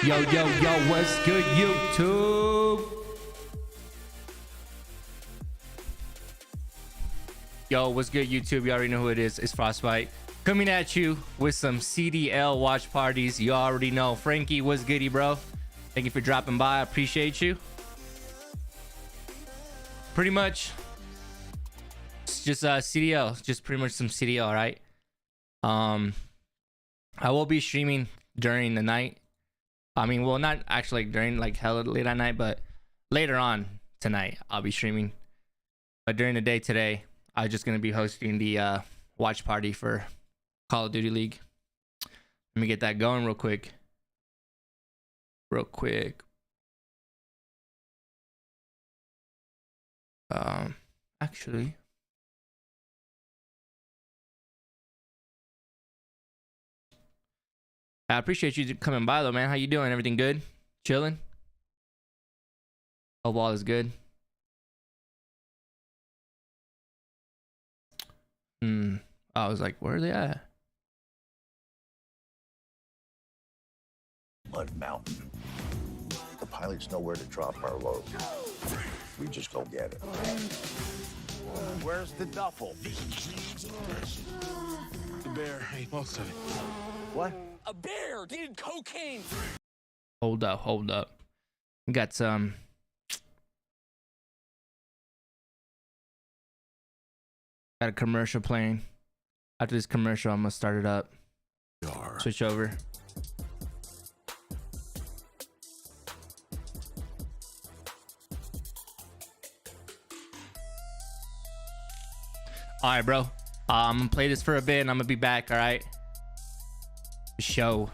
Yo, yo, yo, what's good, YouTube? Yo, what's good, YouTube? You already know who it is. It's Frostbite coming at you with some CDL watch parties. You already know. Frankie, what's goody, bro? Thank you for dropping by. I appreciate you. Pretty much, it's just CDL, just pretty much some CDL, right? I will be streaming during the night. I mean, well, not actually during like hella late at night, but later on tonight I'll be streaming. But during the day today, I'm just gonna be hosting the watch party for Call of Duty League. Let me get that going real quick. Actually, I appreciate you coming by though, man. How you doing? Everything good? Chilling? Hope all is good. I was like, where are they at? Mud Mountain. The pilots know where to drop our load. We just go get it. Where's the duffel? The bear ate most of it. What? A bear did cocaine. Hold up. We got some. Got a commercial playing. After this commercial, I'm gonna start it up. Switch over. All right, bro. I'm gonna play this for a bit and I'm gonna be back. All right. Show.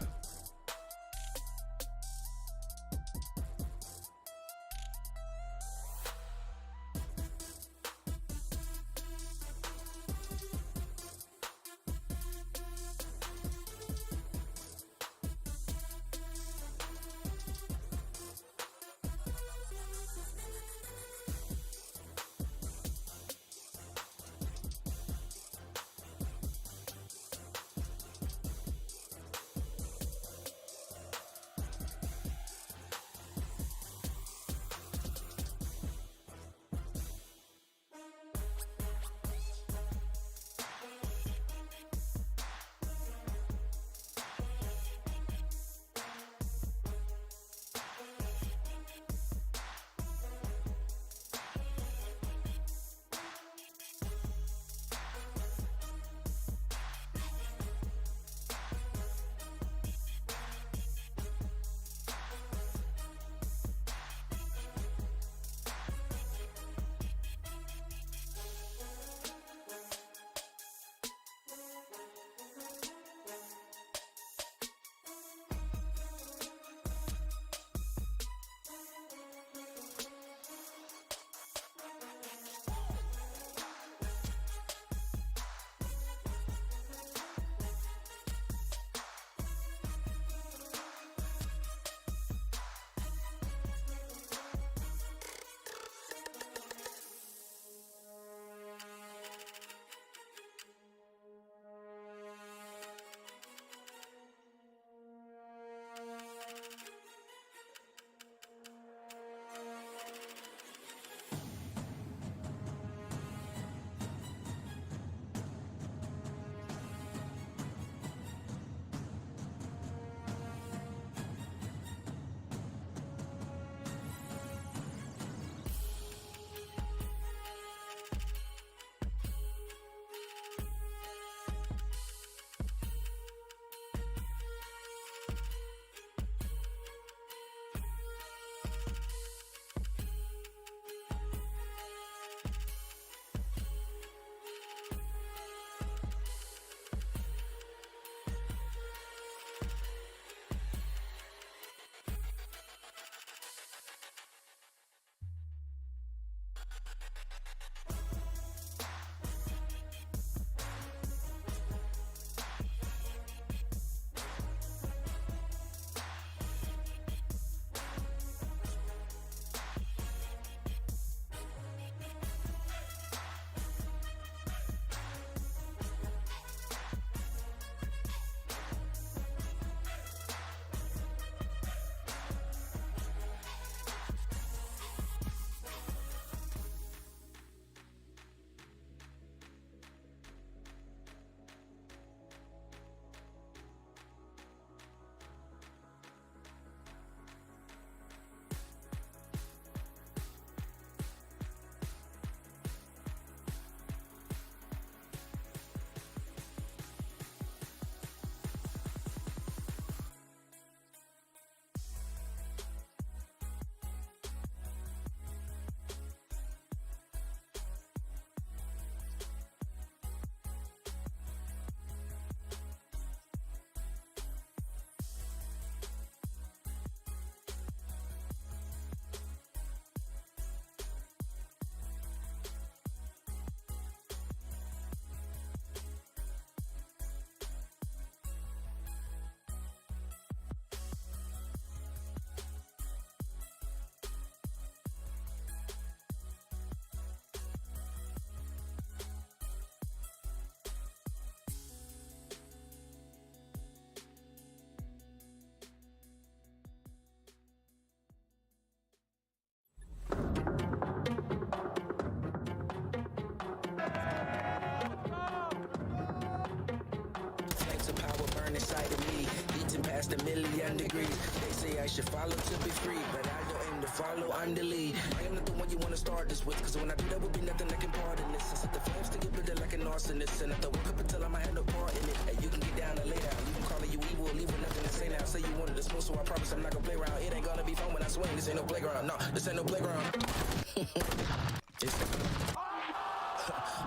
1,000,000 degrees. They say I should follow to be free, but I don't aim to follow, I'm the lead. I am not the one you want to start this with, cause when I do that would be nothing that can part in this. I set the flames to get bitter like an arsonist, and I don't wake up until I'm had no part in it. Hey, you can get down and lay down, you can call it you evil, leave with nothing to say now. Say you wanted to smoke, so I promise I'm not gonna play around. It ain't gonna be fun when I swing, this ain't no playground, no, this ain't no playground.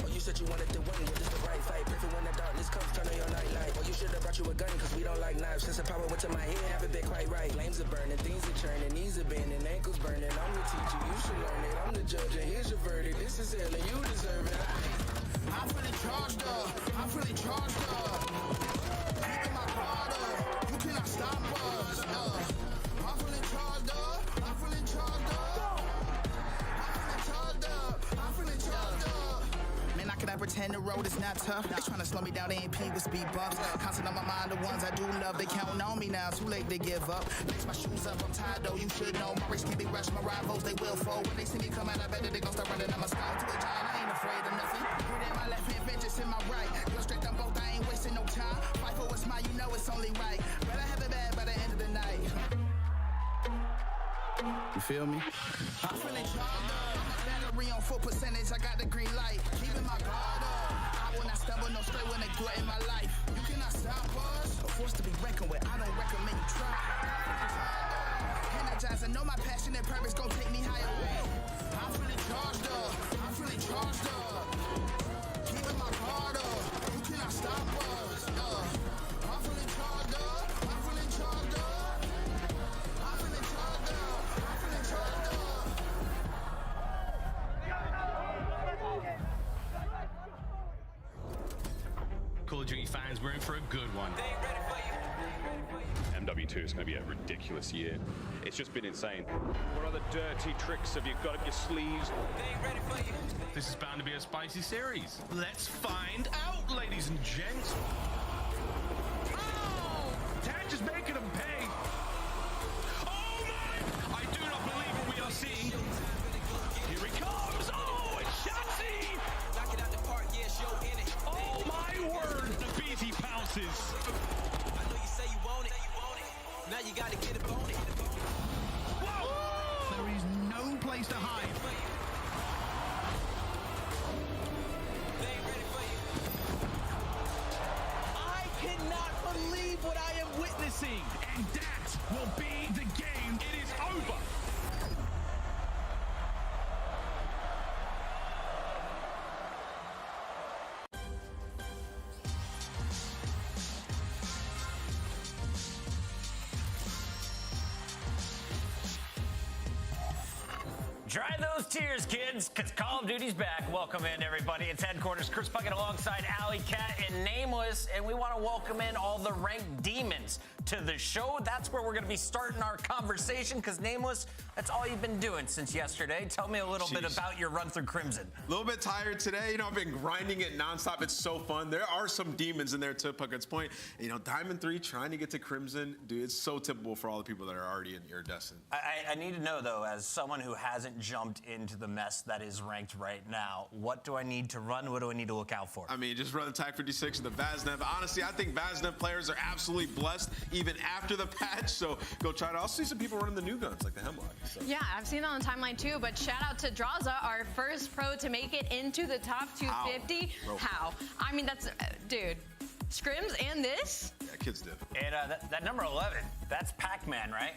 Oh, you said you wanted to win, well, this the right fight. Perfect when the darkness comes, turn on your nightlight. Oh, you should have brought you a gun, cause we don't like knives. Since the power went to my head, haven't been quite right. Flames are burning, things are churning, knees are bending, ankles burning. I'm the teacher, you should learn it. I'm the judge, and here's your verdict. This is hell, and you deserve it. I'm feeling charged up, I'm feeling charged up. Keeping my guard up, you cannot stop us. I'm feeling charged up, I'm feeling charged up. I'm feeling charged up. Man, I cannot pretend the road is not tough. They trying to slow me down, they ain't with speed bumps. Constant on my mind, the ones I do love, they counting on me now. Too late to give up. Lace my shoes up, I'm tired though, you should know. My race can't be rushed, my rivals, they will fold. When they see me come out, I bet that they gon' start running. I'm a stone to a giant, I ain't afraid of nothing. Put in my left hand, vengeance in my right. Go straight on both, I ain't wasting no time. Fight for what's mine, you know it's only right. But I have it bad by the end of the night. You feel me? I'm feeling charged up. Battery on full percentage, I got the green light. Keeping my guard up. I will not stumble, no straight when they threaten my life. You cannot stop us. A force to be reckoned with, I don't recommend you try. Energize, I know my passion and purpose gon' take me higher. I'm feeling charged up. I'm feeling charged up. Keeping my guard up. You cannot stop us. I'm feeling charged up. I'm feeling charged up. I'm feeling charged up. I'm feeling charged up. Call of Duty fans, we're in for a good one. MW2 is going to be a ridiculous year. It's just been insane. What other dirty tricks have you got up your sleeves? This is bound to be a spicy series. Let's find out, ladies and gents. Oh! Tag is making them pay. Oh my! I do not believe what we are seeing. Here he comes. Oh, it's Shotzi! Knock it out the park, yeah, show in it. Oh my word! The BT pounces. I know you say you want it. Now you gotta get up on it. Whoa! There is no place to hide. They ain't ready for you. I cannot believe what I am witnessing. And that will be the game. It is over. Dry those tears, kids, because Call of Duty's back. Welcome in, everybody. It's Headquarters. Chris Puckett alongside Alley Cat and Nameless, and we want to welcome in all the ranked demons to the show. That's where we're going to be starting our conversation, because Nameless, that's all you've been doing since yesterday. Tell me a little bit about your run through Crimson. A little bit tired today. I've been grinding it nonstop. It's so fun. There are some demons in there, to Puckett's point. Diamond 3 trying to get to Crimson, dude, it's so typical for all the people that are already in iridescent. I need to know, though, as someone who hasn't jumped into the mess that is ranked right now, what do I need to run? What do I need to look out for? I mean, just run the TAC 56 and the Vaznev. Honestly, I think Vaznev players are absolutely blessed even after the patch, so go try it. I'll see some people running the new guns like the Hemlock. So. Yeah, I've seen that on the timeline too, but shout out to Draza, our first pro to make it into the top 250. How? I mean, that's, dude, scrims and this? Yeah, kids did. And that number 11, that's Pac-Man, right?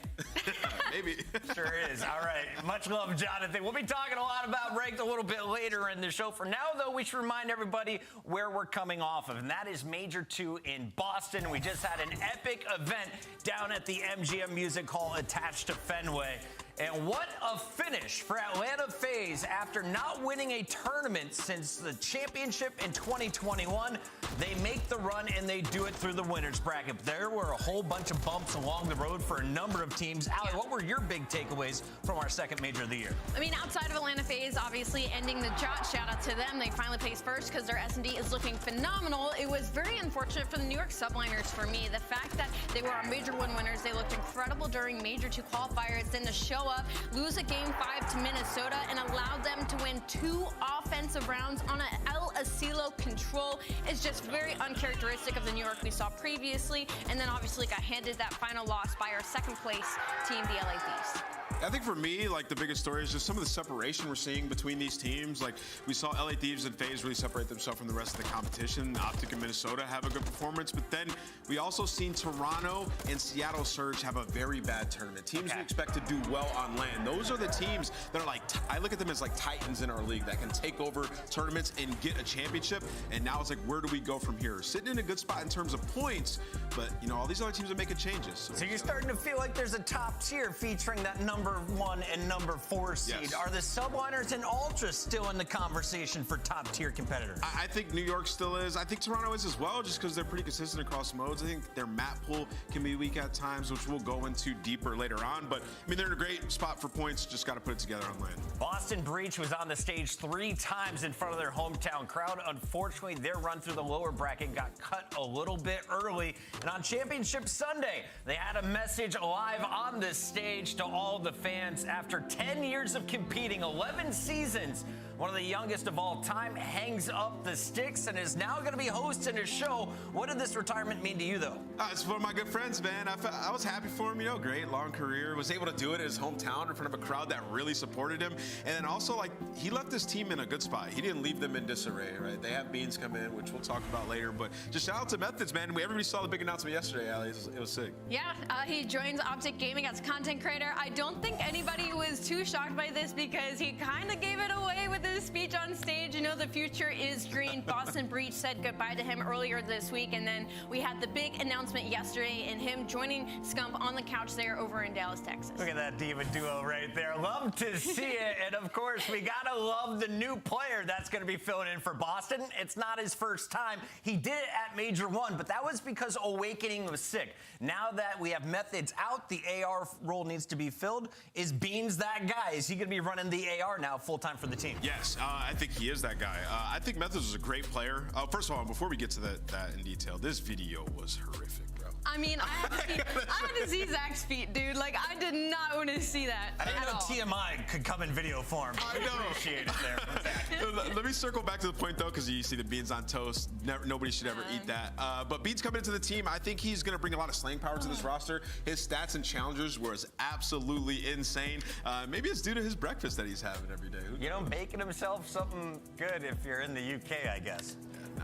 Maybe. Sure is. All right. Much love, Jonathan. We'll be talking a lot about ranked a little bit later in the show. For now, though, we should remind everybody where we're coming off of, and that is Major 2 in Boston. We just had an epic event down at the MGM Music Hall attached to Fenway. And what a finish for Atlanta FaZe after not winning a tournament since the championship in 2021. They make the run and they do it through the winners bracket. There were a whole bunch of bumps along the road for a number of teams. Allie, what were your big takeaways from our second major of the year? I mean, outside of Atlanta FaZe, obviously ending the drought. Shout out to them. They finally placed first because their S&D is looking phenomenal. It was very unfortunate for the New York Subliners for me. The fact that they were our Major 1 winners, they looked incredible during Major 2 qualifiers, then to show up, lose a Game 5 to Minnesota, and allowed them to win 2 offensive offensive rounds on a El Asilo control is just very uncharacteristic of the New York we saw previously, and then obviously got handed that final loss by our second place team, the LA Thieves. I think for me, like, the biggest story is just some of the separation we're seeing between these teams. Like, we saw LA Thieves and FaZe really separate themselves from the rest of the competition. Optic and Minnesota have a good performance, but then we also seen Toronto and Seattle Surge have a very bad tournament. Teams we expect to do well on land. Those are the teams that are like, I look at them as like titans in our league that can take over tournaments and get a championship. And now it's like, where do we go from here? Sitting in a good spot in terms of points, but, you know, all these other teams are making changes. So you're starting to feel like there's a top tier featuring that number 1 and number 4 seed. Yes. Are the Subliners and Ultras still in the conversation for top tier competitors? I think New York still is. I think Toronto is as well, just because they're pretty consistent across modes. I think their map pool can be weak at times, which we'll go into deeper later on. But, I mean, they're in a great spot for points. Just got to put it together on land. Boston Breach was on the stage 3 times in front of their hometown crowd. Unfortunately, their run through the lower bracket got cut a little bit early. And on Championship Sunday, they had a message live on this stage to all the fans. After 10 years of competing, 11 seasons, one of the youngest of all time hangs up the sticks and is now going to be hosting a show. What did this retirement mean to you, though? It's one of my good friends, man. I was happy for him, you know, great, long career. Was able to do it in his hometown in front of a crowd that really supported him. And then also, like, he left his team in a good spot. He didn't leave them in disarray, right? They have Beans come in, which we'll talk about later. But just shout out to Methods, man. Everybody saw the big announcement yesterday, Ali. It was sick. Yeah, he joins Optic Gaming as content creator. I don't think anybody was too shocked by this because he kind of gave it away with his speech on stage. You know, the future is green. Boston Breach said goodbye to him earlier this week, and then we had the big announcement yesterday in him joining Scump on the couch there over in Dallas, Texas. Look at that diva duo right there. Love to see it. And of course, we gotta love the new player that's gonna be filling in for Boston. It's not his first time. He did it at Major 1, but that was because Awakening was sick. Now that we have Methods out, the AR role needs to be filled. Is Beans that guy? Is he gonna be running the AR now full-time for the team? Yes, I think he is that guy. I think Methods was a great player. First of all, before we get to that in detail, this video was horrific, bro. I mean, I had to see Zach's feet, dude. Like, I did not want to see that I didn't at know all. TMI could come in video form. I know. Appreciate it there from Zach. Let me circle back to the point, though, because you see the Beans on toast. Nobody should ever eat that. But Beans coming into the team, I think he's going to bring a lot of slaying power to this roster. His stats and challengers was absolutely insane. Maybe it's due to his breakfast that he's having every day. You know, making himself something good if you're in the UK, I guess.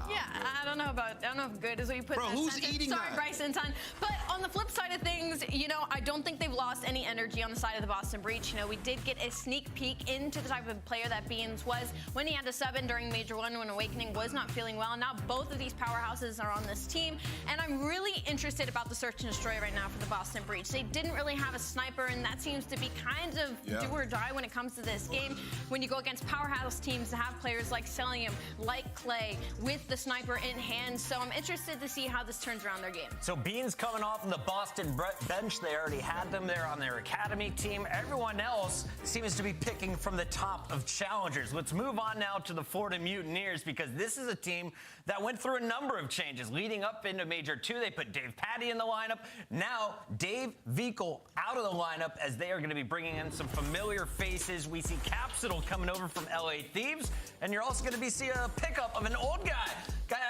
Yeah, I don't know if good is what you put Bro, in that who's sentence. eating Sorry, that? Bryson Ton. But on the flip side of things, you know, I don't think they've lost any energy on the side of the Boston Breach. You know, we did get a sneak peek into the type of player that Beans was when he had to sub in during Major 1 when Awakening was not feeling well. Now both of these powerhouses are on this team, and I'm really interested about the search and destroy right now for the Boston Breach. They didn't really have a sniper, and that seems to be kind of do or die when it comes to this game. When you go against powerhouse teams that have players like Celium, like Clay, with the sniper in hand, so I'm interested to see how this turns around their game. So Beans coming off of the Boston bench, they already had them there on their academy team. Everyone else seems to be picking from the top of challengers. Let's move on now to the Florida Mutineers, because this is a team that went through a number of changes. Leading up into Major 2, they put Dave Patty in the lineup. Now, Dave Vikel out of the lineup as they are going to be bringing in some familiar faces. We see Capsule coming over from LA Thieves, and you're also going to be seeing a pickup of an old guy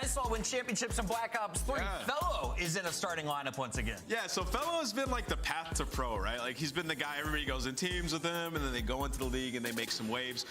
I saw win championships in Black Ops 3. Yeah. Fellow is in a starting lineup once again. Yeah, so Fellow has been like the path to pro, right? Like, he's been the guy, everybody goes in teams with him, and then they go into the league and they make some waves.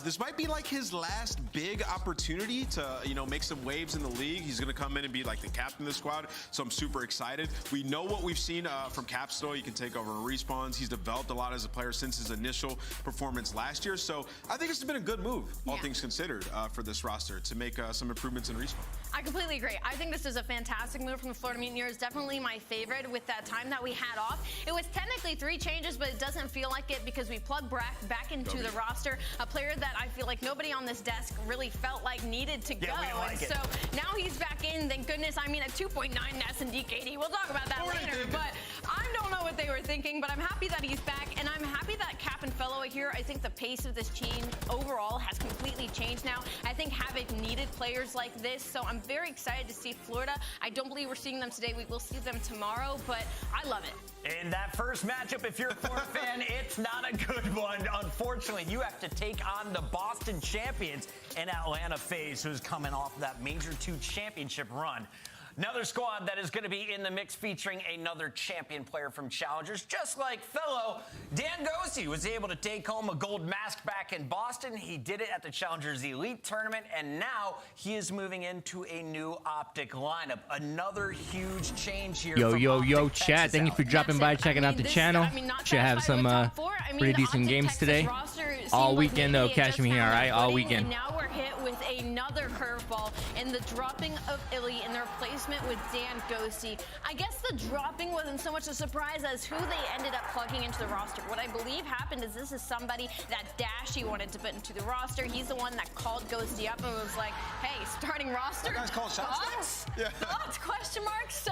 This might be like his last big opportunity to, you know, make some waves in the league. He's going to come in and be like the captain of the squad, so I'm super excited. We know what we've seen from Capstone. He can take over respawns. He's developed a lot as a player since his initial performance last year, so I think it's been a good move, all things considered, for this roster to make some improvements in respawn. I completely agree. I think this is a fantastic move from the Florida Mutineers. Definitely my favorite with that time that we had off. It was technically 3 changes, but it doesn't feel like it because we plugged back into the roster. A player that I feel like nobody on this desk really felt like needed to go. Like and so now he's back in, thank goodness. I mean, a 2.9 S and DKD. We'll talk about that later. But I don't don't know what they were thinking, but I'm happy that he's back, and I'm happy that Cap and Fellow are here. I think the pace of this team overall has completely changed now. I think Havoc needed players like this, so I'm very excited to see Florida. I don't believe we're seeing them today. We will see them tomorrow, but I love it. In that first matchup, if you're a Florida fan, it's not a good one. Unfortunately, you have to take on the Boston champions in Atlanta FaZe, who's coming off that Major 2 championship run. Another squad that is going to be in the mix featuring another champion player from Challengers. Just like Fellow, Gangy was able to take home a gold mask back in Boston. He did it at the Challengers Elite Tournament, and now he is moving into a new Optic lineup. Another huge change here. Yo, chat. Thank you for dropping by, checking out the channel. Should have some pretty decent games today. All weekend, though. Catch me here, all right? All weekend. And now we're hit with another curveball in the dropping of Illy and the replacement with Gangy. I guess the dropping wasn't so much a surprise as who they ended up plugging into the roster. What I believe happened is this is somebody that Dashy wanted to put into the roster. He's the one that called Ghosty up and was like, hey, starting roster. That guy's called shots? Yeah. Thoughts? Question mark. So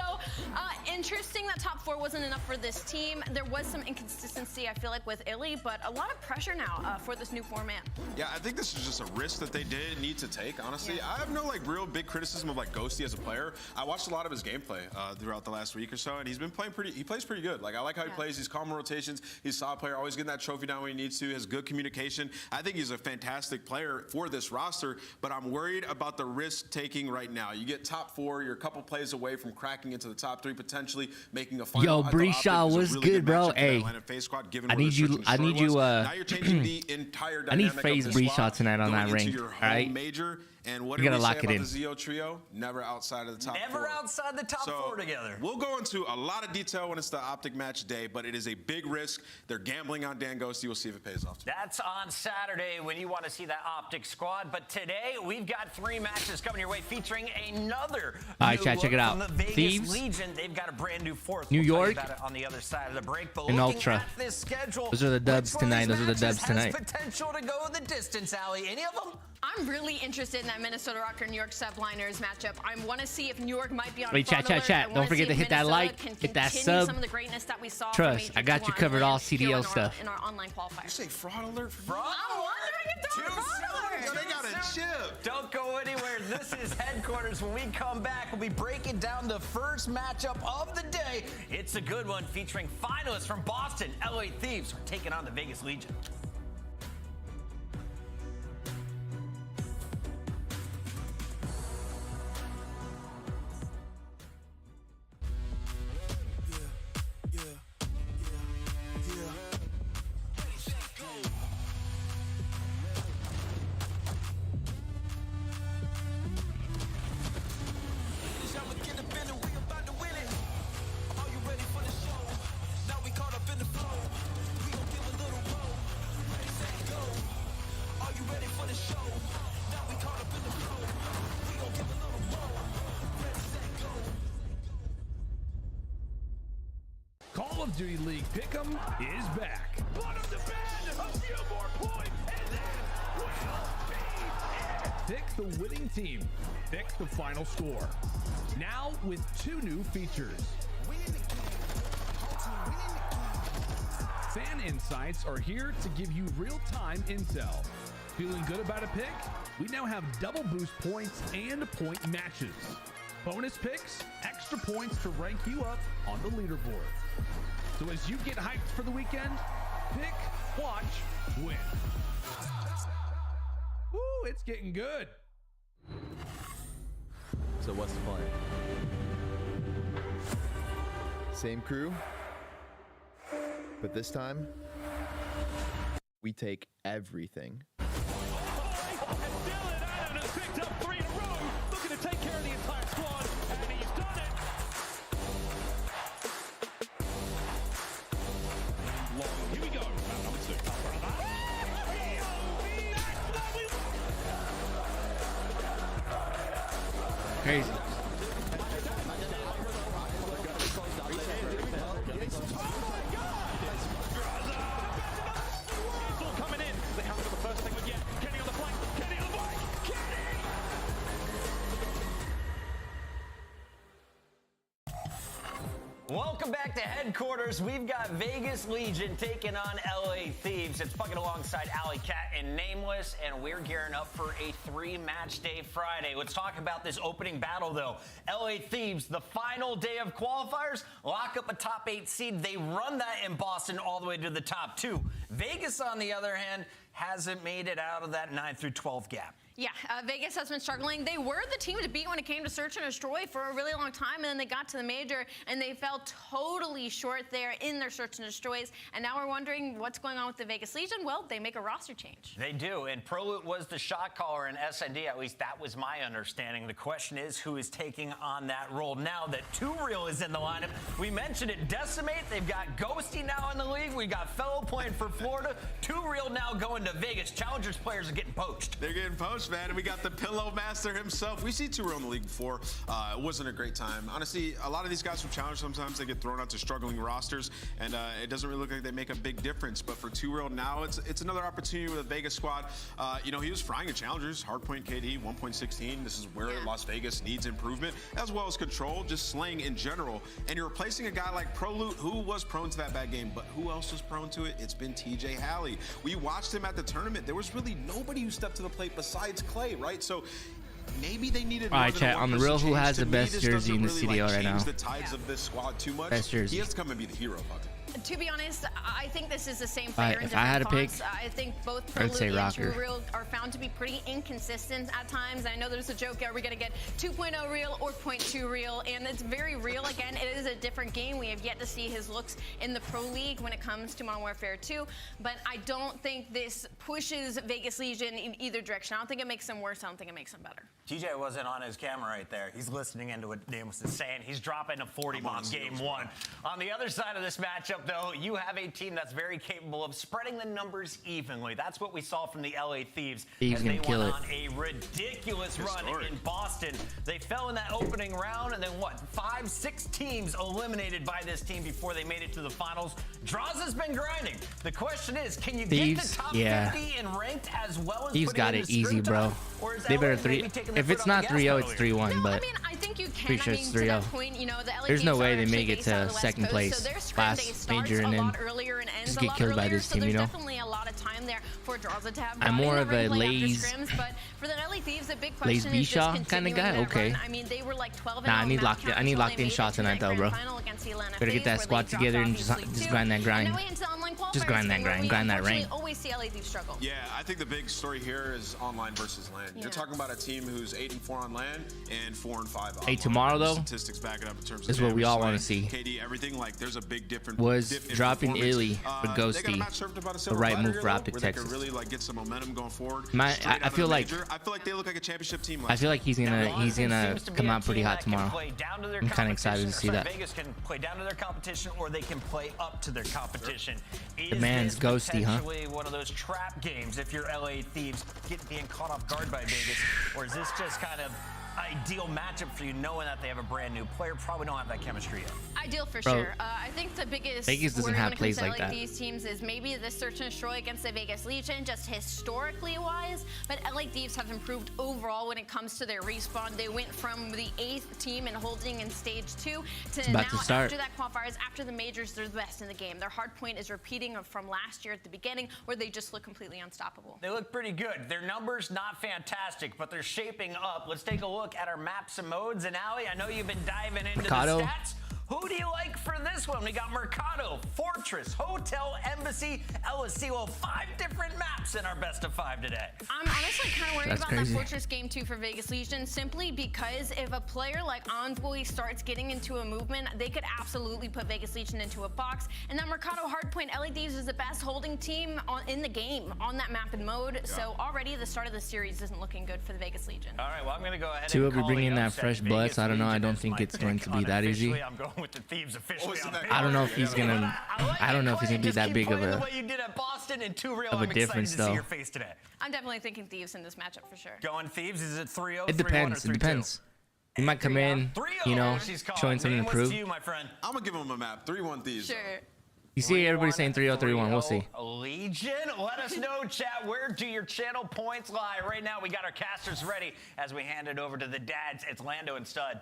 interesting that top 4 wasn't enough for this team. There was some inconsistency, I feel like, with Illy, but a lot of pressure now for this new format. Yeah, I think this is just a risk that they did need to take, honestly. Yeah. I have no real big criticism of Ghosty as a player. I watched a lot of his gameplay throughout the last week or so, and he's been playing he plays pretty good. I like how he plays. He's calm in rotations. He's a solid player, always getting that trophy down when he needs to, has good communication. I think he's a fantastic player for this roster, but I'm worried about the risk taking right now. You get top 4, you're a couple plays away from cracking into the top 3, potentially making a final. Yo, Breeshaw, what's good, bro? Hey, I need you. Now you're changing the entire dynamic. I need FaZe Breeshaw tonight on that ring. All right. Major. And what you do gotta we lock say it about in. the Zio trio? Never outside of the top 4. Never outside the top 4 together. We'll go into a lot of detail when it's the Optic match day, but it is a big risk. They're gambling on Gangy. We'll see if it pays off. That's on Saturday when you want to see that Optic squad. But today, we've got 3 matches coming your way featuring another. All right, chat, check it out. From the Vegas Thieves, Legion. They've got a brand new 4th. New York, about it on the other side of the break. But and looking Ultra. at this schedule, Those are the dubs tonight. Those are the dubs tonight. Has potential to go the distance, Allie. Any of them? I'm really interested in that Minnesota Rocker New York Subliners matchup. I want to see if New York might be on. Wait, chat. Don't forget to hit that like, hit that sub. Some of the greatness that we saw. Trust, I got you covered. All CDL stuff. In our online qualifier. You say fraud alert? Fraud? I'm wondering if there was fraud alert. Yo, they got a chip. Don't go anywhere. This is Headquarters. When we come back, we'll be breaking down the first matchup of the day. It's a good one featuring finalists from Boston. LA Thieves are taking on the Vegas Legion. Call of Duty League Pick'em is back. Bottom the bend, a few more points, and then we'll be it. Pick the winning team. Pick the final score. Now with 2 new features. Fan Insights are here to give you real-time intel. Feeling good about a pick? We now have double boost points and point matches. Bonus picks, extra points to rank you up on the leaderboard. So as you get hyped for the weekend, pick, watch, win. Woo, it's getting good. So what's the plan? Same crew, but this time, we take everything. Picked up 3 in a row, looking to take care of the entire squad, and he's done it. Long, here we go. Number 2. Crazy. Welcome back to headquarters. We've got Vegas Legion taking on LA Thieves. It's fucking alongside Alley Cat and Nameless, and we're gearing up for a 3-match day Friday. Let's talk about this opening battle, though. LA Thieves, the final day of qualifiers, lock up a top 8 seed. They run that in Boston all the way to the top 2. Vegas, on the other hand, hasn't made it out of that 9 through 12 gap. Yeah, Vegas has been struggling. They were the team to beat when it came to search and destroy for a really long time, and then they got to the major, and they fell totally short there in their search and destroys. And now we're wondering what's going on with the Vegas Legion. Well, they make a roster change. They do, and Proloot was the shot caller in SND. At least that was my understanding. The question is, who is taking on that role now that 2Real is in the lineup? We mentioned it, Decimate. They've got Ghosty now in the league. We got Fellow playing for Florida. 2Real now going to Vegas. Challengers players are getting poached. They're getting poached, man. And we got the Pillow Master himself. We see 2Real in the league before. It wasn't a great time. Honestly, a lot of these guys from Challenge, sometimes they get thrown out to struggling rosters, and it doesn't really look like they make a big difference. But for 2Real now, it's another opportunity with the Vegas squad. You know, he was frying at Challengers, hardpoint KD, 1.16. This is where Las Vegas needs improvement, as well as control, just slaying in general. And you're replacing a guy like Proloot, who was prone to that bad game. But who else was prone to it? It's been TJ Halley. We watched him at the tournament. There was really nobody who stepped to the plate besides Clay, right? So maybe they needed. All right, chat. On the real, who has the best jersey in the CDL right now? The tides of this squad too much. Best jersey. He has to come and be the hero, Buck. To be honest, I think this is the same player in if different I had to fonts. pick, I think both I'd say Proloot and Rocker. 2Real are found to be pretty inconsistent at times. I know there's a joke, are we going to get 2.0 Real or 0.2 Real? And it's very real. Again, it is a different game. We have yet to see his looks in the Pro League when it comes to Modern Warfare 2. But I don't think this pushes Vegas Legion in either direction. I don't think it makes them worse. I don't think it makes them better. TJ wasn't on his camera right there. He's listening into what Nameless is saying. He's dropping a 40 bomb game 1. On the other side of this matchup, though, you have a team that's very capable of spreading the numbers evenly. That's what we saw from the LA Thieves as they went on a ridiculous run in Boston. They fell in that opening round, and then what? 5-6 teams eliminated by this team before they made it to the finals. Draws has been grinding. The question is, can you get to top 50 in ranked as well as Thieves got it easy, bro. They better 3. If it's not 3-0, it's 3-1. But I mean, I think you can. pretty sure it's 3-0. Point, you know, the LA There's no Thieves way are they actually make it based out of to the second West Coast, place, so their sprint day last starts major, and a then lot earlier and ends just a get lot killed by earlier, this so team, you there's know? definitely a lot of time there for Draza to have. I'm more of a Lays Lays but for the LA Thieves, the big question is Bishaw just kind of continuing guy. that Okay. run. I mean, they were like 12 Nah, I need locked in shots tonight though, bro. Better get that squad together and just grind that grind. Just grind that grind that rank. Always see LA Thieves struggle. Yeah, I think the big story here is online versus LAN. You're talking about a team who's 8-4 on LAN and 4-5 on. Hey, tomorrow though, statistics back it up in terms of is what we all want to see. KD, everything, like there's a big difference. Was dropping illy for Ghosty the right move for Optic where Texas? They could really like get some momentum going forward. I feel like they look like a championship team. I feel like he's gonna come out pretty hot tomorrow. I'm kind of excited to see that. Vegas can play down to their competition, or they can play up to their competition. The man's Ghosty, huh? One of those trap games if you're LA Thieves being caught off guard by Vegas, or is this just kind of ideal matchup for you, knowing that they have a brand new player, probably don't have that chemistry yet? Ideal for sure. I think the biggest Vegas doesn't have plays like that. These teams is maybe the search and destroy against the Vegas Legion, just historically wise. But LA Thieves have improved overall when it comes to their respawn. They went from the 8th team and holding in stage 2 to now after that qualifiers, after the majors, they're the best in the game. Their hard point is repeating from last year at the beginning, where they just look completely unstoppable. They look pretty good. Their numbers not fantastic, but they're shaping up. Let's take a look at our maps and modes. And Ali, I know you've been diving into the stats. Who do you like for this one? We got Mercado, Fortress, Hotel, Embassy, LSC. Well, 5 different maps in our best of 5 today. I'm honestly kind of worried about that Fortress game 2 for Vegas Legion, simply because if a player like Envoy starts getting into a movement, they could absolutely put Vegas Legion into a box. And that Mercado hardpoint, LA Thieves is the best holding team in the game on that map and mode. So already the start of the series isn't looking good for the Vegas Legion. All right, well, I'm going to go ahead and call bringing that fresh blood. So I don't know. I don't think it's going to be that easy. I'm going with the Thieves officially. I don't know if he's gonna. I don't know if he's gonna be that big of a. Difference though. I'm definitely thinking Thieves in this matchup for sure. Going Thieves, is it 3-0? It depends. It depends. He might come in, you know, showing something to prove. I'm gonna give him a map. 3-1 Thieves. Sure. You see everybody saying 3-0, 3-1. We'll see. Legion, let us know, chat. Where do your channel points lie? Right now, we got our casters ready as we hand it over to the dads. It's Lando and Stud.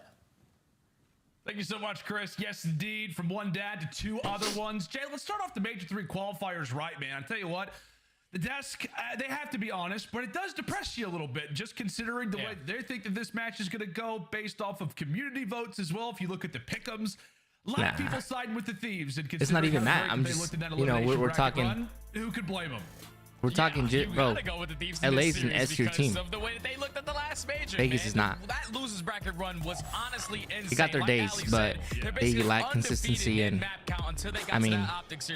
Thank you so much, Chris. Yes, indeed. From one dad to two other ones. Jay, let's start off the Major 3 qualifiers right, man. I tell you what, the desk, they have to be honest, but it does depress you a little bit, just considering the way they think that this match is going to go based off of community votes as well. If you look at the pick'ems, a lot of people siding with the Thieves. And it's not even that. I'm just, you know, we're talking. Who could blame them? We're talking, bro. LA's an S tier team. Of the way that they looked at the last major, Vegas man. is not. That losers bracket run was honestly insane. They got their days, but they lack consistency. And I mean,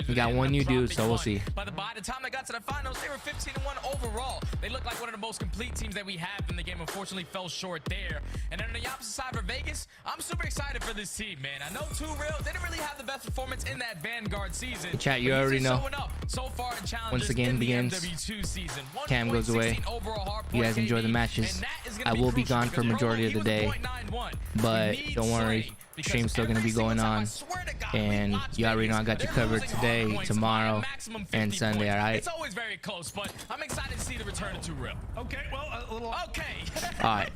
we got one new dude, so we'll see. By the time they got to the finals, they were 15-1 overall. They looked like one of the most complete teams that we have in the game. Unfortunately, fell short there. And then on the opposite side for Vegas, I'm super excited for this team, man. I know 2 Real, they didn't really have the best performance in that Vanguard season. Chat, you already know. So far in Once the game begins, Cam goes away. You guys enjoy the matches. I will be gone for majority of the day, but don't worry, stream's still gonna be going on, and you already know I got you covered today, tomorrow, and Sunday. All right. It's always very close, but I'm excited to see the return of 2 Real. Okay, well, a little. Okay. All right.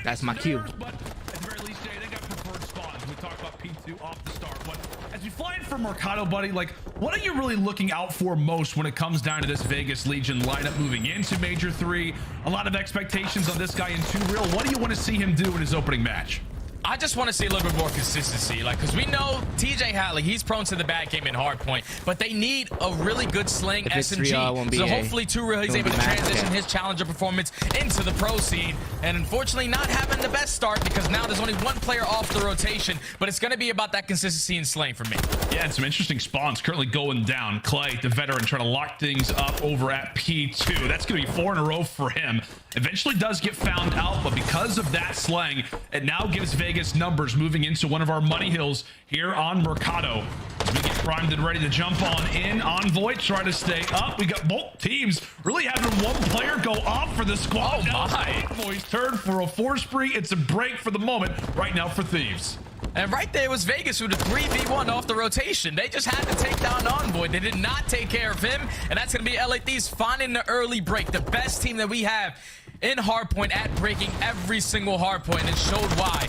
That's my cue. But at the very least, Jay, they got preferred spawns. We talked about P2 off the start, but as we fly in for Mercado, buddy, like, what are you really looking out for most when it comes down to this Vegas Legion lineup moving into Major 3? A lot of expectations on this guy in 2 Real. What do you want to see him do in his opening match? I just want to see a little bit more consistency, like, because we know TJ Hatley, he's prone to the bad game in hardpoint, but they need a really good sling SMG. So hopefully 2 Real, he's able to transition his challenger performance into the pro scene, and unfortunately not having the best start because now there's only 1 player off the rotation, but it's going to be about that consistency in slaying for me. Yeah, and some interesting spawns currently going down. Clay, the veteran, trying to lock things up over at P2. That's going to be 4 in a row for him. Eventually does get found out, but because of that slang, it now gives Vegas numbers moving into one of our money hills here on Mercado. As we get primed and ready to jump on in. Envoy try to stay up. We got both teams really having 1 player go off for the squad. Oh my! Envoy's turn for a 4 spree. It's a break for the moment right now for Thieves. And right there was Vegas with a 3v1 off the rotation. They just had to take down Envoy. They did not take care of him, and that's going to be LA Thieves finding the early break. The best team that we have in hardpoint at breaking every single hardpoint, and it showed why.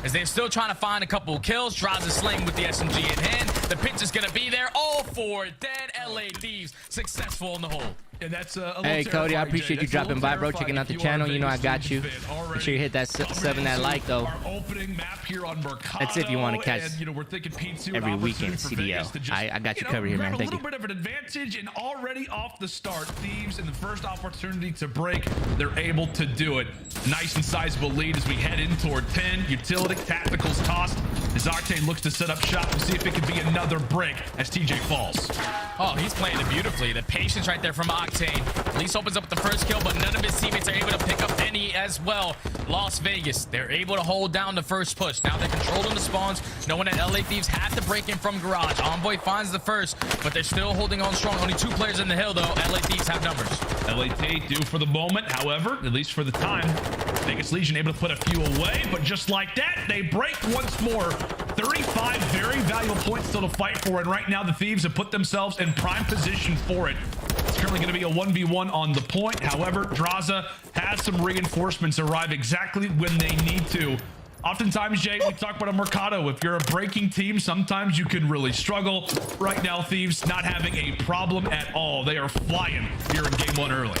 As they're still trying to find a couple of kills. Draws a sling with the SMG in hand. The pitch is going to be there. All 4 dead LA Thieves successful in the hole. And that's hey Cody, I appreciate you dropping by, bro. Checking out the channel, you know I got you. Make sure you hit that 7 that like though. Our opening map here on Mercado, that's if you want to catch and, we're thinking P2 every weekend CDL. I got you covered here, man. Thank you. A little bit of an advantage, and already off the start, Thieves in the first opportunity to break, they're able to do it. Nice and sizable lead as we head in toward 10. Utility tacticals tossed as Octane looks to set up shop. We'll see if it can be another break as TJ falls. Oh, he's playing it beautifully. The patience right there from Octane. At least opens up the first kill, but none of his teammates are able to pick up any as well. Las Vegas, they're able to hold down the first push. Now they're controlling the spawns, knowing that LA Thieves have to break in from garage. Envoy finds the first, but they're still holding on strong. Only 2 players in the hill, though. LA Thieves have numbers. LAT do for the moment, however, at least for the time. Vegas Legion able to put a few away, but just like that, they break once more. 35 very valuable points still to fight for, and right now the Thieves have put themselves in prime position for it. It's currently going to be a 1v1 on the point. However, Draza has some reinforcements arrive exactly when they need to. Oftentimes, Jay, we talk about a Mercado. If you're a breaking team, sometimes you can really struggle. Right now, Thieves not having a problem at all. They are flying here in game 1 early.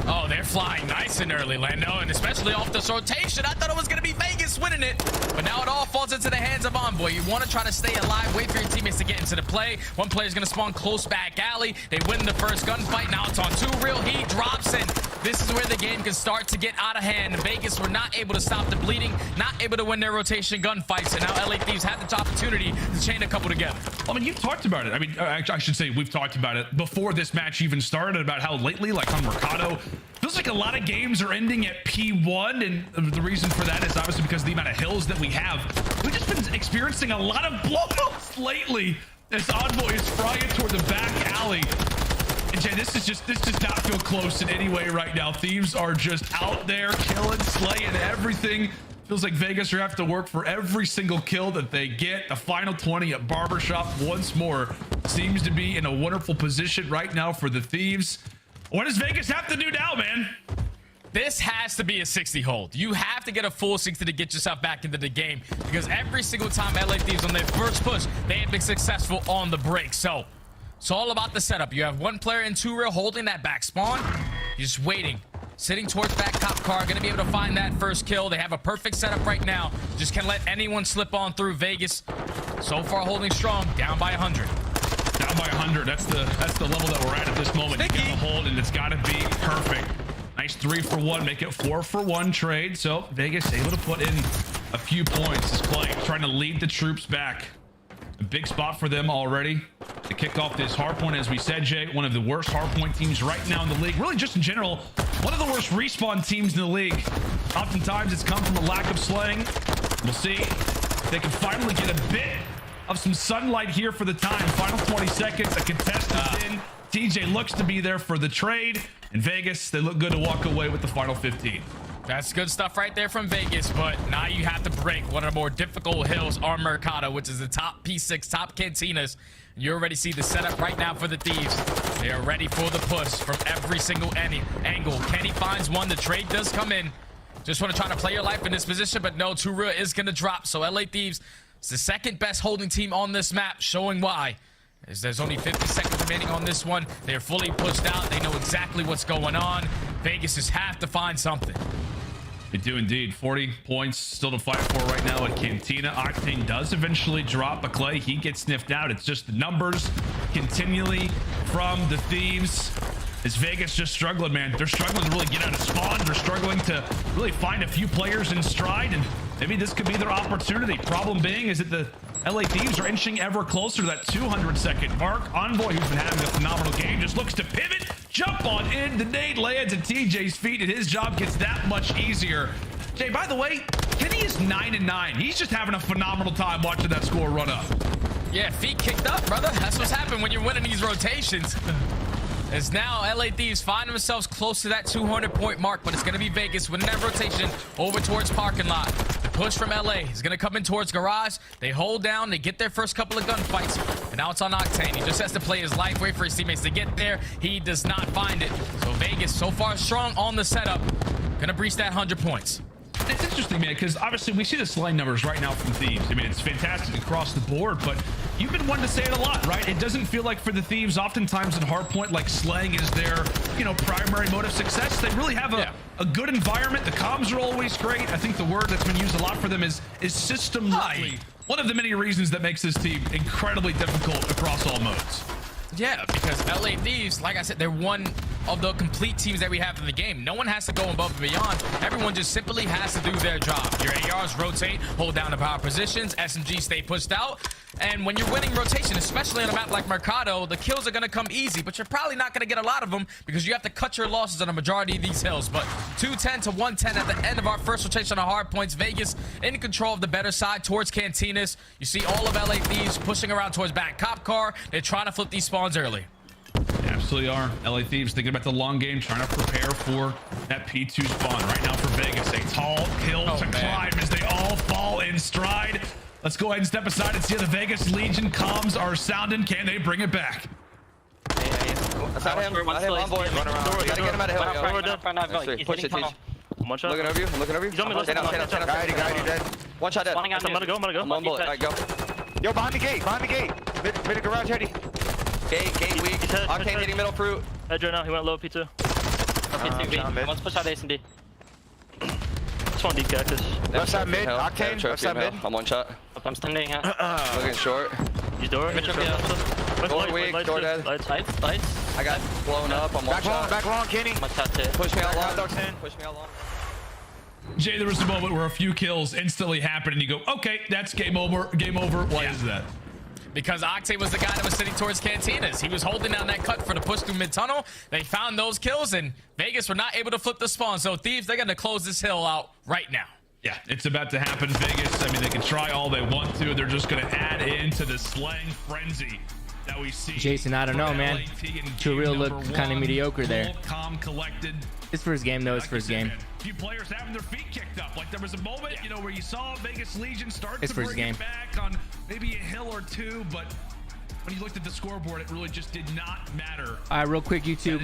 Oh, they're flying nice and early, Lando, and especially off this rotation. I thought it was going to be Vegas winning it, but now it all falls into the hands of Envoy. You want to try to stay alive, wait for your teammates to get into the play. 1 player's going to spawn close back alley. They win the first gunfight. Now it's on 2 Real. He drops in. This is where the game can start to get out of hand. Vegas were not able to stop the bleeding, not able to win their rotation gunfights, and now LA Thieves had the opportunity to chain a couple together. I mean, you've talked about it. I mean, I should say we've talked about it before this match even started, about how lately, like on Mercado, feels like a lot of games are ending at P1, and the reason for that is obviously because of the amount of hills that we have. We've just been experiencing a lot of blowups lately as Envoy is flying toward the back alley. And Jay, this does not feel close in any way right now. Thieves are just out there killing, slaying everything. Feels like Vegas are have to work for every single kill that they get. The final 20 at Barbershop once more seems to be in a wonderful position right now for the Thieves. What does Vegas have to do now, man? This has to be a 60 hold. You have to get a full 60 to get yourself back into the game, because every single time LA Thieves on their first push, they have been successful on the break. So it's all about the setup. You have one player in 2 real holding that back spawn. You're just waiting, sitting towards back cop car, gonna be able to find that first kill. They have a perfect setup right now. Just can't let anyone slip on through. Vegas so far holding strong, down by 100. Down by 100. That's the level that we're at this moment. Sticky. You gotta hold, and it's gotta be perfect. Nice 3-for-1, make it 4-for-1 trade. So Vegas able to put in a few points as Clay trying to lead the troops back. A big spot for them already to kick off this hardpoint. As we said, Jay, one of the worst hardpoint teams right now in the league. Really, just in general, one of the worst respawn teams in the league. Oftentimes, it's come from a lack of slaying. We'll see if they can finally get a bit of some sunlight here for the time. Final 20 seconds, a contestant in. TJ looks to be there for the trade. In Vegas, they look good to walk away with the final 15. That's good stuff right there from Vegas, but now you have to break one of the more difficult hills on Mercado, which is the top P6, top cantinas. You already see the setup right now for the Thieves. They are ready for the push from every single angle. Kenny finds one. The trade does come in. Just want to try to play your life in this position, but no, Turua is going to drop. So LA Thieves is the second best holding team on this map, showing why. As there's only 50 seconds remaining on this one. They're fully pushed out. They know exactly what's going on. Vegas just have to find something. They do indeed. 40 points still to fight for right now at Cantina. Octane does eventually drop, but Clay, he gets sniffed out. It's just the numbers continually from the Thieves. As Vegas just struggling, man. They're struggling to really get out of spawn. They're struggling to really find a few players in stride, and maybe this could be their opportunity. Problem being is that the LA Thieves are inching ever closer to that 200-second mark. Envoy, who's been having a phenomenal game, just looks to pivot, jump on in. The nade lands at TJ's feet, and his job gets that much easier. Jay, by the way, Kenny is 9-9. He's just having a phenomenal time watching that score run up. Yeah, feet kicked up, brother. That's what's happened when you're winning these rotations. As now LA Thieves find themselves close to that 200-point mark, but it's going to be Vegas winning that rotation over towards parking lot. The push from LA is going to come in towards garage. They hold down, they get their first couple of gunfights, and now it's on Octane. He just has to play his life, wait for his teammates to get there. He does not find it. So Vegas so far strong on the setup. Going to breach that 100 points. It's interesting, man, because obviously we see the slaying numbers right now from Thieves. I mean, it's fantastic across the board, but you've been one to say it a lot, right? It doesn't feel like for the Thieves, oftentimes in hardpoint, like slaying is their, primary mode of success. They really have a good environment. The comms are always great. I think the word that's been used a lot for them is system-lovely. One of the many reasons that makes this team incredibly difficult across all modes. Yeah, because LA Thieves, like I said, they're one of the complete teams that we have in the game. No one has to go above and beyond. Everyone just simply has to do their job. Your ARs rotate, hold down the power positions, SMGs stay pushed out. And when you're winning rotation, especially on a map like Mercado, the kills are going to come easy, but you're probably not going to get a lot of them because you have to cut your losses on a majority of these hills. But 210 to 110 at the end of our first rotation on hard points. Vegas in control of the better side towards Cantinas. You see all of LA Thieves pushing around towards back cop car. They're trying to flip these spawns early. They absolutely are. LA Thieves thinking about the long game, trying to prepare for that P2 spawn. Right now for Vegas, a tall hill to climb as they all fall in stride. Let's go ahead and step aside and see how the Vegas Legion comms are sounding. Can they bring it back? That's not him. Not him. Envoy. We gotta get him out of hill. Push it, Teach. One shot. Looking over you. I'm looking over you. Stay down. Guide, dead. One shot dead. I'm gonna go. One bullet. Alright, go. Yo, behind the gate. Mid garage ready. Gate weak. Octane hitting middle fruit. Edge right now. He went low P2. P2B. Let's push out A and D. Just one deep cactus. Left side mid. Octane. Left side mid. I'm one shot. I'm standing. Looking short. He's door. Door weak. Door dead. Lights. I got blown up. I'm one shot. Back long, Kenny. Push me out long. Push me out long. Jay, there was a moment where a few kills instantly happened and you go, okay, that's game over. Why is that? Because Octane was the guy that was sitting towards Cantinas. He was holding down that cut for the push through mid-tunnel. They found those kills, and Vegas were not able to flip the spawn. So Thieves, they're going to close this hill out right now. Yeah, it's about to happen, Vegas. I mean, they can try all they want to. They're just going to add into the slaying frenzy that we see. Jason, I don't know, man. Turreal looked kind of mediocre there. Calm, collected. His first game, though, his first game. A few players having their feet kicked up. Like there was a moment, where you saw Vegas Legion start his to first bring game it back on maybe a hill or two, but when you looked at the scoreboard, it really just did not matter. All right, real quick, YouTube.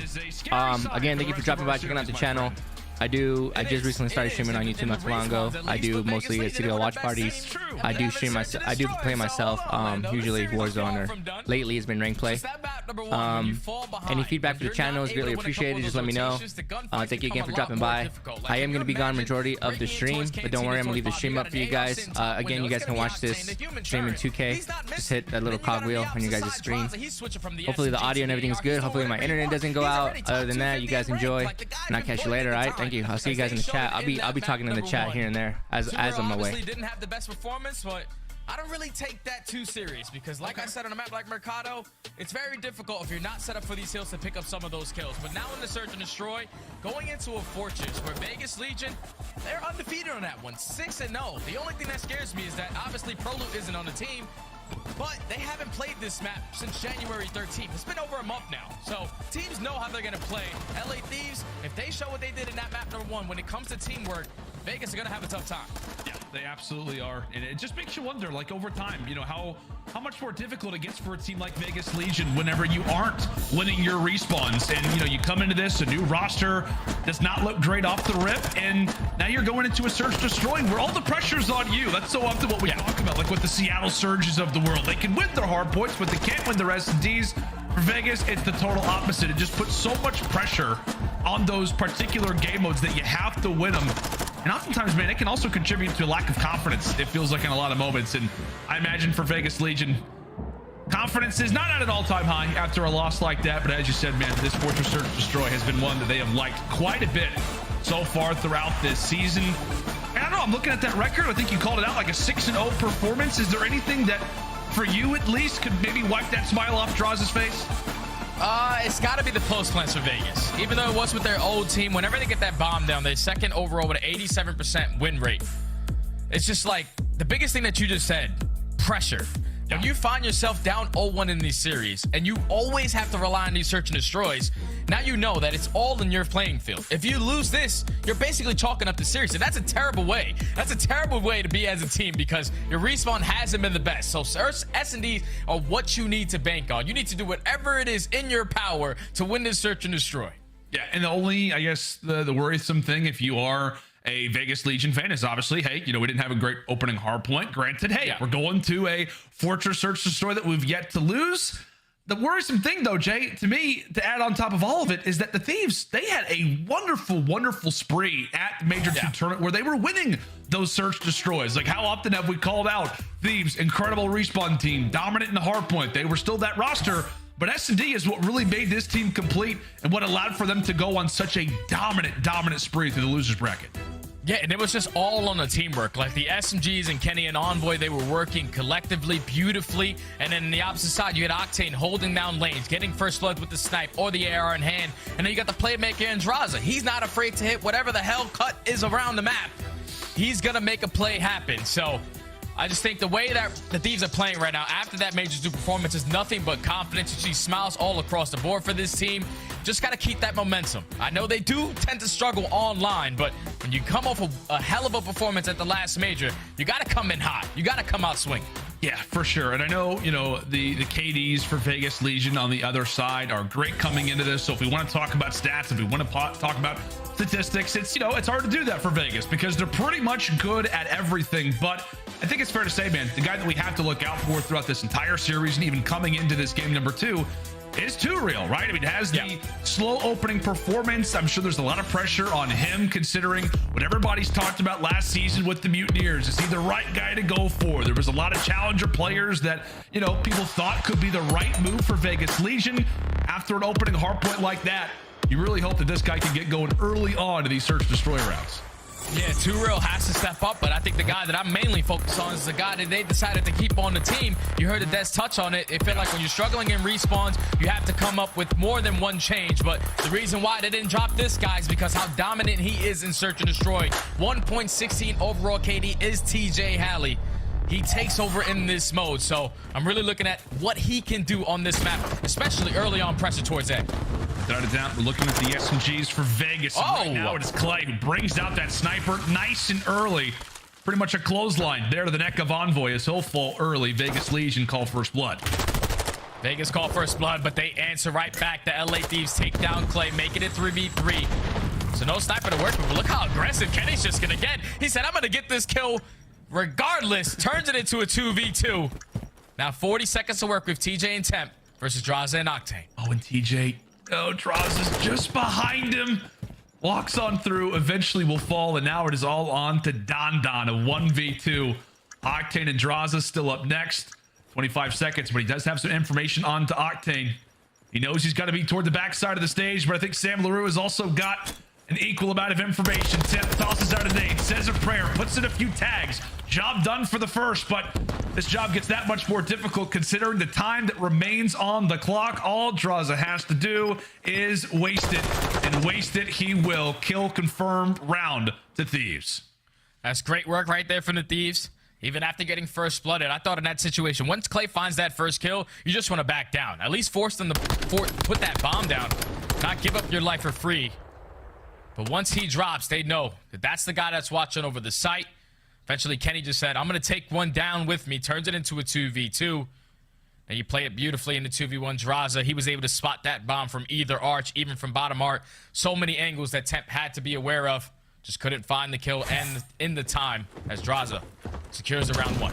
Again, thank you for dropping by, checking out the channel. I just recently started streaming on YouTube not too long ago. I do mostly CDL watch parties. I do stream myself. I do play myself. Usually Warzone, or lately it's been rank play. Any feedback for the channel is greatly appreciated. Just let me know. Thank you again for dropping by. I am going to be gone majority of the stream, but don't worry, I'm going to leave the stream up for you guys. Again, you guys can watch this stream in 2K. Just hit that little cogwheel on your guys' screen. Hopefully the audio and everything is good. Hopefully my internet doesn't go out. Other than that, you guys enjoy, and I'll catch you later. All right, thank you. I'll see you guys in the chat. I'll be talking in the chat here and there as I'm away. Didn't have the best performance, but I don't really take that too serious because, like I said, on a map like Mercado, it's very difficult if you're not set up for these hills to pick up some of those kills. But now in the Search and Destroy, going into a fortress where Vegas Legion, they're undefeated on that one, 6-0. The only thing that scares me is that obviously ProLoot isn't on the team, but they haven't played this map since January 13th. It's been over a month now. So teams know how they're going to play. LA Thieves, if they show what they did in that map number 1, when it comes to teamwork, Vegas are going to have a tough time. Yeah, they absolutely are. And it just makes you wonder, like, over time, you know, how much more difficult it gets for a team like Vegas Legion whenever you aren't winning your respawns. And, you know, you come into this, a new roster does not look great off the rip, and now you're going into a Search Destroy where all the pressure's on you. That's so often what we talk about, like with the Seattle Surges of the world. They can win their hard points, but they can't win their S&Ds. For Vegas, it's the total opposite. It just puts so much pressure on those particular game modes that you have to win them. And oftentimes, man, it can also contribute to a lack of confidence, it feels like, in a lot of moments. And I imagine for Vegas Legion, confidence is not at an all-time high after a loss like that. But as you said, man, this Fortress Search Destroy has been one that they have liked quite a bit so far throughout this season. And I don't know, I'm looking at that record. I think you called it out, like a 6-0 performance. Is there anything that, for you at least, could maybe wipe that smile off Draws' face? It's got to be the post plans for Vegas. Even though it was with their old team, whenever they get that bomb down, they're second overall with an 87% win rate. It's just like the biggest thing that you just said, pressure. When you find yourself down 0-1 in these series and you always have to rely on these Search and Destroys, now you know that it's all in your playing field. If you lose this, you're basically chalking up the series, and that's a terrible way. That's a terrible way to be as a team because your respawn hasn't been the best. So S&Ds are what you need to bank on. You need to do whatever it is in your power to win this Search and Destroy. Yeah, and the only, I guess, the worrisome thing, if you are a Vegas Legion fan, is obviously, hey, you know, we didn't have a great opening hard point. Granted, hey, we're going to a Fortress Search Destroy that we've yet to lose. The worrisome thing, though, Jay, to me, to add on top of all of it, is that the Thieves, they had a wonderful, wonderful spree at the Major 2 tournament where they were winning those Search Destroys. Like, how often have we called out Thieves, incredible respawn team, dominant in the hard point? They were still that roster. But S&D is what really made this team complete and what allowed for them to go on such a dominant spree through the losers bracket. Yeah, and it was just all on the teamwork. Like the SMGs and Kenny and Envoy, they were working collectively, beautifully. And then on the opposite side, you had Octane holding down lanes, getting first blood with the snipe or the AR in hand. And then you got the playmaker Andraza. He's not afraid to hit whatever the hell cut is around the map. He's going to make a play happen. So I just think the way that the Thieves are playing right now, after that Major 2 performance, is nothing but confidence. You see smiles all across the board for this team. Just got to keep that momentum. I know they do tend to struggle online, but when you come off a hell of a performance at the last Major, you got to come in hot. You got to come out swinging. Yeah, for sure. And I know, you know, the KDs for Vegas Legion on the other side are great coming into this. So if we want to talk about stats, if we want to talk about statistics, it's, you know, it's hard to do that for Vegas because they're pretty much good at everything. But I think it's fair to say, man, the guy that we have to look out for throughout this entire series and even coming into this game number 2 is Too Real, right? I mean, it has the slow opening performance. I'm sure there's a lot of pressure on him considering what everybody's talked about last season with the Mutineers. Is he the right guy to go for? There was a lot of challenger players that, you know, people thought could be the right move for Vegas Legion. After an opening hardpoint like that, you really hope that this guy can get going early on to these Search Destroy rounds. Yeah, Too Real has to step up, but I think the guy that I'm mainly focused on is the guy that they decided to keep on the team. You heard the Des touch on it. It felt like when you're struggling in respawns, you have to come up with more than one change. But the reason why they didn't drop this guy is because how dominant he is in Search and Destroy. 1.16 overall KD is TJ Halley. He takes over in this mode, so I'm really looking at what he can do on this map, especially early on pressure towards that. Without a doubt, we're looking at the SMGs for Vegas. And right now it is Clay who brings out that sniper nice and early. Pretty much a clothesline there to the neck of Envoy as he'll fall early. Vegas Legion call first blood. Vegas call first blood, but they answer right back. The LA Thieves take down Clay, making it 3v3. So no sniper to work with, but look how aggressive Kenny's just gonna get. He said, I'm gonna get this kill regardless. Turns it into a 2v2. Now 40 seconds to work with TJ and Temp versus Draza and Octane. Oh, and TJ. Oh, Draza's just behind him. Walks on through, eventually will fall, and now it is all on to Don Don, a 1v2. Octane and Draza still up next. 25 seconds, but he does have some information on to Octane. He knows he's got to be toward the backside of the stage, but I think Sam LaRue has also got an equal amount of information. Temp tosses out a nade, says a prayer, puts in a few tags. Job done for the first, but this job gets that much more difficult considering the time that remains on the clock. All Draza has to do is waste it, and waste it he will. Kill confirmed, round to Thieves. That's great work right there from the Thieves. Even after getting first blooded, I thought in that situation, once Clay finds that first kill, you just want to back down. At least force them to put that bomb down, not give up your life for free. But once he drops, they know that that's the guy that's watching over the site. Eventually, Kenny just said, I'm going to take one down with me, turns it into a 2v2. And you play it beautifully in the 2v1. Draza, he was able to spot that bomb from either arch, even from bottom art. So many angles that Temp had to be aware of. Just couldn't find the kill and in the time as Draza secures the round one.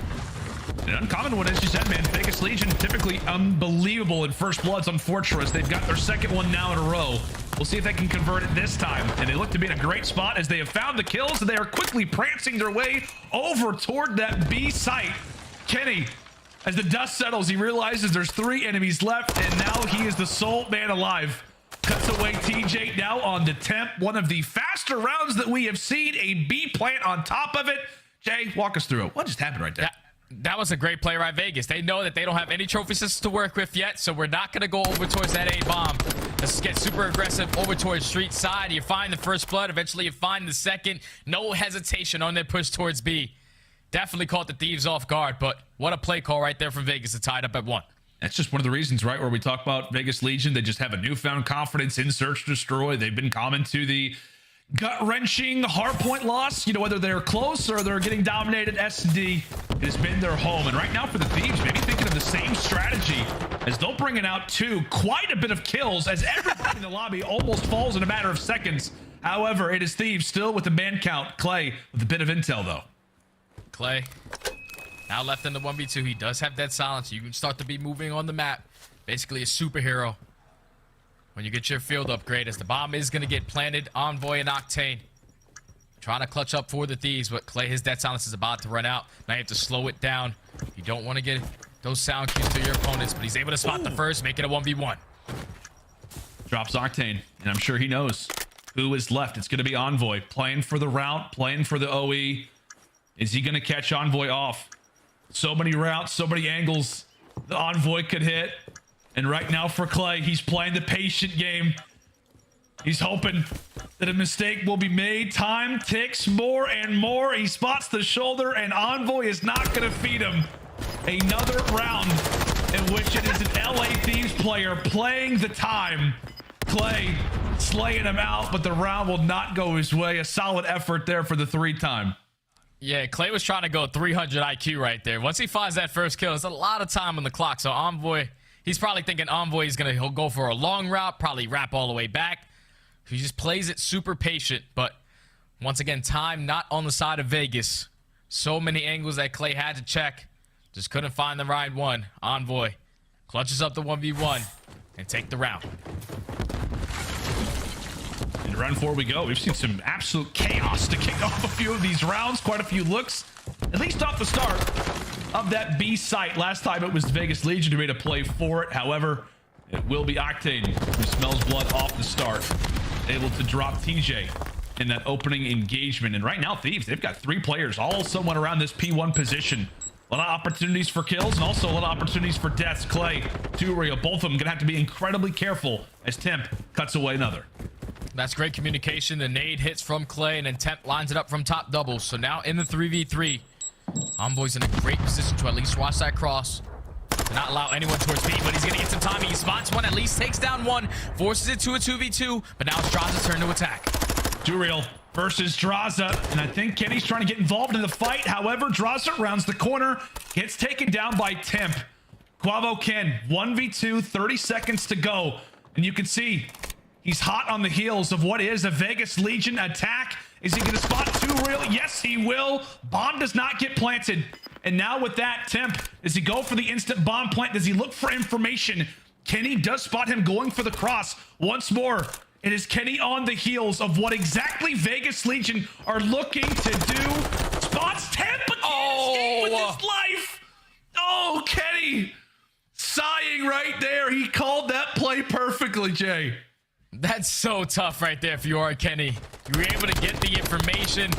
An uncommon one, as you said, man. Vegas Legion typically unbelievable in first bloods on Fortress. They've got their second one now in a row. We'll see if they can convert it this time. And they look to be in a great spot as they have found the kills, and they are quickly prancing their way over toward that B site. Kenny, as the dust settles, he realizes there's 3 enemies left, and now he is the sole man alive. Cuts away TJ now on the Temp. One of the faster rounds that we have seen. A B plant on top of it. Jay, walk us through it. What just happened right there? That was a great play right Vegas. They know that they don't have any trophy systems to work with yet, so we're not going to go over towards that A bomb. Let's get super aggressive over towards street side. You find the first blood. Eventually you find the second. No hesitation on their push towards B. Definitely caught the Thieves off guard, but what a play call right there from Vegas to tie it up at 1. That's just one of the reasons, right, where we talk about Vegas Legion. They just have a newfound confidence in Search Destroy. They've been common to the gut-wrenching hardpoint loss. You know, whether they're close or they're getting dominated, S&D, it has been their home. And right now for the Thieves, maybe thinking of the same strategy as they'll bring it out to quite a bit of kills as everybody in the lobby almost falls in a matter of seconds. However, it is Thieves still with the man count. Clay with a bit of intel, though. Clay now left in the 1v2. He does have dead silence. You can start to be moving on the map. Basically a superhero when you get your field upgrade, as the bomb is going to get planted. Envoy and Octane trying to clutch up for the Thieves, but Clay, his dead silence is about to run out. Now you have to slow it down. You don't want to get those sound cues to your opponents, but he's able to spot the first, make it a 1v1. Drops Octane, and I'm sure he knows who is left. It's going to be Envoy playing for the route, playing for the OE. Is he going to catch Envoy off? So many routes, so many angles the Envoy could hit. And right now for Clay, he's playing the patient game. He's hoping that a mistake will be made. Time ticks more and more. He spots the shoulder, and Envoy is not going to feed him. Another round in which it is an LA Thieves player playing the time. Clay slaying him out, but the round will not go his way. A solid effort there for the 3-time. Yeah, Clay was trying to go 300 IQ right there. Once he finds that first kill, it's a lot of time on the clock. So Envoy, he's probably thinking Envoy is he'll go for a long route, probably wrap all the way back. He just plays it super patient. But once again, time not on the side of Vegas. So many angles that Clay had to check. Just couldn't find the right one. Envoy clutches up the 1v1 and take the round. Into round 4 we go. We've seen some absolute chaos to kick off a few of these rounds. Quite a few looks, at least off the start of that B site. Last time it was Vegas Legion who made a play for it. However, it will be Octane who smells blood off the start. Able to drop TJ in that opening engagement. And right now, Thieves, they've got 3 players, all somewhat around this P1 position. A lot of opportunities for kills and also a lot of opportunities for deaths. Clay, Turio, both of them gonna have to be incredibly careful as Temp cuts away another. That's great communication. The nade hits from Clay, and then Temp lines it up from top double. So now in the 3v3, Envoy's in a great position to at least watch that cross. To not allow anyone towards B, but he's going to get some timing. He spots one, at least takes down one, forces it to a 2v2, but now it's Draza's turn to attack. Duriel versus Draza, and I think Kenny's trying to get involved in the fight. However, Draza rounds the corner, gets taken down by Temp. Quavo Ken, 1v2, 30 seconds to go, and you can see He's hot on the heels of what is a Vegas Legion attack. Is he going to spot 2 real? Yes, he will. Bomb does not get planted. And now with that, Temp, does he go for the instant bomb plant? Does he look for information? Kenny does spot him going for the cross. Once more, it is Kenny on the heels of what exactly Vegas Legion are looking to do. Spots Temp, but can't escape with his life. Oh, Kenny sighing right there. He called that play perfectly, Jay. That's so tough right there for you, Kenny. You were able to get the information,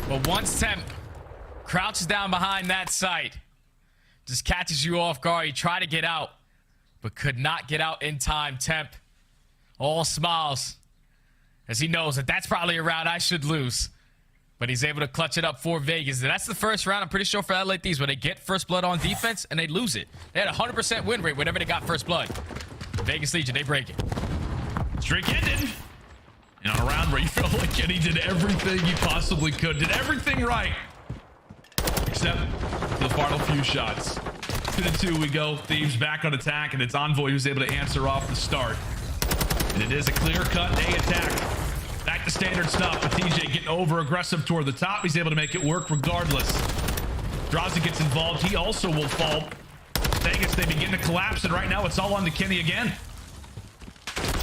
but once Temp crouches down behind that site, just catches you off guard. You try to get out, but could not get out in time. Temp, all smiles, as he knows that that's probably a round I should lose. But he's able to clutch it up for Vegas. And that's the first round, I'm pretty sure, for LA Thieves, where they get first blood on defense and they lose it. They had a 100% win rate whenever they got first blood. Vegas Legion, they break it. Streak ended. In a round where you felt like Kenny did everything he possibly could. Did everything right. Except the final few shots. 2-2 we go. Thieves back on attack, and it's Envoy who's able to answer off the start. And it is a clear-cut A attack. Back to standard stuff, but TJ getting over-aggressive toward the top. He's able to make it work regardless. Draza gets involved. He also will fall. Vegas, they begin to collapse, and right now it's all on to Kenny again.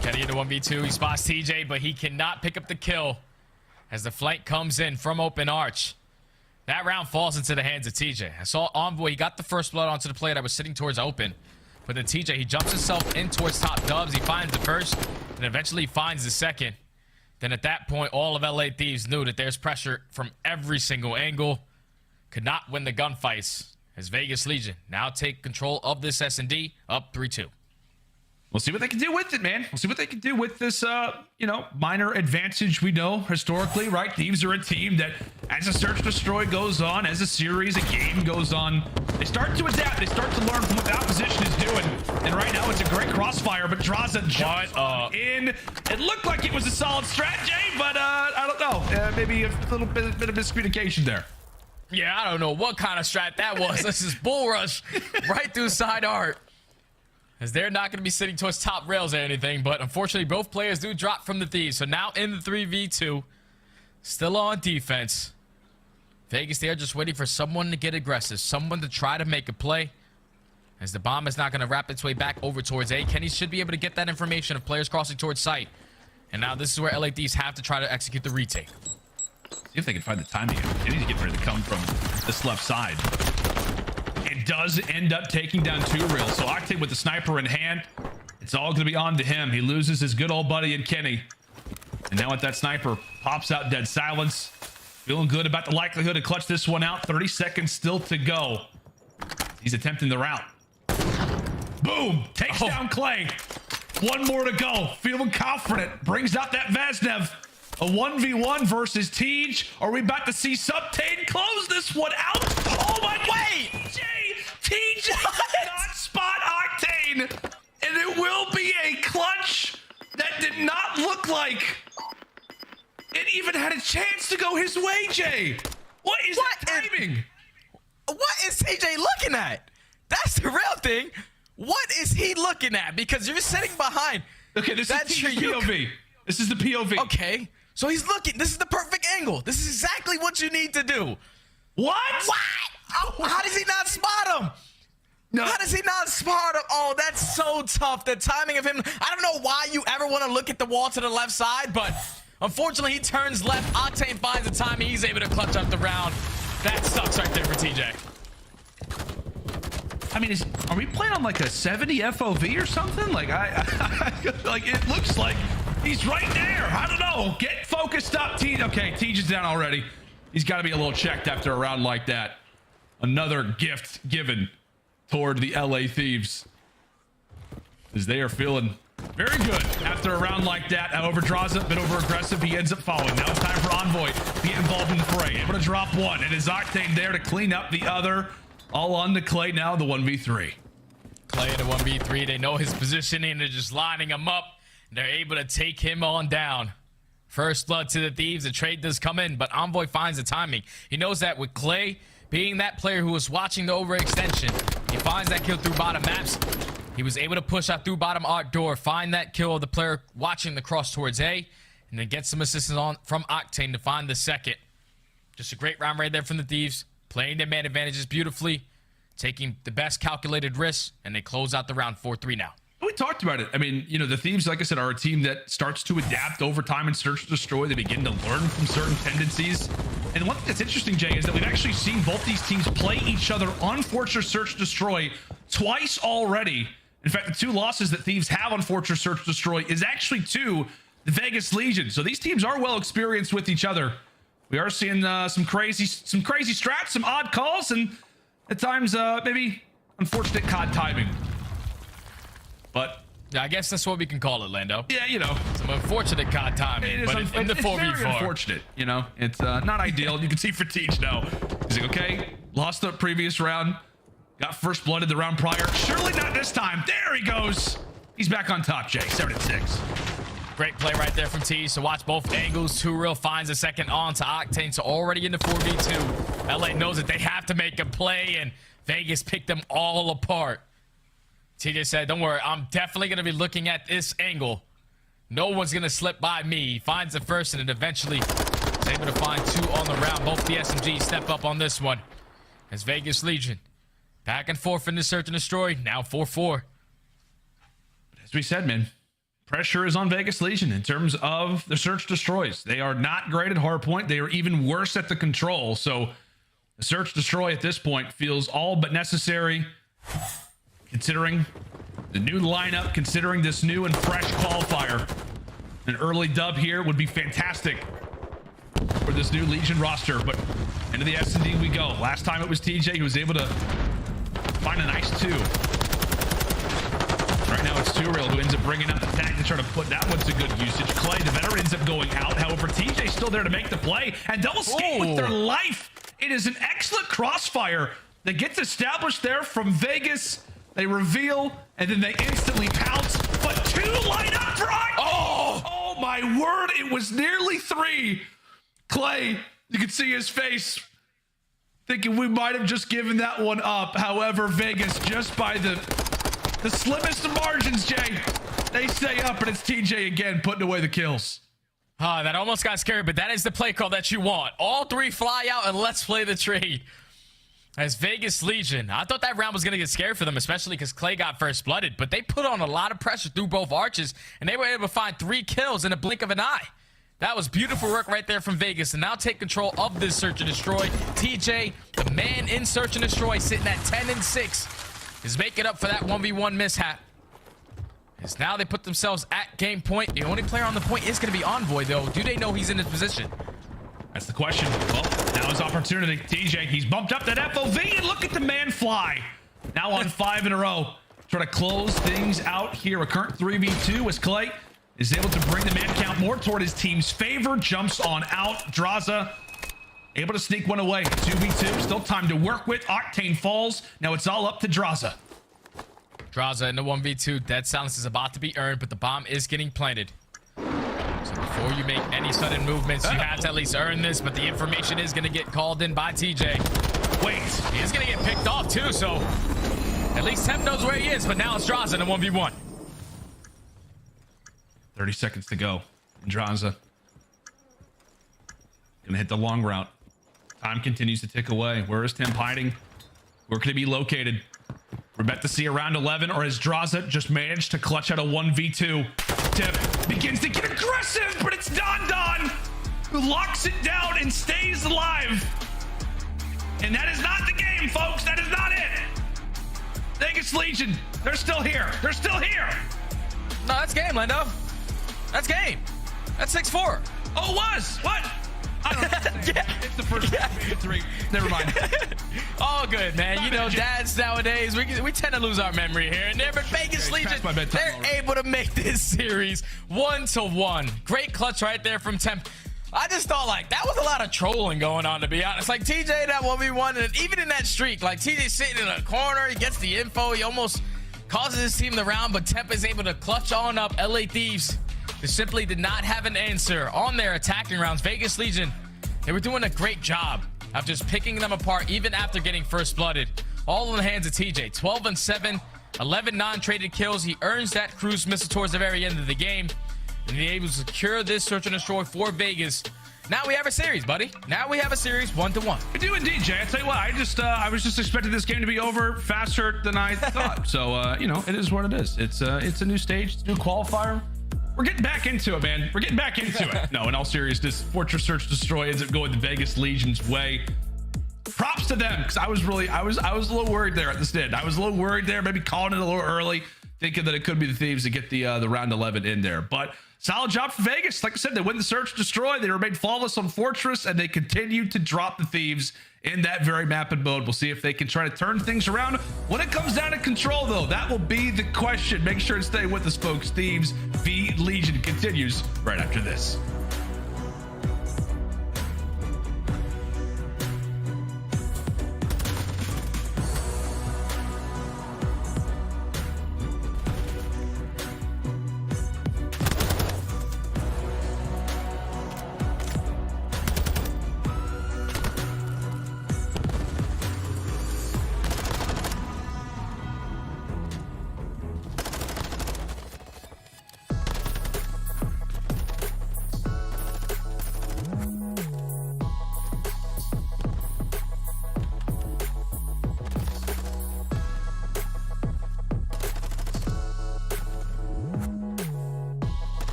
Kenny into 1v2. He spots TJ, but he cannot pick up the kill as the flank comes in from open arch. That round falls into the hands of TJ. I saw Envoy. He got the first blood onto the player that was sitting towards open. But then TJ, he jumps himself in towards top dubs. He finds the first, and eventually finds the second. Then at that point, all of LA Thieves knew that there's pressure from every single angle. Could not win the gunfights as Vegas Legion now take control of this S&D, up 3-2. We'll see what they can do with it, man. We'll see what they can do with this, minor advantage we know historically, right? Thieves are a team that, as a search destroy goes on, as a series, a game goes on, they start to adapt. They start to learn from what the opposition is doing. And right now, it's a great crossfire, but Draza jumps in. It looked like it was a solid strat, Jay, but I don't know. Maybe a little bit of miscommunication there. Yeah, I don't know what kind of strat that was. This is bull rush right through side art. As they're not going to be sitting towards top rails or anything, but unfortunately both players do drop from the Thieves. So now in the 3v2, still on defense. Vegas, they are just waiting for someone to get aggressive, someone to try to make a play. As the bomb is not going to wrap its way back over towards A. Kenny should be able to get that information of players crossing towards site. And now this is where LA Thieves have to try to execute the retake. See if they can find the timing. Kenny's getting ready to come from this left side. It does end up taking down 2 real. So Octane with the sniper in hand. It's all going to be on to him. He loses his good old buddy in Kenny. And now with that sniper, pops out dead silence. Feeling good about the likelihood to clutch this one out. 30 seconds still to go. He's attempting the route. Boom! Takes down Clay. 1 more to go. Feeling confident. Brings out that Vaznev. A 1v1 versus Tej. Are we about to see Subtane close this one out? Oh my God! Jay! Tej did not spot Octane. And it will be a clutch that did not look like it even had a chance to go his way, Jay. What is that timing? What is TJ looking at? That's the real thing. What is he looking at? Because you're sitting behind. Okay, this is the POV. This is the POV. Okay. So he's looking. This is the perfect angle. This is exactly what you need to do. What? Oh, how does he not spot him? No. How does he not spot him? Oh, that's so tough. The timing of him. I don't know why you ever want to look at the wall to the left side, but unfortunately he turns left. Octane finds the timing. He's able to clutch up the round. That sucks right there for TJ. I mean, are we playing on like a 70 FOV or something? Like like it looks like he's right there. I don't know. Get focused up, Tej. Okay, Tej is down already. He's got to be a little checked after a round like that. Another gift given toward the LA Thieves, as they are feeling very good after a round like that. However, draws a bit over aggressive. He ends up falling. Now it's time for Envoy to get involved in the fray. Able to drop one. It is Octane there to clean up the other. All on to Clay now, the 1v3. Clay in the 1v3. They know his positioning. They're just lining him up. They're able to take him on down. First blood to the Thieves. The trade does come in, but Envoy finds the timing. He knows that with Clay being that player who was watching the overextension, he finds that kill through bottom maps. He was able to push out through bottom art door, find that kill of the player watching the cross towards A, and then get some assistance on from Octane to find the second. Just a great round right there from the Thieves, playing their man advantages beautifully, taking the best calculated risks, and they close out the round 4-3 now. We talked about it. I mean, you know, the Thieves, like I said, are a team that starts to adapt over time and search to destroy. They begin to learn from certain tendencies. And one thing that's interesting, Jay, is that we've actually seen both these teams play each other on Fortress Search Destroy twice already. In fact, the 2 losses that Thieves have on Fortress Search Destroy is actually to the Vegas Legion. So these teams are well experienced with each other. We are seeing some crazy strats, some odd calls, and at times maybe unfortunate COD timing. But yeah, I guess that's what we can call it, Lando. Yeah, you know, some unfortunate COD timing, but in the 4v4, very unfortunate. You know, it's not ideal. You can see for Teach now. He's like, okay, lost the previous round, got first blooded the round prior. Surely not this time. There he goes. He's back on top, Jay. 7-6. Great play right there from T. So watch both angles. Too Real finds a second on to Octane. So already in the 4v2. LA knows that they have to make a play, and Vegas picked them all apart. TJ said, don't worry, I'm definitely going to be looking at this angle. No one's going to slip by me. He finds the first and then eventually is able to find 2 on the round. Both the SMGs step up on this one. As Vegas Legion back and forth in the search and destroy. Now 4-4. As we said, man, pressure is on Vegas Legion in terms of the search destroys. They are not great at hardpoint. They are even worse at the control. So the search destroy at this point feels all but necessary. Considering the new lineup, considering this new and fresh qualifier, an early dub here would be fantastic for this new Legion roster. But into the S&D we go. Last time it was TJ who was able to find a nice 2. Right now it's Too Real who ends up bringing up the tag to try to put that one to good usage. Clay, the veteran, ends up going out. However, TJ's still there to make the play and double skate with their life. It is an excellent crossfire that gets established there from Vegas. They reveal, and then they instantly pounce, but 2 line up for oh my word, it was nearly 3. Clay, you can see his face, thinking we might have just given that one up. However, Vegas, just by the slimmest of margins, Jay, they stay up, and it's TJ again putting away the kills. That almost got scary, but that is the play call that you want. All 3 fly out, and let's play the trade. As Vegas Legion, I thought that round was going to get scared for them, especially because Clay got first blooded, but they put on a lot of pressure through both arches, and they were able to find 3 kills in a blink of an eye. That was beautiful work right there from Vegas, and now take control of this search and destroy. TJ, the man in search and destroy, sitting at 10-6, is making up for that 1v1 mishap. As now they put themselves at game point. The only player on the point is going to be Envoy, though. Do they know he's in his position? That's the question. Well, now his opportunity. TJ, he's bumped up that FOV, and look at the man fly. Now on 5 in a row. Try to close things out here. A current 3v2 as Clay is able to bring the man count more toward his team's favor. Jumps on out. Draza able to sneak one away. 2v2. Still time to work with. Octane falls. Now it's all up to Draza. Draza in the 1v2. Dead silence is about to be earned, but the bomb is getting planted. So before you make any sudden movements, you have to at least earn this, but the information is going to get called in by TJ. Wait, he is going to get picked off too, so at least Temp knows where he is, but now it's Draza in a 1v1. 30 seconds to go. Draza gonna hit the long route. Time continues to tick away. Where is Temp hiding? Where could he be located? We're about to see around 11, or has Draza just managed to clutch out a 1v2? Temp begins to get aggressive, but it's Don who locks it down and stays alive. And that is not the game, folks. That is not it. Vegas Legion, they're still here. They're still here. No, that's game, Lando. That's game. That's 6-4. Oh, it was? What? I don't know. Yeah. It's the first 3. Never mind. All good, man. You know, dads nowadays, we tend to lose our memory here and there, but Vegas Legion, they're able to make this series 1-1. Great clutch right there from Temp. I just thought, like, that was a lot of trolling going on, to be honest. Like, TJ, that 1v1, and even in that streak, like, TJ sitting in a corner, he gets the info, he almost causes his team the round, but Temp is able to clutch on up. LA Thieves, they simply did not have an answer on their attacking rounds. Vegas Legion, they were doing a great job of just picking them apart, even after getting first blooded. All in the hands of TJ. 12-7, 11 non-traded kills. He earns that cruise missile towards the very end of the game, and he's able to secure this search and destroy for Vegas. Now we have a series, buddy. Now we have a series 1-1. We do indeed, Jay. I tell you what, I was just expecting this game to be over faster than I thought. So you know, it is what it is. It's a new stage, it's a new qualifier. We're getting back into it, man. We're getting back into it. No, in all seriousness, Fortress Search Destroy ends up going the Vegas Legion's way. Props to them, because I was a little worried there at the end. I was a little worried there, maybe calling it a little early, thinking that it could be the Thieves to get the round 11 in there. But solid job for Vegas. Like I said, they win the Search Destroy. They remain flawless on Fortress, and they continue to drop the Thieves in that very map and mode. We'll see if they can try to turn things around. When it comes down to control, though, that will be the question. Make sure to stay with us, folks. Thieves v Legion continues right after this.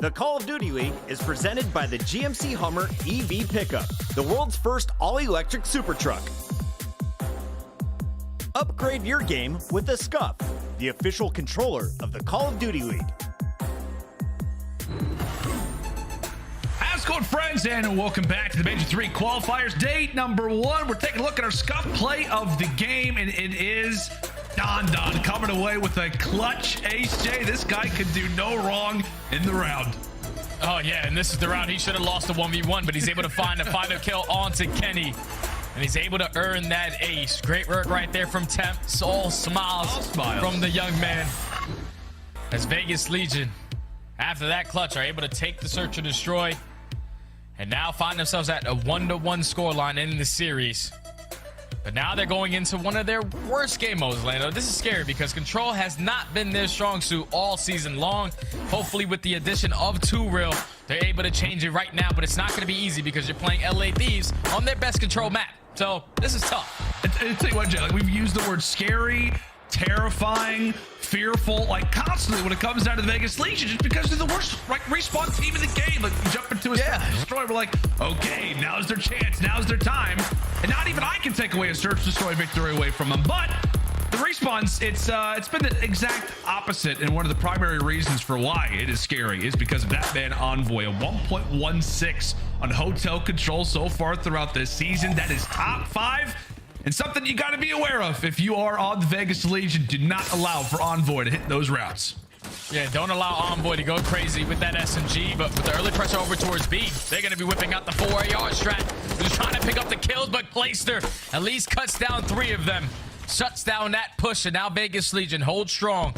The Call of Duty League is presented by the GMC Hummer EV Pickup, the world's first all-electric super truck. Upgrade your game with the Scuff, the official controller of the Call of Duty League. How's it going, friends, and welcome back to the Major 3 Qualifiers. Day number 1. We're taking a look at our Scuff play of the game, and it is Don coming away with a clutch ace. Jay, this guy could do no wrong in the round. Oh, yeah, and this is the round he should have lost the 1v1, but he's able to find a final kill onto Kenny. And he's able to earn that ace. Great work right there from Temp. All smiles from the young man. As Vegas Legion, after that clutch, are able to take the search and destroy. And now find themselves at a 1-1 scoreline in the series. But now they're going into one of their worst game modes, Lando. This is scary because Control has not been their strong suit all season long. Hopefully with the addition of 2Real, they're able to change it right now. But it's not going to be easy because you're playing LA Thieves on their best Control map. So this is tough. I'll tell you what, Jay, like, we've used the word scary, terrifying, fearful, like constantly when it comes down to the Vegas Legion, just because they're the worst respawn team in the game. Like, we jump into a destroy, we're like, okay, now's their chance, now's their time, and not even I can take away a search destroy victory away from them. But the respawns, it's been the exact opposite, and one of the primary reasons for why it is scary is because of that man Envoy, a 1.16 on Hotel Control so far throughout this season. That is top 5. And something you got to be aware of if you are on the Vegas Legion. Do not allow for Envoy to hit those routes. Yeah, don't allow Envoy to go crazy with that SMG, but with the early pressure over towards B, they're going to be whipping out the 4AR strat. They're just trying to pick up the kills, but Clayster at least cuts down 3 of them. Shuts down that push, and now Vegas Legion holds strong.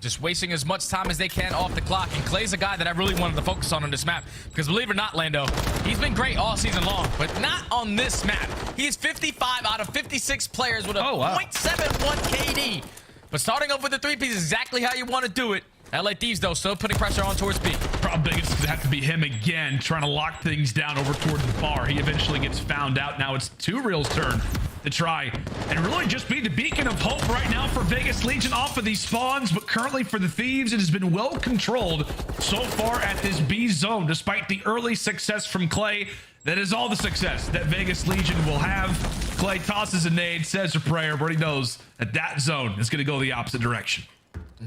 Just wasting as much time as they can off the clock. And Clay's a guy that I really wanted to focus on this map. Because believe it or not, Lando, he's been great all season long, but not on this map. He is 55 out of 56 players with a 0.71 KD. But starting off with the 3-piece is exactly how you want to do it. LA Thieves, though, still putting pressure on towards B. Problem big is going to have to be him again, trying to lock things down over towards the bar. He eventually gets found out. Now it's 2Real's turn to try and really just be the beacon of hope right now for Vegas Legion off of these spawns. But currently for the Thieves, it has been well controlled so far at this B zone, despite the early success from Clay. That is all the success that Vegas Legion will have. Clay tosses a nade, says a prayer, but he knows that that zone is going to go the opposite direction.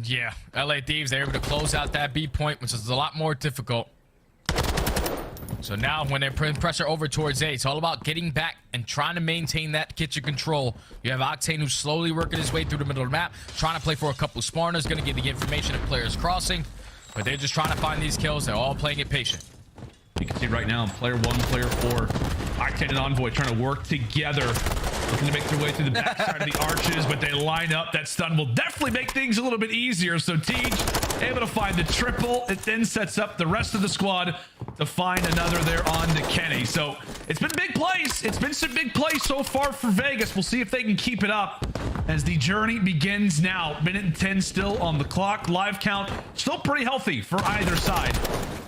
Yeah, LA Thieves, they're able to close out that B point, which is a lot more difficult. So now when they're putting pressure over towards A, it's all about getting back and trying to maintain that kitchen control. You have Octane who's slowly working his way through the middle of the map, trying to play for a couple spawners, going to get the information of players crossing, but they're just trying to find these kills. They're all playing it patient. You can see right now, player 1, player 4, Octane and Envoy trying to work together, looking to make their way through the backside of the arches, but they line up. That stun will definitely make things a little bit easier. So Tej able to find the triple. It then sets up the rest of the squad to find another there on to Kenny. So it's been big plays. It's been some big plays so far for Vegas. We'll see if they can keep it up as the journey begins now. Minute and 10 still on the clock. Live count still pretty healthy for either side.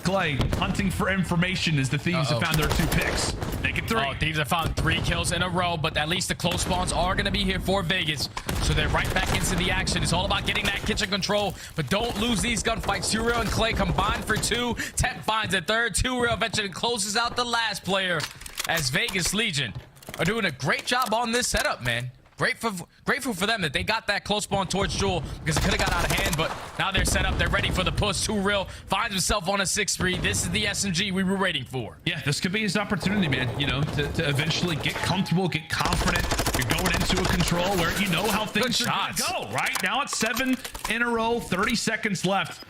Clay hunting for information as the Thieves have found their 2 picks. Make it 3. Oh, Thieves have found 3 kills in a row, but at least the close spawns are going to be here for Vegas. So they're right back into the action. It's all about getting that kitchen control, but don't lose these gunfights. 2Real and Clay combined for 2. Temp finds a 3rd. 2Real eventually closes out the last player as Vegas Legion are doing a great job on this setup, man. Grateful for them that they got that close spawn towards Jewel because it could have got out of hand, but now they're set up. They're ready for the push. 2Real finds himself on a 6-3. This is the SMG we were waiting for. Yeah, this could be his opportunity, man, you know, to eventually get comfortable, get confident. You're going into a control where you know how things are going to go, right? Now it's 7 in a row, 30 seconds left.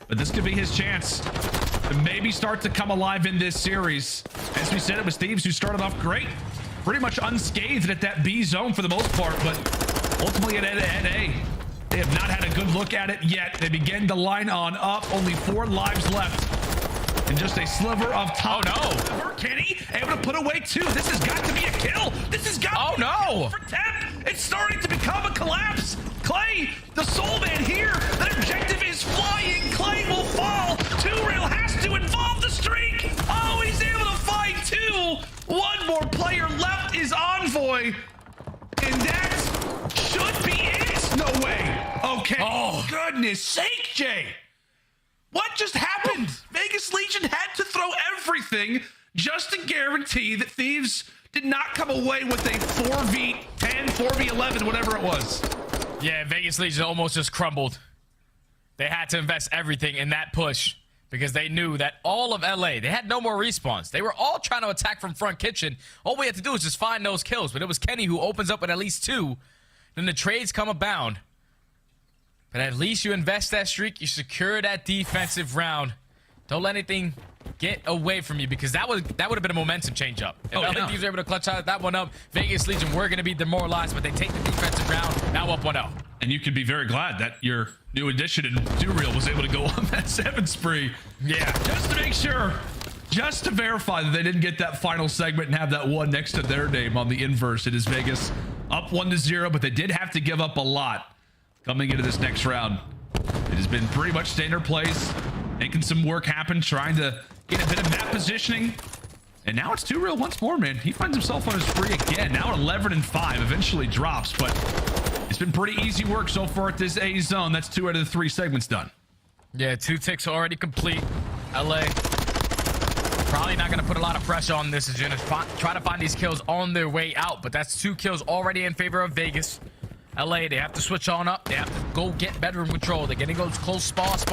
But this could be his chance to maybe start to come alive in this series. As we said, it was Thieves who started off great. Pretty much unscathed at that B zone for the most part, but ultimately at A, they have not had a good look at it yet. They begin to line on up. Only 4 lives left. And just a sliver of time. Oh, no. Kenny able to put away 2. This has got to be a kill. This has got to be a kill for Temp. It's starting to become a collapse. Clay, the soul man here. That objective is flying. Clay will fall. 2Real has to involve the streak. Oh, he's able to find 2. 1 more player left is Envoy. And that should be it. No way. Okay. Oh, goodness sake, Jay. What just happened? Vegas Legion had to throw everything just to guarantee that Thieves did not come away with a 4v10, 4v11, whatever it was. Yeah, Vegas Legion almost just crumbled. They had to invest everything in that push because they knew that all of LA, they had no more respawns. They were all trying to attack from front kitchen. All we had to do was just find those kills. But it was Kenny who opens up with at least 2. Then the trades come abound. But at least you invest that streak. You secure that defensive round. Don't let anything get away from you, because that would have been a momentum change up. If LA Thieves were able to clutch out that one up, Vegas Legion were going to be demoralized, but they take the defensive round. Now up 1-0. And you could be very glad that your new addition in Real was able to go on that 7 spree. Yeah. Just to make sure, just to verify that they didn't get that final segment and have that 1 next to their name on the inverse. It is Vegas up 1-0, but they did have to give up a lot coming into this next round. It has been pretty much standard plays, making some work happen, trying to get a bit of map positioning. And now it's 2 Real once more, man. He finds himself on his spree again. Now at 11-5, eventually drops, but it's been pretty easy work so far at this A zone. That's 2 out of the 3 segments done. Yeah, 2 ticks already complete. LA probably not going to put a lot of pressure on this. Is going to try to find these kills on their way out, but that's 2 kills already in favor of Vegas. LA, they have to switch on up. They have to go get bedroom control. They're getting those close spawns.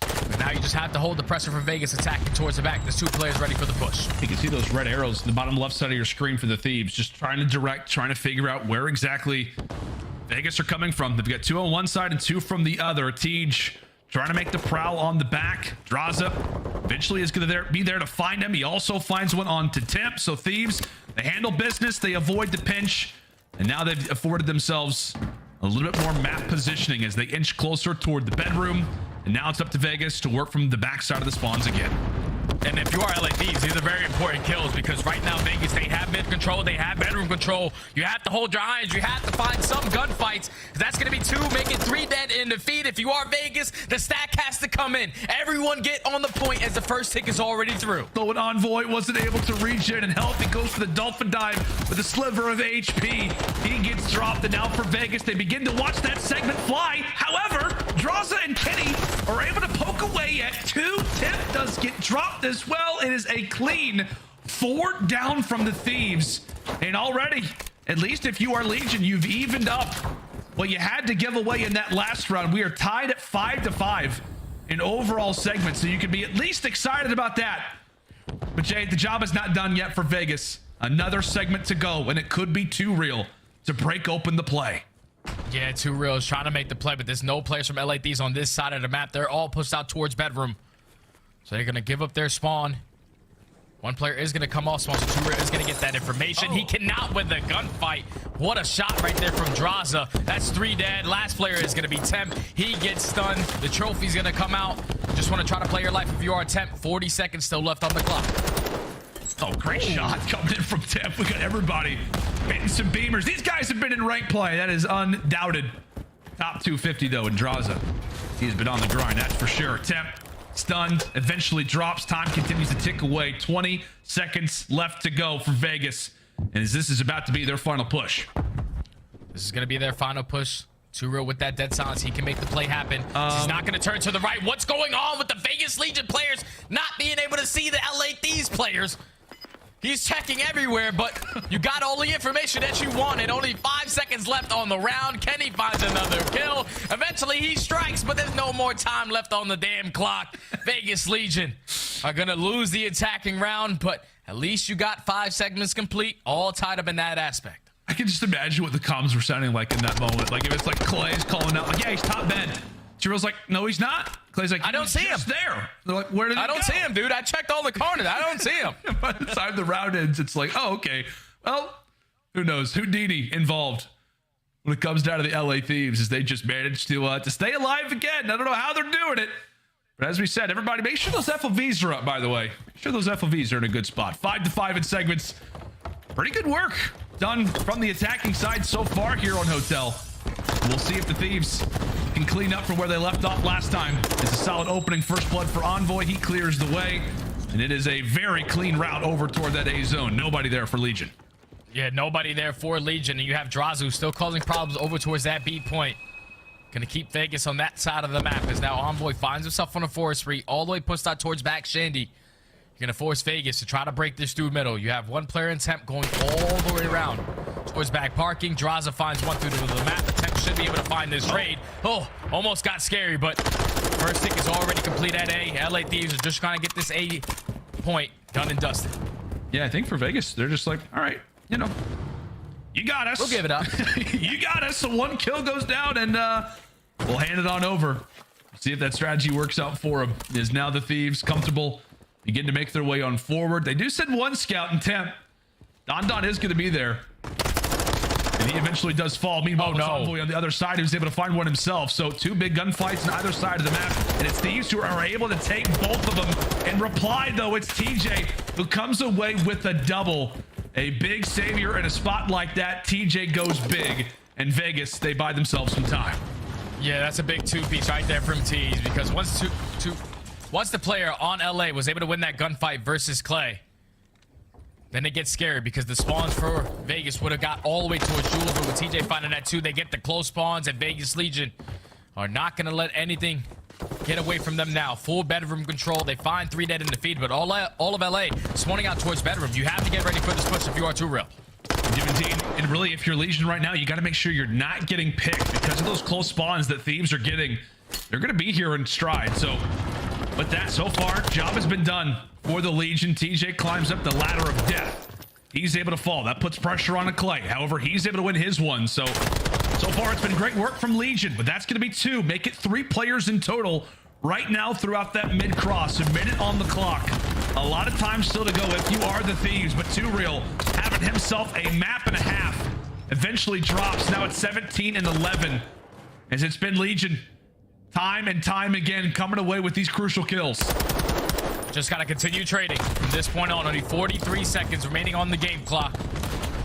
But now you just have to hold the pressure for Vegas attacking towards the back. There's 2 players ready for the push. You can see those red arrows in the bottom left side of your screen for the Thieves. Just trying to direct, trying to figure out where exactly Vegas are coming from. They've got 2 on one side and 2 from the other. Tej trying to make the prowl on the back. Draza eventually is going to be there to find him. He also finds one on to Temp. So Thieves, they handle business. They avoid the pinch. And now they've afforded themselves a little bit more map positioning as they inch closer toward the bedroom. And now it's up to Vegas to work from the backside of the spawns again. And if you are LA Thieves, these are very important kills, because right now Vegas, they have mid control, they have bedroom control. You have to hold your eyes, you have to find some gunfights. That's going to be 2, making 3 dead in defeat. If you are Vegas, the stack has to come in. Everyone get on the point as the first tick is already through. Though an Envoy wasn't able to regen and help, he goes for the Dolphin Dive with a sliver of HP. He gets dropped, and now for Vegas, they begin to watch that segment fly. However, Draza and Kenny are able to poke away at 2. Tip does get dropped as well. It is a clean 4 down from the Thieves. And already, at least if you are Legion, you've evened up what you had to give away in that last round. We are tied at 5-5 in overall segments, so you can be at least excited about that. But Jay, the job is not done yet for Vegas. Another segment to go, and it could be 2 Real to break open the play. Yeah, 2 Real is trying to make the play, but there's no players from LA Thieves on this side of the map. They're all pushed out towards bedroom. So they're going to give up their spawn. 1 player is going to come off spawn, so 2 Real is going to get that information. He cannot win the gunfight. What a shot right there from Draza. That's 3 dead. Last player is going to be Temp. He gets stunned. The trophy's going to come out. Just want to try to play your life if you are Temp. 40 seconds still left on the clock. Oh, great shot coming in from Temp. We got everybody hitting some beamers. These guys have been in rank play. That is undoubted. Top 250, though, in Draza. He's been on the grind, that's for sure. Temp stunned, eventually drops. Time continues to tick away. 20 seconds left to go for Vegas. And as this is about to be their final push. This is going to be their final push. 2 Real with that dead silence. He can make the play happen. He's not going to turn to the right. What's going on with the Vegas Legion players not being able to see the LA Thieves players? He's checking everywhere, but you got all the information that you wanted. Only 5 seconds left on the round. Kenny finds another kill. Eventually, he strikes, but there's no more time left on the damn clock. Vegas Legion are going to lose the attacking round, but at least you got 5 segments complete, all tied up in that aspect. I can just imagine what the comms were sounding like in that moment. Like, if it's like Clay's calling out, like, yeah, he's top bed. Jirill's like, no, he's not. Clay's like, I don't see him there. They're like, where did he go? I don't see him, dude. I checked all the corners. I don't see him. By the time the round ends, it's like, oh, okay. Well, who knows? Houdini involved when it comes down to the LA Thieves, as they just managed to stay alive again. I don't know how they're doing it. But as we said, everybody, make sure those FOVs are up, by the way. Make sure those FOVs are in a good spot. 5-5 in segments. Pretty good work done from the attacking side so far here on Hotel. We'll see if the Thieves can clean up from where they left off last time. It's a solid opening first blood for Envoy. He clears the way, and it is a very clean route over toward that A zone. Nobody there for Legion. Yeah, nobody there for Legion, and you have Drazu still causing problems over towards that B point. Gonna keep Vegas on that side of the map as now Envoy finds himself on a forestry all the way pushed out towards back Shandy. You're gonna force Vegas to try to break this through middle. You have one player in temp going all the way around towards back parking. Draza finds one through the map. The temp should be able to find this trade. Oh, almost got scary, but first tick is already complete at A. LA Thieves are just trying to get this A point done and dusted. Yeah, I think for Vegas, they're just like, all right, you know, you got us. We'll give it up. You got us. So one kill goes down, and we'll hand it on over. See if that strategy works out for them. Is now the Thieves comfortable, begin to make their way on forward. They do send one scout in temp. Don is going to be there. And he eventually does fall. Meanwhile, Envoy on the other side who's able to find one himself. So two big gunfights on either side of the map. And it's Thieves who are able to take both of them. In reply, though, it's TJ who comes away with a double. A big savior in a spot like that. TJ goes big. And Vegas, they buy themselves some time. Yeah, that's a big two-piece right there from Tees. Because once the player on LA was able to win that gunfight versus Clay, then they get scared because the spawns for Vegas would have got all the way towards Jules, but with TJ finding that too, they get the close spawns, and Vegas Legion are not going to let anything get away from them now. Full bedroom control. They find 3 dead in the feed, but all of LA spawning out towards bedroom. You have to get ready for this push if you are too real. Indeed, and really, if you're Legion right now, you got to make sure you're not getting picked because of those close spawns that Thieves are getting. They're going to be here in stride. So, with that, so far, job has been done for the Legion. TJ climbs up the ladder of death. He's able to fall. That puts pressure on Clay. However, he's able to win his one. So far, it's been great work from Legion, but that's going to be 2. Make it 3 players in total right now throughout that mid-cross. A minute on the clock. A lot of time still to go if you are the Thieves, but Too Real having himself a map and a half. Eventually drops. Now it's 17 and 11 as it's been Legion time and time again coming away with these crucial kills. Just got to continue trading from this point on. Only 43 seconds remaining on the game clock.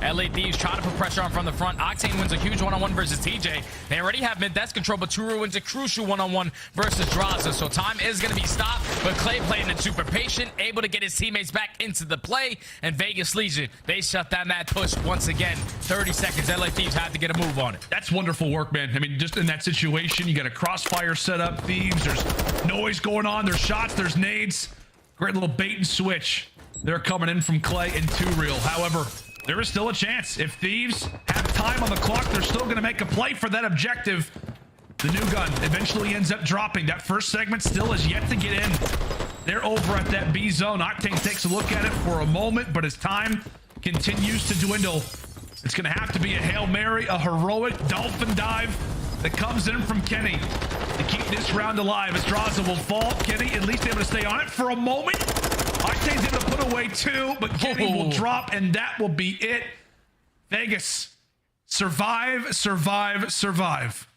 LA Thieves trying to put pressure on from the front. Octane wins a huge one-on-one versus TJ. They already have mid-death control, but Turu wins a crucial one-on-one versus Draza. So time is going to be stopped, but Clay playing it super patient, able to get his teammates back into the play, and Vegas Legion, they shut down that push once again. 30 seconds, LA Thieves have to get a move on it. That's wonderful work, man. I mean, just in that situation, you got a crossfire set up, Thieves, there's noise going on, there's shots, there's nades. Great little bait and switch. They're coming in from Clay and Too Real. However, there is still a chance. If Thieves have time on the clock, they're still going to make a play for that objective. The new gun eventually ends up dropping. That first segment still is yet to get in. They're over at that B zone. Octane takes a look at it for a moment, but as time continues to dwindle, it's going to have to be a Hail Mary, a heroic dolphin dive that comes in from Kenny to keep this round alive. As Draza will fall, Kenny at least able to stay on it for a moment. Octane's able to put away 2, but Kenny will drop, and that will be it. Vegas, survive, survive, survive.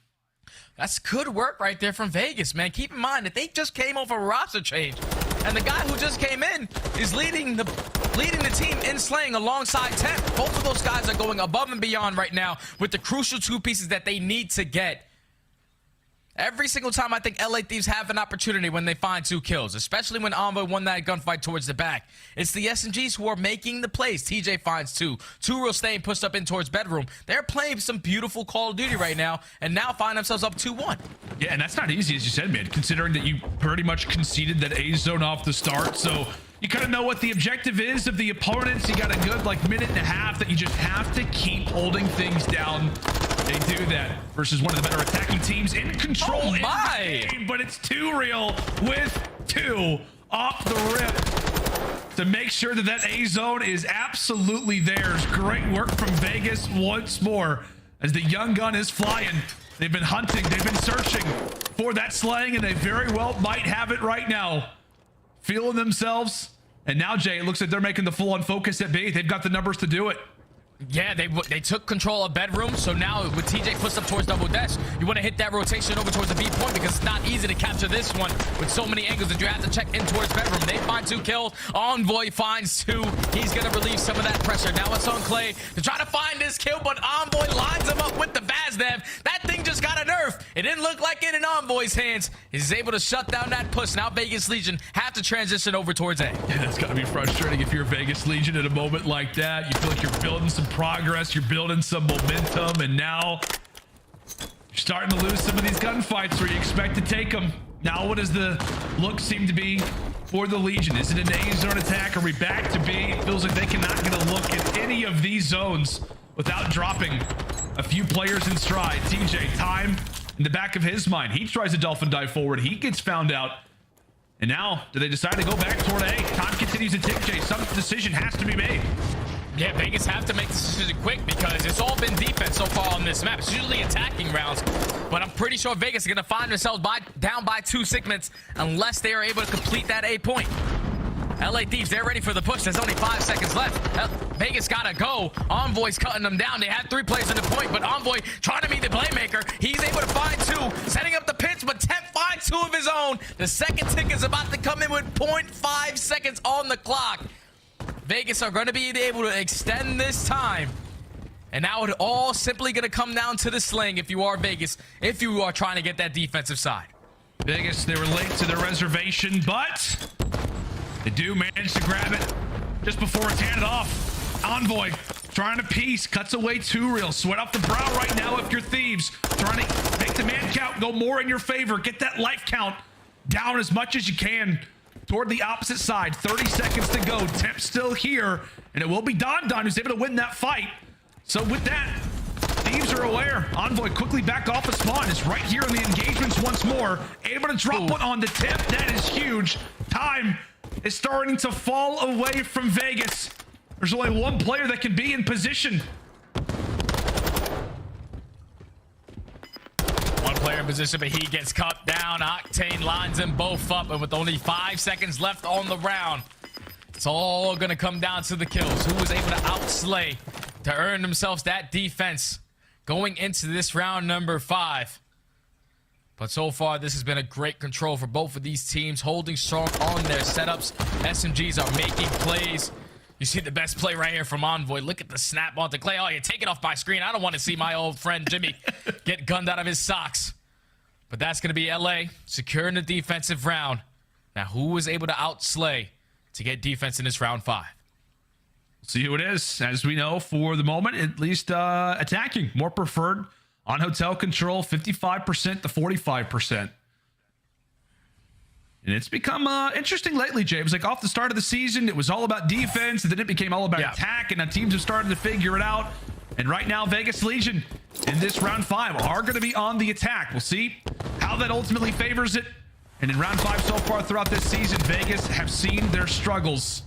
That's good work right there from Vegas, man. Keep in mind that they just came off a roster change, and the guy who just came in is leading the team in slaying alongside Temp. Both of those guys are going above and beyond right now with the crucial 2 pieces that they need to get. Every single time I think LA Thieves have an opportunity when they find 2 kills, especially when Envoy won that gunfight towards the back. It's the SMGs who are making the plays. TJ finds 2. Too Real staying pushed up in towards bedroom. They're playing some beautiful Call of Duty right now and now find themselves up 2-1. Yeah, and that's not easy, as you said, man, considering that you pretty much conceded that A zone off the start. So you kind of know what the objective is of the opponents. You got a good minute and a half that you just have to keep holding things down. They do that versus one of the better attacking teams in control in the game, but it's Too Real with 2 off the rip to make sure that that A zone is absolutely theirs. Great work from Vegas once more as the young gun is flying. They've been hunting, they've been searching for that slaying, and they very well might have it right now. Feeling themselves, and now Jay, it looks like they're making the full-on focus at B. They've got the numbers to do it. Yeah, they took control of bedroom, so now with TJ pushed up towards double dash, you want to hit that rotation over towards the B point because it's not easy to capture this one with so many angles that you have to check in towards bedroom. They find 2 kills. Envoy finds 2. He's going to relieve some of that pressure. Now it's on Clay to try to find this kill, but Envoy lines him up with the Vazdev. That thing just got a nerf. It didn't look like it in Envoy's hands. He's able to shut down that push. Now Vegas Legion have to transition over towards A. Yeah, that's got to be frustrating if you're Vegas Legion at a moment like that. You feel like you're building some progress, you're building some momentum, and now you're starting to lose some of these gunfights where you expect to take them. Now what does the look seem to be for the Legion? Is it an A zone attack? Are we back to B? It feels like they cannot get a look at any of these zones without dropping a few players in stride. TJ, time in the back of his mind. He tries to dolphin dive forward. He gets found out. And now, do they decide to go back toward A? Time continues to tick, Jay. Some decision has to be made. Yeah, Vegas have to make this decision quick because it's all been defense so far on this map. It's usually attacking rounds, but I'm pretty sure Vegas is going to find themselves down by 2 segments unless they are able to complete that A point. LA Thieves, they're ready for the push. There's only 5 seconds left. Vegas got to go. Envoy's cutting them down. They had 3 plays in the point, but Envoy trying to be the playmaker. He's able to find 2, setting up the pinch, but Temp finds 2 of his own. The second tick is about to come in with 0.5 seconds on the clock. Vegas are going to be able to extend this time. And now it's all simply going to come down to the sling if you are Vegas, if you are trying to get that defensive side. Vegas, they were late to their reservation, but they do manage to grab it just before it's handed off. Envoy trying to piece, cuts away 2 real. Sweat off the brow right now if you're Thieves. Trying to make the man count go more in your favor. Get that life count down as much as you can toward the opposite side. 30 seconds to go. Temp still here, and it will be Don who's able to win that fight. So with that, Thieves are aware. Envoy quickly back off the spawn. Is right here in the engagements once more. Able to drop one on the Temp. That is huge. Time is starting to fall away from Vegas. There's only 1 player that can be in position. 1 player in position, but he gets cut down. Octane lines them both up, and with only 5 seconds left on the round, it's all going to come down to the kills. Who was able to outslay to earn themselves that defense going into this round number 5. But so far, this has been a great control for both of these teams, holding strong on their setups. SMGs are making plays. You see the best play right here from Envoy. Look at the snap onto Clay. Oh, you take it off my screen. I don't want to see my old friend Jimmy get gunned out of his socks. But that's going to be LA securing the defensive round. Now, who was able to outslay to get defense in this round 5? See who it is. As we know, for the moment, at least attacking. More preferred on hotel control, 55% to 45%. And it's become interesting lately, James. Like off the start of the season, it was all about defense, and then it became all about attack, and now teams have started to figure it out. And right now, Vegas Legion in this round 5 are going to be on the attack. We'll see how that ultimately favors it. And in round 5 so far throughout this season, Vegas have seen their struggles.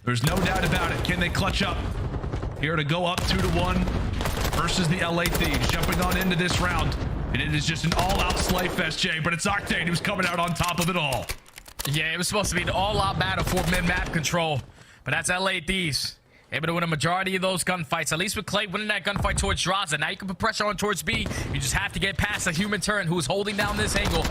There's no doubt about it. Can they clutch up here to go up 2-1 versus the LA Thieves, jumping on into this round? And it is just an all-out slay fest, Jay, but it's Octane who's coming out on top of it all. Yeah, it was supposed to be an all-out battle for mid-map control, but that's LA Thieves. Able to win a majority of those gunfights, at least with Clay winning that gunfight towards Draza. Now you can put pressure on towards B. You just have to get past the human turret who's holding down this angle,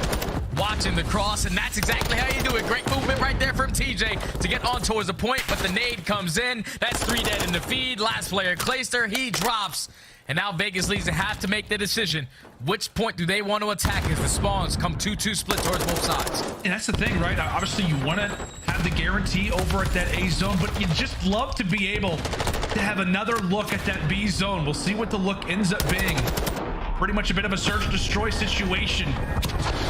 watching the cross, and that's exactly how you do it. Great movement right there from TJ to get on towards the point, but the nade comes in. That's 3 dead in the feed. Last player, Clayster, he drops. And now Vegas Legion have to make the decision. Which point do they want to attack as the spawns come 2-2 split towards both sides? And that's the thing, right? Obviously, you want to have the guarantee over at that A zone, but you just love to be able to have another look at that B zone. We'll see what the look ends up being. Pretty much a bit of a search-destroy situation.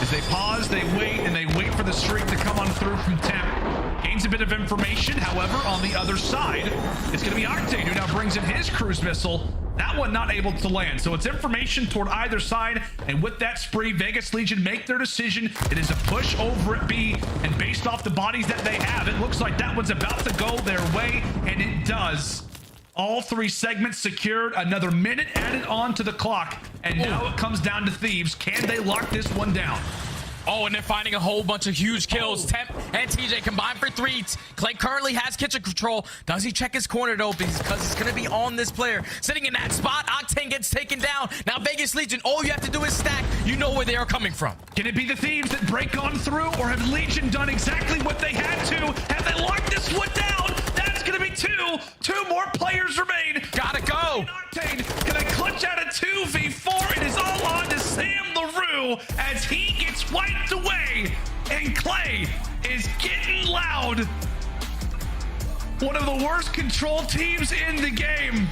As they pause, they wait, and they wait for the streak to come on through from Temp. Gains a bit of information, however, on the other side, it's going to be Octane who now brings in his cruise missile. That one not able to land. So it's information toward either side. And with that spree, Vegas Legion make their decision. It is a push over at B. And based off the bodies that they have, it looks like that one's about to go their way. And it does. All 3 segments secured. Another minute added on to the clock. And now it comes down to Thieves. Can they lock this one down? Oh, and they're finding a whole bunch of huge kills. Temp and TJ combined for 3. Clay currently has kitchen control. Does he check his corner though? Because it's going to be on this player. Sitting in that spot, Octane gets taken down. Now Vegas Legion, all you have to do is stack. You know where they are coming from. Can it be the Thieves that break on through? Or have Legion done exactly what they had to? Have they locked this one down? That's going to be 2. 2 more players remain. Gotta go. Octane, can I clutch out a 2v4? It is all on to Sam LaRue as he gets wiped away. And Clay is getting loud. One of the worst control teams in the game.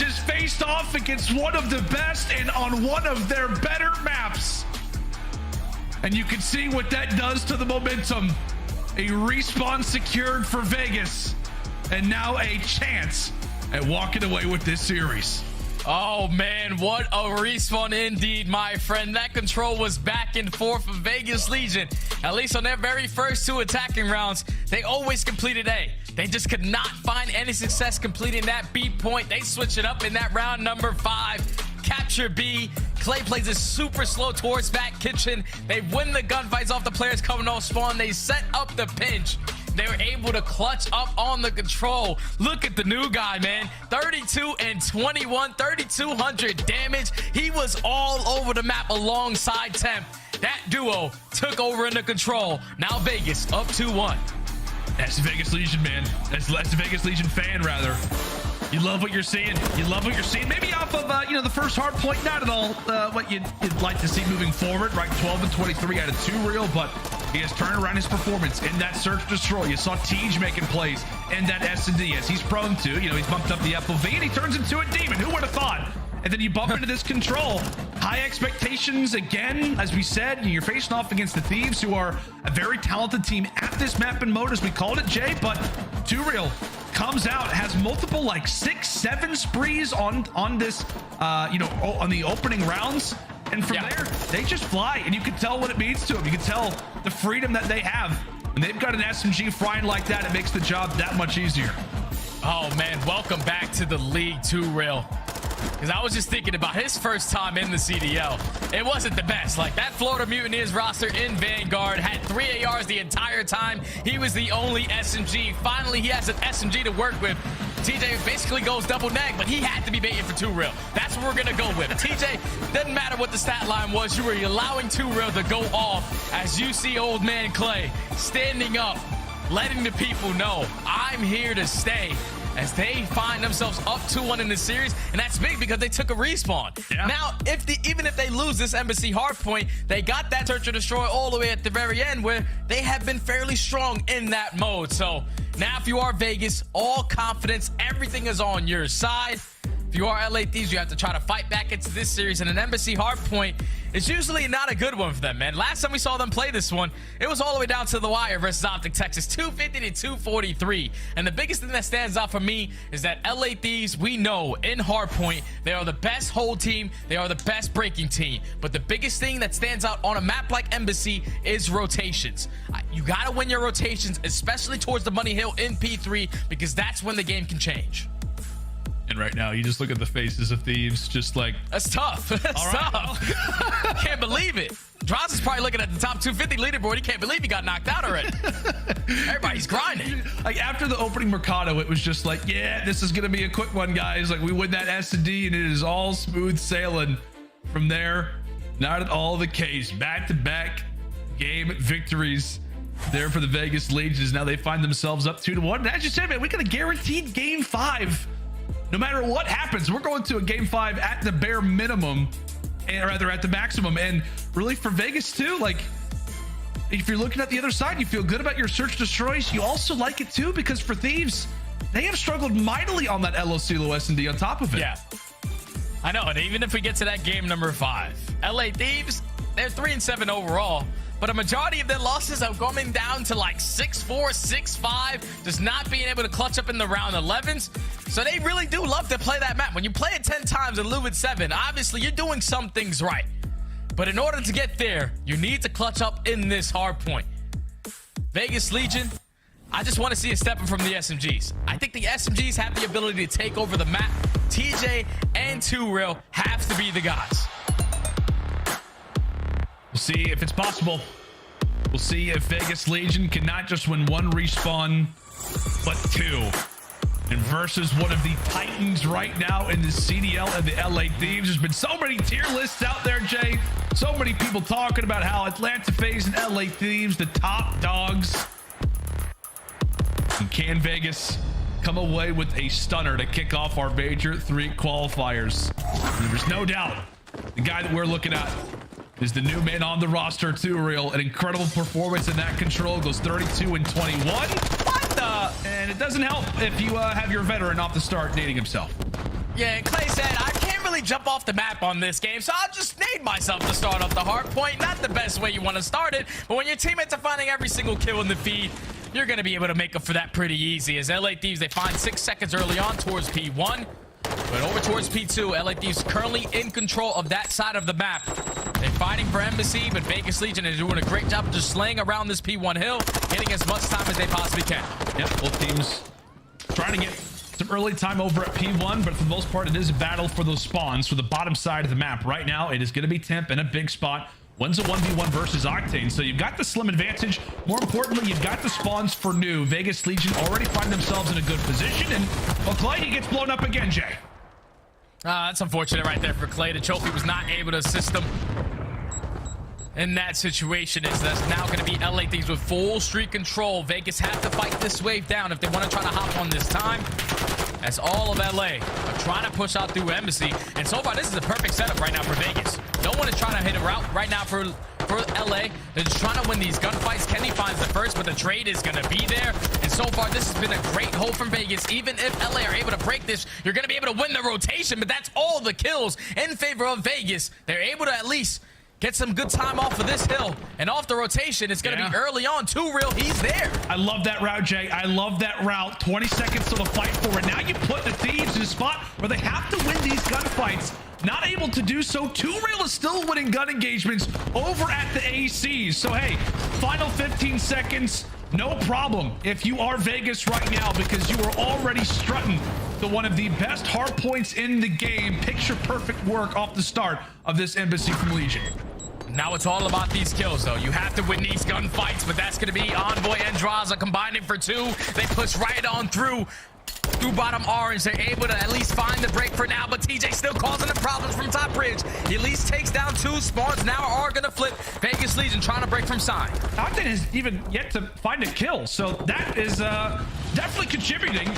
just faced off against one of the best and on one of their better maps. And you can see what that does to the momentum. A respawn secured for Vegas, and now a chance at walking away with this series. Oh man, what a respawn indeed, my friend. That control was back and forth for Vegas Legion. At least on their very first 2 attacking rounds, they always completed A. They just could not find any success completing that B point. They switch it up in that round number 5. Capture B. Clay plays it super slow towards back kitchen. They win the gunfights off the players coming off spawn. They set up the pinch. They were able to clutch up on the control. Look at the new guy, man. 32 and 21, 3,200 damage. He was all over the map alongside Temp. That duo took over in the control. Now Vegas up 2-1. That's the Vegas Legion, man. That's the Vegas Legion fan, rather. You love what you're seeing. You love what you're seeing. Maybe off of, the first hard point, not at all what you'd like to see moving forward, right? 12 and 23 out of 2 real, but he has turned around his performance in that search destroy. You saw Thieves making plays in that S&D as he's prone to. He's bumped up the FOV and he turns into a demon. Who would have thought? And then you bump into this control. High expectations again, as we said. You're facing off against the Thieves, who are a very talented team at this map and mode, as we called it, Jay. But 2Real comes out, has multiple 6-7 sprees on this, on the opening rounds. And from there, they just fly. And you can tell what it means to them. You can tell the freedom that they have. When they've got an SMG flying like that, it makes the job that much easier. Oh, man. Welcome back to the league, 2Real. Because I was just thinking about his first time in the CDL. It wasn't the best. Like, that Florida Mutineers roster in Vanguard had 3 ARs the entire time. He was the only SMG. Finally, he has an SMG to work with. TJ basically goes double neg, but he had to be baiting for 2Real. That's what we're going to go with. TJ, doesn't matter what the stat line was. You were allowing 2Real to go off as you see old man Clay standing up, letting the people know, I'm here to stay, as they find themselves up 2-1 in the series. And that's big because they took a respawn. Yeah. Now, even if they lose this Embassy hardpoint, they got that search and destroy all the way at the very end, where they have been fairly strong in that mode. So now if you are Vegas, all confidence, everything is on your side. If you are LA Thieves, you have to try to fight back into this series, and an Embassy hardpoint is usually not a good one for them, man. Last time we saw them play this one, it was all the way down to the wire versus Optic Texas, 250 to 243. And the biggest thing that stands out for me is that LA Thieves, we know in hardpoint, they are the best hold team, they are the best breaking team. But the biggest thing that stands out on a map like Embassy is rotations. You gotta win your rotations, especially towards the Money Hill in P3, because that's when the game can change. And right now, you just look at the faces of Thieves, just like... That's tough. That's tough. Can't believe it. Droz is probably looking at the top 250 leaderboard. He can't believe he got knocked out already. Everybody's grinding. Like, after the opening Mercado, it was just like, yeah, this is going to be a quick one, guys. Like, we win that S&D, and it is all smooth sailing. From there, not at all the case. Back-to-back game victories there for the Vegas Legions. Now they find themselves up 2-1. And as you said, man, we got a guaranteed game 5. No matter what happens, we're going to a game 5 at the bare minimum, or rather at the maximum. And really for Vegas too, like, if you're looking at the other side, you feel good about your search destroys. You also like it too, because for Thieves, they have struggled mightily on that LOC low S&D on top of it. Yeah, I know. And even if we get to that game number 5, LA Thieves, they're 3-7 overall. But a majority of their losses are coming down to like 6-4, 6-5, just not being able to clutch up in the round 11s. So they really do love to play that map. When you play it 10 times and lose it 7, obviously you're doing some things right. But in order to get there, you need to clutch up in this hard point. Vegas Legion, I just want to see a step from the SMGs. I think the SMGs have the ability to take over the map. TJ and 2Real have to be the guys. We'll see if it's possible. We'll see if Vegas Legion can not just win 1 respawn, but 2. And versus one of the titans right now in the CDL and the LA Thieves. There's been so many tier lists out there, Jay. So many people talking about how Atlanta FaZe and LA Thieves, the top dogs. And can Vegas come away with a stunner to kick off our Major 3 qualifiers? And there's no doubt the guy that we're looking at is the new man on the roster, 2Real. An incredible performance in that control. Goes 32 and 21. What the? And it doesn't help if you have your veteran off the start dating himself. Yeah, and Clay said, I can't really jump off the map on this game, so I'll just nade myself to start off the hard point. Not the best way you want to start it, but when your teammates are finding every single kill in the feed, you're going to be able to make up for that pretty easy. As LA Thieves, they find 6 seconds early on towards P1, but over towards P2, LA Thieves currently in control of that side of the map. They're fighting for Embassy, but Vegas Legion is doing a great job of just slaying around this P1 hill, getting as much time as they possibly can. Yep, both teams trying to get some early time over at P1, but for the most part, it is a battle for those spawns for the bottom side of the map. Right now, it is going to be Temp in a big spot. One's a 1v1 versus Octane, so you've got the slim advantage. More importantly, you've got the spawns for new. Vegas Legion already find themselves in a good position, and well, Clay, he gets blown up again, Jay. That's unfortunate right there for Clay. The Trophy was not able to assist him in that situation. Is that's now going to be LA Thieves with full streak control. Vegas have to fight this wave down if they want to try to hop on this time. That's all of LA trying to push out through Embassy, and so far this is a perfect setup right now for Vegas. No one is trying to hit a route right now for LA. They're just trying to win these gunfights. Kenny finds the first, but the trade is going to be there. And so far, this has been a great hold from Vegas. Even if LA are able to break this, you're going to be able to win the rotation, but that's all the kills in favor of Vegas. They're able to at least get some good time off of this hill, and off the rotation. It's going to be early on. 2Real, he's there. I love that route, Jay. I love that route. 20 seconds till the fight for it. Now you put the Thieves in a spot where they have to win these gunfights. Not able to do so. 2Real is still winning gun engagements over at the ACs. So, hey, final 15 seconds, no problem if you are Vegas right now, because you are already strutting the one of the best hard points in the game. Picture perfect work off the start of this Embassy from Legion. Now it's all about these kills, though. You have to win these gunfights, but that's going to be Envoy and Draza combining for 2. They push right on through bottom orange. They're able to at least find the break for now, but TJ still causing the problems from top bridge. He at least takes down 2. Spawns now are going to flip. Vegas Legion trying to break from side. Octane has even yet to find a kill, so that is definitely contributing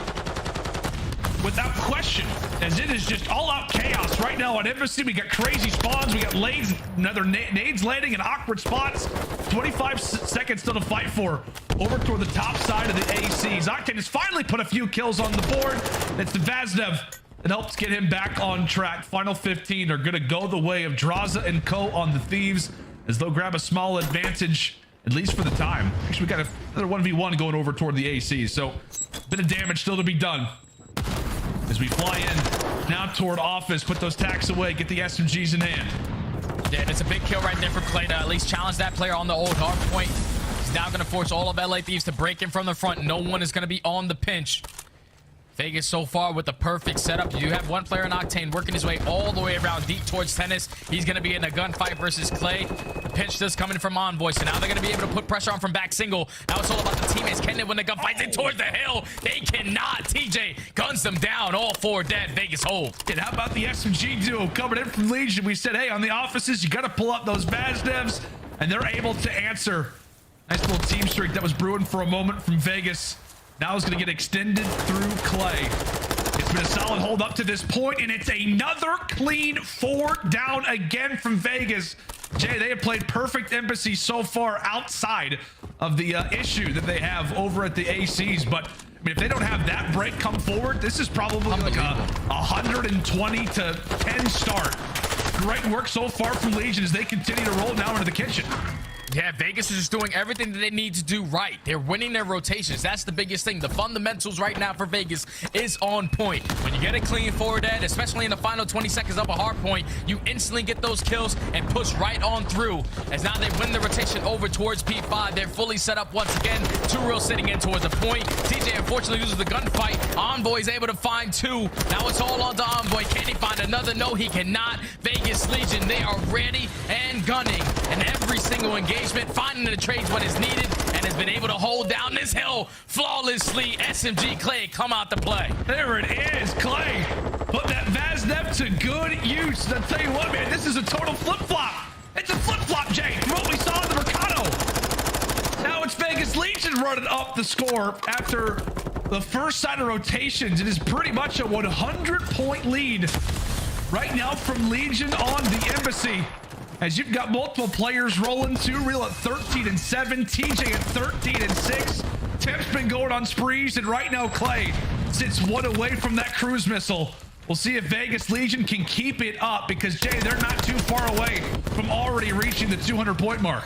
without question, as it is just all-out chaos right now on Embassy. We got crazy spawns, we got nades, another nades landing in awkward spots. 25 seconds still to fight for over toward the top side of the ACs. Octane has finally put a few kills on the board. It's the Vaznev that helps get him back on track. Final 15 are going to go the way of Draza and Co on the Thieves, as they'll grab a small advantage, at least for the time. Actually, we got another 1v1 going over toward the ACs, so a bit of damage still to be done as we fly in now toward office. Put those tacks away, get the SMGs in hand. Yeah, it's a big kill right there for Clay to at least challenge that player on the old hard point. He's now going to force all of LA Thieves to break in from the front. No one is going to be on the pinch. Vegas so far with the perfect setup. You have one player in Octane working his way all the way around deep towards Tennis. He's going to be in a gunfight versus Clay. The pinch does coming from Envoy, so now they're going to be able to put pressure on from back single. Now it's all about the teammates. Can they win the gunfights in towards the hill? They cannot. TJ guns them down. All 4 dead. Vegas hold. And how about the SMG duo coming in from Legion? We said, hey, on the offices, you got to pull up those Vaznev, and they're able to answer. Nice little team streak that was brewing for a moment from Vegas. Now it's going to get extended through Clay. It's been a solid hold up to this point, and it's another clean 4 down again from Vegas. Jay, they have played perfect Embassy so far outside of the issue that they have over at the ACs. But I mean, if they don't have that break come forward, this is probably like a 120 to 10 start. Great work so far from Legion as they continue to roll now into the kitchen. Yeah, Vegas is just doing everything that they need to do right. They're winning their rotations. That's the biggest thing. The fundamentals right now for Vegas is on point. When you get a clean 4 dead, especially in the final 20 seconds of a hard point, you instantly get those kills and push right on through. As now they win the rotation over towards P5. They're fully set up once again. 2Real sitting in towards the point. TJ unfortunately loses the gunfight. Envoy is able to find 2. Now it's all on to Envoy. Can he find another? No, he cannot. Vegas Legion, they are ready and gunning. And every single engagement, finding the trades when it's needed, and has been able to hold down this hill flawlessly. SMG Clay come out to play. There it is, Clay. Put that Vaznev to good use. I'll tell you what, man, this is a total flip-flop. It's a flip-flop, Jay, from what we saw in the Mercado. Now it's Vegas Legion running up the score after the first side of rotations. It is pretty much a 100-point lead right now from Legion on the Embassy, as you've got multiple players rolling. 2Real at 13-7, TJ at 13-6. Temp's been going on sprees, and right now Clay sits 1 away from that cruise missile We'll see if Vegas Legion can keep it up because, Jay, they're not too far away from already reaching the 200-point mark.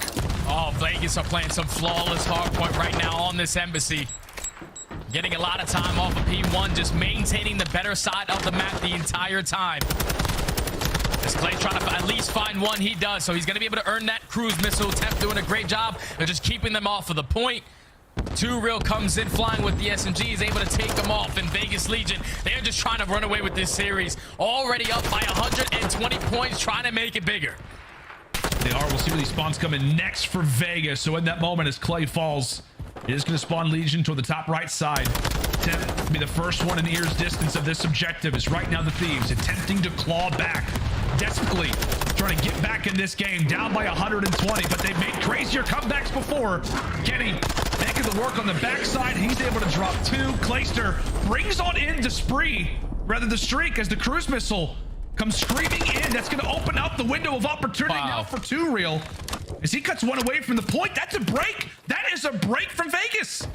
Oh, Vegas are playing some flawless hardpoint right now on this embassy. Getting a lot of time off of P1, just maintaining the better side of the map the entire time. This Clay's trying to at least find one. He does, so he's going to be able to earn that cruise missile. Tef doing a great job of just keeping them off of the point. 2Real comes in flying with the SMG, is able to take them off. And Vegas Legion, they're just trying to run away with this series. Already up by 120 points, trying to make it bigger. They are. We'll see where these spawns come in next for Vegas. So in that moment, as Clay falls, it is going to spawn Legion toward the top right side. Tef to be the first one in ear's distance of this objective is right now the Thieves attempting to claw back. Desperately trying to get back in this game, down by 120, but they've made crazier comebacks before. Kenny making the work on the backside. He's able to drop 2. Clayster brings on in the streak as the cruise missile comes screaming in. That's going to open up the window of opportunity now for 2Real. As he cuts one away from the point, that's a break. That is a break from Vegas.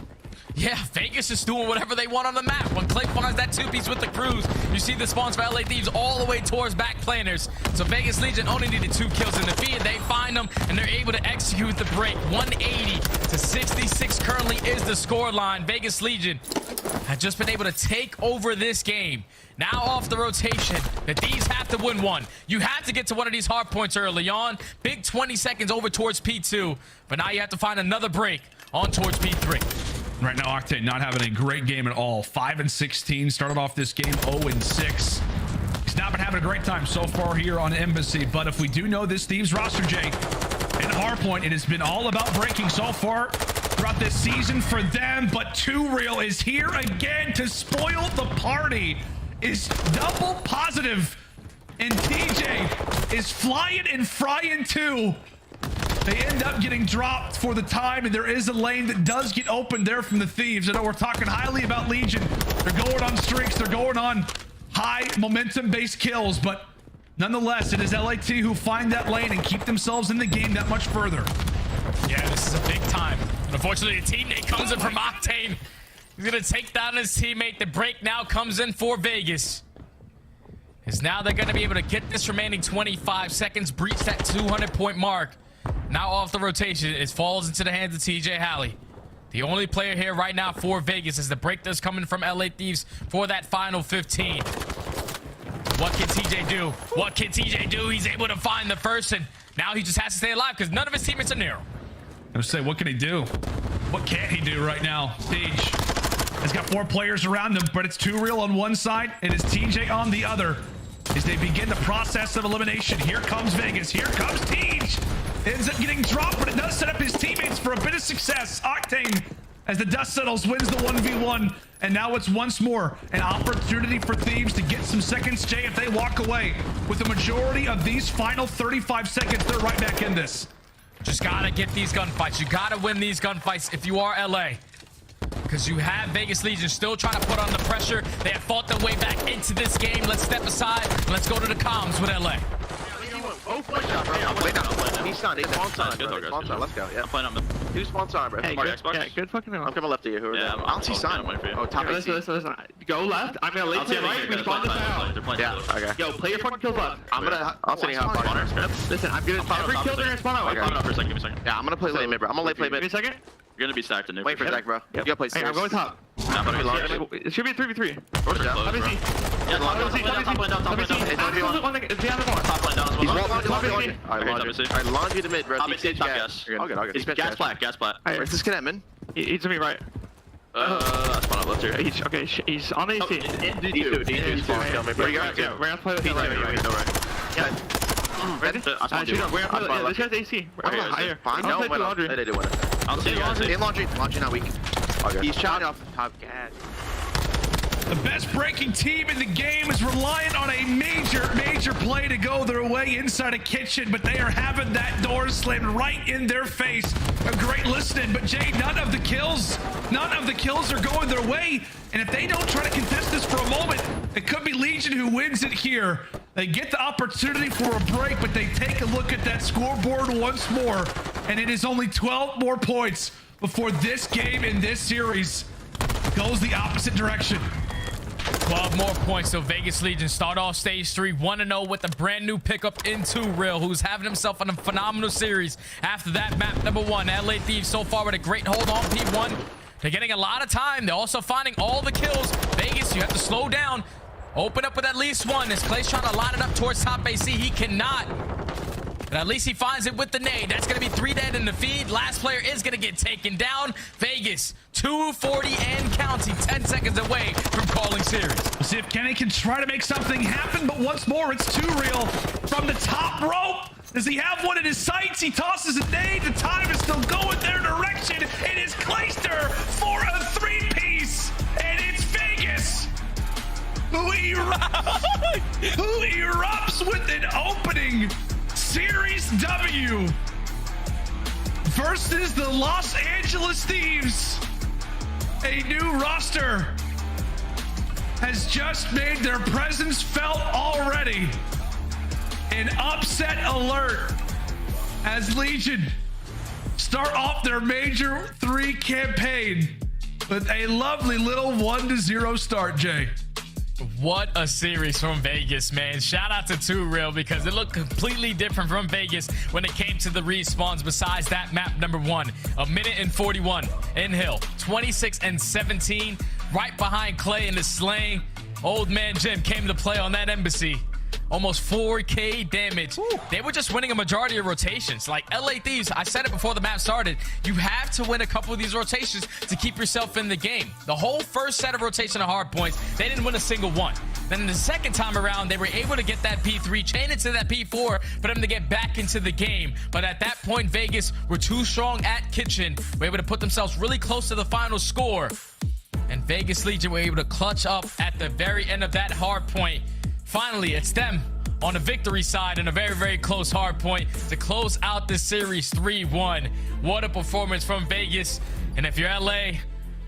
Yeah, Vegas is doing whatever they want on the map. When Clay finds that 2-piece with the cruise, you see the spawns for LA Thieves all the way towards back planners. So Vegas Legion only needed 2 kills in the feed. They find them, and they're able to execute the break. 180 to 66 currently is the score line. Vegas Legion have just been able to take over this game. Now off the rotation, the Thieves have to win one. You have to get to one of these hard points early on. Big 20 seconds over towards P2, but now you have to find another break on towards P3. Right now, Octane not having a great game at all. 5-16, started off this game 0-6. He's not been having a great time so far here on Embassy, but if we do know this Thieves roster, Jay, in hardpoint, it has been all about breaking so far throughout this season for them, but 2Real is here again to spoil the party. Is double positive, and TJ is flying and frying too. They end up getting dropped for the time, and there is a lane that does get open there from the Thieves. I know we're talking highly about Legion. They're going on streaks. They're going on high momentum-based kills, but nonetheless, it is LAT who find that lane and keep themselves in the game that much further. Yeah, this is a big time. And unfortunately, a teammate comes in from Octane. He's going to take down his teammate. The break now comes in for Vegas. As now they're going to be able to get this remaining 25 seconds, breach that 200-point mark. Now off the rotation, it falls into the hands of TJ Halley. The only player here right now for Vegas as the break does coming from LA Thieves for that final 15. What can TJ do? What can TJ do? He's able to find the first, and now he just has to stay alive because none of his teammates are near him. I was say, what can he do? What can't he do right now? Stage has got 4 players around him, but it's 2Real on one side. It is TJ on the other. As they begin the process of elimination, here comes Vegas. Here comes Tej. Ends up getting dropped, but it does set up his teammates for a bit of success. Octane, as the dust settles, wins the 1v1. And now it's once more an opportunity for Thieves to get some seconds, Jay, if they walk away. With the majority of these final 35 seconds, they're right back in this. Just gotta get these gunfights. You gotta win these gunfights if you are LA. Because you have Vegas Legion still trying to put on the pressure. They have fought their way back into this game. Let's step aside and let's go to the comms with LA. He's spawn side, let's go. Yeah. I'm playing on the 2 spawn side, bro. Hey, yeah, good fucking I'm coming left of you. Who are they? I don't see sign. Oh, top listen. Go left. I'm gonna lead to your right. We spawn this out. Yeah, okay. Yo, play your fucking kills left. I'll see how far. Listen, I'm gonna every kill they're gonna spawn out. Okay. For a second, give me a second. Yeah, I'm gonna play late mid, bro. I'm gonna late play mid. Give me a second. You're gonna be stacked in there. Wait for Zach, bro. You gotta play Hey, I'm going top. It should be a 3v3. Let me see. Yeah, top Alright, laundry to mid, bro. He's gas plat. Where's this kid at mid? He's to me right. I spawn up left here. Okay, he's on AC. D2. Where you at? We're gonna play with him. Yeah. Ready? This guy's AC. Higher. Fine. No, they did win it. I'll see you guys. In laundry not weak. He's shouting off the top gas. The best breaking team in the game is reliant on a major play to go their way inside a kitchen, but they are having that door slammed right in their face. A great listening, but Jay, none of the kills are going their way. And if they don't try to contest this for a moment, it could be Legion who wins it here. They get the opportunity for a break, but they take a look at that scoreboard once more, and it is only 12 more points before this game in this series goes the opposite direction. 12 more points. So Vegas Legion start off stage 3 1-0 with a brand new pickup in 2Real, who's having himself a phenomenal series. After that, map number 1, LA Thieves so far with a great hold on P1. They're getting a lot of time. They're also finding all the kills. Vegas, you have to slow down. Open up with at least one. As Clay's trying to line it up towards top AC, he cannot. But at least he finds it with the nade. That's going to be 3 dead in the feed. Last player is going to get taken down. Vegas, 240 and counting, 10 seconds away from calling series. We'll see if Kenny can try to make something happen, but once more, it's 2Real from the top rope. Does he have one in his sights? He tosses a nade. The time is still going their direction. It is Clayster for a 3-piece, and it's Vegas who erupts with an opening Series W versus the Los Angeles Thieves. A new roster has just made their presence felt already. An upset alert as Legion start off their Major 3 campaign with a lovely little 1-0 start, Jay. What a series from Vegas, man. Shout out to 2Real because it looked completely different from Vegas when it came to the respawns. Besides that, map number 1, 1:41 in Hill, 26 and 17, right behind Clay in the slaying. Old man Jim came to play on that embassy. Almost 4K damage. Woo. They were just winning a majority of rotations. Like LA Thieves, I said it before the map started, you have to win a couple of these rotations to keep yourself in the game. The whole first set of rotation of hard points, they didn't win a single one. Then the second time around, they were able to get that P3, chain it to that P4 for them to get back into the game. But at that point, Vegas were too strong at kitchen, were able to put themselves really close to the final score. And Vegas Legion were able to clutch up at the very end of that hard point. Finally, it's them on the victory side in a very, very close hard point to close out this series 3-1. What a performance from Vegas. And if you're LA,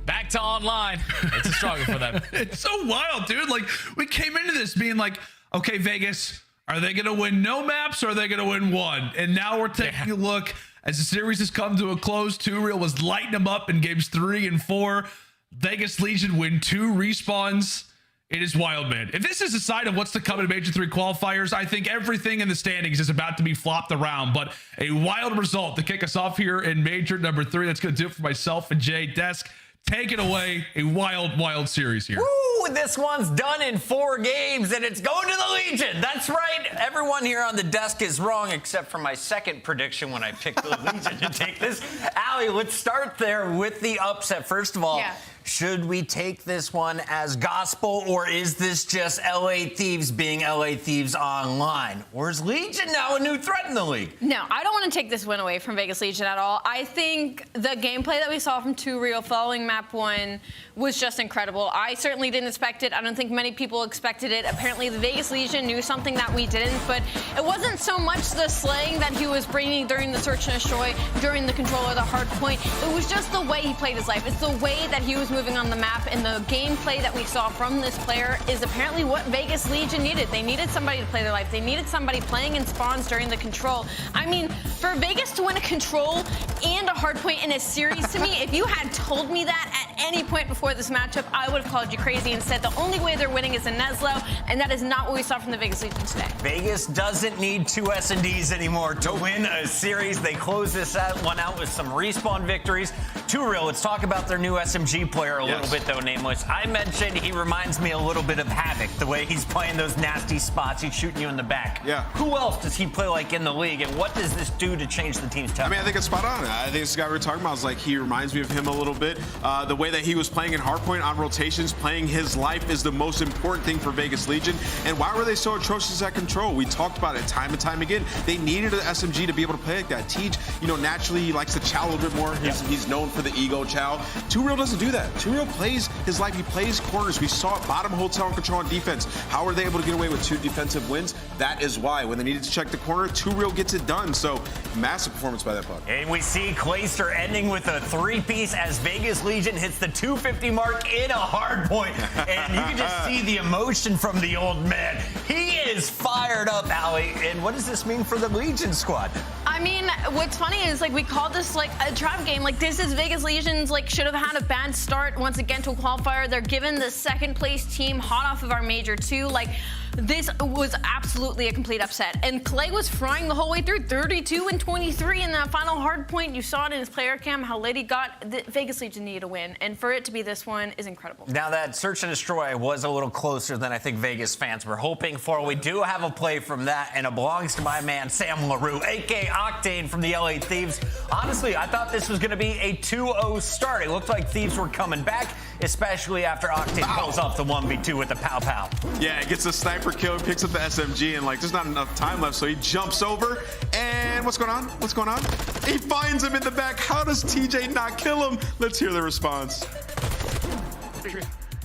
back to online. It's a struggle for them. It's so wild, dude. Like, we came into this being like, okay, Vegas, are they going to win no maps or are they going to win one? And now we're taking a look as the series has come to a close. 2Real was lighting them up in games 3 and 4. Vegas Legion win 2 respawns. It is wild, man. If this is a sign of what's to come in Major 3 qualifiers, I think everything in the standings is about to be flopped around. But a wild result to kick us off here in Major number 3. That's going to do it for myself and Jay. Desk, take it away. A wild, wild series here. Woo! This one's done in 4 games, and it's going to the Legion. That's right. Everyone here on the desk is wrong, except for my second prediction when I picked the Legion to take this. Allie, let's start there with the upset. First of all, should we take this one as gospel, or is this just LA Thieves being LA Thieves online? Or is Legion now a new threat in the league? No, I don't want to take this win away from Vegas Legion at all. I think the gameplay that we saw from 2Real following map 1 was just incredible. I certainly didn't expect it. I don't think many people expected it. Apparently, the Vegas Legion knew something that we didn't, but it wasn't so much the slaying that he was bringing during the search and destroy, during the control or the hard point. It was just the way he played his life. It's the way that he was moving on the map, and the gameplay that we saw from this player is apparently what Vegas Legion needed. They needed somebody to play their life. They needed somebody playing in spawns during the control. I mean, for Vegas to win a control and a hard point in a series, to me, if you had told me that at any point before this matchup, I would have called you crazy and said the only way they're winning is in Neslo, and that is not what we saw from the Vegas Legion today. Vegas doesn't need 2 S&Ds anymore to win a series. They close this one out with some respawn victories. 2Real, let's talk about their new SMG player a little bit, though, Nameless. I mentioned he reminds me a little bit of Havoc, the way he's playing those nasty spots. He's shooting you in the back. Yeah. Who else does he play like in the league, and what does this do to change the team's tempo? I mean, I think it's spot on. I think this guy we were talking about is like, he reminds me of him a little bit. The way that he was playing in hardpoint on rotations, playing his life is the most important thing for Vegas Legion. And why were they so atrocious at control? We talked about it time and time again. They needed an SMG to be able to play like that. Teej, you know, naturally he likes to chow a little bit more. He's known for the ego chow. 2Real doesn't do that. 2Real plays his life. He plays corners. We saw it, bottom hotel and control on defense. How are they able to get away with 2 defensive wins? That is why. When they needed to check the corner, 2Real gets it done. So massive performance by that puck. And we see Clayster ending with a 3-piece as Vegas Legion hits the 250 mark in a hard point. And you can just see the emotion from the old man. He is fired up, Allie. And what does this mean for the Legion squad? I mean, what's funny is like we called this like a trap game. Like this is Vegas Legions like should have had a bad start once again to a qualifier. They're given the second place team hot off of our Major 2. Like this was absolutely a complete upset. And Clay was frying the whole way through 32 and 23 in that final hard point. You saw it in his player cam how late he got. The Vegas Legion needed a win. And for it to be this one is incredible. Now that Search and Destroy was a little closer than I think Vegas fans were hoping for. We do have a play from that, and it belongs to my man Sam LaRue, a.k.a. Octane from the LA Thieves. Honestly, I thought this was going to be a 2-0 start. It looked like Thieves were coming back, especially after Octane pulls off the 1v2 with the pow-pow. Yeah, he gets a sniper kill, picks up the SMG, and like there's not enough time left, so he jumps over. And what's going on? What's going on? He finds him in the back. How does TJ not kill him? Let's hear the response.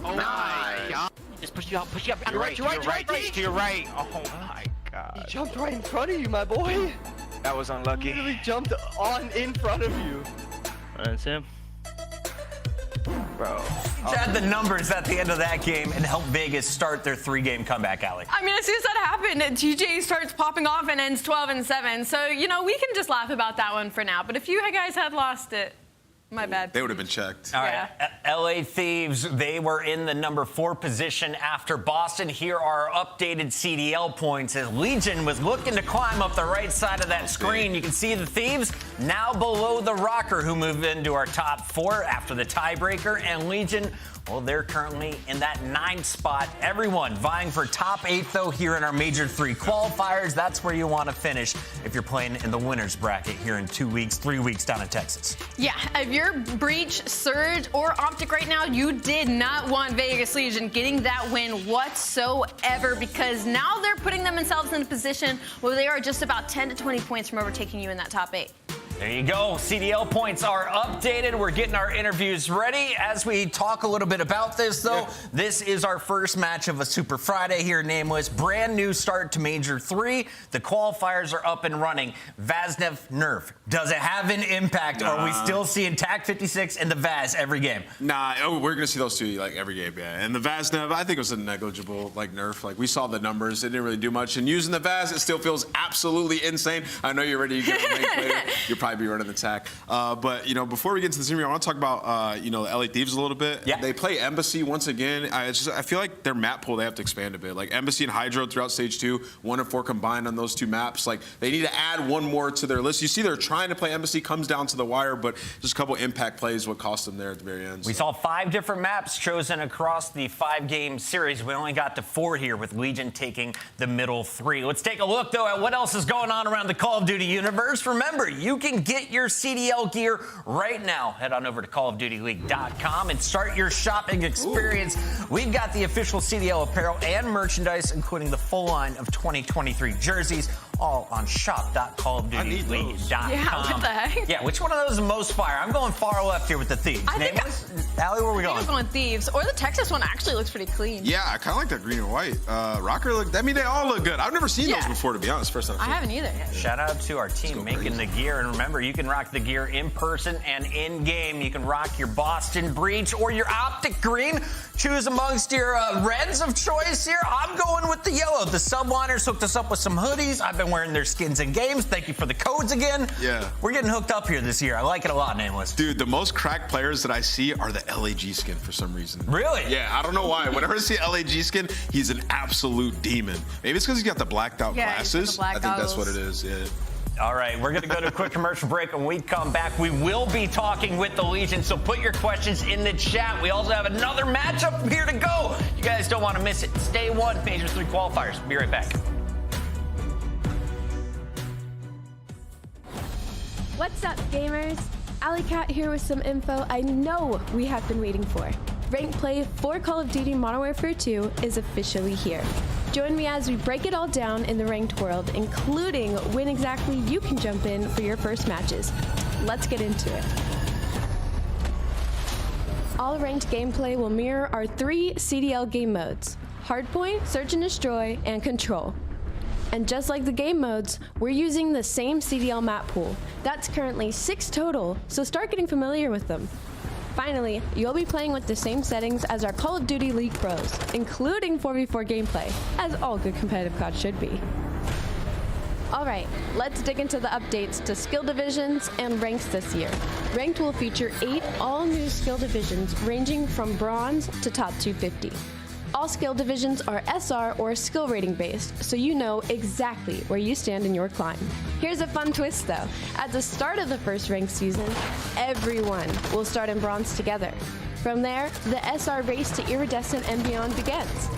Oh my God. Just push you up, push you up. You're right, to your right. Oh my God. He jumped right in front of you, my boy. That was unlucky. He literally jumped in front of you. That's him. Bro. Had the numbers at the end of that game and helped Vegas start their 3-game comeback, Allie. I mean, as soon as that happened, TJ starts popping off and ends 12-7. So, you know, we can just laugh about that one for now. But if you guys had lost it, my bad. They would have been checked. All right, LA Thieves, they were in the number 4 position after Boston. Here are our updated CDL points as Legion was looking to climb up the right side of that screen. You can see the Thieves now below the Rocker, who moved into our top 4 after the tiebreaker, and Legion, well, they're currently in that 9th spot. Everyone vying for top 8, though, here in our Major 3 qualifiers. That's where you want to finish if you're playing in the winner's bracket here in 2 weeks, 3 weeks down in Texas. Yeah, if you're Breach, Surge, or Optic right now, you did not want Vegas Legion getting that win whatsoever, because now they're putting themselves in a position where they are just about 10 to 20 points from overtaking you in that top 8. There you go. CDL points are updated. We're getting our interviews ready. As we talk a little bit about this, though, this is our first match of a Super Friday here, Nameless. Brand new start to Major 3. The qualifiers are up and running. Vaznev nerf. Does it have an impact? Or are we still seeing TAC 56 and the Vaz every game? Nah, we're going to see those two like every game, yeah. And the Vaznev, I think it was a negligible like nerf. Like we saw the numbers. It didn't really do much. And using the Vaz, it still feels absolutely insane. I know you're ready to get a rank later. You're probably be running the TAC. But, you know, before we get to the interview, I want to talk about, you know, the LA Thieves a little bit. Yeah. They play Embassy once again. I feel like their map pool, they have to expand a bit. Like Embassy and Hydro throughout Stage 2, 1 and 4 combined on those 2 maps. Like they need to add one more to their list. You see they're trying to play Embassy, comes down to the wire, but just a couple impact plays what cost them there at the very end. We saw 5 different maps chosen across the 5-game series. We only got to 4 here with Legion taking the middle 3. Let's take a look, though, at what else is going on around the Call of Duty universe. Remember, you can get your CDL gear right now. Head on over to callofdutyleague.com and start your shopping experience. We've got the official CDL apparel and merchandise, including the full line of 2023 jerseys, all on shop.callofdutyleague.com. Yeah, what the heck? Yeah, which one of those is the most fire? I'm going far left here with the Thieves. Nameless? Allie, where are we going? I'm going Thieves, or the Texas one actually looks pretty clean. Yeah, I kind of like that green and white. Rocker look, I mean, they all look good. I've never seen those before, to be honest. First time. I haven't either. Shout out to our team making the gear. And remember, you can rock the gear in person and in game. You can rock your Boston Breach or your Optic Green. Choose amongst your reds of choice here. I'm going with the yellow. The Subliners hooked us up with some hoodies. I've been wearing their skins in games. Thank you for the codes again. Yeah. We're getting hooked up here this year. I like it a lot, Nameless. Dude, the most cracked players that I see are the LAG skin for some reason. Really? Yeah, I don't know why. Whenever I see LAG skin, he's an absolute demon. Maybe it's because he's got the blacked out glasses. I think that's what it is, yeah. All right, we're going to go to a quick commercial break. When we come back, we will be talking with the Legion, so put your questions in the chat. We also have another matchup here to go. You guys don't want to miss it. Stay 1, Major 3 qualifiers. Be right back. What's up, gamers? Alley Cat here with some info I know we have been waiting for. Rank play for Call of Duty Modern Warfare 2 is officially here. Join me as we break it all down in the ranked world, including when exactly you can jump in for your first matches. Let's get into it. All ranked gameplay will mirror our 3 CDL game modes: Hardpoint, Search and Destroy, and Control. And just like the game modes, we're using the same CDL map pool. That's currently 6 total, so start getting familiar with them. Finally, you'll be playing with the same settings as our Call of Duty League pros, including 4v4 gameplay, as all good competitive COD should be. Alright, let's dig into the updates to skill divisions and ranks this year. Ranked will feature 8 all-new skill divisions ranging from bronze to top 250. All skill divisions are SR or skill rating based, so you know exactly where you stand in your climb. Here's a fun twist though. At the start of the first ranked season, everyone will start in bronze together. From there, the SR race to iridescent and beyond begins.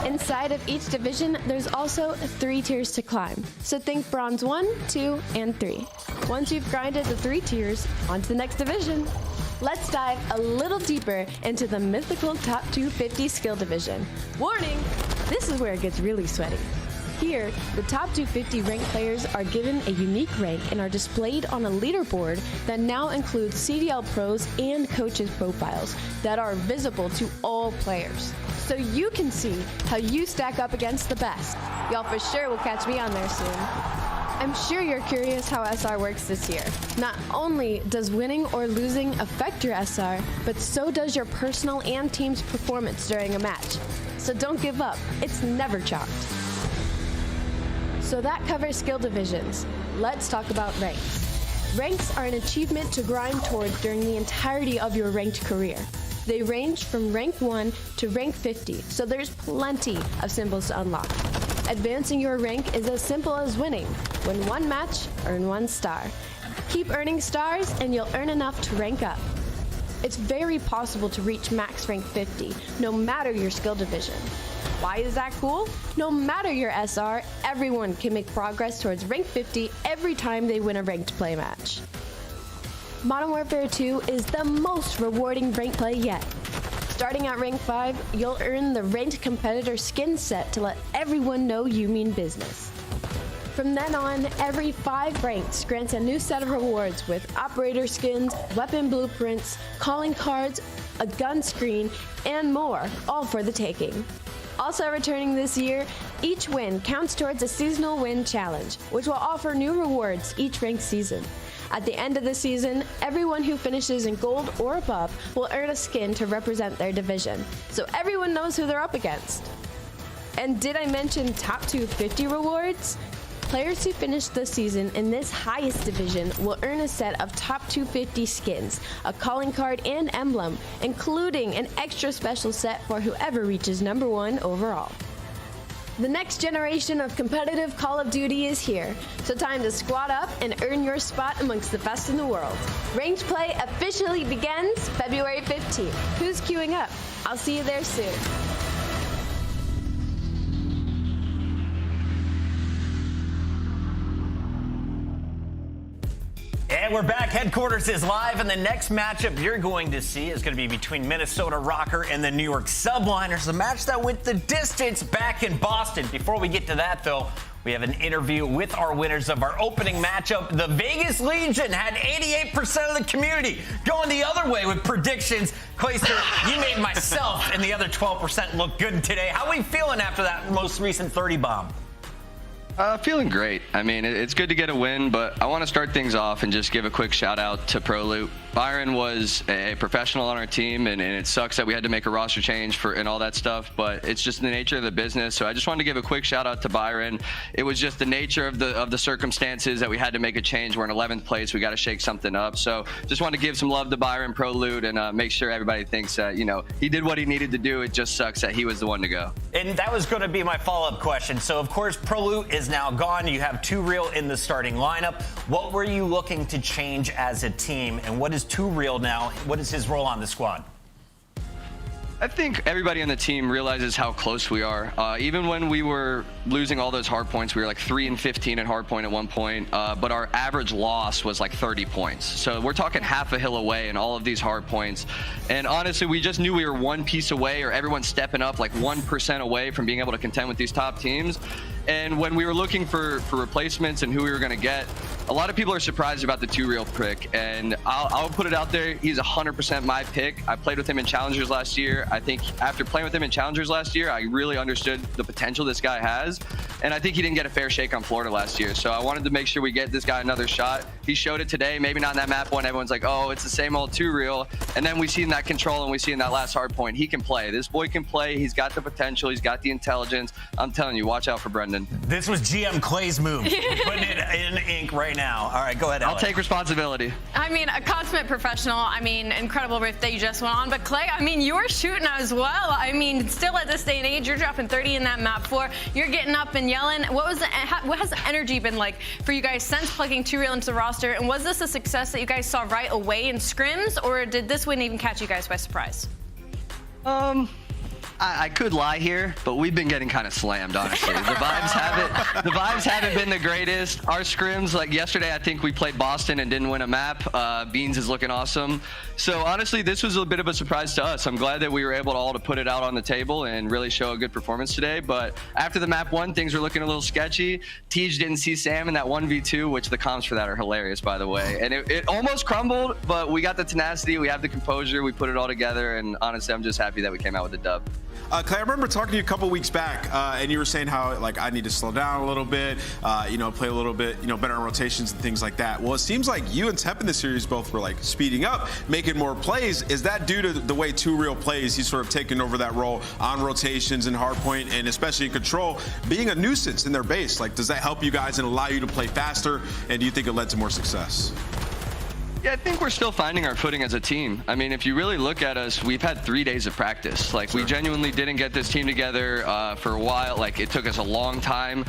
Inside of each division, there's also 3 tiers to climb. So think bronze 1, 2, and 3. Once you've grinded the 3 tiers, on to the next division. Let's dive a little deeper into the mythical top 250 skill division. Warning, this is where it gets really sweaty. Here, the top 250 ranked players are given a unique rank and are displayed on a leaderboard that now includes CDL pros and coaches' profiles that are visible to all players. So you can see how you stack up against the best. Y'all for sure will catch me on there soon. I'm sure you're curious how SR works this year. Not only does winning or losing affect your SR, but so does your personal and team's performance during a match. So don't give up. It's never chalked. So that covers skill divisions. Let's talk about ranks. Ranks are an achievement to grind towards during the entirety of your ranked career. They range from rank 1 to rank 50, so there's plenty of symbols to unlock. Advancing your rank is as simple as winning. Win 1 match, earn 1 star. Keep earning stars and you'll earn enough to rank up. It's very possible to reach max rank 50, no matter your skill division. Why is that cool? No matter your SR, everyone can make progress towards rank 50 every time they win a ranked play match. Modern Warfare 2 is the most rewarding ranked play yet. Starting at rank 5, you'll earn the ranked competitor skin set to let everyone know you mean business. From then on, every 5 ranks grants a new set of rewards with operator skins, weapon blueprints, calling cards, a gun screen, and more, all for the taking. Also returning this year, each win counts towards a seasonal win challenge, which will offer new rewards each ranked season. At the end of the season, everyone who finishes in gold or above will earn a skin to represent their division, so everyone knows who they're up against. And did I mention top 250 rewards? Players who finish the season in this highest division will earn a set of top 250 skins, a calling card and emblem, including an extra special set for whoever reaches number 1 overall. The next generation of competitive Call of Duty is here, so time to squad up and earn your spot amongst the best in the world. Ranked play officially begins February 15th. Who's queuing up? I'll see you there soon. And we're back. Headquarters is live, and the next matchup you're going to see is going to be between Minnesota Rocker and the New York Subliners, a match that went the distance back in Boston. Before we get to that, though, we have an interview with our winners of our opening matchup. The Vegas Legion had 88% of the community going the other way with predictions. Clayster, you made myself and the other 12% look good today. How are we feeling after that most recent 30 bomb? Feeling great. I mean, it's good to get a win, but I want to start things off and just give a quick shout out to ProLoot. Byron was a professional on our team, and it sucks that we had to make a roster change and all that stuff, but it's just the nature of the business. So I just wanted to give a quick shout out to Byron. It was just the nature of the circumstances that we had to make a change. We're in 11th place. We got to shake something up. So just want to give some love to Byron, ProLoot, and make sure everybody thinks that, he did what he needed to do. It just sucks that he was the one to go. And that was going to be my follow-up question. So, of course, ProLoot is now gone. You have 2 Real in the starting lineup. What were you looking to change as a team, and what is 2 Real now? What is his role on the squad? I think everybody on the team realizes how close we are. Even when we were losing all those hard points, we were like 3-15 at hard point at one point, but our average loss was like 30 points. So we're talking half a hill away in all of these hard points. And honestly, we just knew we were one piece away, or everyone stepping up like 1% away from being able to contend with these top teams. And when we were looking for replacements and who we were going to get, a lot of people are surprised about the 2 Real pick. And I'll put it out there, he's 100% my pick. I played with him in Challengers last year. I think after playing with him in Challengers last year, I really understood the potential this guy has. And I think he didn't get a fair shake on Florida last year. So I wanted to make sure we get this guy another shot. He showed it today, maybe not in that map one. Everyone's like, oh, it's the same old 2 real. And then we see in that control and we see in that last hard point, he can play. This boy can play. He's got the potential. He's got the intelligence. I'm telling you, watch out for Brendan. This was GM Clay's move. We're putting it in ink right now. All right, go ahead, Ellie. I'll take responsibility. I mean, a consummate professional. I mean, incredible riff that you just went on. But Clay, I mean, you were shooting as well. I mean, still at this day and age, you're dropping 30 in that map 4. You're getting up and yelling. What has the energy been like for you guys since plugging 2 real into the roster? And was this a success that you guys saw right away in scrims, or did this win even catch you guys by surprise? I could lie here, but we've been getting kind of slammed, honestly. The vibes haven't been the greatest. Our scrims, like yesterday, I think we played Boston and didn't win a map. Beans is looking awesome. So honestly, this was a bit of a surprise to us. I'm glad that we were able to all put it out on the table and really show a good performance today. But after the map 1, things were looking a little sketchy. Thieves didn't see Sam in that 1v2, which the comps for that are hilarious, by the way. And it almost crumbled, but we got the tenacity, we have the composure, we put it all together, and honestly, I'm just happy that we came out with a dub. Clay, I remember talking to you a couple weeks back, and you were saying how like I need to slow down a little bit, play a little bit, better on rotations and things like that. Well, it seems like you and Tep in the series both were like speeding up, making more plays. Is that due to the way 2 real plays? He's sort of taken over that role on rotations and hardpoint, and especially in control, being a nuisance in their base. Like, does that help you guys and allow you to play faster? And do you think it led to more success? Yeah, I think we're still finding our footing as a team. I mean, if you really look at us, we've had 3 days of practice. Like, we genuinely didn't get this team together for a while. Like, it took us a long time.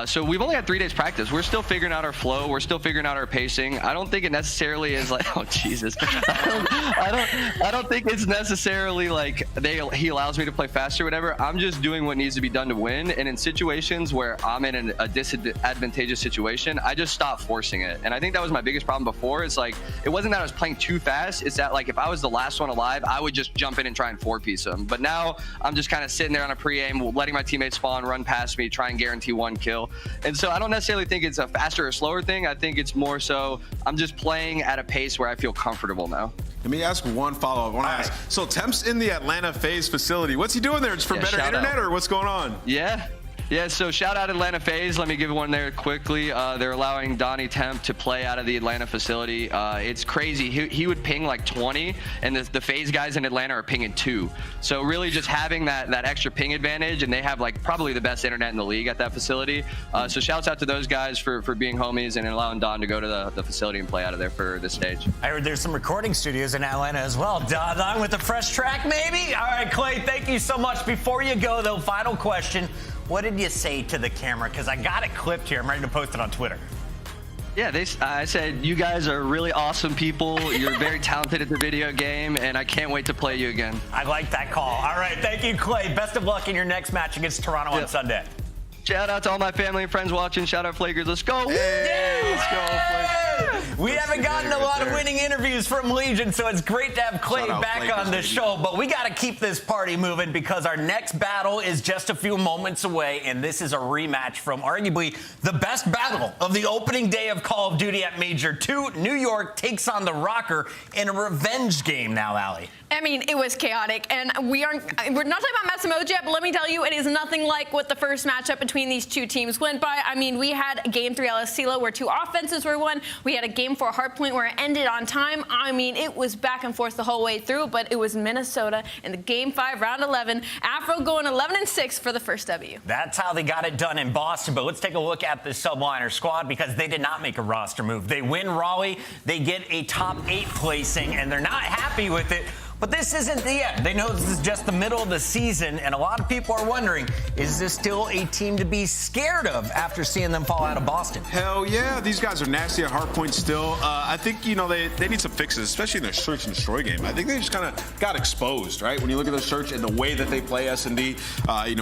So we've only had 3 days practice. We're still figuring out our flow. We're still figuring out our pacing. I don't think it necessarily is like, oh, Jesus. I don't think it's necessarily like he allows me to play faster or whatever. I'm just doing what needs to be done to win. And in situations where I'm in a disadvantageous situation, I just stop forcing it. And I think that was my biggest problem before. It's like, it wasn't that I was playing too fast. It's that, like, if I was the last one alive, I would just jump in and try and 4-piece them. But now I'm just kind of sitting there on a pre-aim, letting my teammates spawn, run past me, try and guarantee 1 kill. And so I don't necessarily think it's a faster or slower thing. I think it's more so I'm just playing at a pace where I feel comfortable now. Let me ask one follow-up. I want to ask, so Temp's in the Atlanta FaZe facility. What's he doing there? Just for better internet or what's going on? Yeah, so shout out Atlanta FaZe. Let me give one there quickly. They're allowing Donnie Temp to play out of the Atlanta facility. It's crazy. He would ping like 20, and the FaZe guys in Atlanta are pinging 2. So really just having that extra ping advantage, and they have like probably the best internet in the league at that facility. So shouts out to those guys for being homies and allowing Don to go to the facility and play out of there for this stage. I heard there's some recording studios in Atlanta as well. Don with a fresh track, maybe? All right, Clay, thank you so much. Before you go, though, final question. What did you say to the camera? Because I got it clipped here. I'm ready to post it on Twitter. Yeah, I said, you guys are really awesome people. You're very talented at the video game, and I can't wait to play you again. I like that call. All right, thank you, Clay. Best of luck in your next match against Toronto on Sunday. Shout out to all my family and friends watching. Shout out Flakers. Let's go. Hey! Let's go, Flakers. We haven't gotten a lot of winning interviews from Legion, so it's great to have Clay back on the show. But we got to keep this party moving because our next battle is just a few moments away, and this is a rematch from arguably the best battle of the opening day of Call of Duty at Major 2. New York takes on the Rocker in a revenge game now, Allie. I mean, it was chaotic, and we're not talking about Matsumoto yet, but let me tell you, it is nothing like what the first matchup between these 2 teams went by. I mean, we had a Game 3 LS CeeLo where 2 offenses were won. We had a Game 4 Hardpoint where it ended on time. I mean, it was back and forth the whole way through, but it was Minnesota in the Game 5, Round 11. Afro going 11-6 for the first W. That's how they got it done in Boston, but let's take a look at the Subliner squad because they did not make a roster move. They win Raleigh, they get a top 8 placing, and they're not happy with it. But this isn't the end. They know this is just the middle of the season, and a lot of people are wondering, is this still a team to be scared of after seeing them fall out of Boston? Hell yeah, these guys are nasty at hardpoint still. I think, they need some fixes, especially in their search and destroy game. I think they just kind of got exposed, right? When you look at their search and the way that they play S&D,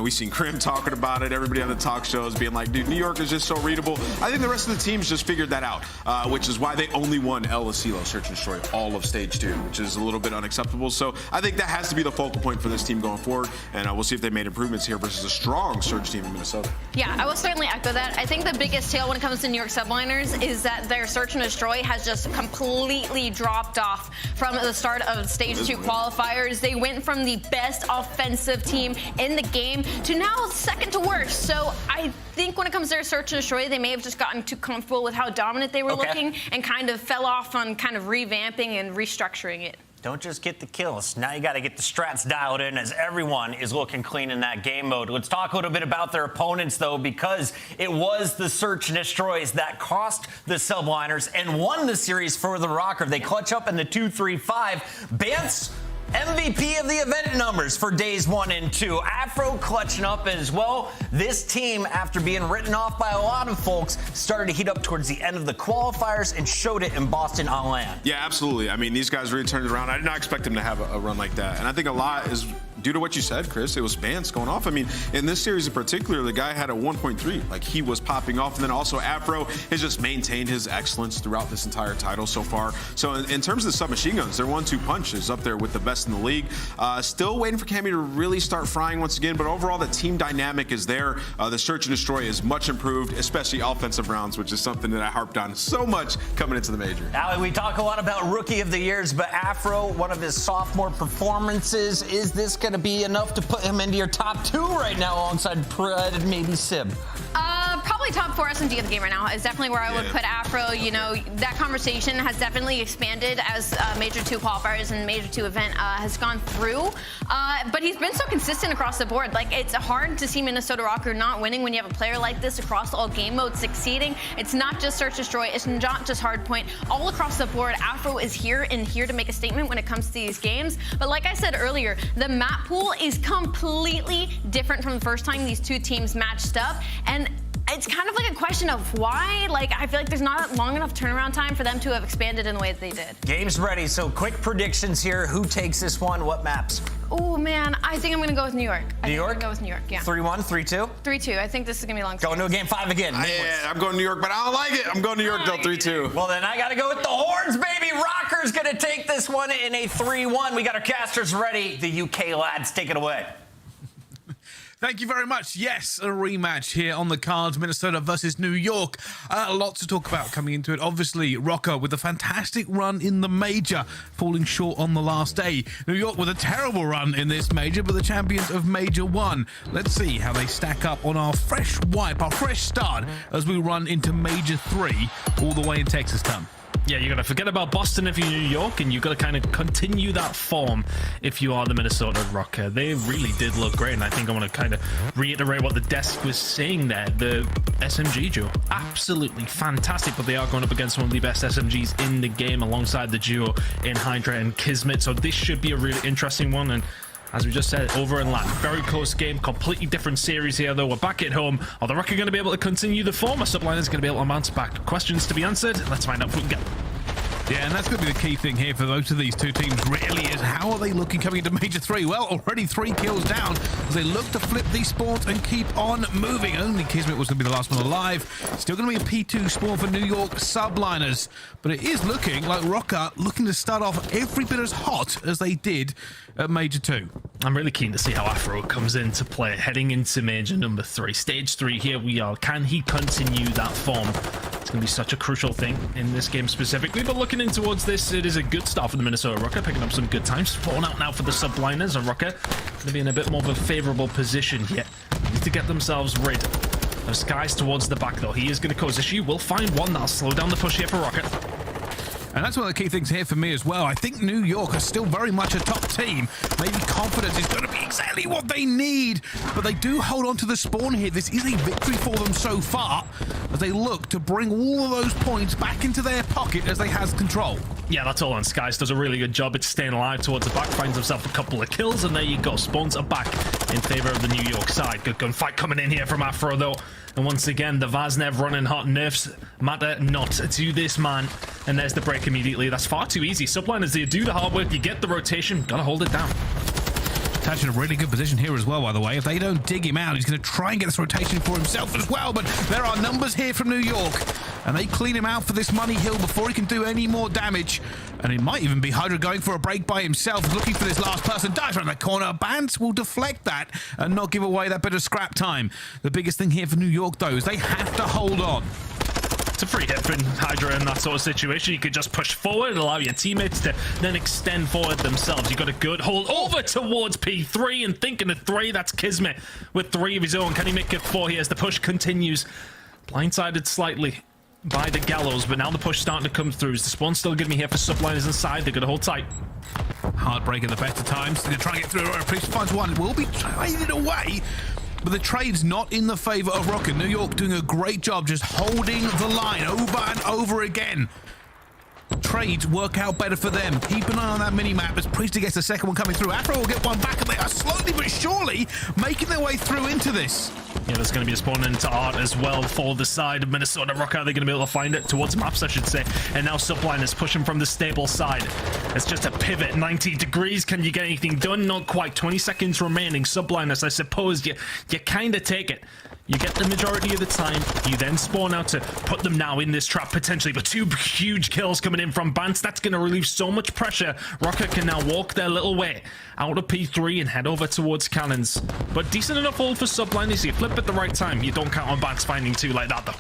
we've seen Krim talking about it, everybody on the talk shows being like, dude, New York is just so readable. I think the rest of the teams just figured that out, which is why they only won LS CeeLo search and destroy all of stage 2, which is a little bit unacceptable. levels. So I think that has to be the focal point for this team going forward, and we'll see if they made improvements here versus a strong Surge team in Minnesota. Yeah, I will certainly echo that. I think the biggest tale when it comes to New York Subliners is that their search and destroy has just completely dropped off from the start of Stage 2 qualifiers. They went from the best offensive team in the game to now second to worst. So I think when it comes to their search and destroy, they may have just gotten too comfortable with how dominant they were looking and kind of fell off on kind of revamping and restructuring it. Don't just get the kills. Now you got to get the strats dialed in as everyone is looking clean in that game mode. Let's talk a little bit about their opponents, though, because it was the search and destroys that cost the Subliners and won the series for the Rocker. They clutch up in the 2-3-5. Bance, MVP of the event numbers for days 1 and 2. Afro clutching up as well. This team, after being written off by a lot of folks, started to heat up towards the end of the qualifiers and showed it in Boston on land. Yeah, absolutely. I mean, these guys really turned it around. I did not expect them to have a run like that. And I think a lot is due to what you said, Chris. It was Bance going off. I mean, in this series in particular, the guy had a 1.3. Like, he was popping off. And then also Afro has just maintained his excellence throughout this entire title so far. So in terms of the submachine guns, their 1-2 punch is up there with the best in the league. Still waiting for Cammy to really start frying once again. But overall, the team dynamic is there. The search and destroy is much improved, especially offensive rounds, which is something that I harped on so much coming into the major. Ali, we talk a lot about Rookie of the Years, but Afro, one of his sophomore performances, is this going to be enough to put him into your top 2 right now alongside Pred and maybe Sib? Probably top 4 SMG of the game right now is definitely where I would put Afro. You know, that conversation has definitely expanded as Major 2 qualifiers and Major 2 event has gone through. But he's been so consistent across the board. Like, it's hard to see Minnesota Rocker not winning when you have a player like this across all game modes succeeding. It's not just search destroy. It's not just hardpoint. All across the board, Afro is here to make a statement when it comes to these games. But like I said earlier, the map pool is completely different from the first time these two teams matched up. And it's kind of like a question of why. Like, I feel like there's not a long enough turnaround time for them to have expanded in the way that they did. Game's ready, so quick predictions here. Who takes this one? What maps? Oh, man, I think I'm going to go with New York. New York? I'm going to go with New York, yeah. 3-1, 3-2? 3-2. I think this is going to be a long time. Going to a game 5 again. Yeah, I'm going to New York, but I don't like it. I'm going to New York, though, 3-2. Well, then I got to go with the Horns, baby. Rocker's going to take this one in a 3-1. We got our casters ready. The UK lads, take it away. Thank you very much. Yes, a rematch here on the cards, Minnesota versus New York. A lot to talk about coming into it. Obviously, Rocker with a fantastic run in the major, falling short on the last day. New York with a terrible run in this major, but the champions of Major 1. Let's see how they stack up on our fresh wipe, our fresh start, as we run into Major 3 all the way in Texas time. Yeah, you got to forget about Boston if you're New York, and you got to kind of continue that form if you are the Minnesota Rocker. They really did look great, and I think I want to kind of reiterate what the desk was saying there. The SMG duo, absolutely fantastic, but they are going up against one of the best SMGs in the game alongside the duo in Hydra and Kismet, so this should be a really interesting one. And as we just said, over in land, very close game, completely different series here, though. We're back at home. Are the Rocker going to be able to continue the form? Are Subliners going to be able to bounce back? Questions to be answered. Let's find out if we can get them. Yeah, and that's going to be the key thing here for both of these two teams, really, is how are they looking coming into Major 3? Well, already 3 kills down as they look to flip these spawns and keep on moving. Only Kismet was going to be the last one alive. Still going to be a P2 spawn for New York Subliners. But it is looking like Rocker looking to start off every bit as hot as they did at Major 2. I'm really keen to see how Afro comes into play heading into Major number 3. Stage 3, here we are. Can he continue that form? It's going to be such a crucial thing in this game specifically, but looking in towards this, it is a good start for the Minnesota Rocker, picking up some good times. Spawn out now for the Subliners, and Rocker going to be in a bit more of a favorable position here. Need to get themselves rid of Skies towards the back, though. He is going to cause issue. We'll find one that'll slow down the push here for Rocker. And that's one of the key things here for me as well. I think New York are still very much a top team. Maybe confidence is going to be exactly what they need. But they do hold on to the spawn here. This is a victory for them so far as they look to bring all of those points back into their pocket as they have control. Yeah, that's all on Skies. Does a really good job at staying alive towards the back. Finds himself a couple of kills, and there you go. Spawns are back in favor of the New York side. Good gunfight coming in here from Afro, though. And once again, the Vaznev running hot. Nerfs matter not to this man. And there's the break immediately. That's far too easy. Subliners, you do the hard work. You get the rotation. Gotta hold it down. Touch in a really good position here as well, by the way. If they don't dig him out, he's going to try and get this rotation for himself as well. But there are numbers here from New York and they clean him out for this money hill before he can do any more damage. And it might even be Hydra going for a break by himself, looking for this last person. Dives around the corner. Bance will deflect that and not give away that bit of scrap time. The biggest thing here for New York, though, is they have to hold on. It's a free hit for Hydra in that sort of situation. You could just push forward, allow your teammates to then extend forward themselves. You got a good hold over towards P3 and thinking of 3. That's Kismet with 3 of his own. Can he make it 4 here as the push continues? Blindsided slightly by the Gallows, but now the push starting to come through. Is the spawn still going to be here for Subliners inside? They're going to hold tight. Heartbreak at the best of times. They're trying to get through. Priest finds one. Will be traded away. But the trade's not in the favor of Rocket. New York doing a great job just holding the line over and over again. Trades work out better for them. Keep an eye on that mini-map as Priest gets the second one coming through. Afro will get one back, and they are slowly but surely making their way through into this. Yeah, there's going to be a spawn into Art as well for the side of Minnesota Rock. Are they going to be able to find it towards maps, I should say? And now Subliners pushing from the stable side. It's just a pivot, 90 degrees. Can you get anything done? Not quite. 20 seconds remaining. Subliners, I suppose you kind of take it. You get the majority of the time. You then spawn out to put them now in this trap potentially. But 2 huge kills coming in from Bance. That's going to relieve so much pressure. Rocket can now walk their little way out of P3 and head over towards Cannons. But decent enough hold for Subliners. You flip at the right time. You don't count on Bance finding 2 like that, though.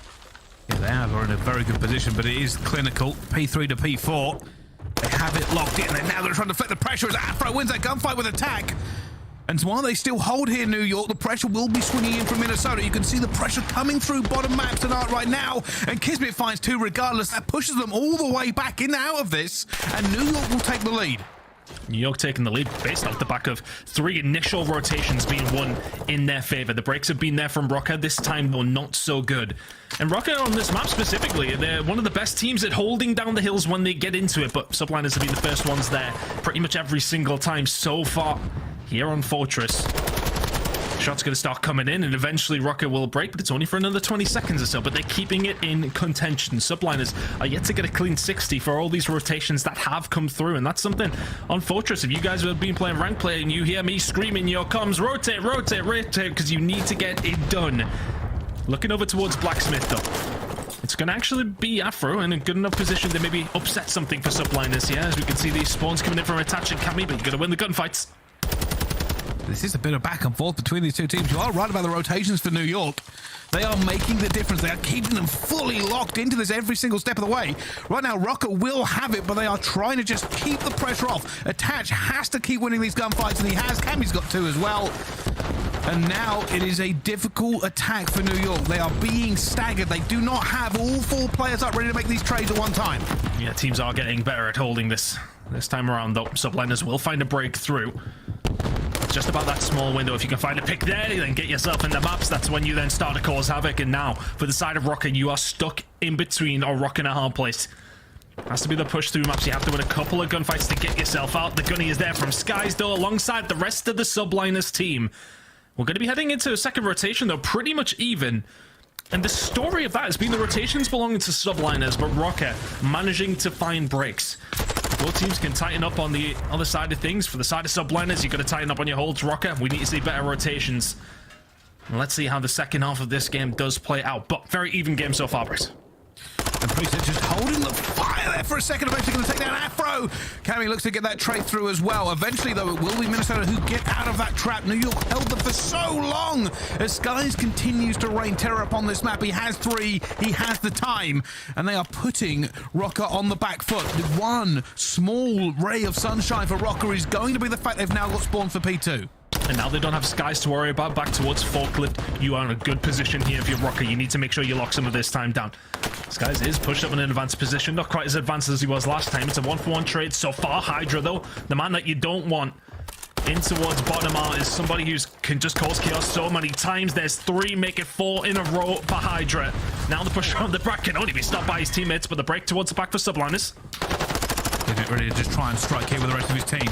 Yeah, they are in a very good position, but it is clinical. P3 to P4. They have it locked in. They're now going to try to flip the pressure as Afro wins that gunfight with attack. And while they still hold here, New York, the pressure will be swinging in from Minnesota. You can see the pressure coming through bottom maps and Art right now. And Kismet finds 2 regardless. That pushes them all the way back in and out of this. And New York will take the lead. New York taking the lead based off the back of 3 initial rotations being won in their favor. The breaks have been there from Rocket. This time, though, not so good. And Rocket on this map specifically, they're one of the best teams at holding down the hills when they get into it. But Subliners have been the first ones there pretty much every single time so far. Here on Fortress, shots going to start coming in, and eventually Rocket will break, but it's only for another 20 seconds or so. But they're keeping it in contention. Subliners are yet to get a clean 60 for all these rotations that have come through, and that's something on Fortress. If you guys have been playing rank play and you hear me screaming your comms, rotate, rotate, rotate, because you need to get it done. Looking over towards Blacksmith, though. It's going to actually be Afro in a good enough position to maybe upset something for Subliners here, as we can see these spawns coming in from Attach and Cammy, but you've got to win the gunfights. This is a bit of back and forth between these 2 teams. You are right about the rotations for New York. They are making the difference. They are keeping them fully locked into this every single step of the way. Right now, Rocket will have it, but they are trying to just keep the pressure off. Attach has to keep winning these gunfights, and he has. Cammy's got 2 as well. And now it is a difficult attack for New York. They are being staggered. They do not have all 4 players up ready to make these trades at one time. Yeah, teams are getting better at holding this time around, though. Subliners will find a breakthrough. Just about that small window. If you can find a pick there, then get yourself in the maps. That's when you then start to cause havoc. And now, for the side of Rocket, you are stuck in between a rock and a hard place. Has to be the push through maps. You have to win a couple of gunfights to get yourself out. The gunny is there from Skies, though, alongside the rest of the Subliners team. We're going to be heading into a second rotation, though, pretty much even. And the story of that has been the rotations belonging to Subliners, but Rocket managing to find breaks. Both teams can tighten up on the other side of things. For the side of Subliners, you've got to tighten up on your holds, Rocket. We need to see better rotations. And let's see how the second half of this game does play out. But very even game so far, Bruce. And Priest just holding the fire there for a second. Eventually going to take down Afro. Cammy looks to get that trade through as well. Eventually, though, it will be Minnesota who get out of that trap. New York held them for so long as Skies continues to rain terror upon this map. He has 3. He has the time. And they are putting Rocker on the back foot. One small ray of sunshine for Rocker is going to be the fact they've now got spawned for P2. And now they don't have Skies to worry about. Back towards Forklift. You are in a good position here if you're Rocker. You need to make sure you lock some of this time down. Skies is pushed up in an advanced position. Not quite as advanced as he was last time. It's a 1-for-1 trade so far. Hydra, though, the man that you don't want in towards bottom art is somebody who can just cause chaos so many times. There's 3, make it 4 in a row for Hydra. Now the push around the back can only be stopped by his teammates, but the break towards the back for Subliners. He's ready to just try and strike here with the rest of his team.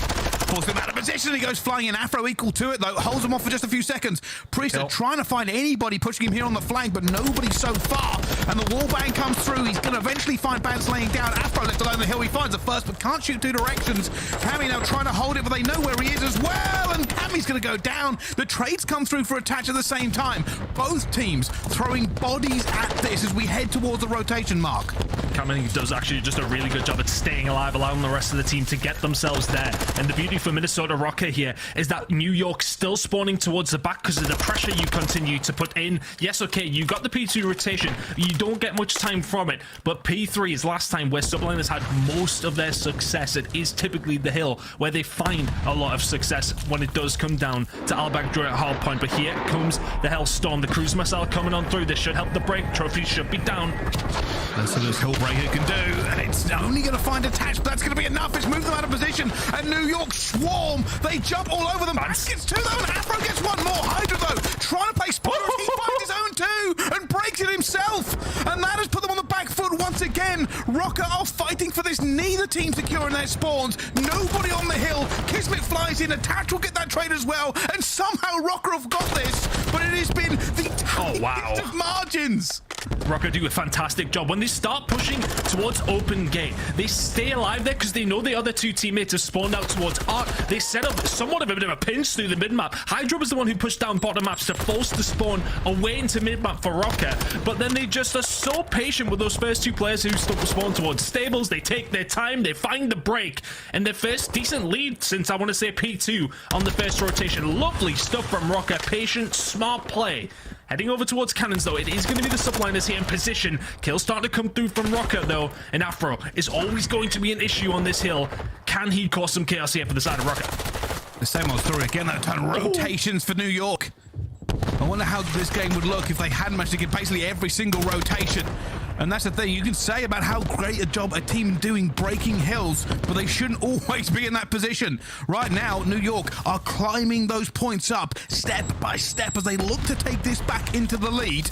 Forces him out of position. He goes flying in. Afro equal to it, though. Holds him off for just a few seconds. Priest are trying to find anybody pushing him here on the flank, but nobody so far. And the wallbang comes through. He's going to eventually find Bance laying down. Afro left alone the hill. He finds the first, but can't shoot two directions. Cammy now trying to hold it, but they know where he is as well. And Cammy's going to go down. The trades come through for attach at the same time. Both teams throwing bodies at this as we head towards the rotation mark. Cammy does actually just a really good job at staying alive, allowing the rest of the team to get themselves there. And the beauty for Minnesota Rocker here is that New York's still spawning towards the back because of the pressure you continue to put in. Yes, okay, you got the P2 rotation. You don't get much time from it, but P3 is last time where Subliners had most of their success. It is typically the hill where they find a lot of success when it does come down to Al-Baghdad at hardpoint. But here comes the Hellstorm, the cruise missile coming on through. This should help the break. Trophies should be down. That's what this Hillbreaker can do, and it's only going to find attached, but that's going to be enough. It's moved them out of position, and New York swarm. They jump all over them. Bance gets two, though, and Afro gets one more. Hydra, though, trying to play spotter. He finds his own two and breaks it himself, and that has put them on the back foot once again. Rocker are fighting for this. Neither team securing their spawns. Nobody on the hill. Kismet flies in. Attach will get that trade as well, and somehow Rocker have got this, but it has been the tightest of margins. Rocker do a fantastic job. When they start pushing towards open gate, they stay alive there because they know the other two teammates have spawned out towards Arc. They set up somewhat of a bit of a pinch through the mid-map. Hydra was the one who pushed down bottom maps to force the spawn away into mid-map for Rocker, but then they just are so patient with those first two players who spawn towards stables. They take their time, they find the break, and their first decent lead since, I want to say, P2 on the first rotation. Lovely stuff from Rocker. Patient, smart play. Heading over towards cannons, though. It is going to be the Subliners here in position. Kills starting to come through from Rocker, though. And Afro is always going to be an issue on this hill. Can he cause some chaos here for the side of Rocker? The same old story again, that time. Rotations for New York. I wonder how this game would look if they hadn't managed to get basically every single rotation. And that's the thing, you can say about how great a job a team doing breaking hills, but they shouldn't always be in that position. Right now, New York are climbing those points up step by step as they look to take this back into the lead.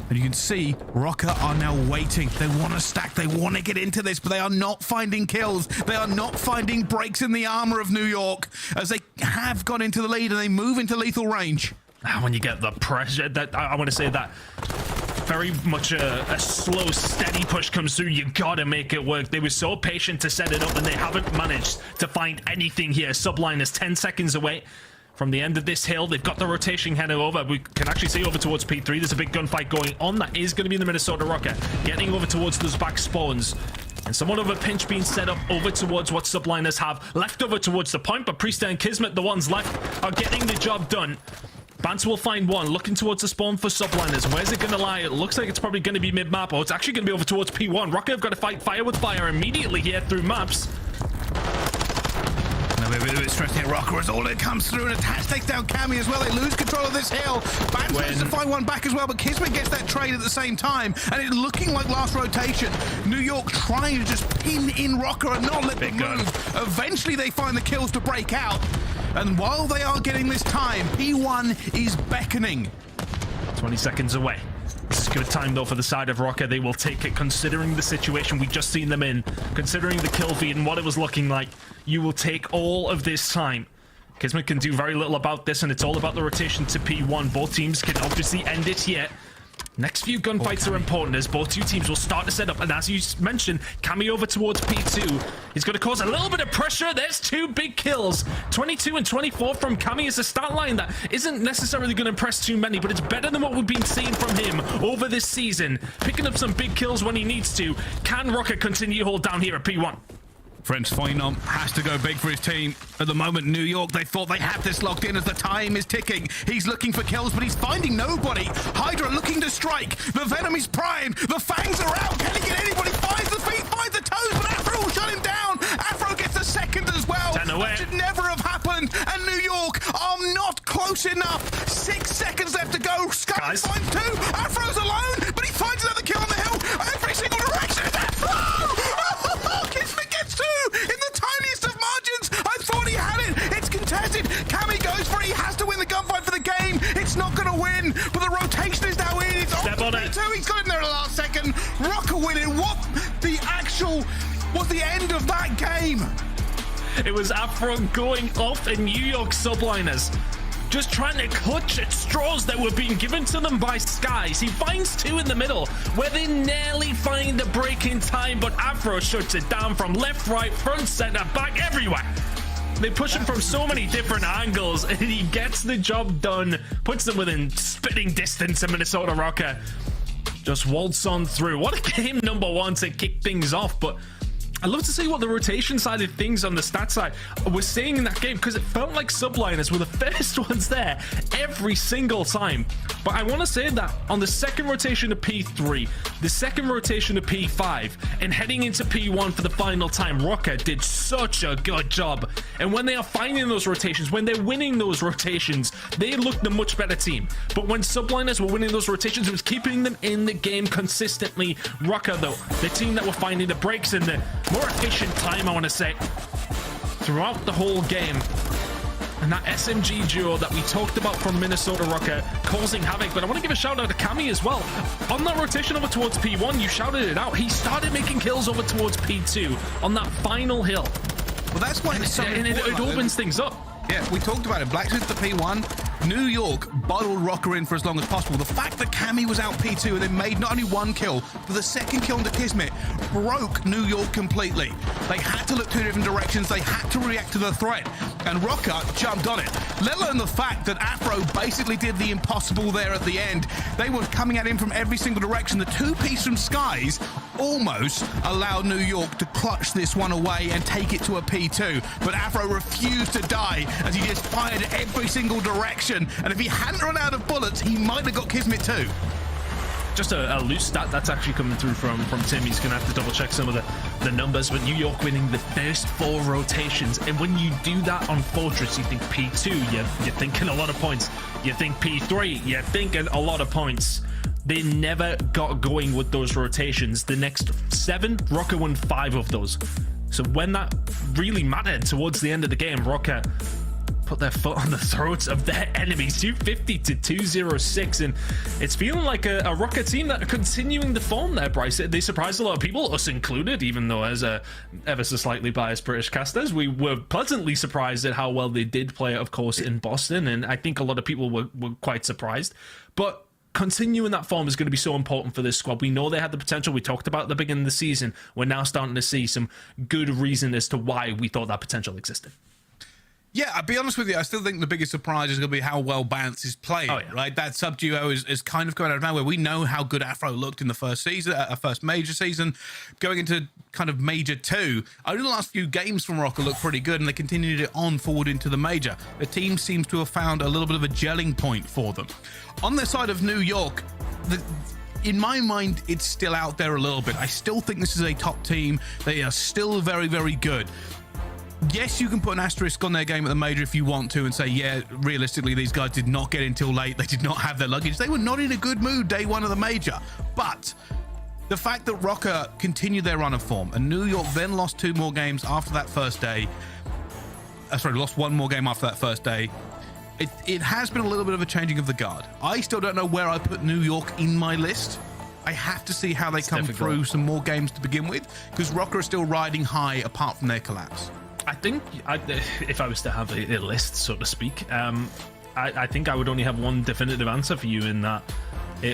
And you can see Rocker are now waiting. They want to stack. They want to get into this, but they are not finding kills. They are not finding breaks in the armor of New York as they have gone into the lead and they move into lethal range. When you get the pressure, that I want to say that very much a slow, steady push comes through. You gotta make it work. They were so patient to set it up, and they haven't managed to find anything here. Subliners 10 seconds away from the end of this hill. They've got the rotation heading over. We can actually see over towards P3. There's a big gunfight going on. That is going to be the Minnesota Rocker getting over towards those back spawns. And somewhat of a pinch being set up over towards what Subliners have left over towards the point, but Priest and Kismet, the ones left, are getting the job done. Bance will find one, looking towards the spawn for Subliners. Where's it going to lie? It looks like it's probably going to be mid-map, or it's actually going to be over towards P1. Rocket have got to fight fire with fire immediately here through maps. A bit of a stress here. Rocker as all it comes through, and attach takes down Cammy as well. They lose control of this hill. Bance manages to find one back as well, but Kismet gets that trade at the same time, and it's looking like last rotation. New York trying to just pin in Rocker and not let them move. Eventually they find the kills to break out. And while they are getting this time, P1 is beckoning. 20 seconds away. This is good time, though, for the side of Rocker. They will take it, considering the situation we just seen them in, considering the kill feed and what it was looking like. You will take all of this time. Kismet can do very little about this, and it's all about the rotation to P1. Both teams can obviously end it here. Next few gunfights are important as both two teams will start to set up, and as you mentioned, Cammy over towards P2 is going to cause a little bit of pressure. There's two big kills, 22 and 24 from Cammy as a start line that isn't necessarily going to impress too many, but it's better than what we've been seeing from him over this season, picking up some big kills when he needs to. Can Rocket continue to hold down here at P1? French Phenom has to go big for his team. At the moment, New York, they thought they had this locked in as the time is ticking. He's looking for kills, but he's finding nobody. Hydra looking to strike. The Venom is primed. The Fangs are out. Can he get anybody? Finds the feet, finds the toes, but Afro will shut him down. Afro gets a second as well. That should never have happened. And New York are not close enough. 6 seconds left to go. Sky finds two. Afro's alone, but he finds another kill on the hill. Every single direction is Afro! Kismet gets two in the tiniest of margins. I thought he had it. It's contested. Cammy goes for it. He has to win the gunfight for the game. It's not going to win, but the rotation is now in. It's on to P2. He's got in there at the last second. Rocker winning. What the actual was the end of that game? It was Afro going off in New York Subliners, just trying to clutch at straws that were being given to them by Skies. He finds two in the middle where they nearly find the break in time, but Afro shuts it down from left, right, front, center, back, everywhere. They push him from so many different angles, and he gets the job done, puts them within spitting distance of Minnesota Rocker. Just waltz on through. What a game number one to kick things off, but I'd love to see what the rotation side of things on the stat side was seeing in that game, because it felt like Subliners were the first ones there every single time. But I want to say that on the second rotation of P3, the second rotation of P5, and heading into P1 for the final time, Rocker did such a good job. And when they are finding those rotations, when they're winning those rotations, they looked a much better team. But when Subliners were winning those rotations, it was keeping them in the game consistently. Rocker, though, the team that were finding the breaks and the more efficient time, I want to say, throughout the whole game. And that SMG duo that we talked about from Minnesota Rocker causing havoc. But I want to give a shout out to Cammy as well. On that rotation over towards P1, you shouted it out. He started making kills over towards P2 on that final hill. Well, that's why it's so important. It opens things up. Yeah, we talked about it. Blacksmith to P1. New York bottled Rocker in for as long as possible. The fact that Cammy was out P2 and then made not only one kill, but the second kill into Kismet broke New York completely. They had to look two different directions. They had to react to the threat. And Rocker jumped on it. Let alone the fact that Afro basically did the impossible there at the end. They were coming at him from every single direction. The two-piece from Skies almost allowed New York to clutch this one away and take it to a P2. But Afro refused to die as he just fired every single direction. And if he hadn't run out of bullets, he might have got Kismet too. Just a loose stat that's actually coming through from Tim. He's going to have to double check some of the numbers, but New York winning the first 4 rotations. And when you do that on Fortress, you think P2, you're thinking a lot of points. You think P3, you're thinking a lot of points. They never got going with those rotations. The next 7, Rocker won 5 of those. So when that really mattered towards the end of the game, Rocker put their foot on the throats of their enemies, 250 to 206, and it's feeling like a Rocker team that are continuing the form there, Bryce. They surprised a lot of people, us included, even though as a ever so slightly biased British casters, we were pleasantly surprised at how well they did play, of course, in Boston, and I think a lot of people were quite surprised. But continuing that form is going to be so important for this squad. We know they had the potential. We talked about at the beginning of the season. We're now starting to see some good reason as to why we thought that potential existed. Yeah, I'll be honest with you, I still think the biggest surprise is going to be how well Bance is playing, right? That sub-duo is kind of coming out of nowhere. We know how good Afro looked in the first season, first major season, going into kind of major 2. Only the last few games from Rocker look pretty good, and they continued it on forward into the major. The team seems to have found a little bit of a gelling point for them. On the side of New York, in my mind, it's still out there a little bit. I still think this is a top team. They are still very, very good. Yes, you can put an asterisk on their game at the major if you want to and say, yeah, realistically, these guys did not get in till late. They did not have their luggage. They were not in a good mood day 1 of the major. But the fact that Rocker continued their run of form and New York then lost 2 more games after that first day. Lost 1 more game after that first day. It has been a little bit of a changing of the guard. I still don't know where I put New York in my list. I have to see how they come through some more games to begin with, because Rocker is still riding high apart from their collapse. I think if I was to have a list, so to speak, I think I would only have one definitive answer for you in that.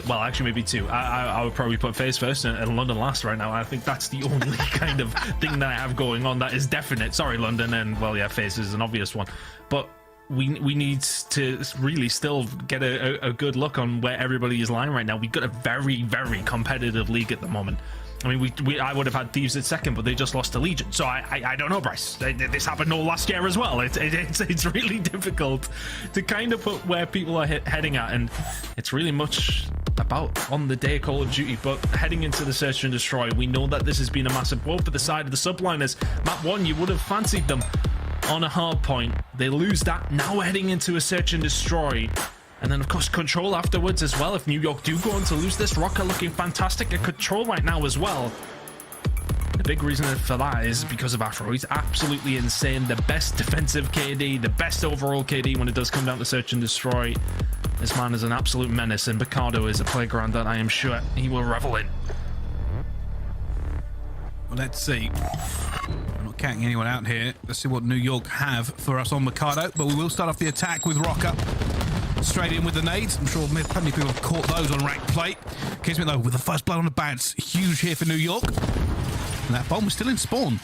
Well, actually, maybe 2. I would probably put FaZe first and London last right now. I think that's the only kind of thing that I have going on that is definite. Sorry, London, and well, yeah, FaZe is an obvious one. But we need to really still get a good look on where everybody is lying right now. We've got a very, very competitive league at the moment. I mean, I would have had Thieves at second, but they just lost to Legion. So I don't know, Bryce. This happened all last year as well. It's really difficult to kind of put where people are heading at, and it's really much about on the day Call of Duty. But heading into the Search and Destroy, we know that this has been a massive blow for the side of the Subliners. Map 1, you would have fancied them on a hard point. They lose that. Now we're heading into a Search and Destroy. And then, of course, Control afterwards as well. If New York do go on to lose this, Rocker looking fantastic at Control right now as well. The big reason for that is because of Afro. He's absolutely insane. The best defensive KD, the best overall KD when it does come down to Search and Destroy. This man is an absolute menace, and Picardo is a playground that I am sure he will revel in. Well, let's see. I'm not Not counting anyone out here. Let's see what New York have for us on Mikado. But we will start off the attack with Rocker. Straight in with the nades. I'm sure plenty of people have caught those on ranked plate. Kismet, though, with the first blood on the bats. Huge here for New York. And that bomb was still in spawn.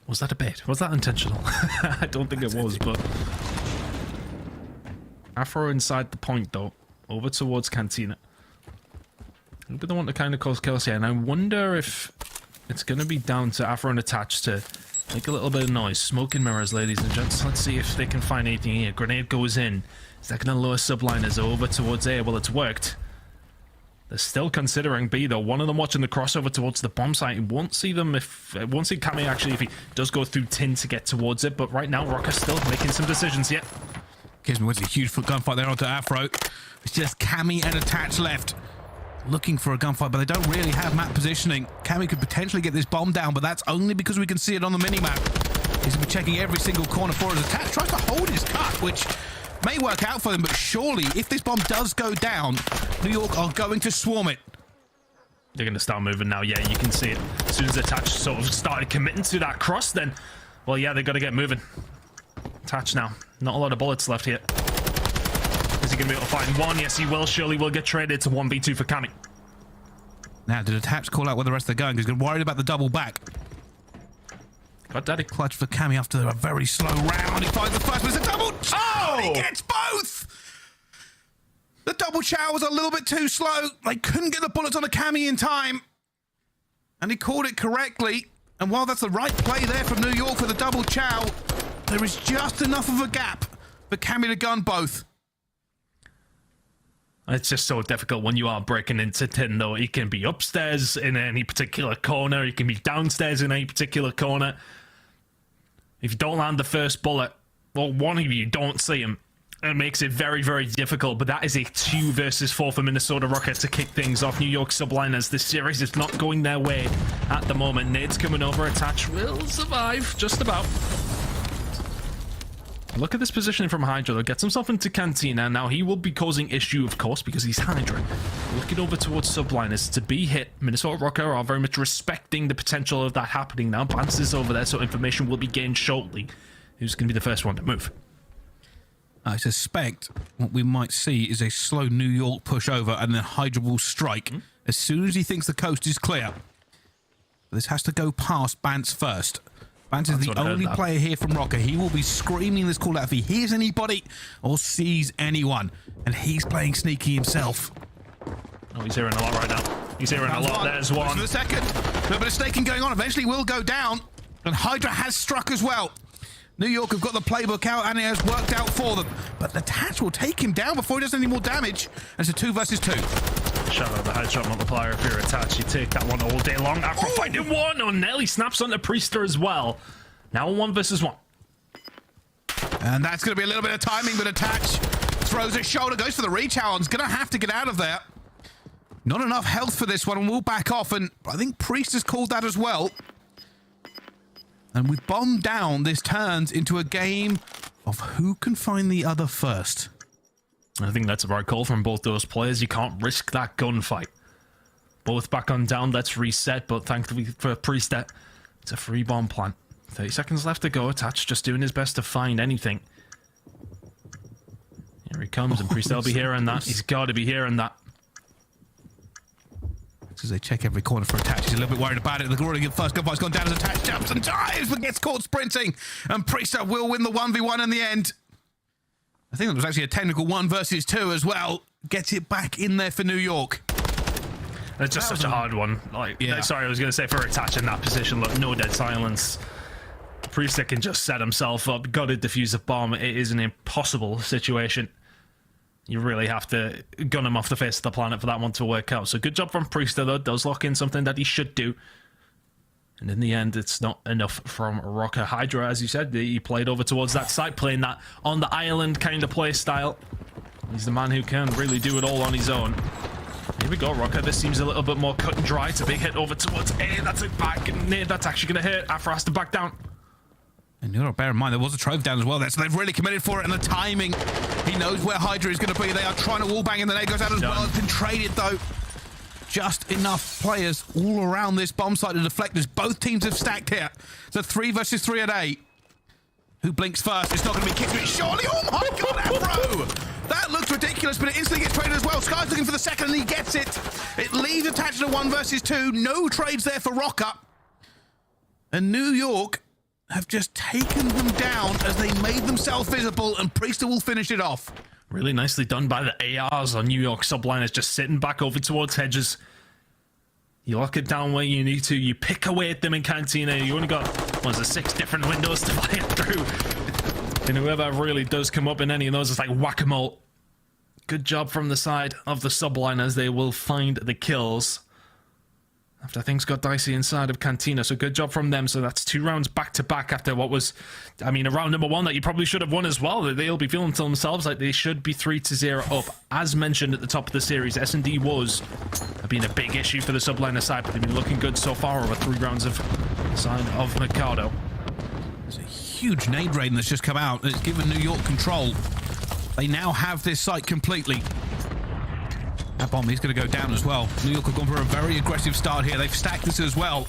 Was that a bait? Was that intentional? I don't think it was, but... Afro inside the point, though. Over towards Cantina. He'll be the one to kind of cause chaos here. And I wonder if it's going to be down to Afro and Attach to make a little bit of noise. Smoke and mirrors, ladies and gents. Let's see if they can find anything here. Grenade goes in. Is that going to lure Subliners over towards A? Well, it's worked. They're still considering B, though. One of them watching the crossover towards the bomb site. Won't see them if... won't see Kami, actually, if he does go through tin to get towards it. But right now, Rocker's still making some decisions here. Kismet wins a huge gunfight there onto Afro. It's just Kami and Attach left. Looking for a gunfight, but they don't really have map positioning. Kami could potentially get this bomb down, but that's only because we can see it on the minimap. He's going to be checking every single corner for his Attach. Tries to hold his cut, which may work out for them, but surely, if this bomb does go down, New York are going to swarm it. They're going to start moving now. Yeah, you can see it. As soon as Attach sort of started committing to that cross, then, well, yeah, they've got to get moving. Attach now. Not a lot of bullets left here. Is he going to be able to find one? Yes, he will. Surely will get traded to 1v2 for Kami. Now, did Attach call out where the rest are going? Because he's worried about the double back. Got daddy. Clutch for Kami after a very slow round. He finds the first, but it's a double chow. Oh! He gets both! The double chow was a little bit too slow. They couldn't get the bullets on a Kami in time. And he called it correctly. And while that's the right play there from New York for the double chow, there is just enough of a gap for Kami to gun both. It's just so difficult when you are breaking into tin, though. He can be upstairs in any particular corner. He can be downstairs in any particular corner. If you don't land the first bullet, well, one of you don't see him. It makes it very, very difficult. But that is a 2 versus 4 for Minnesota Rockets to kick things off. New York Subliners. This series is not going their way at the moment. Nade's coming over. Attach will survive. Just about. Look at this positioning from Hydra, though. Gets himself into Cantina. Now, he will be causing issue, of course, because he's Hydra. Looking over towards Subliners. To be hit, Minnesota Rocker are very much respecting the potential of that happening now. Bance is over there, so information will be gained shortly. Who's going to be the first one to move? I suspect what we might see is a slow New York push over, and then Hydra will strike as soon as he thinks the coast is clear. This has to go past Bance first. Bance is the only player here from Rocker. He will be screaming this call out if he hears anybody or sees anyone. And he's playing sneaky himself. Oh, he's hearing a lot right now. He's hearing a lot. There's one. For the second. A little bit of snaking going on. Eventually will go down. And Hydra has struck as well. New York have got the playbook out and it has worked out for them. But the Attach will take him down before he does any more damage. And it's a 2 versus 2. Shout out the headshot multiplier if you're Attached. You take that one all day long. Afro finding one. Oh, Nelly snaps onto Priester as well. Now 1 versus 1. And that's going to be a little bit of timing, but Attach throws his shoulder, goes for the re-challenge. Going to have to get out of there. Not enough health for this one, and we'll back off. And I think Priest has called that as well. And with bomb down, this turns into a game of who can find the other first. I think that's a right call from both those players. You can't risk that gunfight. Both back on down. Let's reset. But thankfully for Priest, it's a free bomb plant. 30 seconds left to go. Attach just doing his best to find anything. Here he comes, and Priest will be hearing that. He's got to be hearing that. As they check every corner for Attach, he's a little bit worried about it. The already first gunfight's gone down as Attach jumps and dives, but gets caught sprinting. And Priest will win the 1v1 in the end. I think it was actually a technical 1 versus 2 as well. Gets it back in there for New York. It's just such a hard one. Like, yeah. Sorry, I was going to say for Attach in that position. Look, no dead silence. Priest can just set himself up. Got to defuse a bomb. It is an impossible situation. You really have to gun him off the face of the planet for that one to work out. So good job from Priester, though. Does lock in something that he should do. And in the end, it's not enough from Rocker. Hydra, as you said, he played over towards that side, playing that on the island kind of play style. He's the man who can really do it all on his own. Here we go, Rocker. This seems a little bit more cut and dry. It's a big hit over towards A. That's it back. And that's actually going to hit. Afro has to back down. And you got to bear in mind, there was a trove down as well there, so they've really committed for it, and the timing. He knows where Hydra is going to be. They are trying to wallbang, and the nade goes out as well. It's been traded, though. just enough players all around this bomb site to deflect as both teams have stacked here. So 3 versus 3 at A. Who blinks first? It's not going to be Kismet, surely. Oh my god, Afro! That looks ridiculous, but it instantly gets traded as well. Sky's looking for the second, and he gets it. It leaves attached to 1 versus 2. No trades there for Rocker. And New York have just taken them down as they made themselves visible, and Priester will finish it off. Really nicely done by the ARs on New York Subliners, just sitting back over towards Hedges. You lock it down where you need to. You pick away at them in Cantina. You only got, what is it, 6 different windows to fire through. And whoever really does come up in any of those is like whack-a-mole. Good job from the side of the Subliners. They will find the kills after things got dicey inside of Cantina. So good job from them. So that's 2 rounds back-to-back after what was, I mean, a round number 1 that you probably should have won as well. They'll be feeling to themselves like they should be 3-0 up. As mentioned at the top of the series, S&D was been a big issue for the Subliner side, but they've been looking good so far over 3 rounds of side of Mikado. There's a huge nade raid that's just come out. It's given New York control. They now have this site completely. That bomb is going to go down as well. New York have gone for a very aggressive start here. They've stacked this as well.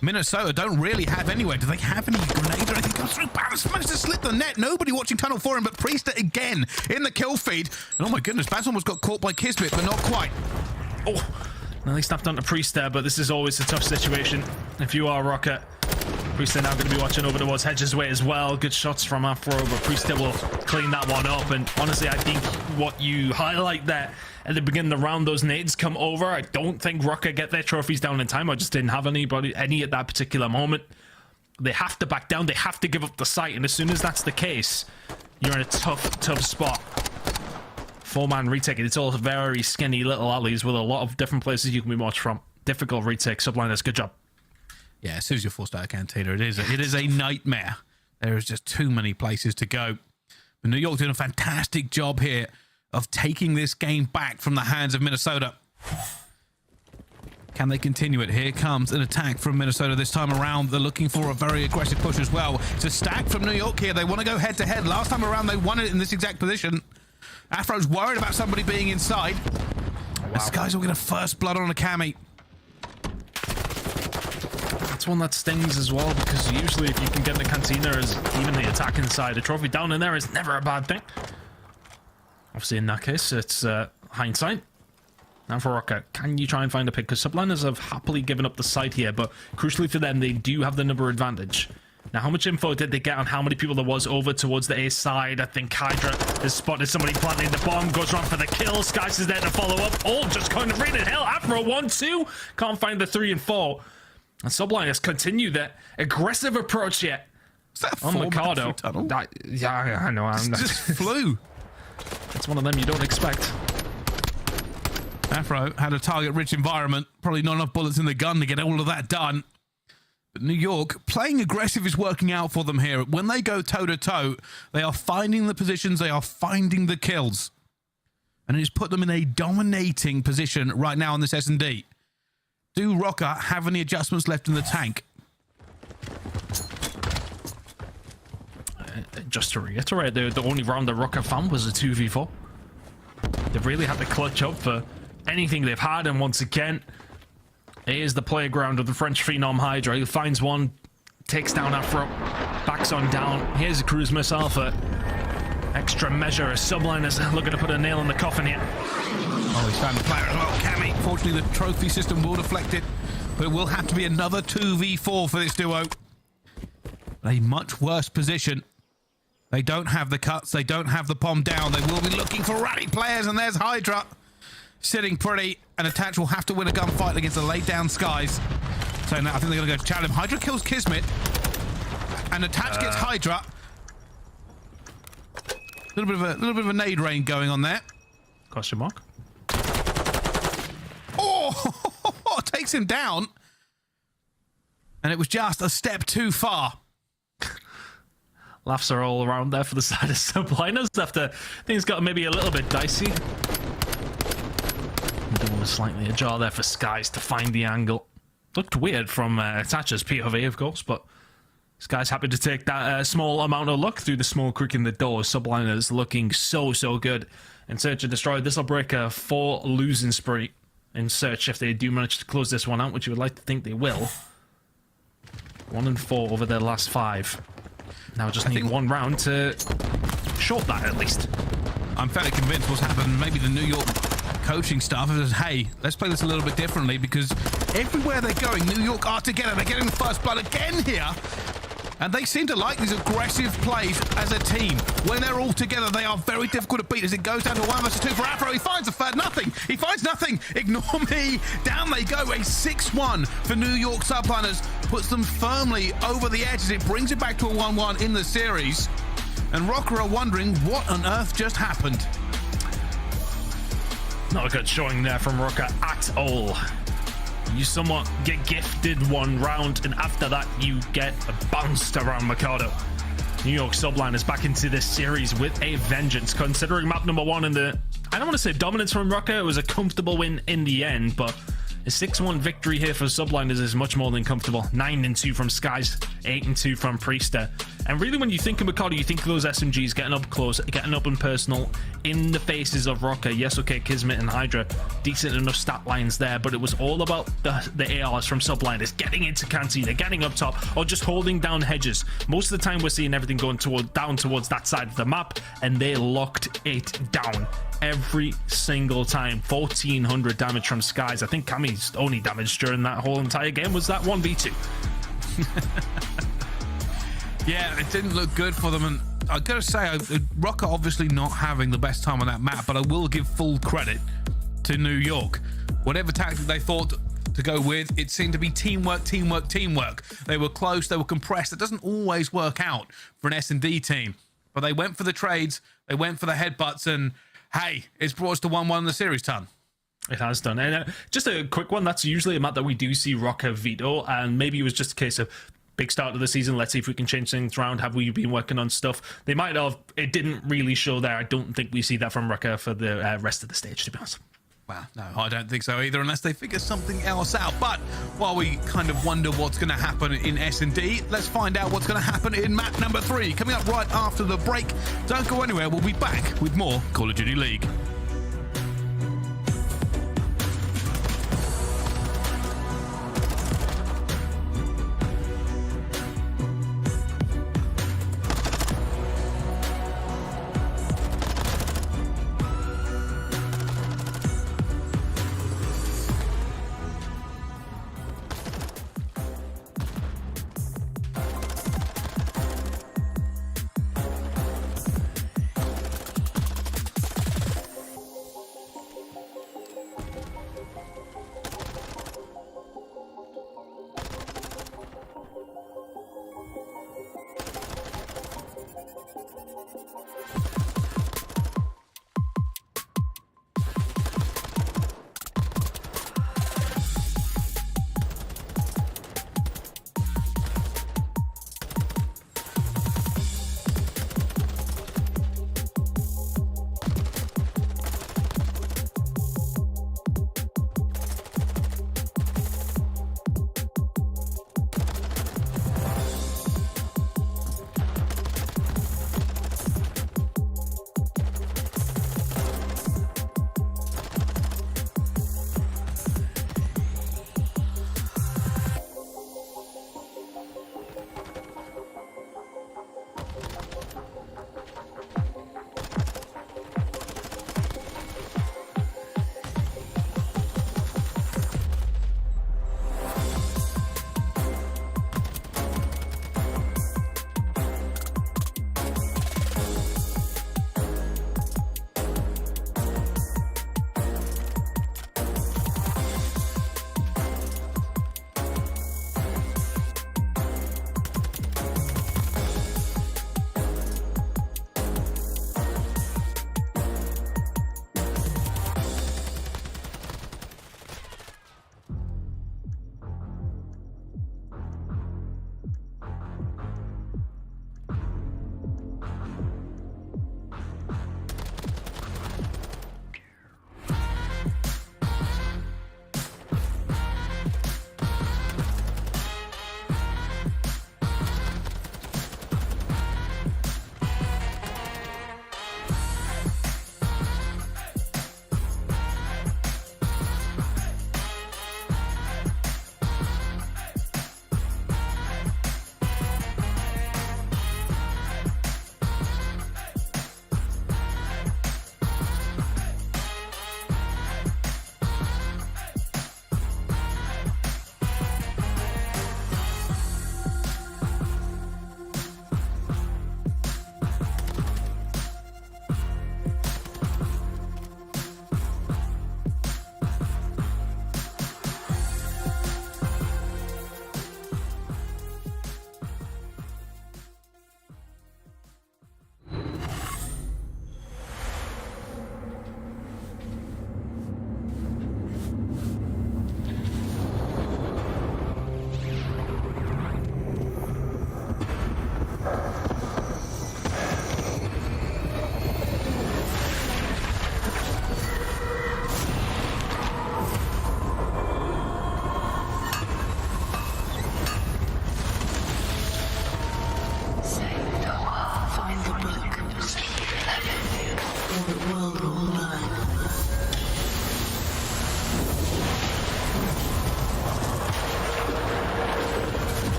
Minnesota don't really have anywhere. Do they have any grenades or anything comes through? Barris managed to slip the net. Nobody watching tunnel for him, but Priester again in the kill feed. And oh my goodness, Baz almost got caught by Kismet, but not quite. Oh, now they snapped onto Priester, but this is always a tough situation. If you are Rocket, Priester now going to be watching over towards Hedges' way as well. Good shots from Afro, but Priester will clean that one up. And honestly, I think what you highlight there at the beginning of the round, those nades come over. I don't think Rocket get their trophies down in time. I just didn't have any at that particular moment. They have to back down. They have to give up the site. And as soon as that's the case, you're in a tough spot. 4-man retake. It's all very skinny little alleys with a lot of different places you can be watched from. Difficult retake. Subliners, good job. Yeah, as soon as you're forced out of Cantina, it is a nightmare. There is just too many places to go. But New York doing a fantastic job here of taking this game back from the hands of Minnesota. Can they continue it? Here comes an attack from Minnesota this time around. They're looking for a very aggressive push as well. It's a stack from New York here. They want to go head-to-head. Last time around, they won it in this exact position. Afro's worried about somebody being inside. Wow. This guy's all going to first blood on a cami. That's one that stings as well, because usually if you can get the Cantina as even the attacking side, a trophy down in there is never a bad thing. Obviously, in that case, it's hindsight. Now for Rocket, can you try and find a pick? Because Subliners have happily given up the site here, but crucially for them, they do have the number advantage. Now, how much info did they get on how many people there was over towards the A side? I think Hydra has spotted somebody planting the bomb, goes around for the kill. Skies is there to follow up. All just kind of raided. Hell, Afro 1-2. Can't find the 3 and 4. And Subliners continue their aggressive approach yet. Is that on Mikado? Yeah, I know. I'm just flew. It's one of them you don't expect. Afro had a target-rich environment. Probably not enough bullets in the gun to get all of that done. But New York, playing aggressive is working out for them here. When they go toe-to-toe, they are finding the positions, they are finding the kills. And it's put them in a dominating position right now on this S&D. Do Rocker have any adjustments left in the tank? Just to reiterate, the only round that Rocker found was a 2v4. They've really had to clutch up for anything they've had, and once again, it is the playground of the French phenom Hydra. He finds one, takes down Afro, backs on down. Here's a cruise missile for extra measure. Subliners looking to put a nail in the coffin here. Oh, he's found the player as well, Cammy. Fortunately, the trophy system will deflect it, but it will have to be another 2v4 for this duo. A much worse position. They don't have the cuts. They don't have the bomb down. They will be looking for rally players, and there's Hydra sitting pretty, and Attach will have to win a gunfight against the laid down Skies. So now I think they're going to go challenge him. Hydra kills Kismet, and Attach gets Hydra. A little bit of a nade rain going on there. Question mark. Oh, takes him down, and it was just a step too far. Laughs are all around there for the side of Subliners after things got maybe a little bit dicey. The door was slightly ajar there for Skies to find the angle. Looked weird from Attach's POV, of course, but Skies happy to take that small amount of luck through the small creak in the door. Subliners looking so good. And Search and Destroy, this will break a 4 losing spree in search if they do manage to close this one out, which you would like to think they will. 1-4 over their last 5. Now just need one round to short that at least. I'm fairly convinced what's happened. Maybe the New York coaching staff says, hey, let's play this a little bit differently, because everywhere they're going, New York are together. They're getting the first blood again here. And they seem to like these aggressive plays as a team. When they're all together, they are very difficult to beat as it goes down to 1 versus 2 for Afro. He finds a third, nothing. He finds nothing. Ignore me. Down they go. A 6-1 for New York Subliners. Puts them firmly over the edge as it brings it back to a 1-1 in the series. And Rocker are wondering what on earth just happened. Not a good showing there from Rocker at all. You somewhat get gifted one round, and after that, you get bounced around Mikado. New York Subliners back into this series with a vengeance, considering map number 1 in the... I don't want to say dominance from Rocker. It was a comfortable win in the end, but a 6-1 victory here for Subliners is much more than comfortable. 9-2 from Skies, 8-2 from Priester. And really, when you think of Mikado, you think of those SMGs getting up close, getting up and personal in the faces of Rocker. Yes, okay, Kismet and Hydra, decent enough stat lines there, but it was all about the ARs from Subliners getting into Cantina, getting up top, or just holding down hedges. Most of the time, we're seeing everything going down towards that side of the map, and they locked it down every single time. 1,400 damage from Skies. I think Kami's only damage during that whole entire game was that 1v2. Yeah, it didn't look good for them, and I gotta say, Rocker obviously not having the best time on that map, but I will give full credit to New York. Whatever tactic they thought to go with, it seemed to be teamwork, teamwork, teamwork. They were close, they were compressed. It doesn't always work out for an S&D team, but they went for the trades, they went for the headbutts, and hey, it's brought us to 1-1 in the series, Ton. It has done. And just a quick one, that's usually a map that we do see Rocker veto, and maybe it was just a case of big start of the season, let's see if we can change things around. Have we been working on stuff? They might have. It didn't really show there. I don't think we see that from Rocker for the rest of the stage, to be honest. Well, no, I don't think so either, unless they figure something else out. But while we kind of wonder what's going to happen in S&D, let's find out what's going to happen in map number 3. Coming up right after the break. Don't go anywhere. We'll be back with more Call of Duty League.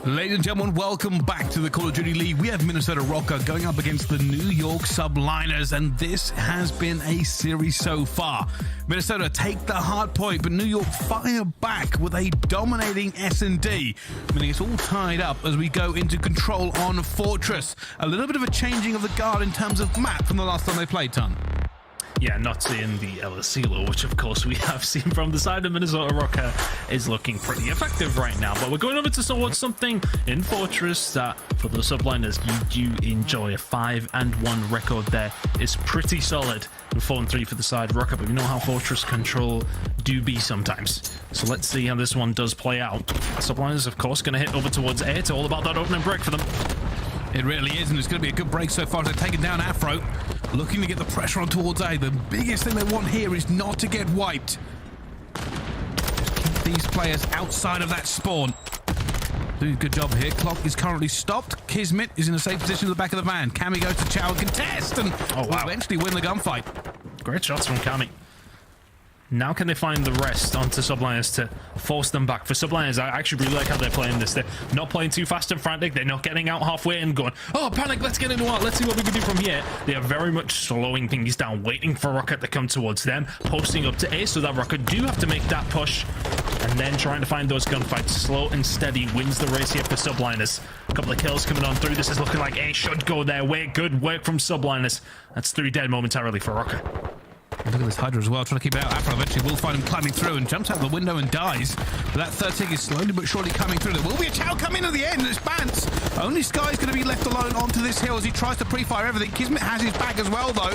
Ladies and gentlemen, welcome back to the Call of Duty League. We have Minnesota Rocker going up against the New York Subliners, and this has been a series so far. Minnesota take the hard point, but New York fire back with a dominating S&D, meaning it's all tied up as we go into control on Fortress. A little bit of a changing of the guard in terms of map from the last time they played, Ton. Yeah, not seeing the LSCLO, which of course we have seen from the side of Minnesota Rocker, is looking pretty effective right now. But we're going over to towards something in Fortress that, for the Subliners, you do enjoy. A 5-1 record there is pretty solid. And 4-3 for the side of Rocker, but we know how Fortress control do be sometimes. So let's see how this one does play out. Subliners, of course, going to hit over towards A. It's all about that opening break for them. It really is, and it's going to be a good break so far as they're taking down Afro. Looking to get the pressure on towards A. The biggest thing they want here is not to get wiped. Just keep these players outside of that spawn. Doing a good job here. Clock is currently stopped. Kismet is in a safe position at the back of the van. Cammy goes to Chow and contest, and will eventually win the gunfight. Great shots from Cammy. Now can they find the rest onto Subliners to force them back? For Subliners, I actually really like how they're playing this. They're not playing too fast and frantic. They're not getting out halfway and going, oh, panic, let's get into what? Let's see what we can do from here. They are very much slowing things down, waiting for Rocket to come towards them, posting up to A so that Rocket do have to make that push, and then trying to find those gunfights. Slow and steady wins the race here for Subliners. A couple of kills coming on through. This is looking like A should go their way. Good work from Subliners. That's 3 dead momentarily for Rocket. Look at this Hydra as well, trying to keep it out. Afro eventually will find him climbing through and jumps out the window and dies. But that third tick is slowly but surely coming through. There will be a Chow come in at the end, and it's Bance. Only Sky's going to be left alone onto this hill as he tries to pre-fire everything. Kismet has his back as well, though.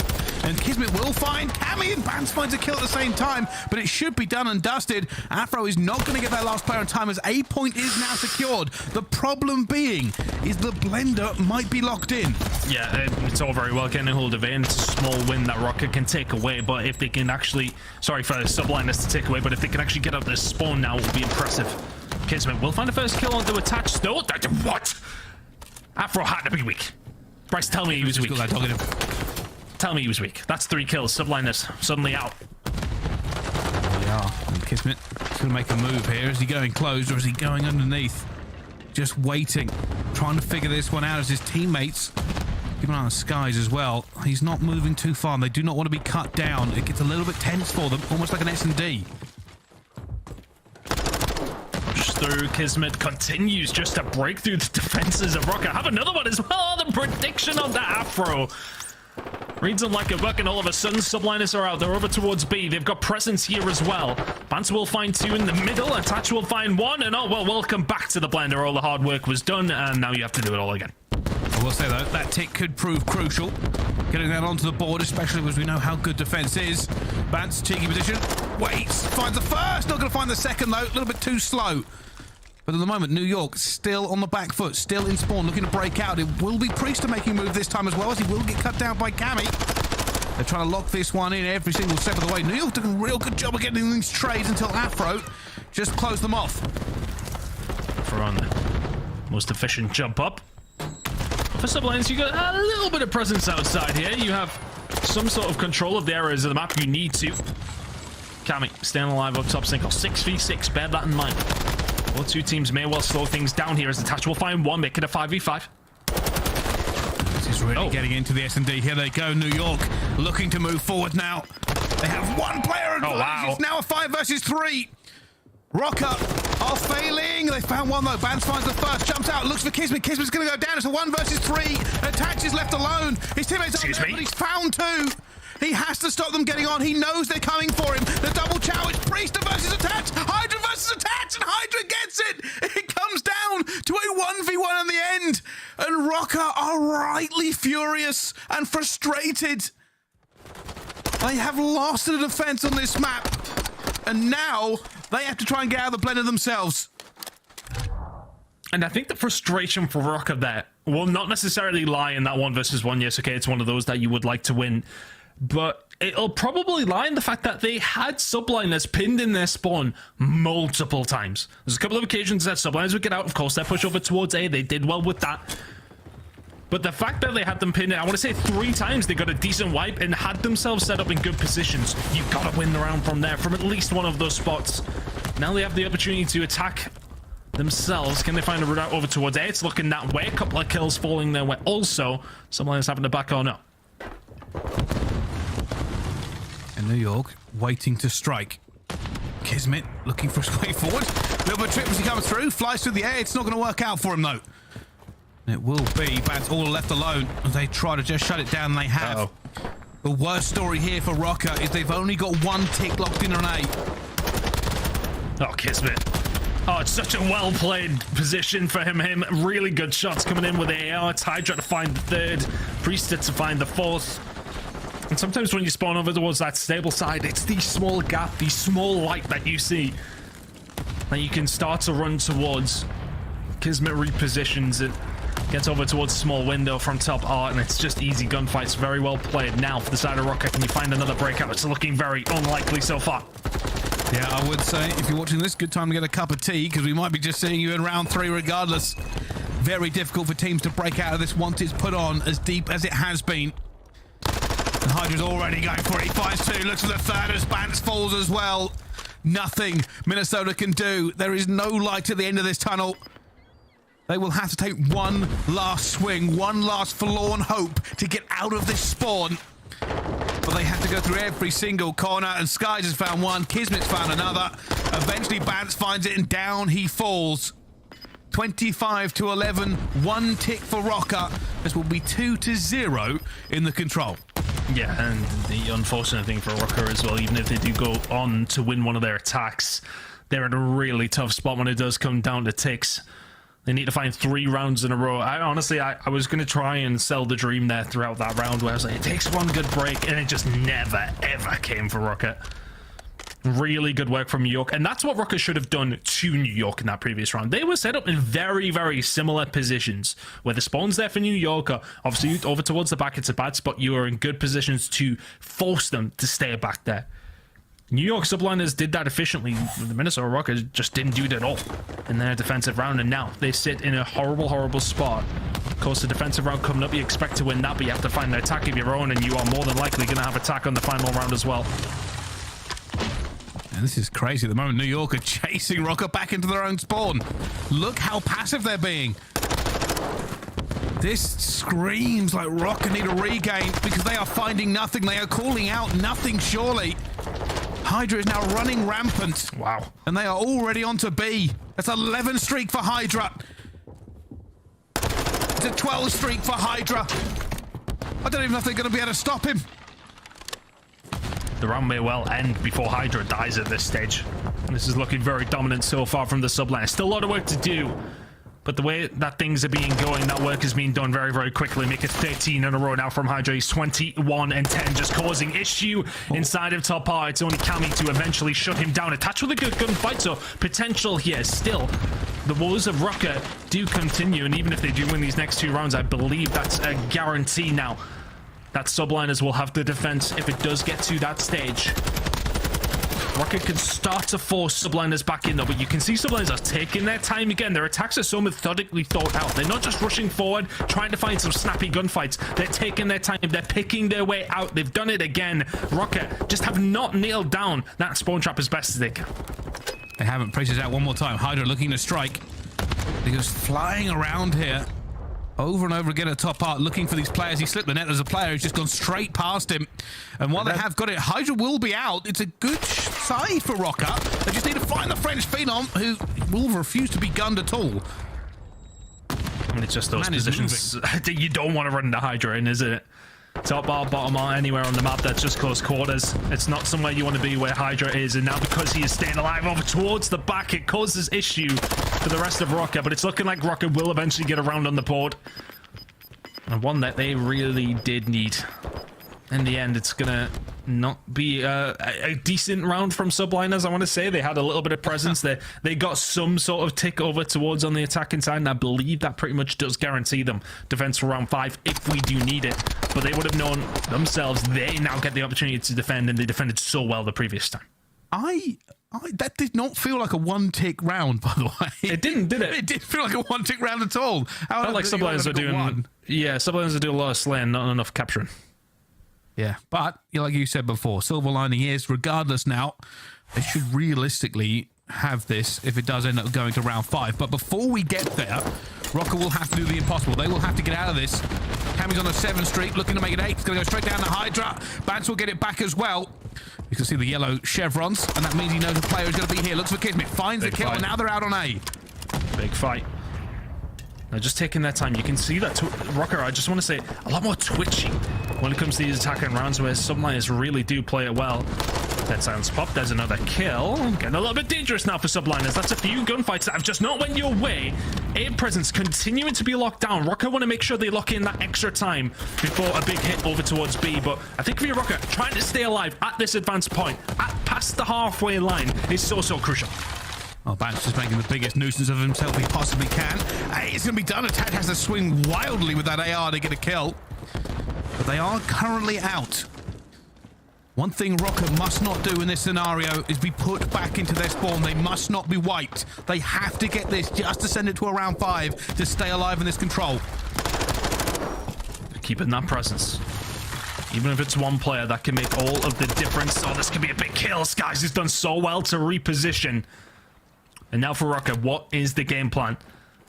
And Kismet will find Cammy, and Bance finds a kill at the same time. But it should be done and dusted. Afro is not going to get that last player in time as A point is now secured. The problem being is the blender might be locked in. Yeah, it's all very well getting a hold of it, and it's a small win that Rocket can take away, but if they can actually, sorry for Subliners to take away, but if they can actually get out this spawn now, it will be impressive. Kismet will find the first kill onto attach still. What? Afro had to be weak. Bryce, tell me he was weak. Tell me he was weak. That's 3 kills. Subliners suddenly out. There we are. And Kismet is going to make a move here. Is he going closed or is he going underneath? Just waiting, trying to figure this one out as his teammates keep an eye on Skies as well. He's not moving too far. They do not want to be cut down. It gets a little bit tense for them, almost like an S&D. Push through. Kismet continues just to break through the defenses of Rocket. Have another one as well. The prediction of the Afro reads them like a buck, and all of a sudden Subliners are out. They're over towards B. They've got presence here as well. Bance will find 2 in the middle. Attach will find 1, and oh well, welcome back to the blender. All the hard work was done, and now you have to do it all again. I will say though, that tick could prove crucial. Getting that onto the board, especially as we know how good defense is. Bance, cheeky position, waits, finds the first, not going to find the second though, a little bit too slow. But at the moment, New York still on the back foot, still in spawn, looking to break out. It will be Priester making a move this time as well, as he will get cut down by Cammy. They're trying to lock this one in every single step of the way. New York doing a real good job of getting these trades until Afro just closed them off. For on the most efficient jump up. For Subliners, you got a little bit of presence outside here. You have some sort of control of the areas of the map you need to. Cammy staying alive up top single. 6v6, bear that in mind. Well, 2 teams may well slow things down here as Attach will find 1, make it a 5v5. This is really getting into the S&D. Here they go, New York looking to move forward now. They have 1 player advantage. Oh, wow. It's now a 5 versus 3. Rocker are failing. They found 1 though. Bance finds the first, jumps out, looks for Kismet. Kismet's going to go down. It's a 1 versus 3. Attach is left alone. His teammates are there, but he's found 2. He has to stop them getting on. He knows they're coming for him. The double chow is Priester versus Attach. Hydra versus Attach, and Hydra gets it. It comes down to a 1v1 in the end. And Rocker are rightly furious and frustrated. They have lost the defense on this map. And now they have to try and get out of the blender themselves. And I think the frustration for Rocker there will not necessarily lie in that 1 versus 1. Yes, okay, it's one of those that you would like to win. But it'll probably lie in the fact that they had Subliners pinned in their spawn multiple times. There's a couple of occasions that Subliners would get out. Of course, they push over towards A. They did well with that. But the fact that they had them pinned, I want to say 3 times, they got a decent wipe and had themselves set up in good positions. You've got to win the round from there, from at least one of those spots. Now they have the opportunity to attack themselves. Can they find a route out over towards A? It's looking that way. A couple of kills falling their way. Also, Subliners having to back on up. And New York waiting to strike. Kismet looking for his way forward. A little bit of trip as he comes through. Flies through the air. It's not going to work out for him, though. And it will be Bad's all left alone as they try to just shut it down, and they have. Uh-oh. The worst story here for Rocker is they've only got one tick locked in on A. Oh, Kismet. Oh, it's such a well-played position for him. Really good shots coming in with AR. It's Hydra to find the third. Priestess to find the fourth. And sometimes when you spawn over towards that stable side, it's the small gap, the small light that you see that you can start to run towards. Kismet repositions it. Gets over towards a small window from top art, and it's just easy gunfights. Very well played. Now for the side of Rocker, can you find another breakout? It's looking very unlikely so far. Yeah, I would say if you're watching this, good time to get a cup of tea, because we might be just seeing you in round 3 regardless. Very difficult for teams to break out of this once it's put on as deep as it has been. And Hydra's already going for it. He finds 2, looks for the third as Bance falls as well. Nothing Minnesota can do. There is no light at the end of this tunnel. They will have to take one last swing, one last forlorn hope to get out of this spawn. But they have to go through every single corner, and Skies has found one, Kismet's found another. Eventually Bance finds it, and down he falls. 25-11, 1 tick for Rocker. This will be 2-0 in the control. Yeah, and the unfortunate thing for Rocker as well, even if they do go on to win one of their attacks, they're in a really tough spot when it does come down to ticks. They need to find 3 rounds in a row. I was going to try and sell the dream there throughout that round where I was like, it takes one good break, and it just never, ever came for Rocket. Really good work from New York, and that's what Rocket should have done to New York in that previous round. They were set up in very, very similar positions, where the spawn's there for New York. Obviously, over towards the back, it's a bad spot. You are in good positions to force them to stay back there. New York Subliners did that efficiently. The Minnesota Rockets just didn't do it at all in their defensive round, and now they sit in a horrible, horrible spot. Of course, the defensive round coming up, you expect to win that, but you have to find an attack of your own, and you are more than likely going to have attack on the final round as well. And this is crazy. At the moment, New York are chasing Rocker back into their own spawn. Look how passive they're being. This screams like Rocker need a regain because they are finding nothing. They are calling out nothing, surely. Hydra is now running rampant. Wow. And they are already onto B. That's 11 streak for Hydra. It's a 12 streak for Hydra. I don't even know if they're going to be able to stop him. The round may well end before Hydra dies at this stage. And this is looking very dominant so far from the Subliners. Still a lot of work to do. But the way that things are being going, that work is being done very, very quickly. Make it 13 in a row now from Hydra. He's 21-10, just causing issue inside of top R. It's only Cammy to eventually shut him down. Attached with a good gunfight, so potential here. Still, the woes of Rocker do continue, and even if they do win these next 2 rounds, I believe that's a guarantee now that Subliners will have the defense if it does get to that stage. Rocket can start to force Subliners back in though, but you can see Subliners are taking their time again. Their attacks are so methodically thought out. They're not just rushing forward, trying to find some snappy gunfights. They're taking their time. They're picking their way out. They've done it again. Rocket just have not nailed down that spawn trap as best as they can. They haven't. Pressure's out one more time. Hydra looking to strike. He goes flying around here. Over and over again at top art, looking for these players. He slipped the net. There's a player who's just gone straight past him. And while they have got it, Hydra will be out. It's a good side for Rocker. They just need to find the French Phenom, who will refuse to be gunned at all. And it's just those positions that you don't want to run the Hydra in, is it? Top bar, bottom bar, anywhere on the map that's just close quarters. It's not somewhere you want to be where Hydra is, and now because he is staying alive over towards the back, it causes issue for the rest of Rocker, but it's looking like Rocker will eventually get around on the board. And one that they really did need. In the end, it's gonna not be a decent round from Subliners, I want to say. They had a little bit of presence there. They got some sort of tick over towards on the attacking side, and I believe that pretty much does guarantee them defense for round 5 if we do need it. But they would have known themselves they now get the opportunity to defend, and they defended so well the previous time. That did not feel like a one-tick round, by the way. It didn't, did it? It didn't feel like a one-tick round at all. I felt like Subliners are doing... Yeah, Subliners are doing a lot of slaying, not enough capturing. Yeah, but like you said before, silver lining is, regardless now, they should realistically have this if it does end up going to round 5. But before we get there, Rocker will have to do the impossible. They will have to get out of this. Cammy's on a 7 streak, looking to make it 8. It's going to go straight down the Hydra. Bance will get it back as well. You can see the yellow chevrons, and that means he knows the player is going to be here. Looks for Kismet, finds the kill, and now they're out on A. Big fight. Now just taking their time. You can see that Rocker, I just want to say, a lot more twitchy when it comes to these attacking rounds, where Subliners really do play it well. Dead silence pop. There's another kill. Getting a little bit dangerous now for Subliners. That's a few gunfights that have just not went your way. A presence continuing to be locked down. Rocker want to make sure they lock in that extra time before a big hit over towards B. But I think for you, Rocker, trying to stay alive at this advanced point, past the halfway line, is so crucial. Oh, Bance is making the biggest nuisance of himself he possibly can. Hey, it's going to be done. Attack has to swing wildly with that AR to get a kill. But they are currently out. One thing Rocker must not do in this scenario is be put back into their spawn. They must not be wiped. They have to get this just to send it to a round 5 to stay alive in this control. Keeping that presence. Even if it's one player, that can make all of the difference. Oh, this could be a big kill. Skies has done so well to reposition. And now for Rocker, what is the game plan?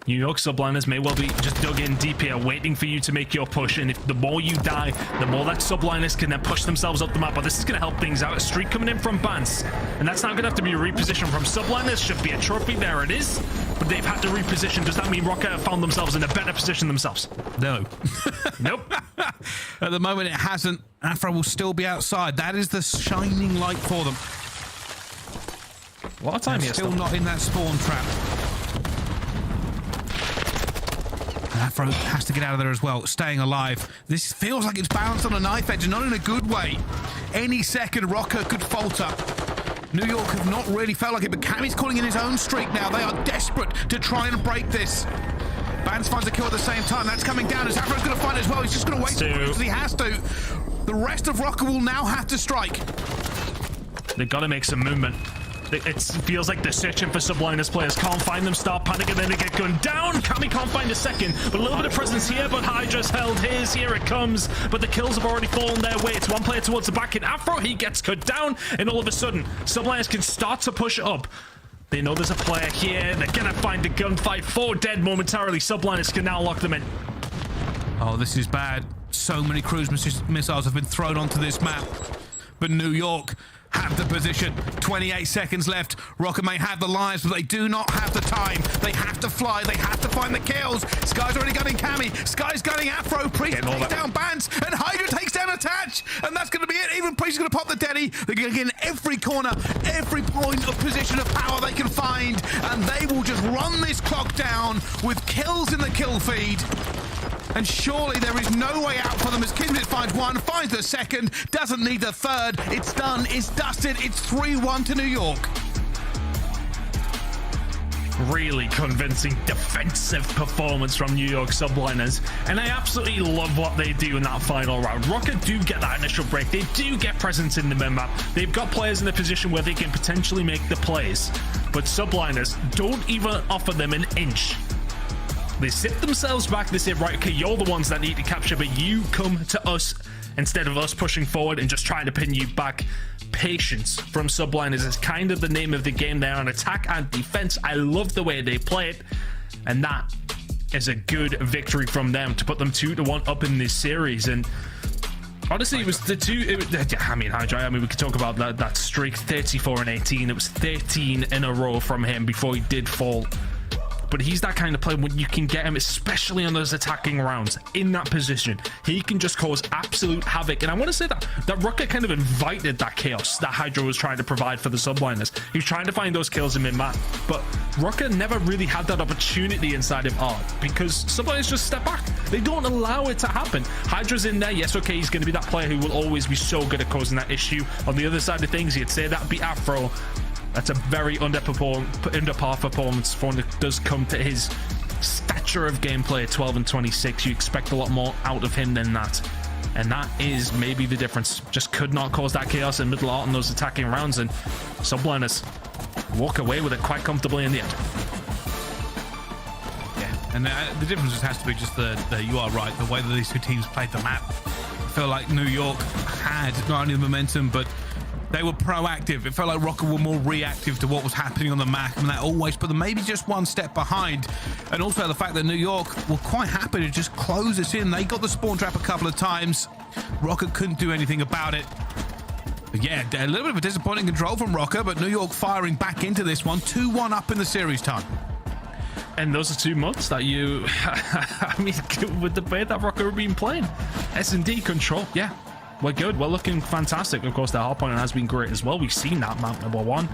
New York Subliners may well be just dug in deep here, waiting for you to make your push. And if the more you die, the more that Subliners can then push themselves up the map. But this is going to help things out. A streak coming in from Bance. And that's now going to have to be a reposition from Subliners. Should be a trophy. There it is. But they've had to reposition. Does that mean Rocker have found themselves in a better position themselves? No. Nope. At the moment, it hasn't. Afro will still be outside. That is the shining light for them. A lot of time here. Still not in that spawn trap. Afro has to get out of there as well, staying alive. This feels like it's balanced on a knife edge, and not in a good way. Any second, Rocker could falter. New York have not really felt like it, but Cammy's calling in his own streak now. They are desperate to try and break this. Bance finds a kill at the same time. That's coming down as Afro's going to find it as well. He's just going to wait because he has to. The rest of Rocker will now have to strike. They've got to make some movement. It feels like they're searching for Subliners players. Can't find them, start panicking, then they get gunned down. Cammy can't find a second, but a little bit of presence here, but Hydra's held his. Here it comes, but the kills have already fallen their way. It's one player towards the back in Afro. He gets cut down, and all of a sudden, Subliners can start to push up. They know there's a player here. They're going to find a gunfight. 4 dead momentarily. Subliners can now lock them in. Oh, this is bad. So many cruise missiles have been thrown onto this map. But New York have the position. 28 seconds left. Rocker may have the lives, but they do not have the time. They have to fly. They have to find the kills. Sky's already gunning Cammy. Sky's gunning Afro. Priest takes down Bance, and Hydra takes down Attach. And that's going to be it. Even Priest is going to pop the Denny. They're going to get in every corner, every point of position of power they can find, and they will just run this clock down with kills in the kill feed. And surely there is no way out for them as Kismet finds one, finds the second, doesn't need the third. It's done, it's dusted, it's 3-1 to New York. Really convincing defensive performance from New York Subliners. And I absolutely love what they do in that final round. Rocket do get that initial break. They do get presence in the mid-map. They've got players in a position where they can potentially make the plays. But Subliners don't even offer them an inch. They sit themselves back. They say, right, okay, you're the ones that need to capture, but you come to us instead of us pushing forward and just trying to pin you back. Patience from Subliners is kind of the name of the game there on attack and defense. I love the way they play it, and that is a good victory from them to put them 2-1 up in this series. And honestly, it was the two. Hydra. I mean, we could talk about that streak, 34 and 18. It was 13 in a row from him before he did fall. But he's that kind of player when you can get him, especially on those attacking rounds, in that position. He can just cause absolute havoc. And I want to say that Rocket kind of invited that chaos that Hydra was trying to provide for the Subliners. He was trying to find those kills in mid-map. But Rocket never really had that opportunity inside of Art because Subliners just step back. They don't allow it to happen. Hydra's in there. Yes, okay, he's going to be that player who will always be so good at causing that issue. On the other side of things, you'd say that would be Afro. That's a very under par performance for one that does come to his stature of gameplay at 12 and 26. You expect a lot more out of him than that. And that is maybe the difference. Just could not cause that chaos in middle art in those attacking rounds, and Subliners walk away with it quite comfortably in the end. Yeah, and the difference just has to be just the you are right, the way that these two teams played the map. I feel like New York had not only the momentum, but They were proactive. It felt like Rocket were more reactive to what was happening on the map, and that always put them maybe just one step behind. And also the fact that New York were quite happy to just close us in. They got the spawn trap a couple of times. Rocket couldn't do anything about it. But yeah, a little bit of a disappointing control from Rocket, but New York firing back into this one. 2-1 up in the series time. And those are 2 months that you, I mean, with the way that Rocket have been playing. S&D control, yeah, we're good. We're looking fantastic. Of course, the hardpoint has been great as well. We've seen that map number 1,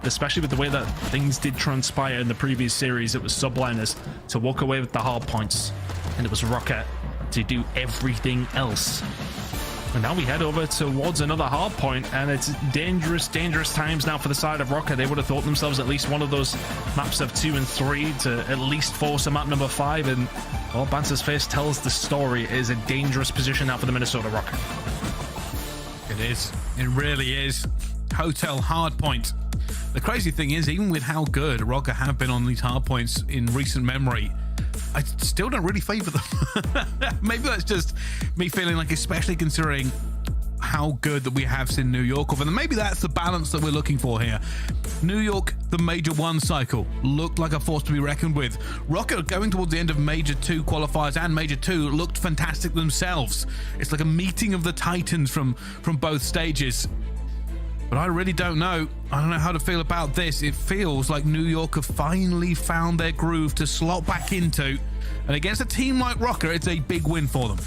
especially with the way that things did transpire in the previous series. It was Subliners to walk away with the hardpoints, and it was Rocket to do everything else. And now we head over towards another hard point, and it's dangerous times now for the side of Rocket. They would have thought themselves at least one of those maps of 2 and 3 to at least force a map number 5, and well, Banter's face tells the story. It is a dangerous position now for the Minnesota Rocket. It is. It really is. Hotel hardpoint. The crazy thing is, even with how good Rocket have been on these hardpoints in recent memory, I still don't really favor them. Maybe that's just me feeling like, especially considering how good that we have seen New York of, and maybe that's the balance that we're looking for here. New York, the Major 1 cycle, looked like a force to be reckoned with. Rocket going towards the end of Major 2 qualifiers and Major 2 looked fantastic themselves. It's like a meeting of the titans from both stages. But I really don't know. I don't know how to feel about this. It feels like New York have finally found their groove to slot back into. And against a team like Rocket, it's a big win for them.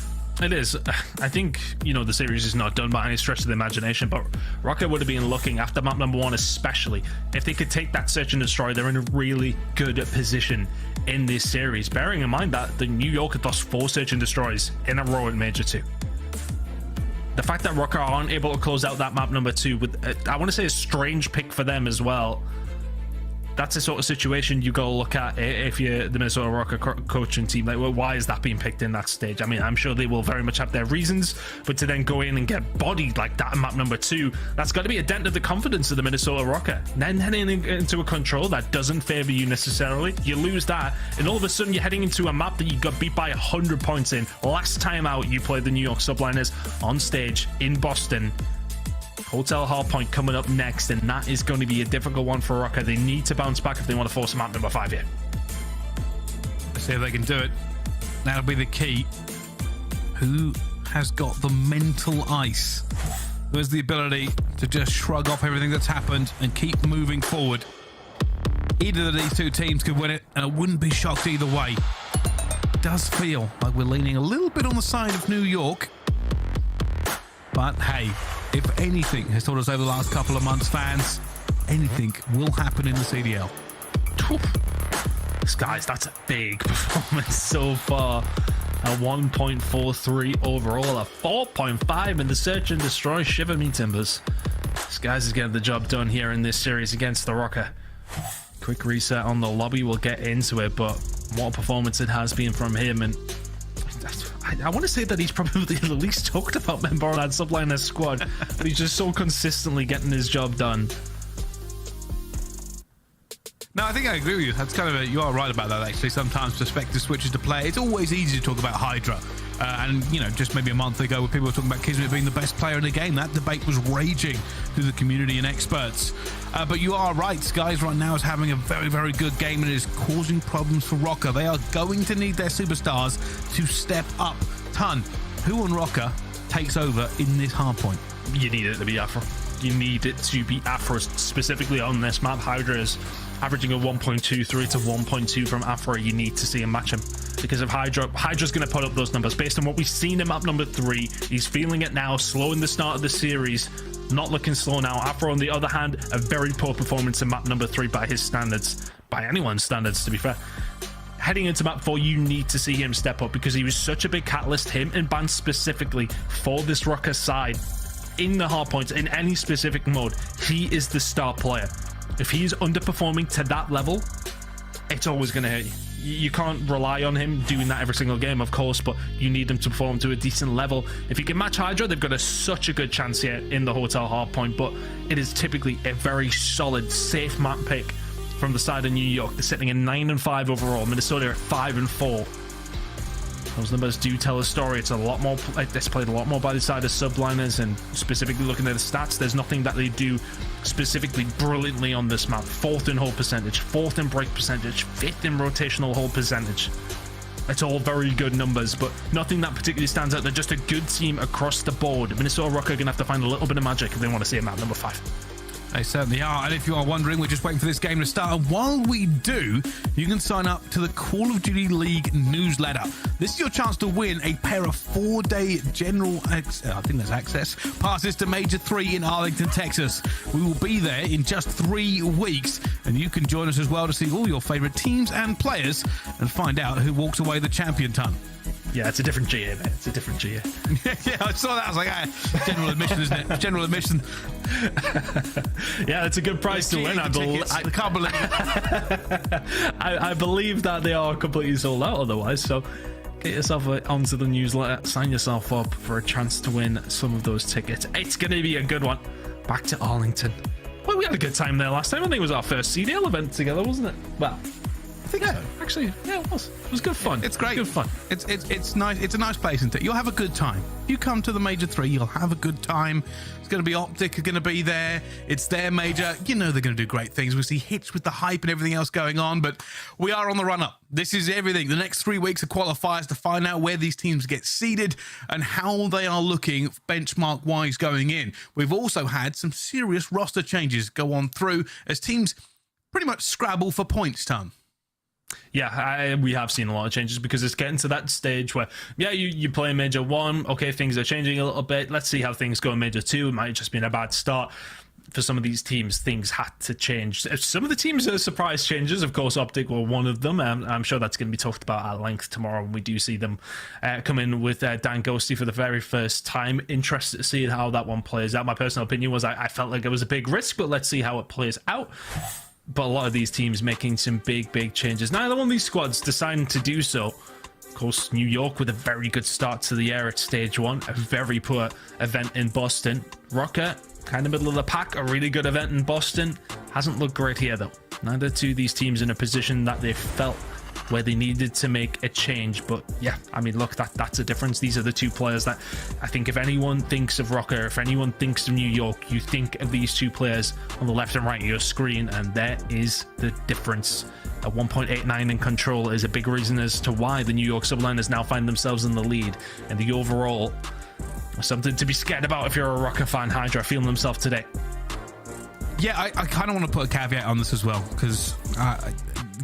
It is. I think, you know, the series is not done by any stretch of the imagination, but Rocket would have been looking after map number 1 especially. If they could take that search and destroy, they're in a really good position in this series. Bearing in mind that the New York had lost 4 search and destroys in a row in Major 2. The fact that Rocket aren't able to close out that map number 2 with, I want to say, a strange pick for them as well. That's the sort of situation you go look at if you're the Minnesota Rocket coaching team. Like, well, why is that being picked in that stage? I mean, I'm sure they will very much have their reasons, but to then go in and get bodied like that in map number 2, that's got to be a dent of the confidence of the Minnesota Rocket. Then heading into a control that doesn't favor you necessarily, you lose that, and all of a sudden you're heading into a map that you got beat by 100 points in. Last time out, you played the New York Subliners on stage in Boston. Hotel Hardpoint coming up next, and that is going to be a difficult one for Rocket. They need to bounce back if they want to force map number 5 here. Let's see if they can do it. That'll be the key. Who has got the mental ice? Who has the ability to just shrug off everything that's happened and keep moving forward? Either of these 2 teams could win it, and I wouldn't be shocked either way. It does feel like we're leaning a little bit on the side of New York. But hey, if anything has taught us over the last couple of months, fans, anything will happen in the CDL. Guys, that's a big performance so far. A 1.43 overall, a 4.5 in the search and destroy. Shiver me timbers. Skies is getting the job done here in this series against the Rocket. Quick reset on the lobby, we'll get into it, but what a performance it has been from him. And I want to say that he's probably the least talked about member on that Subliner squad, but he's just so consistently getting his job done. No, I think I agree with you. That's kind of you are right about that, actually. Sometimes perspective switches to play. It's always easy to talk about Hydra. And, you know, just maybe a month ago, when people were talking about Kismet being the best player in the game, that debate was raging through the community and experts. But you are right. Skies right now is having a very, very good game and is causing problems for Rocker. They are going to need their superstars to step up. Ton, who on Rocker takes over in this hardpoint? You need it to be Afro. You need it to be Afro, specifically on this map. Hydra is averaging a 1.23 to 1.2 from Afro. You need to see him match him. Because of Hydra's going to put up those numbers. Based on what we've seen in map number 3, he's feeling it now, slow in the start of the series, not looking slow now. Afro, on the other hand, a very poor performance in map number 3 by his standards, by anyone's standards, to be fair. Heading into map 4, you need to see him step up because he was such a big catalyst, him and Ban specifically, for this Rocker side. In the hardpoints, in any specific mode, he is the star player. If he's underperforming to that level, it's always going to hurt you. You can't rely on him doing that every single game, of course, but you need him to perform to a decent level. If you can match Hydra, they've got such a good chance here in the Hotel Hardpoint, but it is typically a very solid, safe map pick from the side of New York. They're sitting at 9-5 overall. Minnesota at 5-4. Those numbers do tell a story. It's a lot more, it's played a lot more by the side of Subliners, and specifically looking at the stats, there's nothing that they do specifically brilliantly on this map. 4th in hold percentage, 4th in break percentage, 5th in rotational hold percentage. It's all very good numbers, but nothing that particularly stands out. They're just a good team across the board. Minnesota Rock are going to have to find a little bit of magic if they want to see a map number 5. They certainly are, and if you are wondering, we're just waiting for this game to start, and while we do, you can sign up to the Call of Duty League newsletter. This is your chance to win a pair of 4-day general access passes to Major 3 in Arlington, Texas. We will be there in just 3 weeks, and you can join us as well to see all your favorite teams and players and find out who walks away the champion ton. Yeah, it's a different GA, mate. It's a different GA. Yeah, I saw that. I was like, general admission, isn't it? General admission. Yeah, it's a good price to win. I can't believe it. I believe that they are completely sold out otherwise, so get yourself onto the newsletter, sign yourself up for a chance to win some of those tickets. It's going to be a good one. Back to Arlington. Well, we had a good time there last time. I think it was our first CDL event together, wasn't it? Well, I think so. Actually, yeah, it was. It was good fun. It's great. Good fun. It's nice. It's a nice place, isn't it? You'll have a good time. You come to the Major 3, you'll have a good time. It's going to be Optic are going to be there. It's their major. You know they're going to do great things. We'll see hits with the hype and everything else going on, but we are on the run-up. This is everything. The next 3 weeks are qualifiers to find out where these teams get seeded and how they are looking benchmark-wise going in. We've also had some serious roster changes go on through as teams pretty much scrabble for points, Tom. Yeah, we have seen a lot of changes because it's getting to that stage where, yeah, you play Major 1, okay, things are changing a little bit. Let's see how things go in Major 2. It might have just been a bad start. For some of these teams, things had to change. Some of the teams are surprise changes. Of course, Optic were one of them. I'm sure that's going to be talked about at length tomorrow when we do see them come in with Dan Ghosty for the very first time. Interested to see how that one plays out. My personal opinion was I felt like it was a big risk, but let's see how it plays out. But a lot of these teams making some big changes. Neither one of these squads deciding to do so. Of course, New York with a very good start to the year at stage 1. A very poor event in Boston. Rocker, kind of middle of the pack. A really good event in Boston. Hasn't looked great here, though. Neither two of these teams in a position that they felt where they needed to make a change. But yeah, I mean, look, that's a difference. These are the two players that I think if anyone thinks of Rocker, if anyone thinks of New York, you think of these two players on the left and right of your screen, and there is the difference. A 1.89 in control is a big reason as to why the New York Subliners now find themselves in the lead. And the overall, something to be scared about if you're a Rocker fan. Hydra feeling themselves today. Yeah, I kind of want to put a caveat on this as well, because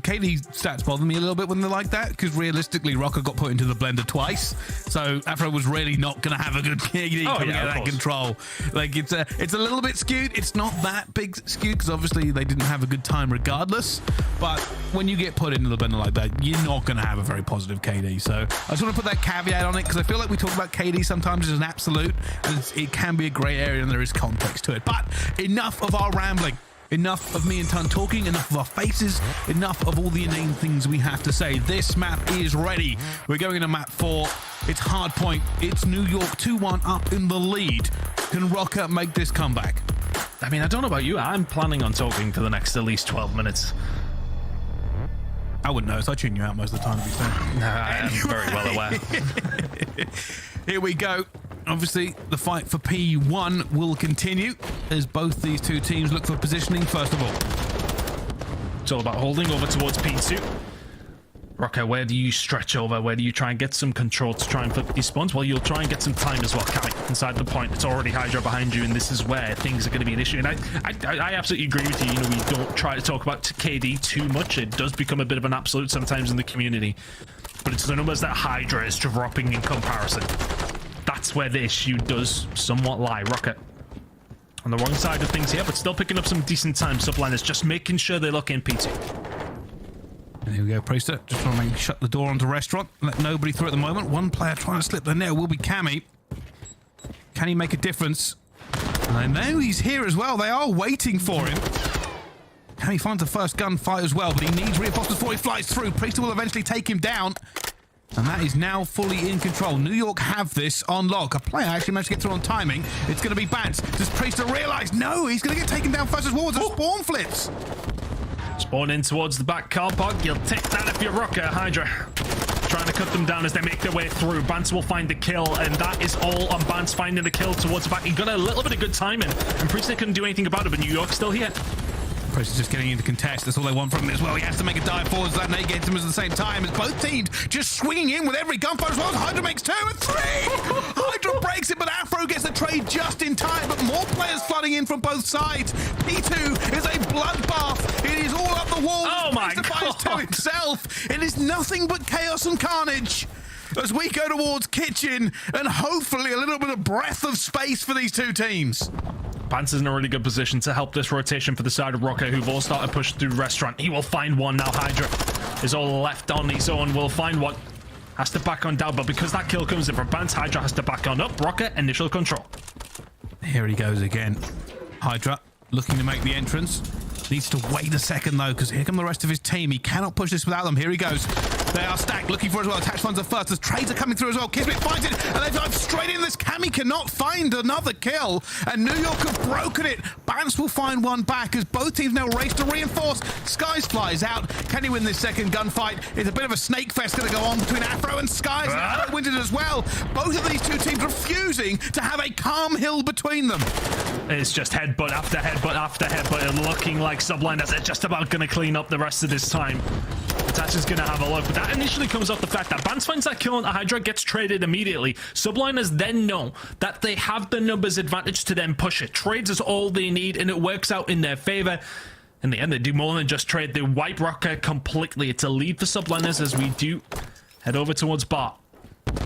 KD stats bother me a little bit when they're like that, because realistically, Rocker got put into the blender twice, so Afro was really not going to have a good KD coming out of that control. Like, it's a little bit skewed. It's not that big skewed, because obviously they didn't have a good time regardless, but when you get put into the blender like that, you're not going to have a very positive KD. So I just want to put that caveat on it, because I feel like we talk about KD sometimes as an absolute, and it can be a grey area, and there is context to it. But enough of our rambling. Enough of me and Tun talking, enough of our faces, enough of all the inane things we have to say. This map is ready. We're going into map 4. It's Hardpoint. It's New York 2-1 up in the lead. Can Rocker make this comeback? I mean, I don't know about you. I'm planning on talking for the next at least 12 minutes. I wouldn't know, so I tune you out most of the time, to be fair. No, I am very well aware. Here we go. Obviously, the fight for P1 will continue as both these two teams look for positioning first of all. It's all about holding over towards P2. Rocker, where do you stretch over? Where do you try and get some control to try and flip these spawns? Well, you'll try and get some time as well, Cammy, inside the point. It's already Hydra behind you, and this is where things are going to be an issue. And I absolutely agree with you. You know, we don't try to talk about KD too much. It does become a bit of an absolute sometimes in the community. But it's the numbers that Hydra is dropping in comparison. That's where the issue does somewhat lie. Rocket on the wrong side of things here, but still picking up some decent time. Subliners just making sure they lock in P2. And here we go, Priester. Just trying to shut the door onto restaurant. Let nobody through at the moment. One player trying to slip the net will be Cammy. Can he make a difference? And I know he's here as well. They are waiting for him. Cammy finds the first gunfight as well, but he needs reinforcements before he flies through. Priester will eventually take him down. And that is now fully in control. New York have this on lock. A player actually managed to get through on timing. It's going to be Bance. Does Priester realize? No, he's going to get taken down first as well as the spawn flips. Spawn in towards the back car park. You'll take that if you're Rocker, Hydra. trying to cut them down as they make their way through. Bance will find the kill, and that is all on Bance finding the kill towards the back. He got a little bit of good timing, and Priest couldn't do anything about it, but New York's still here. Priest is just getting into contest. That's all they want from him as well. He has to make a dive forwards. That nade gets him at the same time as both teams just swinging in with every gunfire as well. Hydra makes 2 and 3. Hydra breaks it, but Afro gets the trade just in time. But more players flooding in from both sides. P2 is a bloodbath. It is all up the wall. Oh my God. To himself. It is nothing but chaos and carnage as we go towards kitchen and hopefully a little bit of breath of space for these two teams. Bance is in a really good position to help this rotation for the side of Rocker, who've all started to push through restaurant. He will find one now. Hydra is all left on his own. Will find one. Has to back on down, but because that kill comes in from Bance, Hydra has to back on up. Rocker, initial control. Here he goes again. Hydra looking to make the entrance. Needs to wait a second though, because here come the rest of his team. He cannot push this without them. Here he goes. They are stacked, looking for as well. Attached ones are first. As trades are coming through as well. Kismet finds it, and they dive straight in. This Cammy cannot find another kill, and New York have broken it. Bance will find one back as both teams now race to reinforce. Skies flies out. Can he win this second gunfight? It's a bit of a snake fest going to go on between Afro and Skies. And Afro wins it as well. Both of these two teams refusing to have a calm hill between them. It's just headbutt after headbutt after headbutt, and looking like Subliners are just about going to clean up the rest of this time. Attach is going to have a look, but that initially comes off the fact that Bance finds that kill and Hydra gets traded immediately. Subliners then know that they have the numbers advantage to then push it. Trades is all they need, and it works out in their favor. In the end, they do more than just trade. They wipe Rocker completely. It's a lead for Subliners as we do head over towards Bart.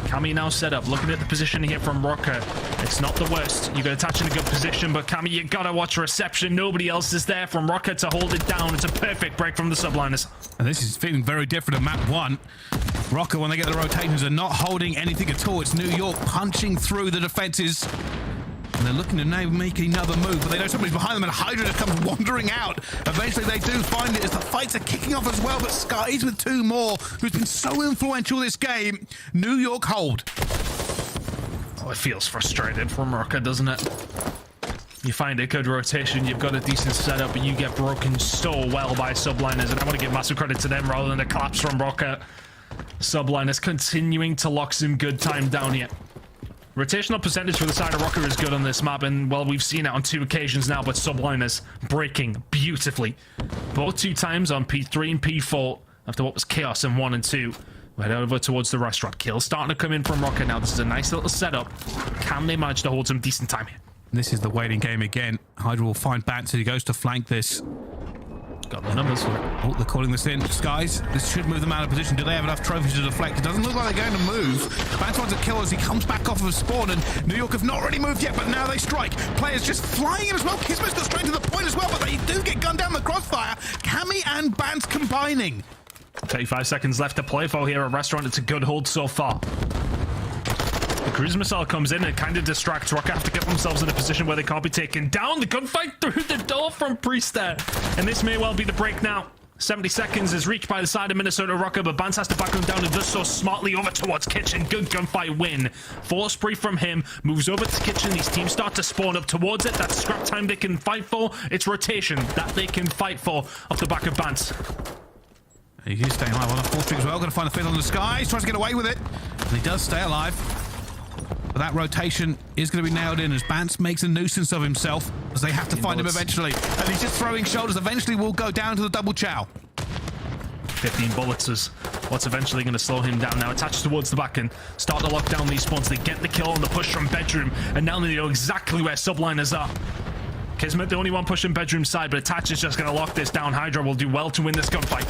Cammy now set up, looking at the position here from Rocker. It's not the worst. You got Attach in a good position, but Cammy, you gotta watch reception. Nobody else is there from Rocker to hold it down. It's a perfect break from the Subliners. And this is feeling very different in map 1. Rocker, when they get the rotations, are not holding anything at all. It's New York punching through the defenses. And they're looking to now make another move, but they know somebody's behind them, and Hydra just comes wandering out. Eventually, they do find it as the fights are kicking off as well, but Skies with 2 more, who's been so influential this game. New York hold. Oh, it feels frustrated from Rocker, doesn't it? You find a good rotation, you've got a decent setup, but you get broken so well by Subliners, and I want to give massive credit to them rather than a collapse from Rocker. Subliners continuing to lock some good time down here. Rotational percentage for the side of Rocker is good on this map, and well, we've seen it on 2 occasions now, but Subliners breaking beautifully. Both 2 times on P3 and P4 after what was chaos in 1 and 2. We head over towards the restaurant. Kill starting to come in from Rocker now. This is a nice little setup. Can they manage to hold some decent time here? This is the waiting game again. Hydra will find Bance as he goes to flank this. Got the numbers. Oh, they're calling this in. Skies, this should move them out of position. Do they have enough trophies to deflect? It doesn't look like they're going to move. Bance wants a kill as he comes back off of a spawn, and New York have not really moved yet, but now they strike. Players just flying in as well. Kismet's got straight to the point as well, but they do get gunned down the crossfire. Cammy and Bance combining. 35 seconds left to play for here at Restaurant. It's a good hold so far. The cruise missile comes in and kind of distracts. Rocker have to get themselves in a position where they can't be taken down. The gunfight through the door from Priest there. And this may well be the break now. 70 seconds is reached by the side of Minnesota Rocker, but Bance has to back him down and does so smartly over towards Kitchen. Good gunfight win. Force spree from him. Moves over to Kitchen. These teams start to spawn up towards it. That's scrap time they can fight for. It's rotation that they can fight for off the back of Bance. He's staying alive on the 4th string as well. Going to find a fit on the Skies. Tries to get away with it. And he does stay alive. But that rotation is going to be nailed in as Bance makes a nuisance of himself as they have to find him eventually. And he's just throwing shoulders. Eventually will go down to the double chow. 15 bullets is what's eventually going to slow him down. Now attached towards the back and start to lock down these spawns. They get the kill on the push from bedroom. And now they know exactly where Subliners are. Kismet the only one pushing bedroom side, but Attach is just going to lock this down. Hydra will do well to win this gunfight.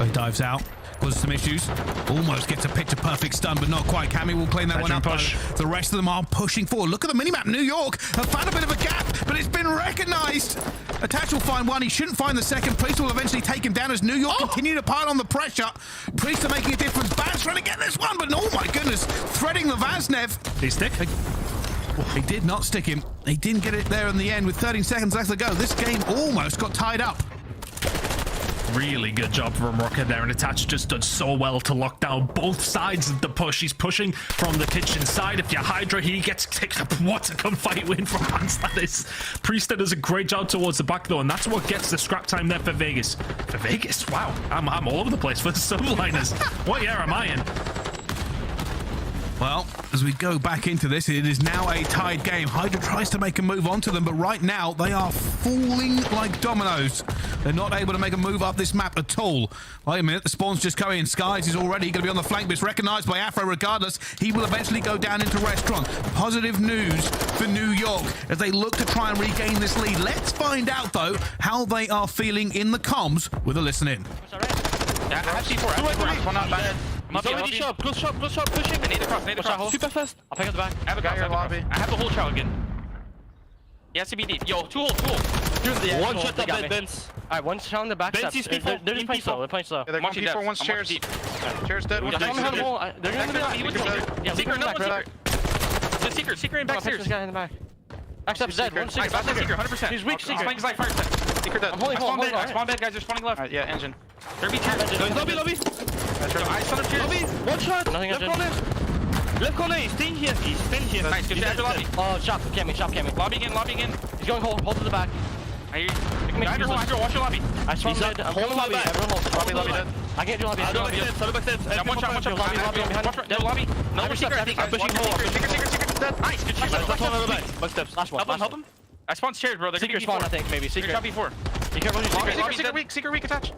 He dives out. Causes some issues. Almost gets a picture perfect stun, but not quite. Cammy will clean that one up. Push. The rest of them are pushing forward. Look at the minimap. New York have found a bit of a gap, but it's been recognized. Attach will find one. He shouldn't find the second. Priest will eventually take him down as New York continue to pile on the pressure. Priest are making a difference. Bance trying to get this one, but oh my goodness, threading the Vaznev. Did he stick? He did not stick him. He didn't get it there in the end with 13 seconds left to go. This game almost got tied up. Really good job from Rocket there, and Attach just done so well to lock down both sides of the push. He's pushing from the kitchen side. If you Hydra, he gets kicked up. What a gunfight win from Pants that is. Priester does a great job towards the back, though, and that's what gets the scrap time there for Vegas. For Vegas? Wow. I'm all over the place for the Subliners. What year am I in? Well, as we go back into this, it is now a tied game. Hydra tries to make a move onto them, but right now they are falling like dominoes. They're not able to make a move up this map at all. Wait a minute, the spawn's just coming in. Skies is already going to be on the flank, but it's recognized by Afro regardless. He will eventually go down into restaurant. Positive news for New York as they look to try and regain this lead. Let's find out, though, how they are feeling in the comms with a listen in. Yeah, I have C4. One not bad. He's already shot. Close shot, pushing. Nade across. Super fast. I'll pick up the back. I have a guy here lobby. I have the whole trow again. Yeah, CBD. Yo, two hole. One shot up at Benz. Alright, one shot on the back. Benz, they're just playing slow. They're playing slow. Yeah, they're going P4, one's chairs. Chairs dead. One's They're going to be Yeah, secret, no, secret. Secret in back stairs. This guy in the back. Backstep's dead. One secret. Back secret, 100%. He's weak, secret. He's like fire set. Secret dead. I'm holding hold. I spawn bed, guys. They're spawning left. Alright, yeah, engine. There be chairs. Lobby. I saw the chairs. Lobby. One shot. Left corner. Left corner. He's staying here. Nice, good shot. Lobby. Oh, shot came. Lobby again. He's going hold to the back. I hear you. Hydra, watch your lobby. I spawned mid. Hold the lobby. Everyone hold. Lobby dead. I can't do lobby. One shot. Lobby. No, secret. I'm pushing hole. Secret. Dead. Nice, good shot. One steps. Last one. Help him. I spawned chairs, bro. They're secret spawn, I think, maybe. Secret. Before. Be careful. Secret weak attach.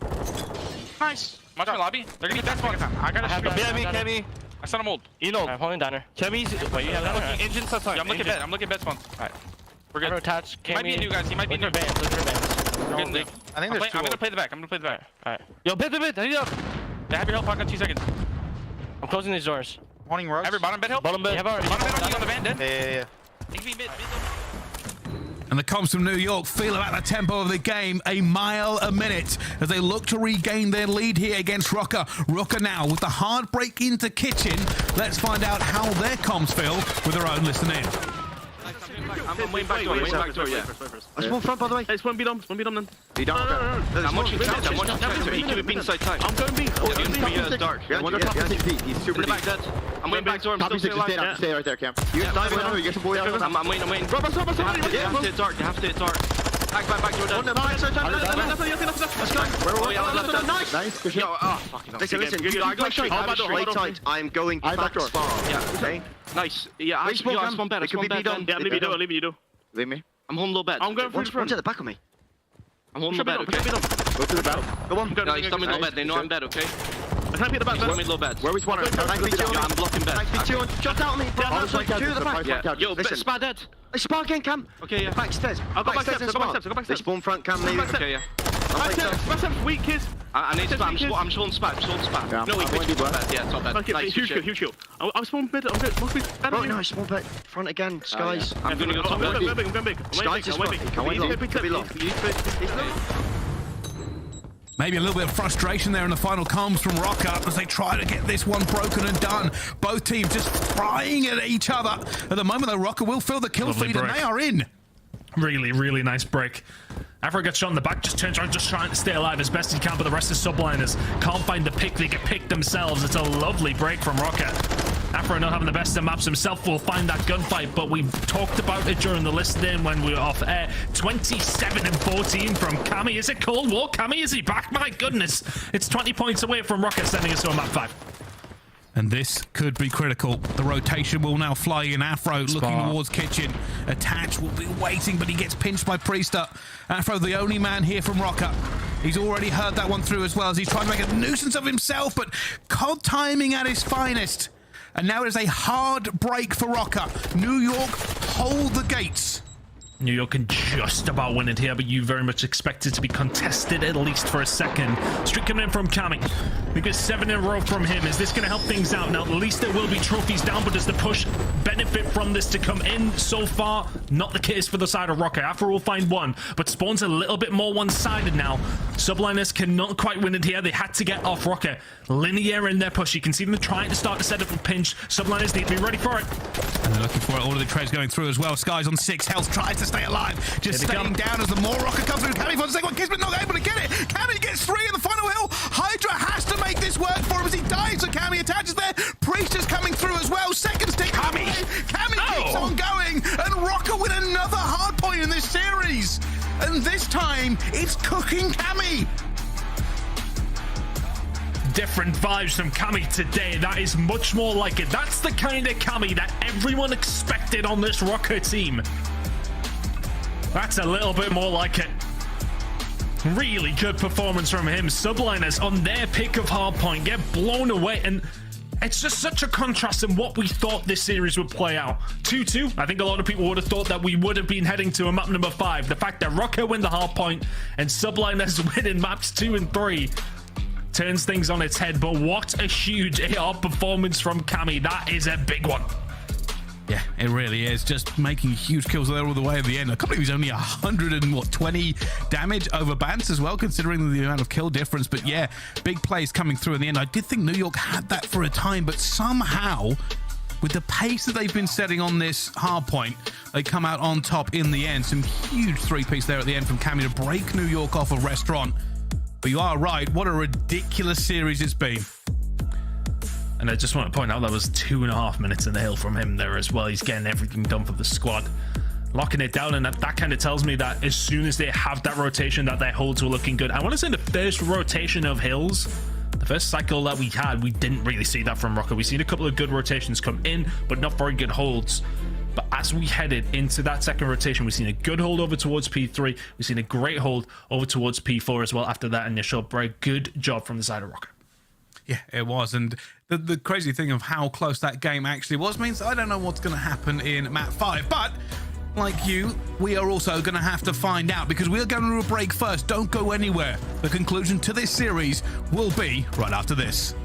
Nice. Watch my lobby. They're gonna be dead spawn. I gotta shoot. Kemi. I saw him old. I'm holding downer. Kemi's. Wait, you have that looking engine set time. I'm looking bed spawn. Alright. We're good. Attach. He might be new, guys. He might be new. Look at I think there's two. I'm gonna play the back. Alright. Yo, bid. I need up. They have your help. On 2 seconds. I'm closing these doors. Morning rush. Every bottom bed help. Bottom bed. Bottom bed on you on the van, dead. Yeah. He can be mid. And the comms from New York feel about the tempo of the game, a mile a minute, as they look to regain their lead here against Rocker. Rocker now with the hard break into kitchen. Let's find out how their comms feel with their own listen in. I'm waiting back door, yeah. I spawn front, by the way. Hey, spawn B dom then. B dom, okay. I'm watching traps, He could be inside time. I'm going B. It's dark. Yeah, he's super deep. Dead. I'm waiting back door, I'm still staying alive. Stay right there, Cam. You get some boy out. I'm waiting. You have to hit dark, Back door dead. Nice. Good shot. Fucking Listen. Play tight. I'm going back spawn. Yeah, okay. Nice. Yeah, I spawn better. Yeah, leave me do. Leave me. I'm holding low bed. I'm going for the front. One's at the back of me. I'm holding low bed, okay? Go to the bed. Go on. No, he's still in low bed. They know I'm dead, okay? I can't hit the back bed. He's low bed. Where we spawning? I'm blocking bed. Shot out on me. To the back. Yo, Spa dead. Spawn again, Cam. Okay, yeah. Backstairs. I'll go backstairs. They spawn front, Cam, maybe. Okay, yeah. Backstairs, weak kids. I need to I'm showing spot. Yeah, no, he's bad. Yeah, it's not bad. Nice, huge kill. I'm spawn mid. I'm good. Must be better. Oh, no, spawn back. Front again. Skies. I'm gonna go top bed. I'm going big. Skies is front. Could be long. Maybe a little bit of frustration there in the final comms from Rocker as they try to get this one broken and done. Both teams just frying at each other. At the moment, though, Rocker will fill the kill feed, and they are in. Really nice break. Afro gets shot in the back, just turns around, just trying to stay alive as best he can, but the rest of Subliners can't find the pick. They get picked themselves. It's a lovely break from Rocker. Afro not having the best of maps himself will find that gunfight, but we've talked about it during the list-in when we were off air. 27-14 from Cammy. Is it Cold War? Cammy, is he back? My goodness. It's 20 points away from Rocker sending us to a map 5. And this could be critical. The rotation will now fly in. Afro looking towards kitchen. Attach will be waiting, but he gets pinched by Priester. Afro, the only man here from Rocker. He's already heard that one through as well as he's trying to make a nuisance of himself, but COD timing at his finest. And now it is a hard break for Rocker. New York hold the gates. New York can just about win it here, but you very much expect it to be contested at least for a second. Streak coming in from Cammy. We get 7 in a row from him. Is this going to help things out? Now, at least there will be trophies down, but does the push benefit from this to come in? So far, not the case for the side of Rocker. After we'll find one, but Spawn's a little bit more one-sided now. Subliners cannot quite win it here. They had to get off Rocker. Linear in their push. You can see them trying to start to set up a pinch. Subliners need to be ready for it. And they're looking for it. All of the trades going through as well. Skies on 6 health. Tries to stay alive. Just staying down as the more rocket comes through. Cammy finds the second one. Kismet not able to get it. Cammy gets 3 in the final hill. Hydra has to make this work for him as he dives. So Cammy attaches there. Priest is coming through as well. Second stick. Cammy keeps on going. And Rocker with another hard point in this series. And this time, it's cooking Cammy. Different vibes from Cammy today. That is much more like it. That's the kind of Cammy that everyone expected on this Rocker team. That's a little bit more like it. Really good performance from him. Subliners on their pick of hardpoint get blown away, and it's just such a contrast in what we thought this series would play out. 2-2. I think a lot of people would have thought that we would have been heading to a map number 5. The fact that Rocker win the hardpoint and Subliners win in maps 2 and 3 turns things on its head. But what a huge AR performance from Cammy. That is a big one. Yeah, it really is. Just making huge kills there all the way at the end. I can't believe he's only 120 damage over Bance as well, considering the amount of kill difference. But yeah, big plays coming through in the end. I did think New York had that for a time, but somehow, with the pace that they've been setting on this hard point, they come out on top in the end. Some huge 3-piece there at the end from Cammy to break New York off a restaurant. But you are right. What a ridiculous series it's been. And I just want to point out that was 2.5 minutes in the hill from him there as well. He's getting everything done for the squad, locking it down, and that kind of tells me that as soon as they have that rotation, that their holds were looking good. I want to say the first rotation of hills, the first cycle that we had, we didn't really see that from Rocker. We've seen a couple of good rotations come in, but not very good holds. But as we headed into that second rotation, we've seen a good hold over towards P3. We've seen a great hold over towards P4 as well after that initial break. Good job from the side of Rocker. Yeah, it was. And the crazy thing of how close that game actually was means I don't know what's going to happen in map 5. But like you, we are also going to have to find out, because we're going to a break first. Don't go anywhere. The conclusion to this series will be right after this.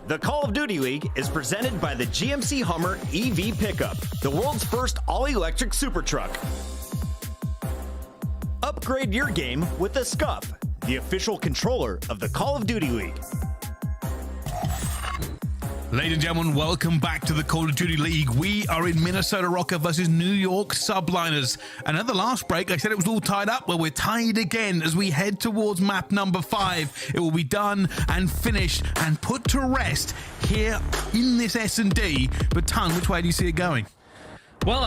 The Call of Duty League is presented by the GMC Hummer EV Pickup, the world's first all-electric super truck. Upgrade your game with the Scuff, the official controller of the Call of Duty League. Ladies and gentlemen, welcome back to the Call of Duty League. We are in Minnesota Rocker versus New York Subliners. And at the last break, I said it was all tied up. Well, we're tied again as we head towards map number 5. It will be done and finished and put to rest here in this S&D. But Ton, which way do you see it going? Well,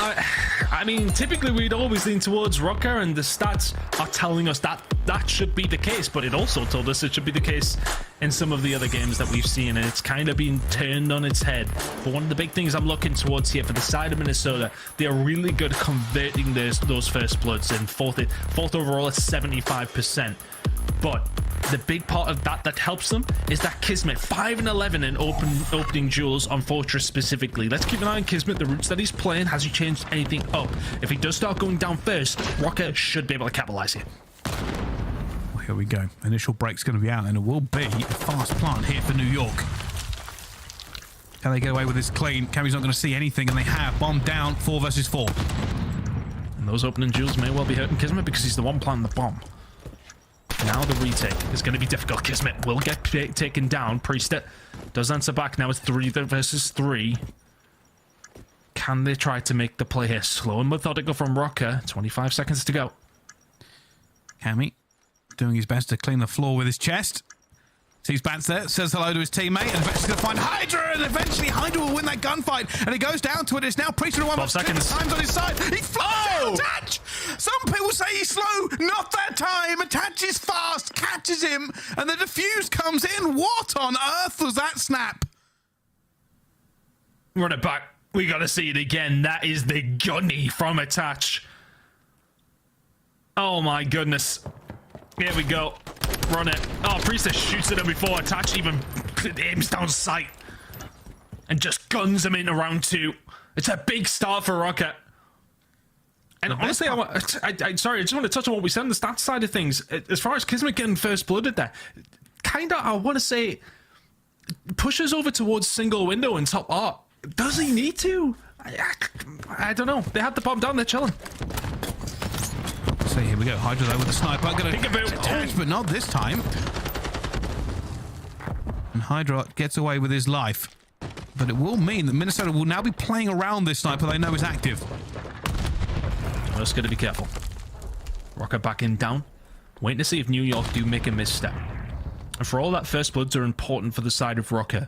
I mean, typically we'd always lean towards Rocker, and the stats are telling us that that should be the case, but it also told us it should be the case in some of the other games that we've seen, and it's kind of been turned on its head. But one of the big things I'm looking towards here for the side of Minnesota, they're really good converting those first bloods, and fourth overall at 75%. But the big part of that helps them is that Kismet 5 and 11 in opening duels on Fortress specifically. Let's keep an eye on Kismet, the routes that he's playing. Has he changed anything up? If he does start going down first, Rocker should be able to capitalize here. Well, here we go. Initial break's going to be out, and it will be a fast plant here for New York. Can they get away with this clean? Cammy's not going to see anything, and they have. Bomb down, 4 versus 4. And those opening duels may well be hurting Kismet because he's the one planting the bomb. Now the retake is going to be difficult. Kismet will get taken down. Priester does answer back. Now it's 3 versus 3. Can they try to make the play here? Slow and methodical from Rocker. 25 seconds to go. Cammy doing his best to clean the floor with his chest. Sees Bats there, says hello to his teammate, and eventually going to find Hydra, and eventually Hydra will win that gunfight, and it goes down to it. It's now Priester 1 seconds. Time's on his side. He flies out Attach! Some people say he's slow. Not that time. Attach is fast, catches him, and the defuse comes in. What on earth was that snap? Run it back. We got to see it again. That is the gunny from Attach. Oh my goodness. Here we go. Run it. Oh, Priester shoots at him before Attach even aims down sight. And just guns him into round 2. It's a big start for Rocket. And honestly, sorry, I just want to touch on what we said on the stats side of things. As far as Kismet getting first blooded there, kind of, I want to say, pushes over towards single window and top art. Does he need to? I don't know. They had the bomb down, they're chilling. So here we go. Hydra though with the sniper. Going to attach, but not this time. And Hydra gets away with his life. But it will mean that Minnesota will now be playing around this sniper they know is active. Just got to be careful. Rocker back in down. Waiting to see if New York do make a misstep. And for all that first bloods are important for the side of Rocker,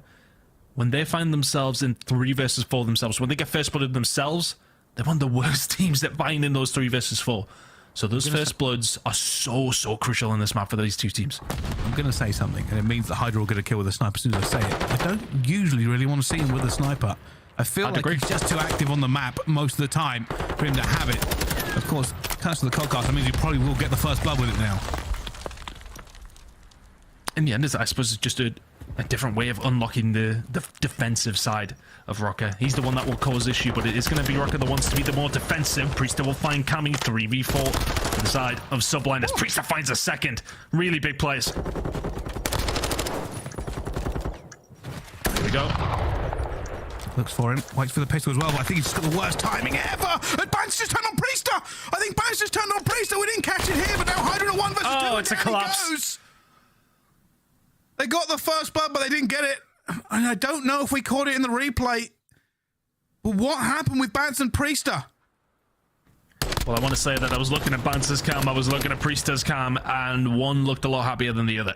when they find themselves in 3 versus 4 themselves, when they get first blooded themselves, they're one of the worst teams that find in those 3 versus 4. So those first bloods are so crucial in this map for these two teams. I'm going to say something, and it means that Hydra will get a kill with a sniper as soon as I say it. I don't usually really want to see him with a sniper. I feel like he's just too active on the map most of the time for him to have it. Of course, thanks to the Codcast, that means he probably will get the first blood with it now. In the end, I suppose it's just a different way of unlocking the defensive side of Rocker. He's the one that will cause issue, but it is going to be Rocker that wants to be the more defensive. Priester will find Cammy 3v4 to the side of Subliners. Priester finds a second. Really big plays. Here we go. Looks for him. Waits for the pistol as well, but I think he's just got the worst timing ever. And Bounce just turned on Priester. I think Bounce just turned on Priester. We didn't catch it here, but now Hydra at 1 versus 2. Oh, it's a collapse. Goes. They got the first blood, but they didn't get it. And I don't know if we caught it in the replay. But what happened with Bounce and Priester? Well, I want to say that I was looking at Bounce's cam, I was looking at Priester's cam, and one looked a lot happier than the other.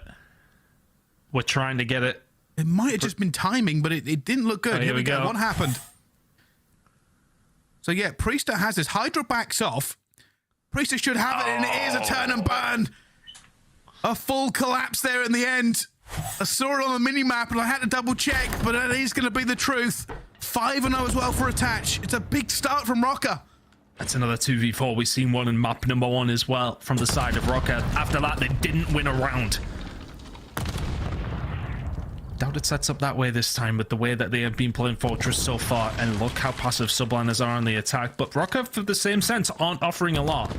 We're trying to get it. It might have just been timing, but it didn't look good. Oh, here we go. What happened? So yeah, Priester has this. Hydra backs off. Priester should have it, and it is a turn and burn. A full collapse there in the end. I saw it on the mini-map, and I had to double-check, but it is going to be the truth. 5-0 as well for Attach. It's a big start from Rocker. That's another 2v4. We've seen one in map number 1 as well from the side of Rocker. After that, they didn't win a round. Doubt it sets up that way this time with the way that they have been playing Fortress so far, and look how passive Subliners are on the attack. But Rocker, for the same sense, aren't offering a lot.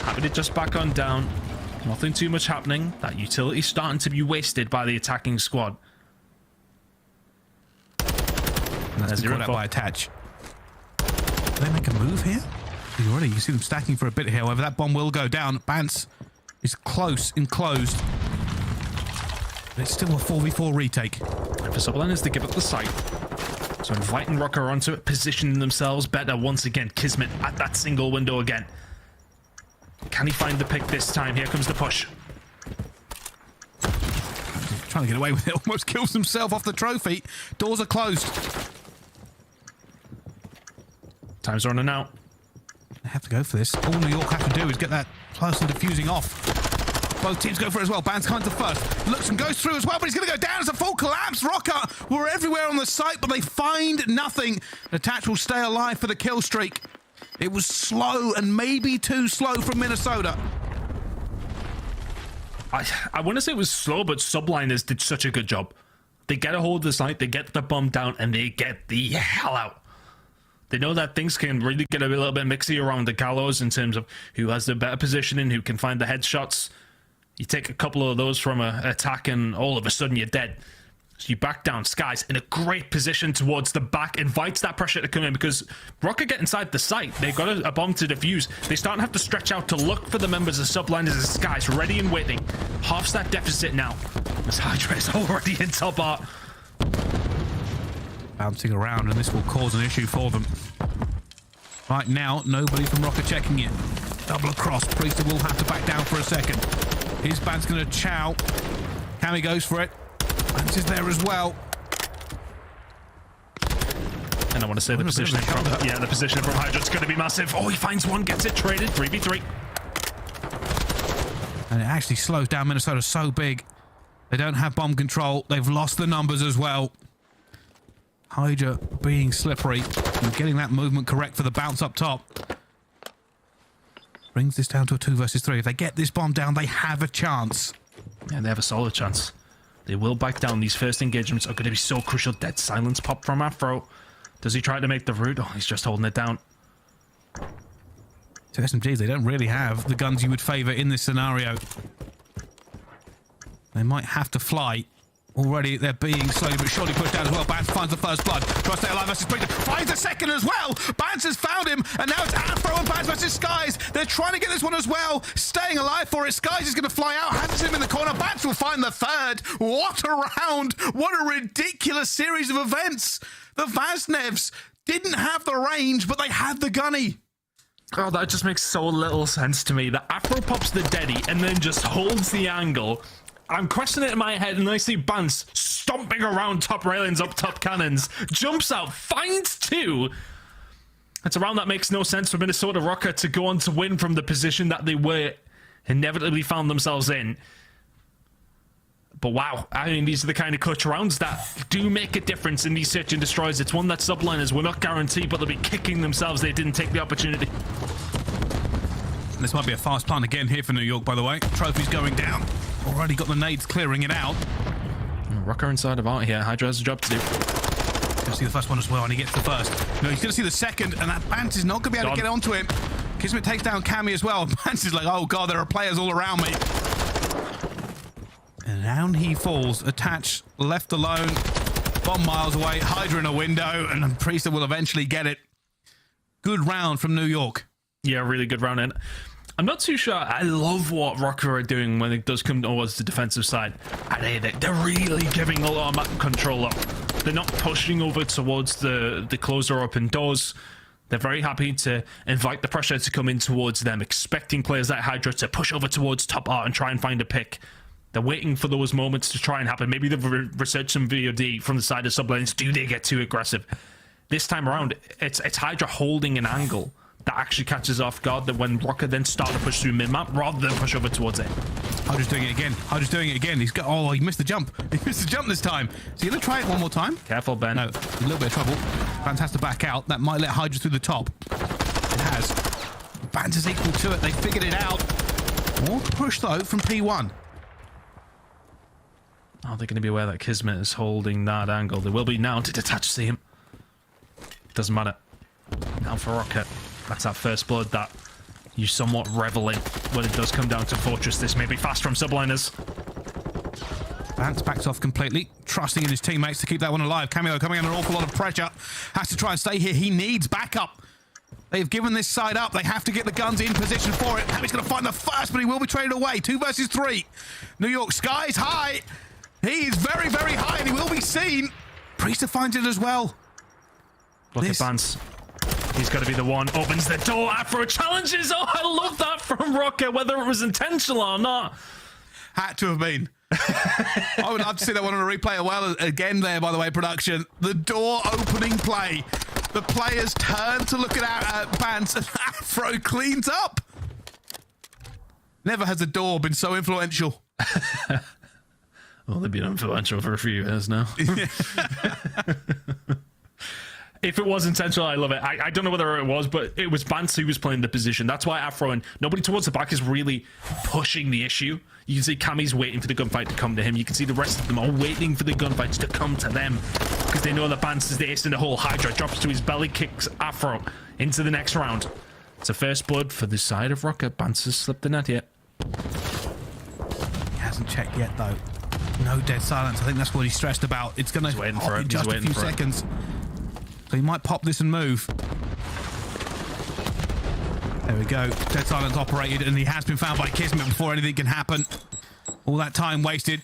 Happy to just back on down. Nothing too much happening. That utility's starting to be wasted by the attacking squad. And that's been caught out by Attach. Can they make a move here? You see them stacking for a bit here. However, that bomb will go down. Bance is close, enclosed. But it's still a 4v4 retake. And for Subliners to give up the site. So inviting Rocker onto it, positioning themselves better once again. Kismet at that single window again. Can he find the pick this time? Here comes the push. Trying to get away with it. Almost kills himself off the trophy. Doors are closed. Time's running out. They have to go for this. All New York have to do is get that person defusing off. Both teams go for it as well. Bans comes to first. Looks and goes through as well, but he's going to go down as a full collapse. Rocker were everywhere on the site, but they find nothing. Attach will stay alive for the kill streak. It was slow and maybe too slow from Minnesota. I want to say it was slow, but Subliners did such a good job. They get a hold of the site, they get the bomb down, and they get the hell out. They know that things can really get a little bit mixy around the gallows in terms of who has the better positioning, who can find the headshots. You take a couple of those from an attack, and all of a sudden you're dead. So you back down. Sky's in a great position towards the back, invites that pressure to come in because Rocker get inside the site. They've got a bomb to defuse. They start to have to stretch out to look for the members of Subliners and Sky's ready and waiting. Half that deficit now. As Hydra is already in top art. Bouncing around, and this will cause an issue for them. Right now, nobody from Rocker checking it. Double across. Priester will have to back down for a second. His band's going to chow. Cammy goes for it. Bance is there as well. And I want to say the positioning from the positioning from Hydra's going to be massive. Oh, he finds one, gets it traded. 3v3. And it actually slows down Minnesota so big. They don't have bomb control. They've lost the numbers as well. Hydra being slippery and getting that movement correct for the bounce up top. Brings this down to a 2 versus 3. If they get this bomb down, they have a chance. Yeah, they have a solid chance. They will back down. These first engagements are going to be so crucial. Dead silence pop from Afro. Does he try to make the route? Oh, he's just holding it down. To SMGs, they don't really have the guns you would favor in this scenario. They might have to fly. Already they're being slowly but surely pushed down as well. Bance finds the first blood. Tries to stay alive versus Priester. Finds the second as well. Bance has found him. And now it's Afro and Bance versus Skies. They're trying to get this one as well. Staying alive for it. Skies is going to fly out. Has him in the corner. Bance will find the third. What a round. What a ridiculous series of events. The Vaznevs didn't have the range, but they had the gunny. Oh, that just makes so little sense to me. That Afro pops the deadie and then just holds the angle. I'm questioning it in my head, and I see Bance stomping around top railings, up top cannons, jumps out, finds two. It's a round that makes no sense for Minnesota Rocker to go on to win from the position that they were inevitably found themselves in. But wow, I mean, these are the kind of clutch rounds that do make a difference in these search and destroys. It's one that Subliners will not guarantee, but they'll be kicking themselves they didn't take the opportunity. This might be a fast plant again here for New York, by the way. Trophy's going down. Already got the nades clearing it out. Rocker inside of art here. Hydra has a job to do. Gonna see the first one as well, and he gets the first. No, he's gonna see the second, and that Bance is not gonna be able to get onto him. Kismet takes down Cammy as well. Bance is like, oh god, there are players all around me. And down he falls. Attach, left alone. Bomb miles away. Hydra in a window, and Priester will eventually get it. Good round from New York. Yeah, really good round in. I'm not too sure. I love what Rocker are doing when it does come towards the defensive side. They're really giving a lot of map control up. They're not pushing over towards the closer open doors. They're very happy to invite the pressure to come in towards them, expecting players like Hydra to push over towards top art and try and find a pick. They're waiting for those moments to try and happen. Maybe they've researched some VOD from the side of Subliners. Do they get too aggressive? This time around, it's Hydra holding an angle that actually catches off guard, that when Rocker then start to push through mid-map rather than push over towards it. Hydra's doing it again. Hydra's doing it again. He's got... Oh, he missed the jump. He missed the jump this time. So you're going to try it one more time? Careful, Ben. No, a little bit of trouble. Bance has to back out. That might let Hydra through the top. It has. Bance is equal to it. They figured it out. More push, though, from P1. Oh, they're going to be aware that Kismet is holding that angle. They will be now to detach, see him. Doesn't matter. Now for Rocket. That's that first blood that you somewhat revel in when it does come down to Fortress. This may be fast from Subliners. Vance backs off completely, trusting in his teammates to keep that one alive. Cameo coming under an awful lot of pressure. Has to try and stay here. He needs backup. They've given this side up. They have to get the guns in position for it. Cammy's going to find the first, but he will be traded away. 2 versus 3. New York skies high. He is very, very high, and he will be seen. Priester finds it as well. Look at Vance. He's got to be the one. Opens the door. Afro challenges. Oh, I love that from Rocker, whether it was intentional or not. Had to have been. I would love to see that one on a replay as well. Again there, by the way, production. The door opening play. The players turn to look at Vance, and Afro cleans up. Never has a door been so influential. Well, they've been influential for a few years now. If it was intentional, I love it. I don't know whether it was, but it was Vance who was playing the position. That's why Afro and nobody towards the back is really pushing the issue. You can see Cammy's waiting for the gunfight to come to him. You can see the rest of them are waiting for the gunfights to come to them because they know that Vance is the ace in the hole. Hydra drops to his belly, kicks Afro into the next round. It's a first blood for the side of Rocket. Vance has slipped the net yet. He hasn't checked yet, though. No dead silence. I think that's what he's stressed about. It's going to pop in just a few seconds. So he might pop this and move. There we go. Dead silence operated, and he has been found by Kismet before anything can happen. All that time wasted.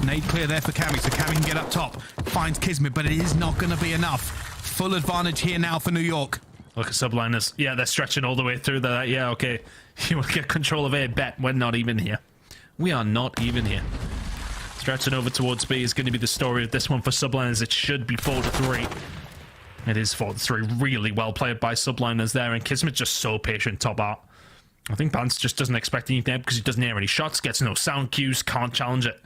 Nade clear there for Cammy, so Cammy can get up top. Finds Kismet, but it is not going to be enough. Full advantage here now for New York. Look at Subliners. Yeah, they're stretching all the way through there. Yeah, okay. You want to get control of A, bet. We're not even here. We are not even here. Stretching over towards B is going to be the story of this one for Subliners. It should be 4-3. It is 4-3. Really well played by Subliners there, and Kismet's just so patient top out. I think Vance just doesn't expect anything because he doesn't hear any shots, gets no sound cues, can't challenge it.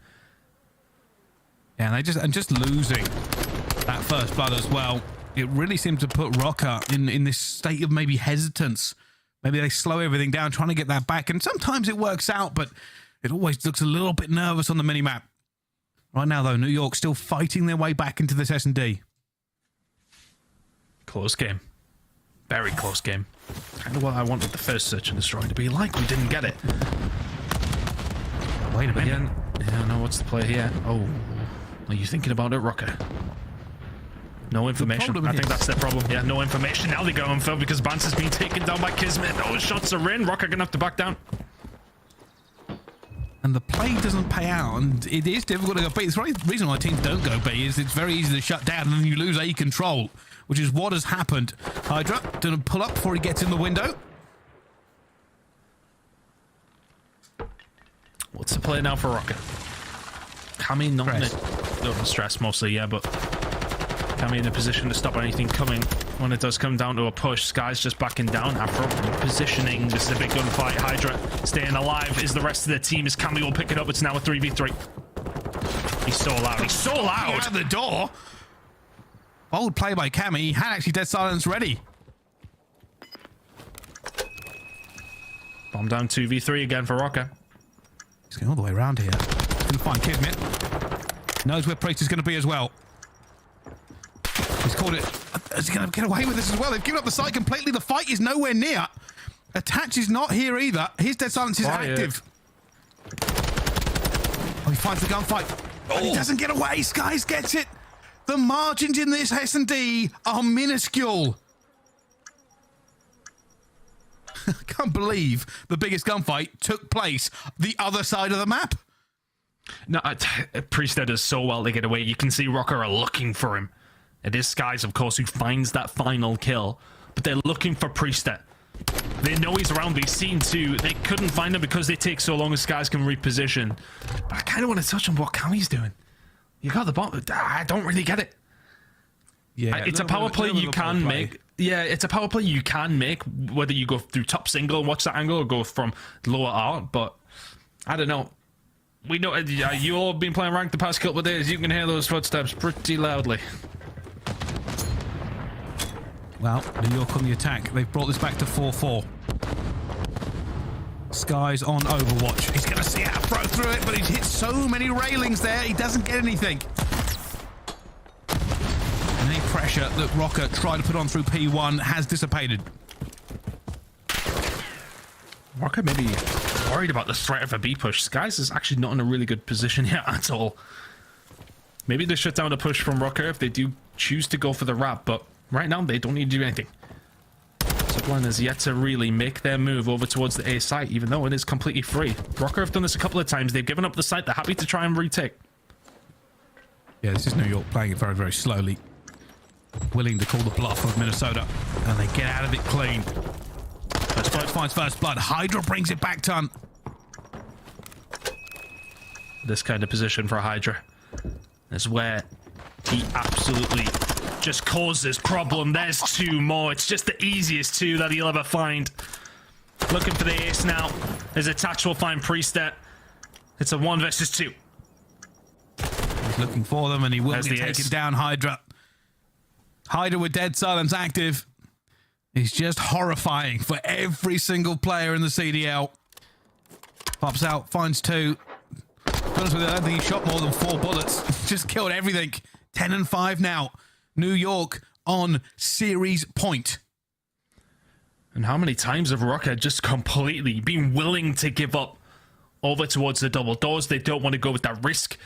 Yeah, and just losing that first blood as well. It really seemed to put Rocker in this state of maybe hesitance. Maybe they slow everything down, trying to get that back, and sometimes it works out, but it always looks a little bit nervous on the minimap. Right now, though, New York still fighting their way back into this S&D. Close game. Very close game. Kind of what I wanted the first search and destroy to be like. We didn't get it. Wait a minute. Yeah, no, what's the play here? Oh, are you thinking about it, Rocker? No information. I think that's their problem. Yeah, no information. Now they're going for because Vance has been taken down by Kismet. Oh, shots are in. Rocker gonna have to back down. And the play doesn't pay out, and it is difficult to go B. The reason why teams don't go B is it's very easy to shut down, and then you lose A control, which is what has happened. Hydra gonna pull up before he gets in the window. What's the play now for Rocker? Cammy not in it. Stress mostly, yeah, but Cammy in a position to stop anything coming. When it does come down to a push, Sky's just backing down. Afro positioning. This is a big gunfight. Hydra staying alive is the rest of the team as Cammy will pick it up. It's now a 3v3. He's so loud. He's so loud. Out the door. Bold play by Cammy. He had actually dead silence ready. Bomb down 2v3 again for Rocker. He's going all the way around here. Can find Kismet. Knows where Priest is going to be as well. He's called it. Is he going to get away with this as well? They've given up the site completely. The fight is nowhere near. Attach is not here either. His dead silence is active. Oh, he finds the gunfight. But he doesn't get away. Skies gets it. The margins in this S&D are minuscule. I can't believe the biggest gunfight took place the other side of the map. No, Priester does so well to get away. You can see Rocker are looking for him. It is Skies, of course, who finds that final kill. But they're looking for Priester. They know he's around. They've seen too. They couldn't find him because they take so long as Skies can reposition. But I kind of want to touch on what Cammy's doing. You got the bomb. I don't really get it. Yeah, it's a power play you can make. Yeah, it's a power play you can make, whether you go through top single and watch that angle or go from lower art. But I don't know. We know you all been playing ranked the past couple of days. You can hear those footsteps pretty loudly. Well, New York on the attack. They've brought this back to 4-4. Sky's on Overwatch. He's going to see Afro through it, but he's hit so many railings there, he doesn't get anything. And any pressure that Rocker tried to put on through P1 has dissipated. Rocker maybe worried about the threat of a B push. Skies is actually not in a really good position here at all. Maybe they shut down a push from Rocker if they do choose to go for the wrap, but right now they don't need to do anything. Subliners yet to really make their move over towards the A site, even though it is completely free. Rocker have done this a couple of times. They've given up the site. They're happy to try and retake. Yeah, this is New York playing it very, very slowly. Willing to call the bluff of Minnesota. And they get out of it clean. First blood finds first blood. Hydra brings it back to This kind of position for Hydra is where he absolutely just causes problem. There's two more. It's just the easiest two that he'll ever find. Looking for the ace now. His attach will find Priestette. It's a 1 versus 2. He's looking for them, and he will get taken down. Hydra with Dead Silence active. He's just horrifying for every single player in the CDL. Pops out, finds 2. To be honest with you, I don't think he shot more than 4 bullets. Just killed everything. 10 and 5 now. New York on series point. And how many times have Rocker just completely been willing to give up over towards the double doors? They don't want to go with that risk.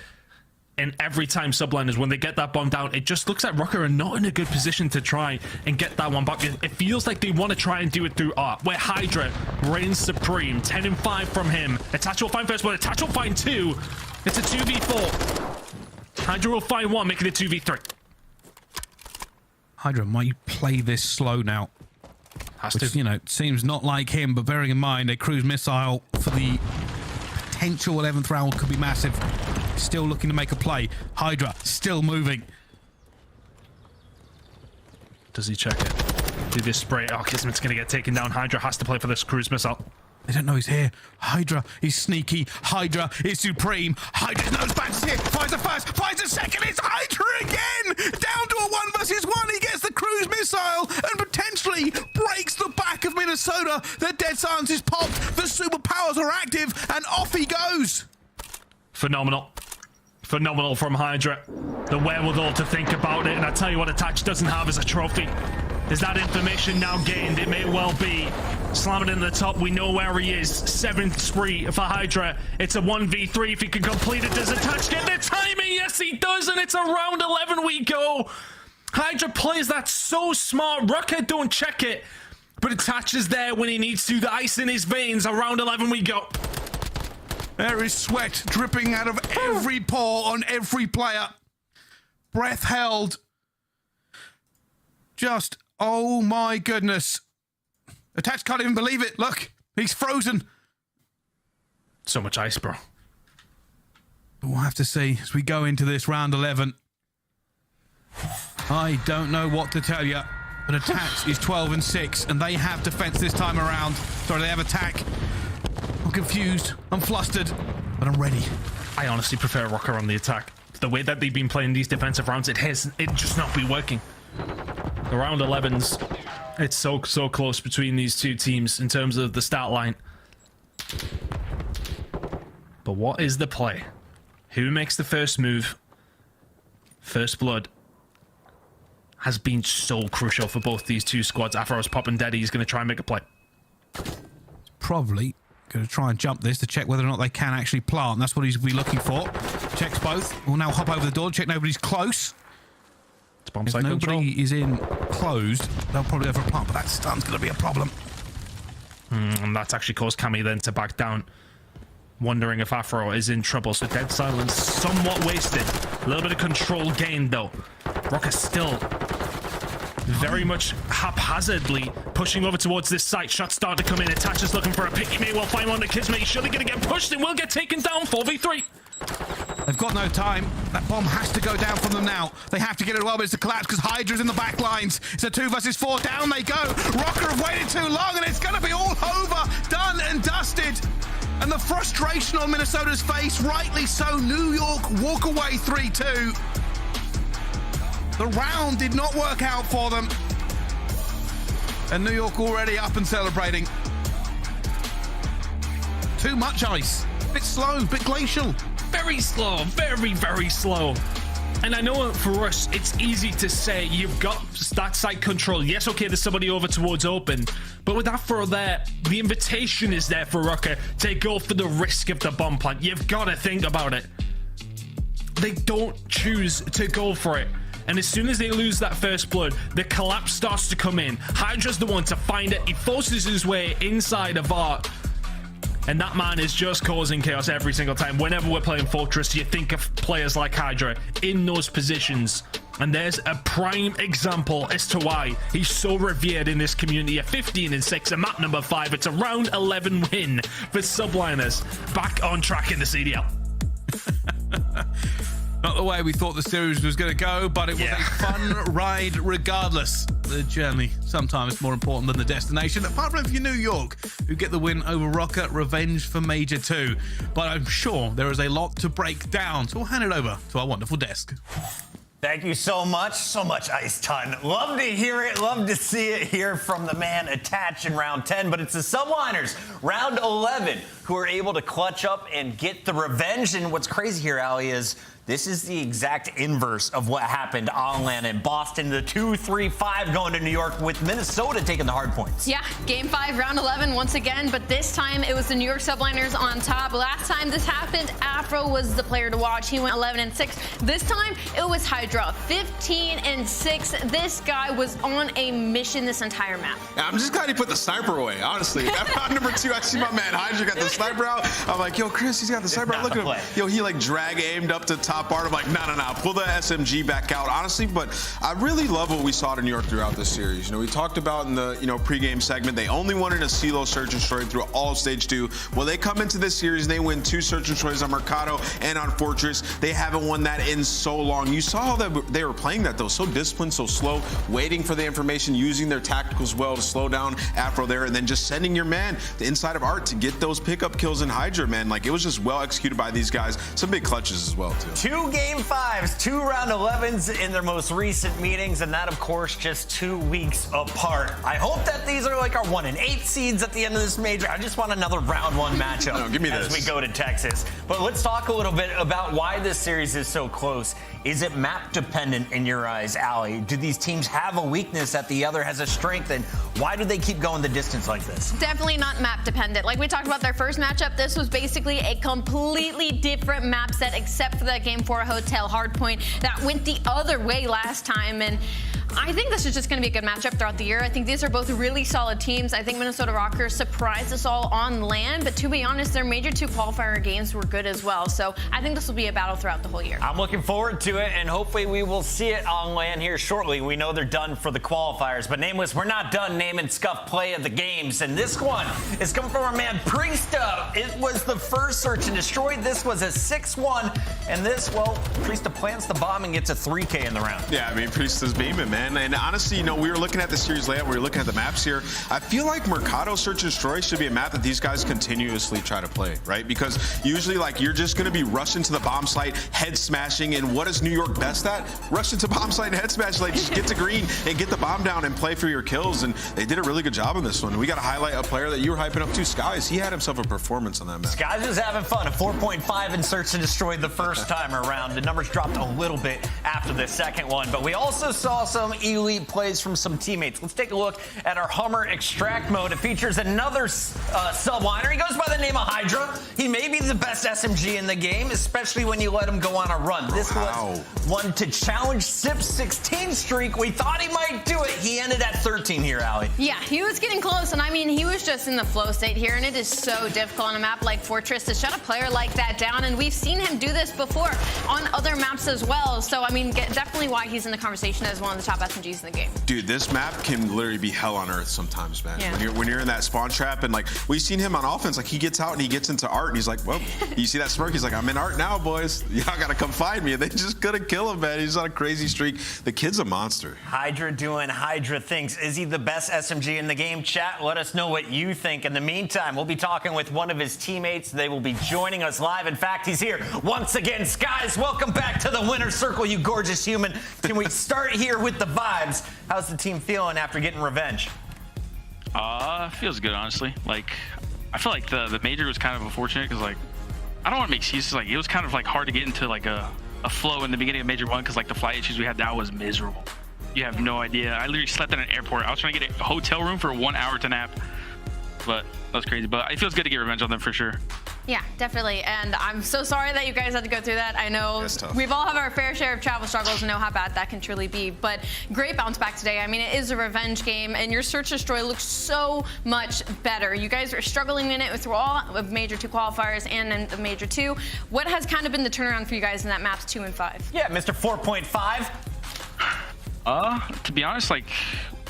And every time Subliners, when they get that bomb down, it just looks like Rocker are not in a good position to try and get that one back. It feels like they want to try and do it through art, where Hydra reigns supreme. 10 and 5 from him. Attach will find first, but Attach will find 2. It's a 2v4. Hydra will find 1, making it 2v3. Hydra might play this slow now. Which, you know, seems not like him, but bearing in mind a cruise missile for the potential 11th round could be massive. Still looking to make a play. Hydra still moving. Does he check it? Do this spray? Oh, Kismet's gonna get taken down. Hydra has to play for this cruise missile. They don't know he's here. Hydra is sneaky. Hydra is supreme. Hydra's nose back is here. Finds the first, finds the second. It's Hydra again! Down to a 1 versus 1. He gets the cruise missile and potentially breaks the back of Minnesota. The Dead Silence is popped. The superpowers are active, and off he goes. Phenomenal. Phenomenal from Hydra. The wherewithal to think about it, and I tell you what Attach doesn't have is a trophy. Is that information now gained? It may well be. Slam it into the top, we know where he is. 7th spree for Hydra. It's a 1v3 if he can complete it. Does Attach get the timing? Yes, he does, and it's a round 11 we go. Hydra plays that so smart. Rocket don't check it, but Attach is there when he needs to. The ice in his veins. A round 11 we go. There is sweat dripping out of every pore on every player. Breath held. Just, oh my goodness. Attach can't even believe it. Look, he's frozen. So much ice, bro. But we'll have to see as we go into this round 11. I don't know what to tell you, but Attach is 12 and 6, and they have defense this time around. Sorry, they have attack. I'm confused, I'm flustered, but I'm ready. I honestly prefer Rocker on the attack. The way that they've been playing these defensive rounds, it just not be working. The round 11s, it's so close between these two teams in terms of the stat line. But what is the play? Who makes the first move? First blood has been so crucial for both these two squads. Afro's popping dead, he's going to try and make a play. Probably going to try and jump this to check whether or not they can actually plant. That's what he's going to be looking for. Checks both. Will now hop over the door, check nobody's close. It's bomb if site nobody control. is in closed, they'll probably go for a plant, but that stun's going to be a problem. And that's actually caused Cammy then to back down, wondering if Afro is in trouble. So Dead Silence somewhat wasted. A little bit of control gained though. Rock is still very much haphazardly pushing over towards this site. Shots start to come in. Attach is looking for a pick. He may well find one to Kismet. He's surely going to get pushed and will get taken down. 4v3. They've got no time. That bomb has to go down from them now. They have to get it well, but it's a collapse because Hydra's in the back lines. It's a 2 versus 4. Down they go. Rocker have waited too long, and it's going to be all over. Done and dusted. And the frustration on Minnesota's face, rightly so. New York walk away 3-2. The round did not work out for them. And New York already up and celebrating. Too much ice. Bit slow, bit glacial. Very slow. Very, very slow. And I know for us, it's easy to say you've got that site control. Yes, okay, there's somebody over towards open. But with that throw there, the invitation is there for Rocker to go for the risk of the bomb plant. You've got to think about it. They don't choose to go for it. And as soon as they lose that first blood, the collapse starts to come in. Hydra's the one to find it. He forces his way inside of Art. And that man is just causing chaos every single time. Whenever we're playing Fortress, you think of players like Hydra in those positions. And there's a prime example as to why he's so revered in this community. A 15-6, a map number 5. It's a round 11 win for Subliners. Back on track in the CDL. Not the way we thought the series was going to go, but it was a fun ride regardless. The journey sometimes more important than the destination, apart from if you're New York, who get the win over Rocker, revenge for Major 2. But I'm sure there is a lot to break down, so we'll hand it over to our wonderful desk. Thank you so much Ice Ton. Love to hear it, love to see it here from the man attached in round 10, but it's the Subliners, round 11, who are able to clutch up and get the revenge. And what's crazy here, Ali, is this is the exact inverse of what happened on land in Boston. The 2-3-5 going to New York with Minnesota taking the hard points. Yeah, game 5, round 11 once again, but this time it was the New York Subliners on top. Last time this happened, Afro was the player to watch. He went 11-6. This time it was Hydra, 15-6. This guy was on a mission this entire map. Yeah, I'm just glad he put the sniper away, honestly. At round number 2, I see my man Hydra got the sniper out. I'm like, yo, Chris, he's got the sniper out. Look at him. Yo, he like drag aimed up to top part. I'm like, no, pull the SMG back out, honestly. But I really love what we saw in New York throughout this series. You know, we talked about in the pregame segment, they only wanted a CeeLo search and destroy through all of stage 2. Well, they come into this series, they win 2 search and destroys on Mercado and on Fortress. They haven't won that in so long. You saw how they were playing that though, so disciplined, so slow, waiting for the information, using their tacticals well to slow down Afro there, and then just sending your man to inside of Art to get those pickup kills in Hydra, man. Like, it was just well executed by these guys. Some big clutches as well, too. 2 game 5s, 2 round 11s in their most recent meetings, and that, of course, just 2 weeks apart. I hope that these are like our 1 and 8 seeds at the end of this major. I just want another round 1 matchup no, give me as this. we go to Texas. But let's talk a little bit about why this series is so close. Is it map dependent in your eyes, Allie? Do these teams have a weakness that the other has a strength, and why do they keep going the distance like this? Definitely not map dependent. Like we talked about their first matchup, this was basically a completely different map set except for that game 4 hotel hardpoint that went the other way last time. And I think this is just going to be a good matchup throughout the year. I think these are both really solid teams. I think Minnesota Rockers surprised us all on land, but to be honest, their major 2 qualifier games were good as well. So I think this will be a battle throughout the whole year. I'm looking forward to it, and hopefully we will see it on land here shortly. We know they're done for the qualifiers, but Nameless, we're not done naming scuff play of the games, and this one is coming from our man Priesta. It was the first search and destroy. This was a 6-1, and this, well, Priesta plants the bomb and gets a 3K in the round. Yeah, I mean, Priesta's beaming, man. And honestly, we were looking at the series layout, we were looking at the maps here. I feel like Mercado Search and Destroy should be a map that these guys continuously try to play, right? Because usually, like, you're just going to be rushing to the bomb site, head smashing, and what is New York best at? Rush into bomb site and head smash. Like, just get to green and get the bomb down and play for your kills, and they did a really good job on this one. We got to highlight a player that you were hyping up too, Skies. He had himself a performance on that map. Skies was having fun. A 4.5 in Search and Destroy the first time around. The numbers dropped a little bit after the second one, but we also saw some elite plays from some teammates. Let's take a look at our Hummer Extract mode. It features another subliner. He goes by the name of Hydra. He may be the best SMG in the game, especially when you let him go on a run. This was one to challenge Sip's 16 streak. We thought he might do it. He ended at 13 here, Allie. Yeah, he was getting close, and I mean, he was just in the flow state here, and it is so difficult on a map like Fortress to shut a player like that down, and we've seen him do this before on other maps as well. So, I mean, definitely why he's in the conversation as one of the top SMGs in the game. Dude, this map can literally be hell on earth sometimes, man. Yeah. When you're in that spawn trap, and like we've seen him on offense, like he gets out and he gets into Art, and he's like, well, you see that smirk? He's like, I'm in Art now, boys. Y'all gotta come find me. And they just couldn't kill him, man. He's on a crazy streak. The kid's a monster. Hydra doing Hydra things. Is he the best SMG in the game? Chat, let us know what you think. In the meantime, we'll be talking with one of his teammates. They will be joining us live. In fact, he's here once again. Skies, welcome back to the winner's circle, you gorgeous human. Can we start here with the vibes? How's the team feeling after getting revenge? Feels good, honestly. Like, I feel like the major was kind of unfortunate because, like, I don't want to make excuses. Like, it was kind of like hard to get into like a a flow in the beginning of Major 1 because like the flight issues we had, that was miserable. You have no idea. I literally slept in an airport. I was trying to get a hotel room for 1 hour to nap, but that was crazy. But it feels good to get revenge on them for sure. Yeah, definitely. And I'm so sorry that you guys had to go through that. I know we've all have our fair share of travel struggles and know how bad that can truly be. But great bounce back today. I mean, it is a revenge game, and your Search and Destroy looks so much better. You guys are struggling in it through all of Major 2 qualifiers and in the Major 2. What has kind of been the turnaround for you guys in that maps 2 and 5? Yeah, Mr. 4.5. To be honest, like,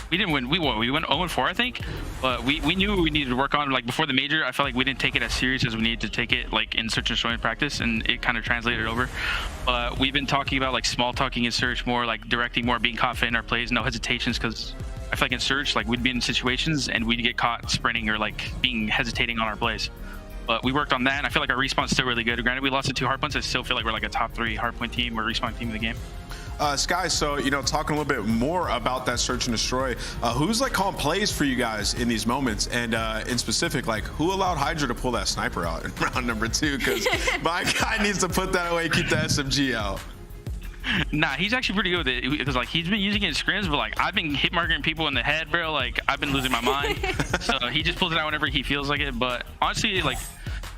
we didn't win. We went 0-4, I think. But we knew we needed to work on, like, before the major. I felt like we didn't take it as serious as we needed to take it, like, in Search and Destroy in practice, and it kind of translated over. But we've been talking about, like, small talking in Search more, like, directing more, being confident in our plays, no hesitations, because I feel like in Search, like, we'd be in situations and we'd get caught sprinting or, like, hesitating on our plays. But we worked on that, and I feel like our respawn's still really good. Granted, we lost the 2 hardpoints. I still feel like we're, like, a top 3 hardpoint team or respawn team in the game. Sky, so, you know, talking a little bit more about that Search and Destroy, who's like calling plays for you guys in these moments? And in specific, like, who allowed Hydra to pull that sniper out in round number 2? Because my guy needs to put that away, keep the SMG out. Nah, he's actually pretty good with it because, like, he's been using it in scrims, but, like, I've been hit marking people in the head, bro. Like, I've been losing my mind. So he just pulls it out whenever he feels like it. But honestly, like,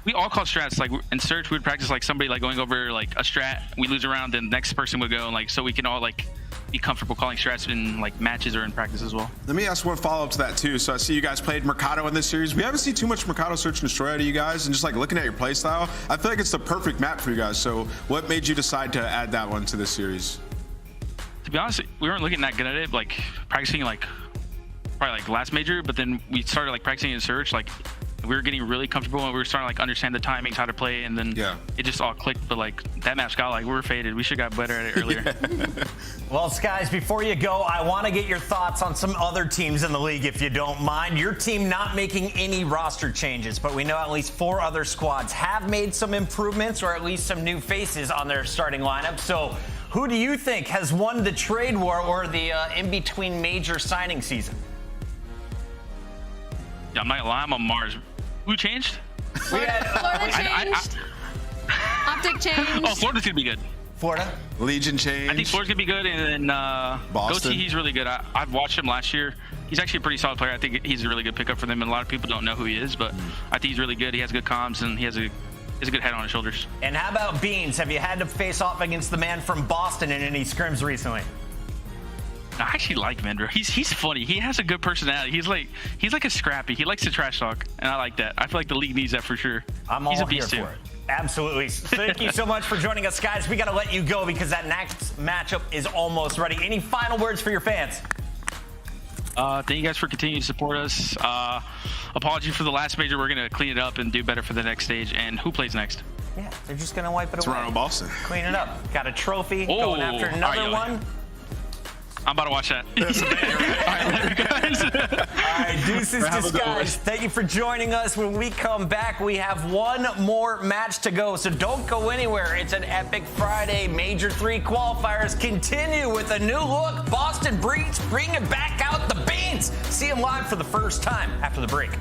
we all call strats. Like, in Search, we would practice, like, somebody, like, going over, like, a strat. We lose a round, then the next person would go, and, like, so we can all, like, be comfortable calling strats in, like, matches or in practice as well. Let me ask one follow-up to that, too. So I see you guys played Mercado in this series. We haven't seen too much Mercado Search and Destroy out of you guys, and just, like, looking at your play style, I feel like it's the perfect map for you guys. So what made you decide to add that one to this series? To be honest, we weren't looking that good at it, like, practicing, like, probably, like, last major, but then we started, like, practicing in Search, like, we were getting really comfortable and we were starting to, like, understand the timings, how to play, and then it just all clicked. But, like, that map's got, like, we were faded. We should have got better at it earlier. Well, Skies, before you go, I want to get your thoughts on some other teams in the league, if you don't mind. Your team not making any roster changes, but we know at least 4 other squads have made some improvements or at least some new faces on their starting lineup. So who do you think has won the trade war or the in-between major signing season? Yeah, I'm not gonna lie, I'm on Mars. Who changed? Florida changed. Optic changed. Oh, Florida's gonna be good. Florida? Legion changed. I think Florida's gonna be good, and then Boston. Goatee, he's really good. I've watched him last year. He's actually a pretty solid player. I think he's a really good pickup for them, and a lot of people don't know who he is, but I think he's really good. He has good comms, and he has a good head on his shoulders. And how about Beans? Have you had to face off against the man from Boston in any scrims recently? I actually like Mendra. He's funny. He has a good personality. He's like a scrappy. He likes to trash talk, and I like that. I feel like the league needs that for sure. He's a beast too. Absolutely. Thank you so much for joining us, guys. We got to let you go because that next matchup is almost ready. Any final words for your fans? Thank you guys for continuing to support us. Apology for the last major. We're gonna clean it up and do better for the next stage. And who plays next? Yeah, they're just gonna wipe it away. Toronto, Boston. Clean it up. Got a trophy. Going after another one. I'm about to watch that. All right, deuces to Skies. Thank you for joining us. When we come back, we have one more match to go, so don't go anywhere. It's an epic Friday. Major 3 qualifiers continue with a new look. Boston Breach bringing back out the beans. See them live for the first time after the break.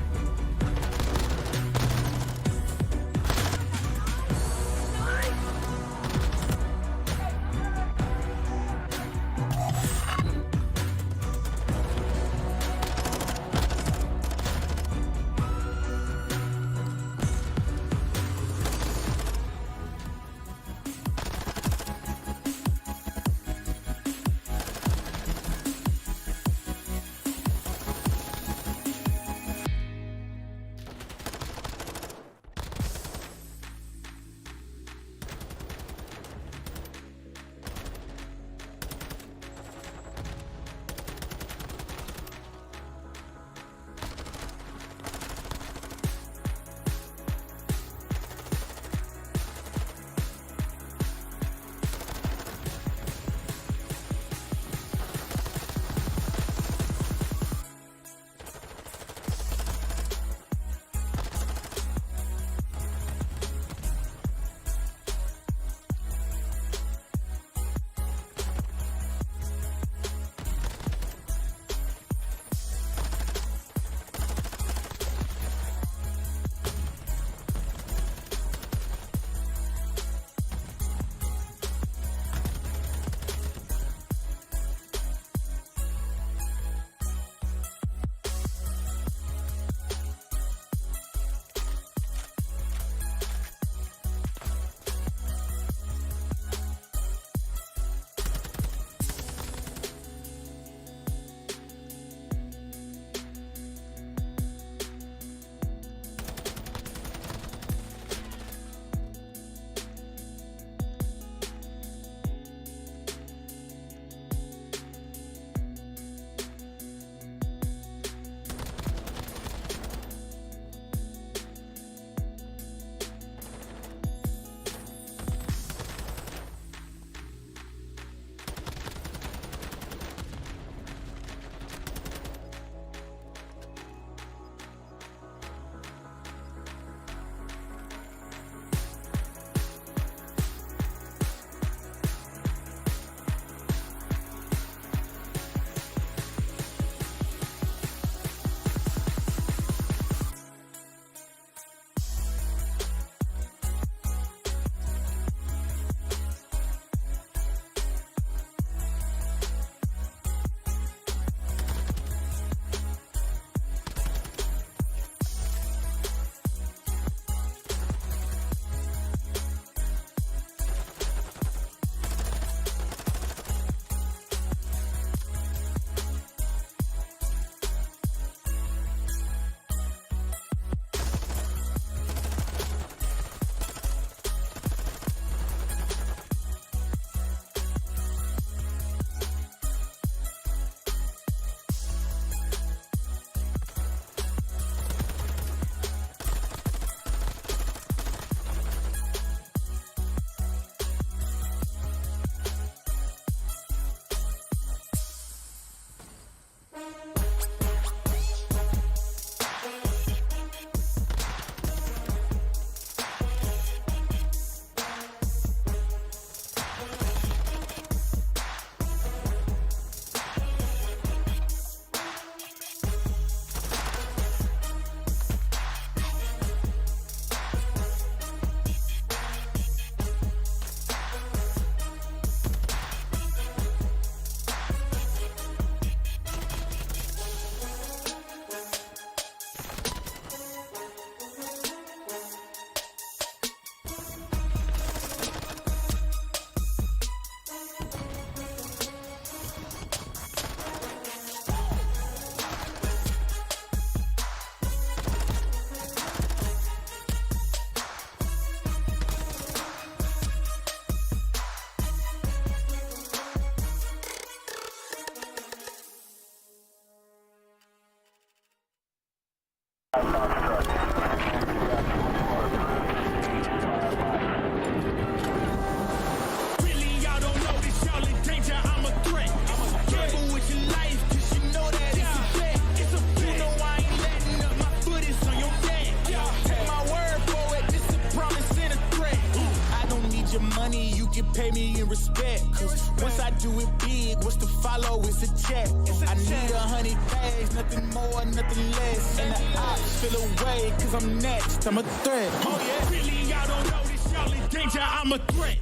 Money, you can pay me in respect. Cause once I do it big, what's to follow is a check. I need 100 bags, nothing more, nothing less. And the ops feel away, cause I'm next, I'm a threat. Oh yeah, really, y'all don't know this, y'all in danger, I'm a threat.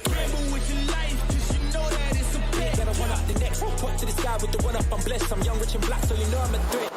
Gamble with your life, cause you know that it's a bet. Gotta one up the next, point to the sky with the one up, I'm blessed. I'm young, rich, and black, so you know I'm a threat.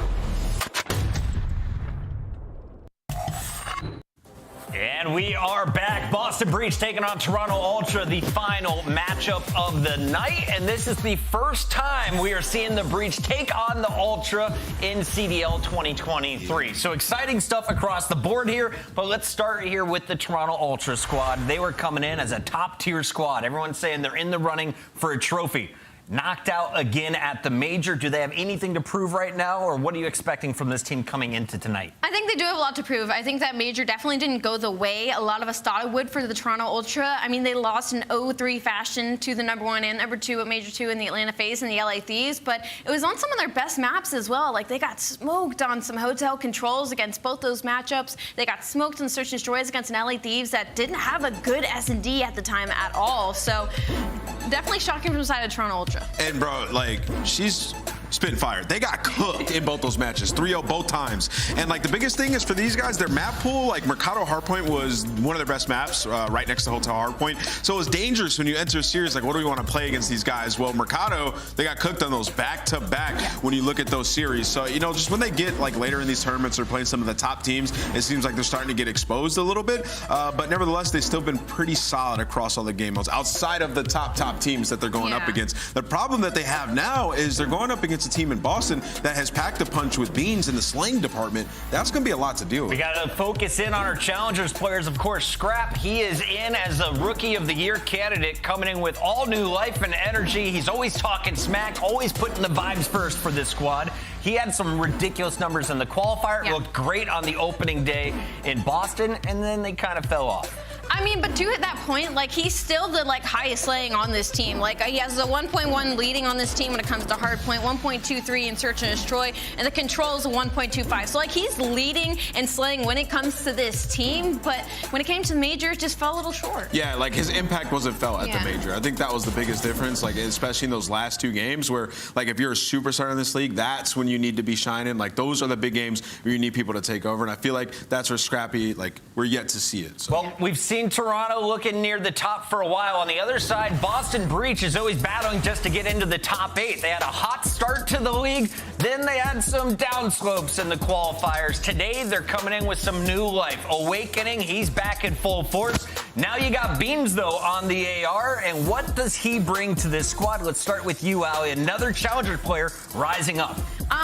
And we are back. Boston Breach taking on Toronto Ultra, the final matchup of the night. And this is the first time we are seeing the Breach take on the Ultra in CDL 2023. So exciting stuff across the board here. But let's start here with the Toronto Ultra squad. They were coming in as a top-tier squad. Everyone's saying they're in the running for a trophy. Knocked out again at the major. Do they have anything to prove right now, or what are you expecting from this team coming into tonight? I think they do have a lot to prove. I think that major definitely didn't go the way a lot of us thought it would for the Toronto Ultra. I mean, they lost in 0-3 fashion to the #1 and #2 at Major 2 in the Atlanta FaZe and the LA Thieves, but it was on some of their best maps as well. Like, they got smoked on some hotel controls against both those matchups. They got smoked in Search and Destroys against an LA Thieves that didn't have a good S&D at the time at all. So definitely shocking from the side of Toronto Ultra. And bro, like, she's spitting fire. They got cooked in both those matches, 3-0 both times. And like the biggest thing is for these guys, their map pool, like Mercado Hardpoint was one of their best maps, right next to Hotel Hardpoint. So it was dangerous when you enter a series, like what do we want to play against these guys? Well, Mercado, they got cooked on those back-to-back when you look at those series. So, you know, just when they get like later in these tournaments or playing some of the top teams, it seems like they're starting to get exposed a little bit. But nevertheless, they've still been pretty solid across all the game modes outside of the top teams that they're going up against. The problem that they have now is they're going up against a team in Boston that has packed a punch with beans in the slaying department. That's going to be a lot to deal with. We got to focus in on our challengers players. Of course, Scrap, he is in as a Rookie of the Year candidate, coming in with all new life and energy. He's always talking smack, always putting the vibes first for this squad. He had some ridiculous numbers in the qualifier. Looked great on the opening day in Boston, and then they kind of fell off. I mean, but to that point, like, he's still the highest slaying on this team. Like, he has a 1.1 leading on this team when it comes to hardpoint, 1.23 in search and destroy, and the controls a 1.25. So like, he's leading and slaying when it comes to this team, but when it came to the major, it just fell a little short. Yeah, like his impact wasn't felt at the major. I think that was the biggest difference, like especially in those last two games where, like, if you're a superstar in this league, that's when you need to be shining. Like, those are the big games where you need people to take over, and I feel like that's where Scrappy, like, we're yet to see it. So. Well, we've seen Toronto looking near the top for a while. On the other side, Boston Breach is always battling just to get into the top 8. They had a hot start to the league, then they had some downslopes in the qualifiers. Today, they're coming in with some new life. Awakening, he's back in full force. Now you got Beams, though, on the AR, and what does he bring to this squad? Let's start with you, Ali, another challenger player rising up.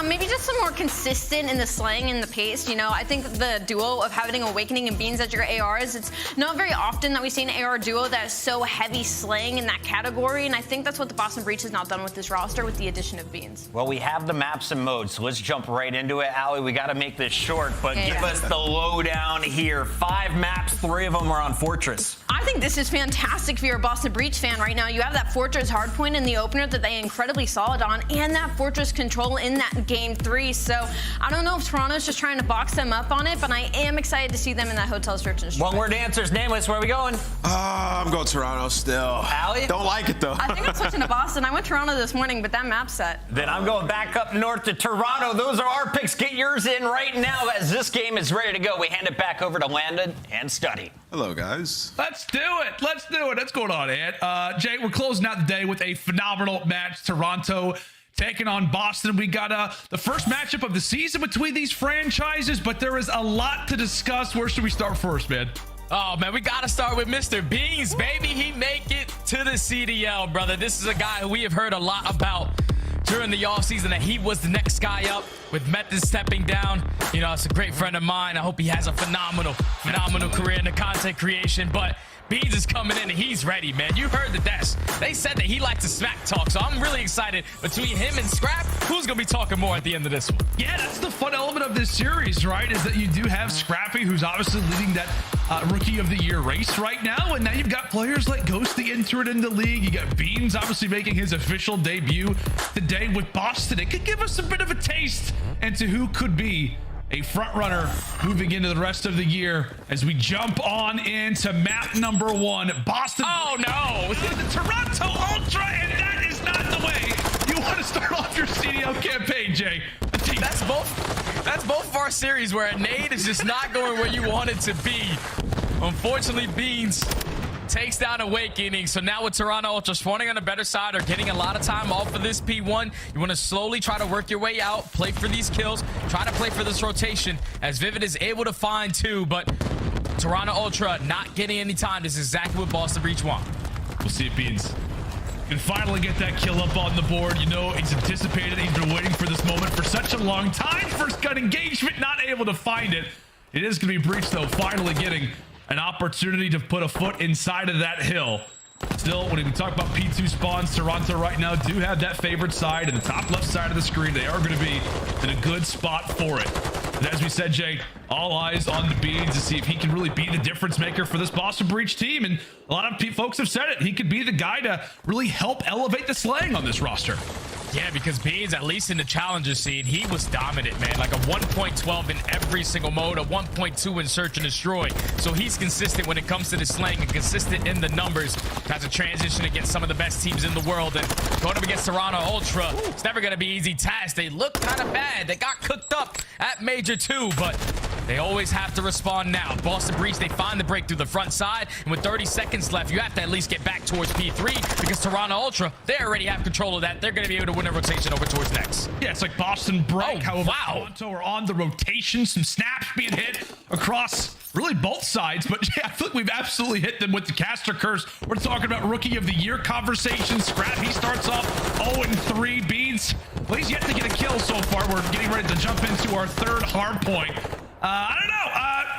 Maybe just some more consistent in the slaying and the pace. You know, I think the duo of having Awakening and Beans as your ARs, it's not very often that we see an AR duo that is so heavy slaying in that category, and I think that's what the Boston Breach has not done with this roster with the addition of Beans. Well, we have the maps and modes, so let's jump right into it. Ali, we got to make this short, but give us the lowdown here. 5 maps, 3 of them are on Fortress. I think this is fantastic if you're a Boston Breach fan right now. You have that Fortress hardpoint in the opener that they incredibly solid on, and that Fortress control in that game 3. So I don't know if Toronto's just trying to box them up on it, but I am excited to see them in that hotel search and destroy. One word answers, Nameless. Where are we going? I'm going Toronto still. Ali? Don't like it, though. I think I'm switching to Boston. I went Toronto this morning, but that map set. Then I'm going back up north to Toronto. Those are our picks. Get yours in right now as this game is ready to go. We hand it back over to Landon and Study. Hello, guys. Let's do it. Let's do it. What's going on, Ed? Jay, we're closing out the day with a phenomenal match. Toronto taking on Boston. We got the first matchup of the season between these franchises, but there is a lot to discuss. Where should we start first, man? Oh, man, we got to start with Mr. Beans, baby. He make it to the CDL, brother. This is a guy who we have heard a lot about during the offseason that he was the next guy up, with Method stepping down. You know, it's a great friend of mine. I hope he has a phenomenal career in the content creation. But Beans is coming in and he's ready, man. You heard the desk. They said that he likes to smack talk, so I'm really excited. Between him and Scrap, who's going to be talking more at the end of this one? Yeah, that's the fun element of this series, right? Is that you do have Scrappy, who's obviously leading that Rookie of the Year race right now. And now you've got players like Ghost, the intern in the league. You got Beans, obviously making his official debut today with Boston. It could give us a bit of a taste into who could be a front runner moving into the rest of the year as we jump on into map number 1, Boston. Oh no, the Toronto Ultra, and that is not the way you want to start off your CDL campaign, Jay. That's both of our series where a nade is just not going where you want it to be. Unfortunately, Beans takes down Awakening. So now with Toronto Ultra spawning on the better side or getting a lot of time off of this P1, you want to slowly try to work your way out, play for these kills, try to play for this rotation as Vivid is able to find 2, but Toronto Ultra not getting any time. This is exactly what Boston Breach want. We'll see if Beans can finally get that kill up on the board. You know, he's anticipated. He's been waiting for this moment for such a long time. First gun engagement, not able to find it. It is going to be Breach, though, finally getting an opportunity to put a foot inside of that hill. Still, when we talk about P2 spawns, Toronto right now do have that favored side in the top left side of the screen. They are going to be in a good spot for it. And as we said, Jay, all eyes on the Beans to see if he can really be the difference maker for this Boston Breach team. And a lot of folks have said it. He could be the guy to really help elevate the slaying on this roster. Yeah, because Beans, at least in the challenger scene, he was dominant, man. Like a 1.12 in every single mode, a 1.2 in search and destroy. So he's consistent when it comes to the slaying and consistent in the numbers. Has a transition against some of the best teams in the world. And going up against Toronto Ultra, it's never going to be easy task. They look kind of bad. They got cooked up at Major 2, but they always have to respond now. Boston Breach, they find the break through the front side. And with 30 seconds left, you have to at least get back towards P3 because Toronto Ultra, they already have control of that. They're going to be able to win a rotation over towards next. Yeah, it's like Boston break. Oh, however, wow. Toronto are on the rotation. Some snaps being hit across really both sides. But yeah, I feel like we've absolutely hit them with the caster curse. We're talking about Rookie of the Year conversation. Scrap, he starts off 0-3. Beans, well, he's yet to get a kill so far. We're getting ready to jump into our third hard point. I don't know.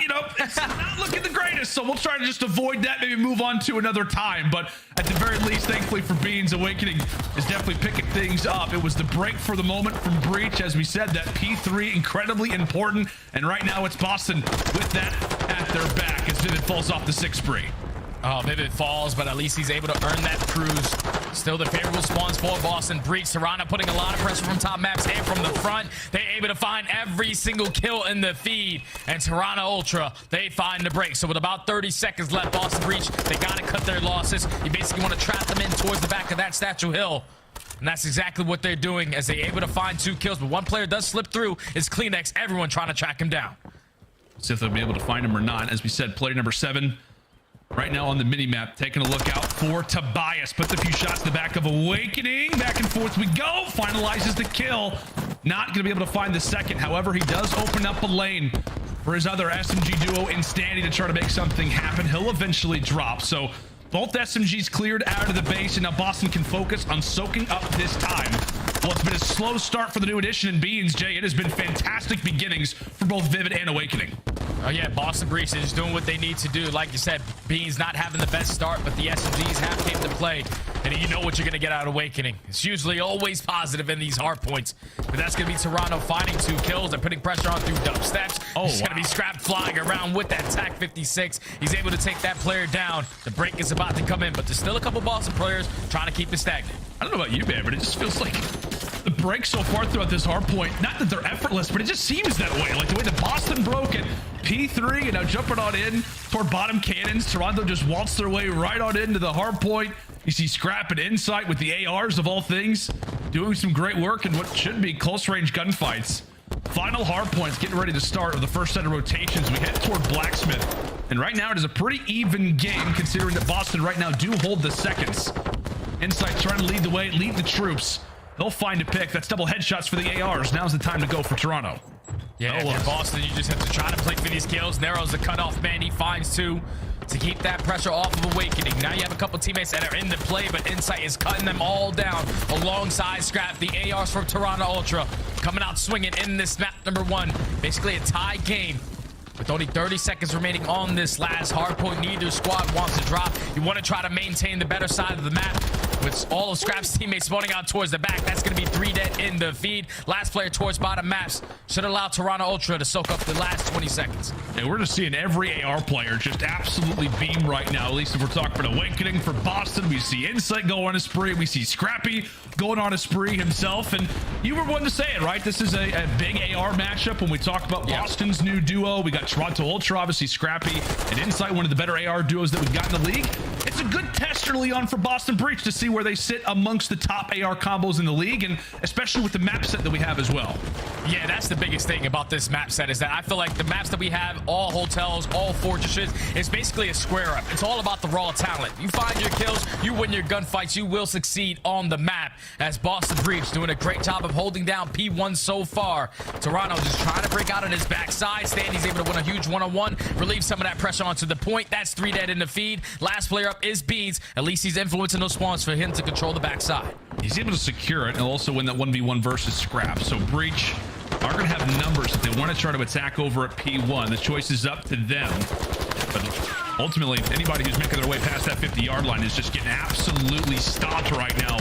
You know, it's not looking the greatest, so we'll try to just avoid that, maybe move on to another time. But at the very least, thankfully for Beans, Awakening is definitely picking things up. It was the break for the moment from Breach. As we said, that P3 incredibly important. And right now it's Boston with that at their back as Vivid falls off the 6th spree. Oh, Vivid falls, but at least he's able to earn that cruise. Still the favorable spawns for Boston Breach. Toronto putting a lot of pressure from top maps and from the front. They're able to find every single kill in the feed. And Toronto Ultra, they find the break. So with about 30 seconds left, Boston Breach, they got to cut their losses. You basically want to trap them in towards the back of that statue hill. And that's exactly what they're doing as they're able to find 2 kills. But one player does slip through. It's Kleenex. Everyone trying to track him down. See if they'll be able to find him or not. As we said, player number 7. Right now on the mini-map, taking a look out for Tobias. Puts a few shots in the back of Awakening. Back and forth we go. Finalizes the kill. Not going to be able to find the second. However, he does open up a lane for his other SMG duo, Insanity, to try to make something happen. He'll eventually drop. So both SMGs cleared out of the base, and now Boston can focus on soaking up this time. Well, it's been a slow start for the new addition in Beans, Jay. It has been fantastic beginnings for both Vivid and Awakening. Oh yeah, Boston Breach is doing what they need to do. Like you said, Beans not having the best start, but the SMGs have came to play. And you know what you're going to get out of Awakening. It's usually always positive in these hard points. But that's going to be Toronto finding 2 kills. They're putting pressure on through dubsteps. Oh, He's going to be Scrap flying around with that TAC 56. He's able to take that player down. The break is about to come in, but there's still a couple Boston players trying to keep it stagnant. I don't know about you, man, but it just feels like the break so far throughout this hard point, not that they're effortless, but it just seems that way. Like the way that Boston broke it, P3, and now jumping on in toward bottom cannons. Toronto just waltzed their way right on into the hard point. You see Scrap and Insight with the ARs of all things, doing some great work in what should be close range gunfights. Final hard points getting ready to start with the first set of rotations. We head toward Blacksmith. And right now it is a pretty even game considering that Boston right now do hold the seconds. Insight trying to lead the way, lead the troops. They'll find a pick. That's double headshots for the ARs. Now's the time to go for Toronto. Yeah, if you're Boston, you just have to try to play for these kills. Narrows the cutoff man. He finds 2. to keep that pressure off of Awakening. Now you have a couple teammates that are in the play, but Insight is cutting them all down alongside Scrap. The ARs from Toronto Ultra coming out swinging in this map number 1. Basically a tie game with only 30 seconds remaining on this last hardpoint. Neither squad wants to drop. You want to try to maintain the better side of the map. With all of Scrap's teammates spawning out towards the back, that's going to be 3 dead in the feed. Last player towards bottom maps should allow Toronto Ultra to soak up the last 20 seconds. And we're just seeing every AR player just absolutely beam right now. At least if we're talking about Awakening for Boston, we see Insight go on a spree. We see Scrappy going on a spree himself. And you were one to say it, right? This is a big AR matchup when we talk about Boston's new duo. We got Toronto Ultra, obviously Scrappy and Insight, one of the better AR duos that we've got in the league. It's a good test early on for Boston Breach to see where they sit amongst the top AR combos in the league, and especially with the map set that we have as well. Yeah, that's the biggest thing about this map set, is that I feel like the maps that we have, all hotels, all fortresses, is basically a square up. It's all about the raw talent. You find your kills, you win your gunfights, you will succeed on the map. As Boston Breach doing a great job of holding down P1 so far. Toronto just trying to break out on his backside. Standy's able to win a huge one-on-one, relieve some of that pressure onto the point. That's 3 dead in the feed. Last player up is Beans. At least he's influencing those spawns for him to control the backside. He's able to secure it and also win that 1v1 versus Scrap. So Breach are going to have numbers if they want to try to attack over at P1. The choice is up to them. But ultimately, anybody who's making their way past that 50-yard line is just getting absolutely stopped right now.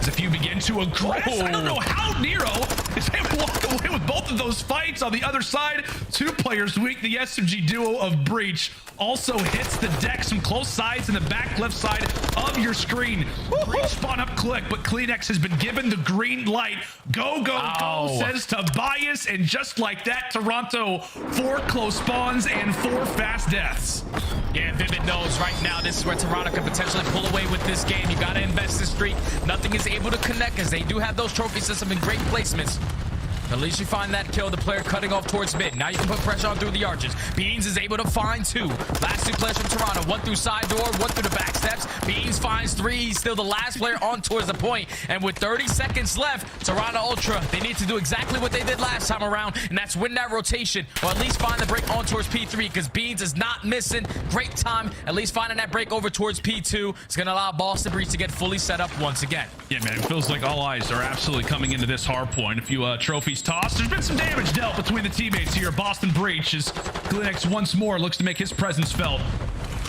As if you begin to aggress, I don't know how Nero is able to walk away with both of those fights. On the other side, 2 players weak. The SMG duo of Breach also hits the deck. Some close sides in the back left side of your screen. Breach spawn up click, but Kleenex has been given the green light. Go, go, go, says Tobias. And just like that, Toronto, 4 close spawns and 4 fast deaths. Yeah, Vivid knows right now this is where Toronto could potentially pull away with this game. You got to invest this streak. Nothing is able to connect, as they do have those trophy systems and great placements. At least you find that kill, the player cutting off towards mid. Now you can put pressure on through the arches. Beans is able to find 2. Last 2 players from Toronto. 1 through side door, 1 through the back steps. Beans finds 3. He's still the last player on towards the point. And with 30 seconds left, Toronto Ultra, they need to do exactly what they did last time around, and that's win that rotation, or at least find the break on towards P3, because Beans is not missing. Great time, at least finding that break over towards P2. It's going to allow Boston Breach to get fully set up once again. Yeah, man, it feels like all eyes are absolutely coming into this hard point. A few trophies tossed. There's been some damage dealt between the teammates here. Boston Breach, as Kleenex once more looks to make his presence felt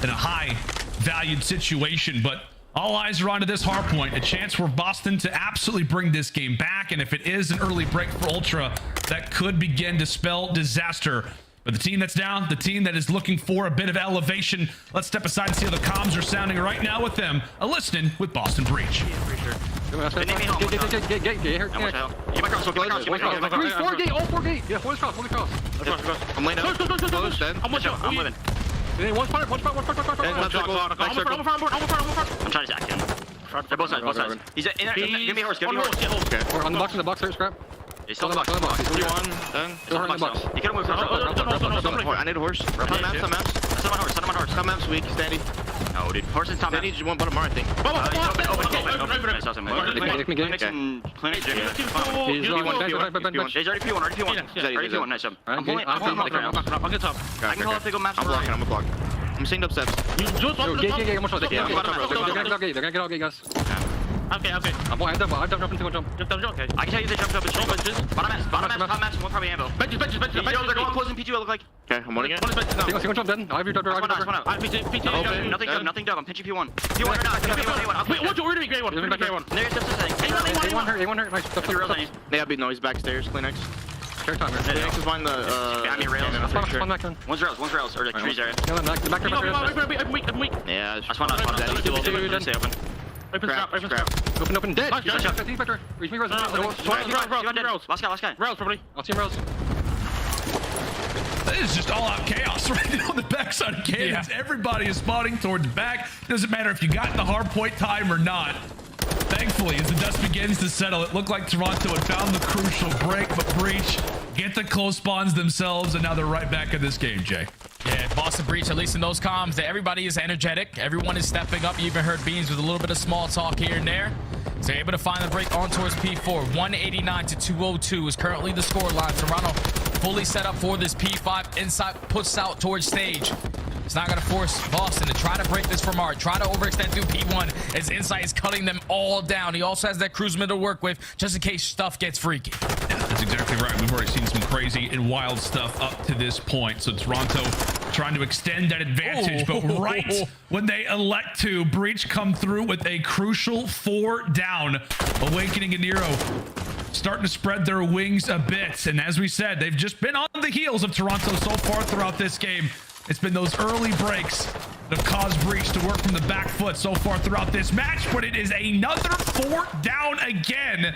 in a high valued situation, but all eyes are onto this hard point. A chance for Boston to absolutely bring this game back, and if it is an early break for Ultra, that could begin to spell disaster. But the team that's down, the team that is looking for a bit of elevation, let's step aside and see how the comms are sounding right now with them. A listening with Boston Breach. I'm laying out. I'm moving. One spot. I'm trying to attack him. They're both sides. He's in there. Give me a horse. Okay. We're on the box, Scrap. He's still in the box. He's 1, then. Still in the box. You can move. I need a horse. Top maps. Set him on horse. Top maps weak. Standy. No, dude. Horse is top map. They need you one bottom bar, I think. Open. I saw him. He's already P1. Already P1. Nice job. I'm pulling right now. I'll get top. I can call if they go maps. I'm blocking. I'm a block. I'm seeing up steps. They're gonna get all gate, guys. Okay. I'm jumping too much jump. Okay. I can tell you they jumped up and benches. Bottom maps, top maps, one probably anvil. Benches. They're going closing P2, it look like. Okay, I'm wanting it. Single jump then. I'll be P2. Nothing dug, I'm pinching P1. P1 or not, P1. Wait, what's your gray one? There's steps to setting. A1 hurt. Nice. They have big noise backstairs, Kleenex. Fair time, man. Kleenex is behind the, rails. One's rails, or the trees area. I'm weak. Yeah, I spawned out. Stay open. Open scrap. Open, dead. Nice, Reach me, Rose. Last guy. Rails, probably. I'll see him, Rose. It is just all-out chaos right now on the backside of cannons. Yeah. Everybody is spawning toward the back. Doesn't matter if you got the hard point time or not. Thankfully, as the dust begins to settle, it looked like Toronto had found the crucial break, but Breach get the close spawns themselves, and now they're right back in this game, Jay. Yeah, Boston Breach, at least in those comms, that everybody is energetic. Everyone is stepping up. You even heard Beans with a little bit of small talk here and there. So they're able to find the break on towards P4. 189 to 202 is currently the score line. Toronto fully set up for this P5. Inside puts out towards stage. It's not going to force Boston to try to break this from Art, try to overextend through P1 as Insight is cutting them all down. He also has that Cruzman to work with just in case stuff gets freaky. Yeah, that's exactly right. We've already seen some crazy and wild stuff up to this point. So Toronto trying to extend that advantage, but right when they elect to, Breach come through with a crucial 4 down. Awakening and Nero starting to spread their wings a bit. And as we said, they've just been on the heels of Toronto so far throughout this game. It's been those early breaks that have caused Breach to work from the back foot so far throughout this match, but it is another 4 down again.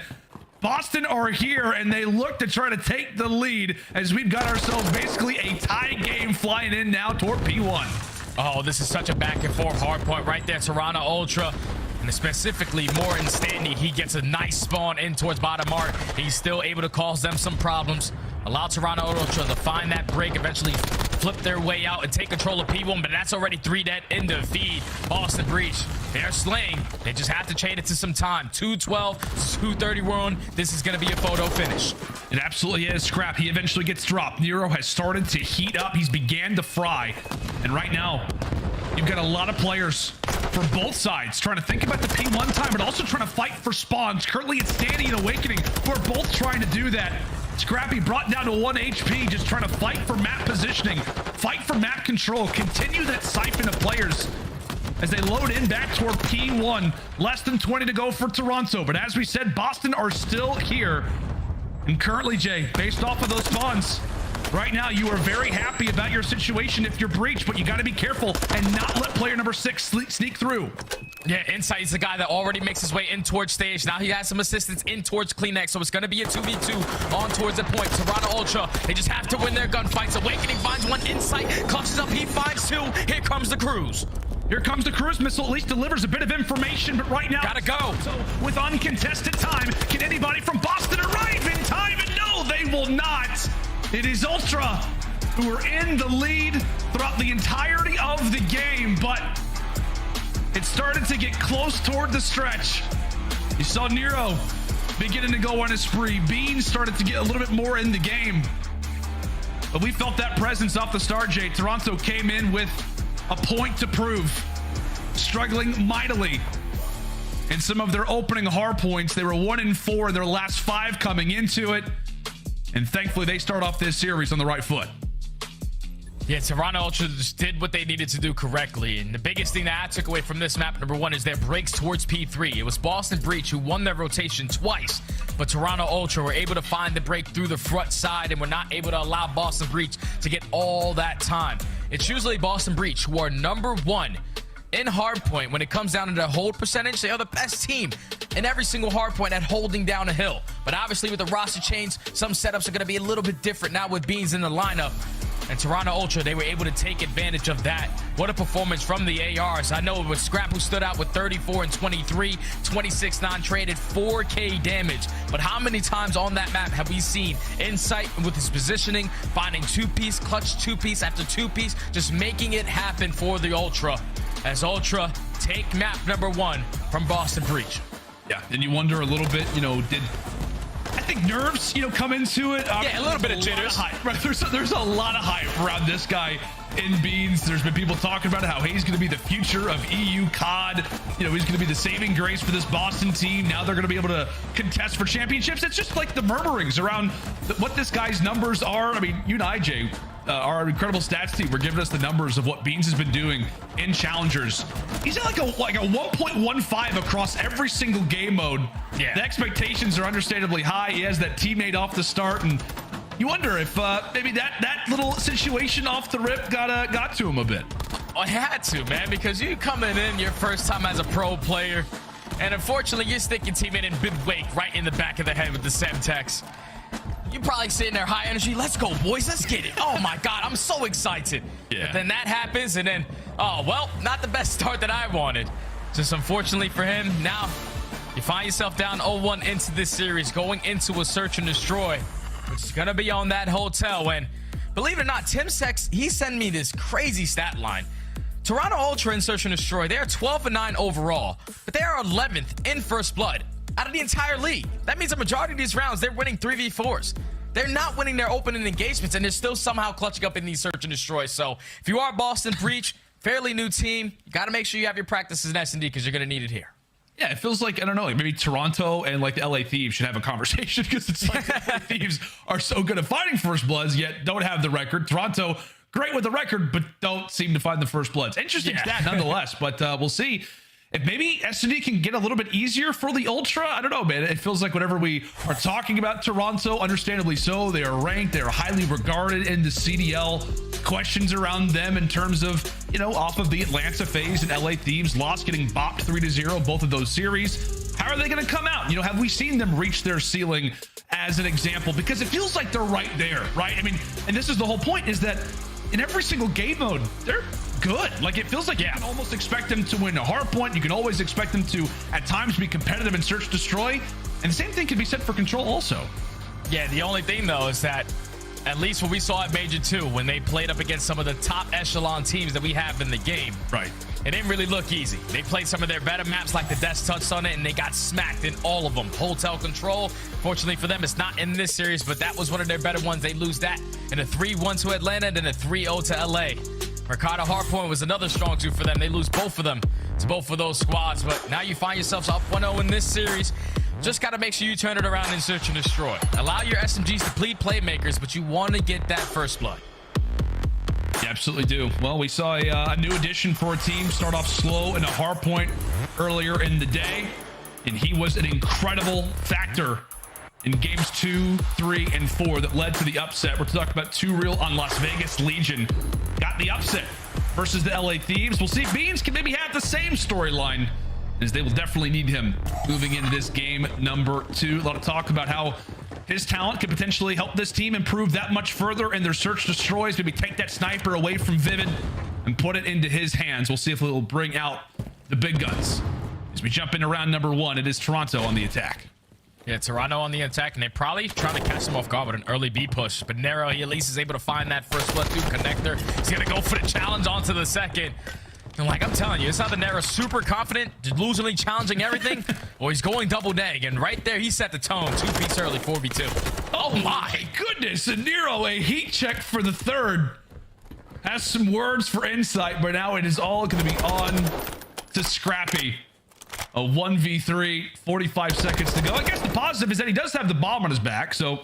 Boston are here, and they look to try to take the lead as we've got ourselves basically a tie game flying in now toward P1. Oh, this is such a back and forth hard point right there. Toronto Ultra, and specifically Morton Stanley, he gets a nice spawn in towards bottom art. He's still able to cause them some problems. Allow Toronto Ultra to find that break, eventually flip their way out and take control of P1, but that's already 3 dead in the feed. Boston Breach, they're slaying. They just have to chain it to some time. 2:12, 2:31. This is going to be a photo finish. It absolutely is. Scrap, he eventually gets dropped. Nero has started to heat up. He's began to fry. And right now, you've got a lot of players for both sides trying to think about the P1 time, but also trying to fight for spawns. Currently, it's Danny and Awakening who are both trying to do that. Scrappy brought down to 1 HP, just trying to fight for map positioning, fight for map control, continue that siphon of players as they load in back toward P1. Less than 20 to go for Toronto, but as we said, Boston are still here. And currently, Jay, based off of those spawns, right now you are very happy about your situation if you're Breach, but you got to be careful and not let player number 6 sneak through. Yeah, Insight is the guy that already makes his way in towards stage. Now he has some assistance in towards Kleenex, so it's going to be a 2v2 on towards the point. Toronto Ultra, they just have to win their gunfights. Awakening finds one, Insight clutches up, he finds 2. Here comes the cruise. Here comes the cruise missile, at least delivers a bit of information, but right now... Gotta go. So, with uncontested time, can anybody from Boston arrive in time? And no, they will not. It is Ultra who are in the lead throughout the entirety of the game, but it started to get close toward the stretch. You saw Nero beginning to go on a spree. Bean started to get a little bit more in the game, but we felt that presence off the start, Jay. Toronto came in with a point to prove, struggling mightily in some of their opening hard points. They were 1-4 in their last 5 coming into it, and thankfully they start off this series on the right foot. Yeah, Toronto Ultra just did what they needed to do correctly. And the biggest thing that I took away from this map, number 1, is their breaks towards P3. It was Boston Breach who won their rotation twice, but Toronto Ultra were able to find the break through the front side and were not able to allow Boston Breach to get all that time. It's usually Boston Breach who are number 1 in hardpoint. When it comes down to the hold percentage, they are the best team in every single hardpoint at holding down a hill. But obviously with the roster change, some setups are going to be a little bit different now with Beans in the lineup. And Toronto Ultra, they were able to take advantage of that. What a performance from the ARs. I know it was Scrap who stood out with 34 and 23, 26 non-traded, 4K damage. But how many times on that map have we seen Insight with his positioning, finding 2-piece, clutch 2-piece after 2-piece, just making it happen for the Ultra. As Ultra take map number 1 from Boston Breach. Yeah, and you wonder a little bit, did... I think nerves, come into it. Yeah, a little bit of jitters. Right, there's a lot of hype around this guy in Beans. There's been people talking about how he's going to be the future of EU COD. He's going to be the saving grace for this Boston team. Now they're going to be able to contest for championships. It's just like the murmurings around what this guy's numbers are. I mean, you and I, Jay, our incredible stats team were giving us the numbers of what Beans has been doing in challengers. He's at like a 1.15 across every single game mode. Yeah. The expectations are understandably high. He has that teammate off the start, and you wonder if maybe that little situation off the rip got to him a bit. I had to, man, because you coming in your first time as a pro player, and unfortunately you stick your teammate in big wake right in the back of the head with the Semtex. You're probably sitting there high energy. Let's go, boys. Let's get it. Oh, my God. I'm so excited. Yeah. But then that happens, and then, oh, well, not the best start that I wanted. Just unfortunately for him, now you find yourself down 0-1 into this series, going into a search and destroy, which is going to be on that hotel. And believe it or not, Tim Sex, he sent me this crazy stat line. Toronto Ultra in search and destroy, they are 12-9 overall, but they are 11th in first blood out of the entire league. That means a majority of these rounds, they're winning 3v4s. They're not winning their opening engagements, and they're still somehow clutching up in these search and destroy. So if you are Boston Breach, fairly new team, you got to make sure you have your practices in S&D because you're going to need it here. Yeah, it feels like, I don't know, like maybe Toronto and like the LA Thieves should have a conversation because it's like the LA Thieves are so good at finding first bloods, yet don't have the record. Toronto, great with the record, but don't seem to find the first bloods. Interesting stat nonetheless, but we'll see if maybe S&D can get a little bit easier for the Ultra. I don't know, man. It feels like whenever we are talking about Toronto, understandably so, they are ranked, they are highly regarded in the CDL. Questions around them in terms of, you know, off of the Atlanta phase and LA Thieves loss, getting bopped 3-0, both of those series. How are they going to come out? You know, have we seen them reach their ceiling as an example? Because it feels like they're right there, right? I mean, and this is the whole point, is that in every single game mode, they're good. Like, it feels like you can almost expect them to win a hard point. You can always expect them to, at times, be competitive in search destroy. And the same thing can be said for control also. Yeah, the only thing, though, is that at least what we saw at Major 2, when they played up against some of the top echelon teams that we have in the game. Right. It didn't really look easy. They played some of their better maps like the Desk touched on it, and they got smacked in all of them. Hotel Control, fortunately for them, it's not in this series, but that was one of their better ones. They lose that in a 3-1 to Atlanta, then a 3-0 to LA. Mercado Hardpoint was another strong suit for them. They lose both of them to both of those squads, but now you find yourselves up 1-0 in this series. Just got to make sure you turn it around in search and destroy. Allow your SMGs to plead playmakers, but you want to get that first blood. You absolutely do. Well, we saw a new addition for a team start off slow in a hard point earlier in the day, and he was an incredible factor in games 2, 3, and 4 that led to the upset. We're talking about 2 Real on Las Vegas Legion. Got the upset versus the LA Thieves. We'll see if Beans can maybe have the same storyline, as they will definitely need him moving into this game number 2. A lot of talk about how his talent could potentially help this team improve that much further in their search destroys. Maybe take that sniper away from Vivid and put it into his hands. We'll see if it will bring out the big guns. As we jump into round number 1, it is Toronto on the attack. Yeah, Toronto on the attack, and they're probably trying to catch him off guard with an early B push. But Nero, he at least is able to find that first blood through connector. He's going to go for the challenge onto the second. And like I'm telling you, it's either Nero's super confident, losingly challenging everything, or he's going double dang. And right there, he set the tone. 2-piece early, 4v2. Oh my goodness, and Nero, a heat check for the third. Has some words for insight, but now it is all going to be on to Scrappy. A 1v3, 45 seconds to go. I guess the positive is that he does have the bomb on his back, so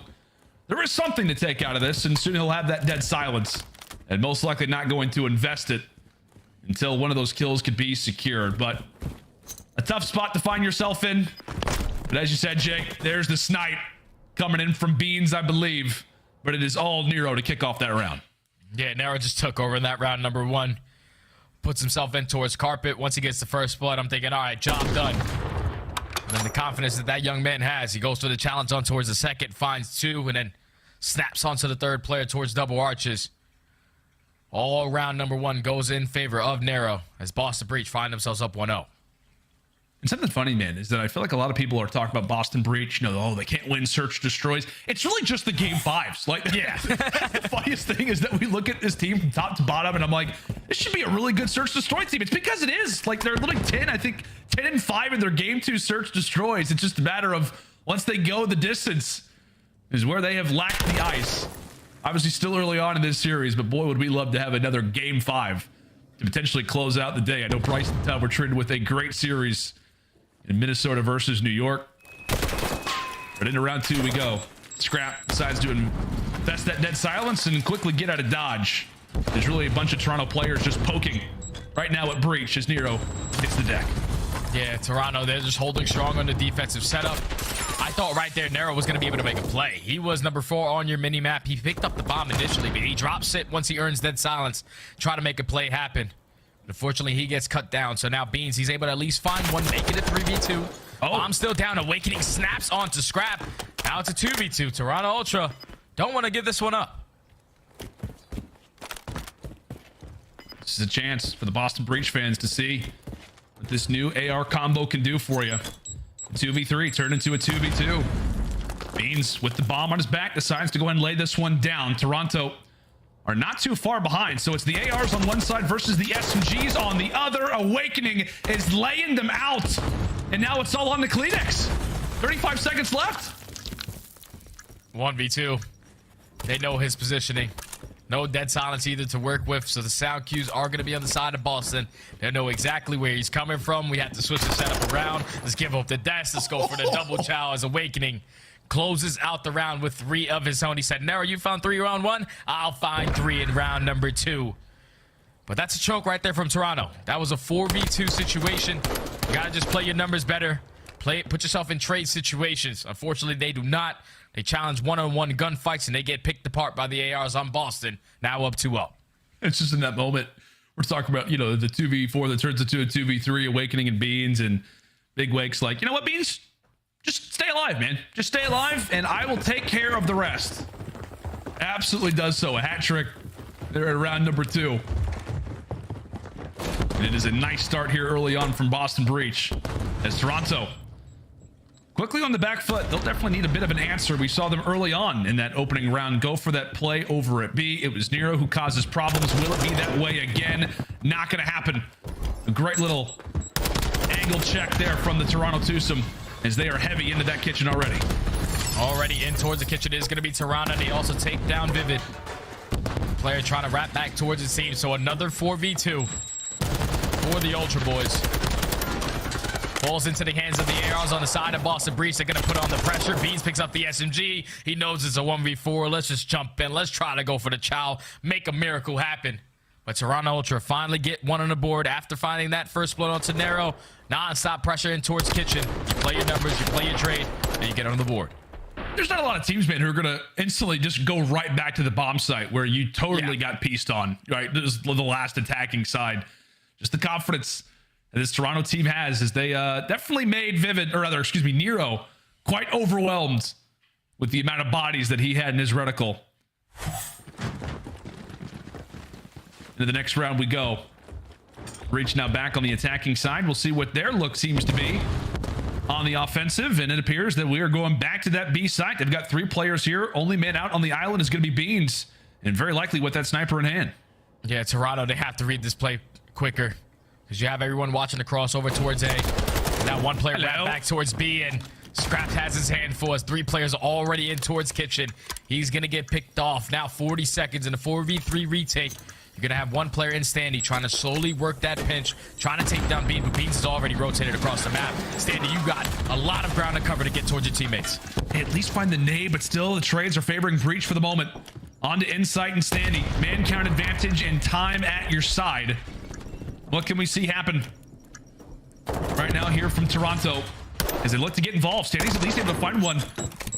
there is something to take out of this, and soon he'll have that dead silence, and most likely not going to invest it until one of those kills could be secured. But a tough spot to find yourself in. But as you said, Jake, there's the snipe coming in from Beans, I believe, but it is all Nero to kick off that round. Yeah, Nero just took over in that round number 1. Puts himself in towards carpet. Once he gets the first blood, I'm thinking, all right, job done. And then the confidence that that young man has, he goes for the challenge on towards the second, finds 2, and then snaps onto the third player towards double arches. All round number 1 goes in favor of Nero as Boston Breach find themselves up 1-0. And something funny, man, is that I feel like a lot of people are talking about Boston Breach. You know, oh, they can't win search destroys. It's really just the game 5s. Like, yeah. The funniest thing is that we look at this team from top to bottom, and I'm like, this should be a really good search destroy team. It's because it is. Like, they're literally 10, I think 10-5 in their game 2 search destroys. It's just a matter of once they go the distance is where they have lacked the ice. Obviously, still early on in this series, but boy, would we love to have another game 5 to potentially close out the day. I know Bryce and Tubb were treated with a great series in Minnesota versus New York. But into round 2 we go. Scrap decides to invest that dead silence and quickly get out of dodge. There's really a bunch of Toronto players just poking right now at Breach as Nero hits the deck. Yeah, Toronto, they're just holding strong on the defensive setup. I thought right there Nero was going to be able to make a play. He was number 4 on your mini-map. He picked up the bomb initially, but he drops it once he earns dead silence. Try to make a play happen. Unfortunately, he gets cut down. So now Beans, he's able to at least find one, make it a 3v2. Bomb still down. Awakening snaps onto Scrap. Now it's a 2v2. Toronto Ultra don't want to give this one up. This is a chance for the Boston Breach fans to see what this new AR combo can do for you. 2v3 turned into a 2v2. Beans with the bomb on his back decides to go ahead and lay this one down. Toronto are not too far behind, so it's the ARs on one side versus the SMGs on the other. Awakening is laying them out, and now it's all on the Kleenex. 35 seconds left. 1v2. They know his positioning. No dead silence either to work with, so the sound cues are going to be on the side of Boston. They know exactly where he's coming from. We have to switch the setup around. Let's give up the dash. Let's go for the double chow as Awakening closes out the round with 3 of his own. He said, Nero, you found 3 round 1? I'll find 3 in round number 2. But that's a choke right there from Toronto. That was a 4v2 situation. You got to just play your numbers better. Put yourself in trade situations. Unfortunately, they do not. They challenge one-on-one gunfights, and they get picked apart by the ARs on Boston. Now up 2-0. It's just in that moment. We're talking about, the 2v4 that turns into a 2v3, Awakening and Beans, and Big Wake's like, you know what, Beans? Just stay alive, man. Just stay alive, and I will take care of the rest. Absolutely does so. A hat trick there at round number 2. And it is a nice start here early on from Boston Breach as Toronto quickly on the back foot. They'll definitely need a bit of an answer. We saw them early on in that opening round go for that play over at B. It was Nero who causes problems. Will it be that way again? Not going to happen. A great little angle check there from the Toronto twosome as they are heavy into that kitchen already. Already in towards the kitchen is going to be Toronto. They also take down Vivid. Player trying to wrap back towards his team. So another 4v2 for the Ultra Boys. Falls into the hands of the ARs on the side of Boston Breach. They're going to put on the pressure. Beans picks up the SMG. He knows it's a 1v4. Let's just jump in. Let's try to go for the chow. Make a miracle happen. But Toronto Ultra finally get one on the board after finding that first blood onto Nero. Non-stop pressure in towards kitchen. You play your numbers, you play your trade, and you get on the board. There's not a lot of teams, man, who are going to instantly just go right back to the bomb site where you totally got pieced on, right? This is the last attacking side. Just the confidence that this Toronto team has is they definitely made Nero quite overwhelmed with the amount of bodies that he had in his reticle. Into the next round we go. Reach now back on the attacking side. We'll see what their look seems to be on the offensive, and it appears that we are going back to that B site. They've got 3 players here. Only man out on the island is going to be Beans, and very likely with that sniper in hand. Yeah, Toronto, they have to read this play quicker because you have everyone watching the crossover towards A. Now one player wrapped back towards B, and Scrap has his hand full as 3 players are already in towards kitchen. He's going to get picked off. Now 40 seconds in a 4v3 retake. You're going to have one player in Standy trying to slowly work that pinch, trying to take down Beans, but Beans is already rotated across the map. Standy, you got a lot of ground to cover to get towards your teammates. They at least find the nade, but still the trades are favoring Breach for the moment. On to Insight and Standy. Man count advantage and time at your side. What can we see happen right now here from Toronto as they look to get involved? Standy's at least able to find one.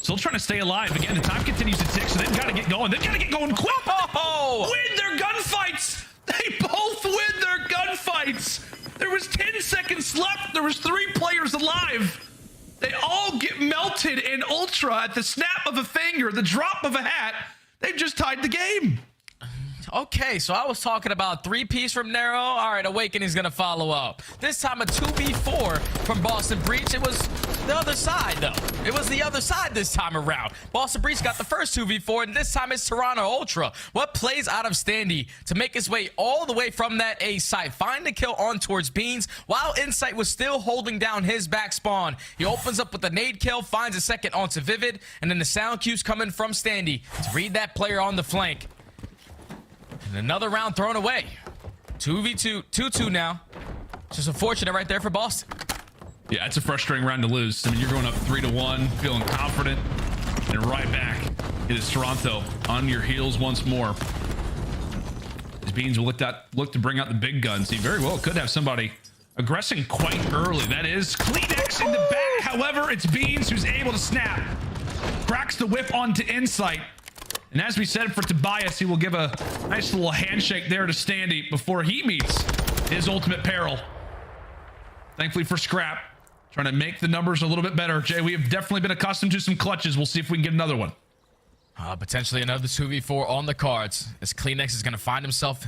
Still trying to stay alive. Again, the time continues to tick, so they've got to get going. They've got to get going quick. Oh! Win their gunfights! They both win their gunfights! There was 10 seconds left. There was 3 players alive. They all get melted in Ultra at the snap of a finger, the drop of a hat. They've just tied the game. Okay, so I was talking about 3-piece from Nero. All right, Awakening's going to follow up. This time a 2v4 from Boston Breach. It was the other side, though. It was the other side this time around. Boston Breach got the first 2v4, and this time it's Toronto Ultra. What plays out of Standy to make his way all the way from that A site? Find the kill on towards Beans, while Insight was still holding down his back spawn. He opens up with a nade kill, finds a second onto Vivid, and then the sound cues coming from Standy to read that player on the flank. And another round thrown away. 2v2, 2-2 now. Just unfortunate right there for Boston. Yeah, it's a frustrating round to lose. I mean, you're going up 3-1, feeling confident, and right back. It is Toronto on your heels once more. As Beans will look to bring out the big guns. He very well could have somebody aggressing quite early. That is Kleenex in the back. However, it's Beans who's able to snap. Cracks the whip onto Insight. And as we said for Tobias, he will give a nice little handshake there to Standy before he meets his ultimate peril. Thankfully for Scrap, trying to make the numbers a little bit better. Jay, we have definitely been accustomed to some clutches. We'll see if we can get another one. Potentially another 2v4 on the cards, as Kleenex is going to find himself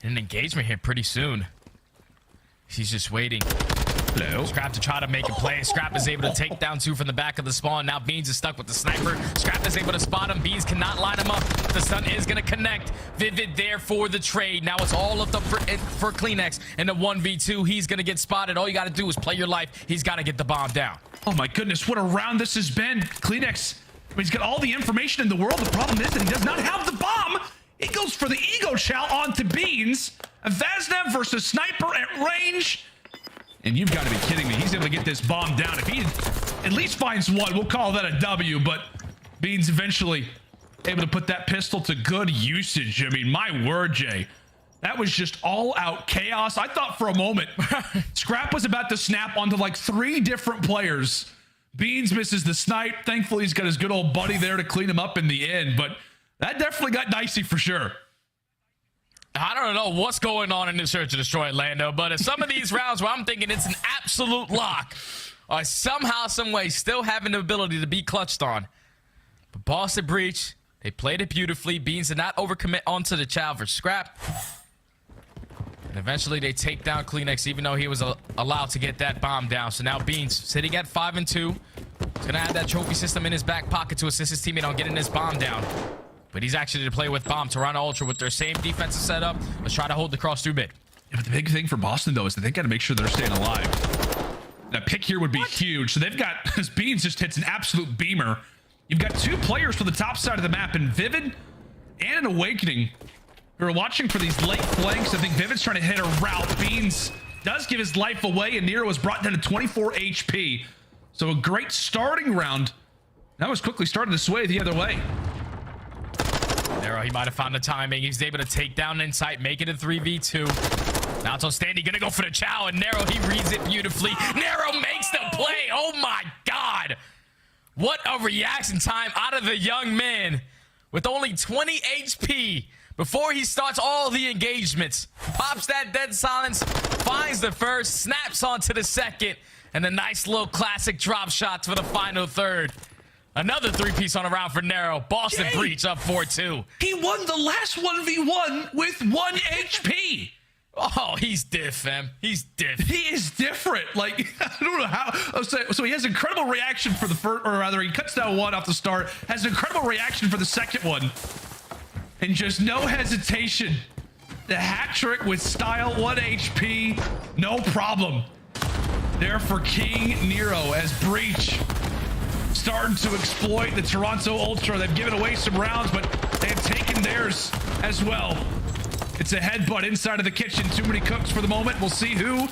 in an engagement here pretty soon. He's just waiting. Hello. Scrap to try to make a play. Scrap is able to take down 2 from the back of the spawn. Now Beans is stuck with the sniper. Scrap is able to spot him. Beans cannot line him up. The stun is going to connect. Vivid there for the trade. Now it's all up for Kleenex in the 1v2. He's going to get spotted. All you got to do is play your life. He's got to get the bomb down. Oh my goodness, what a round this has been. Kleenex He's got all the information in the world. The problem is that he does not have the bomb. He goes for the ego chow onto Beans. A Vaznev versus Sniper at range. And you've got to be kidding me. He's able to get this bomb down. If he at least finds one, we'll call that a W. But Beans eventually able to put that pistol to good usage. I mean, my word, Jay. That was just all-out chaos. I thought for a moment Scrap was about to snap onto like 3 different players. Beans misses the snipe. Thankfully, he's got his good old buddy there to clean him up in the end. But that definitely got dicey for sure. I don't know what's going on in this Search and Destroy, Lando, but in some of these rounds where I'm thinking it's an absolute lock, or somehow, some way, still having the ability to be clutched on. But Boston Breach, they played it beautifully. Beans did not overcommit onto the child for Scrap. And eventually they take down Kleenex, even though he was allowed to get that bomb down. So now Beans sitting at 5-2. He's going to have that trophy system in his back pocket to assist his teammate on getting this bomb down. But he's actually to play with bomb. Toronto Ultra with their same defensive setup. Let's try to hold the cross through mid. Yeah, but the big thing for Boston, though, is that they got to make sure they're staying alive. That pick here would be huge. So they've got, as Beans just hits an absolute beamer. You've got 2 players for the top side of the map in Vivid and an Awakening. We're watching for these late flanks. I think Vivid's trying to hit a route. Beans does give his life away, and Nero was brought down to 24 HP. So a great starting round. That was quickly starting to sway the other way. Nero, he might have found the timing. He's able to take down Insight, make it a 3v2. Now it's on Standy, gonna go for the chow, and Nero, he reads it beautifully. Nero makes the play. Oh my God. What a reaction time out of the young man with only 20 HP. Before he starts all the engagements, pops that dead silence, finds the first, snaps onto the second, and a nice little classic drop shots for the final third. Another 3-piece on a round for Nero. Boston Breach up 4-2. He won the last 1v1 with 1 HP. Oh, he's diff, fam. He's diff. He is different. Like, I don't know how. So he has incredible reaction for the first, or rather, he cuts down 1 off the start, has an incredible reaction for the second one. And just no hesitation. The hat trick with style, 1 HP, no problem. There for King Nero as Breach starting to exploit the Toronto Ultra. They've given away some rounds, but they have taken theirs as well. It's a headbutt inside of the kitchen. Too many cooks for the moment. We'll see who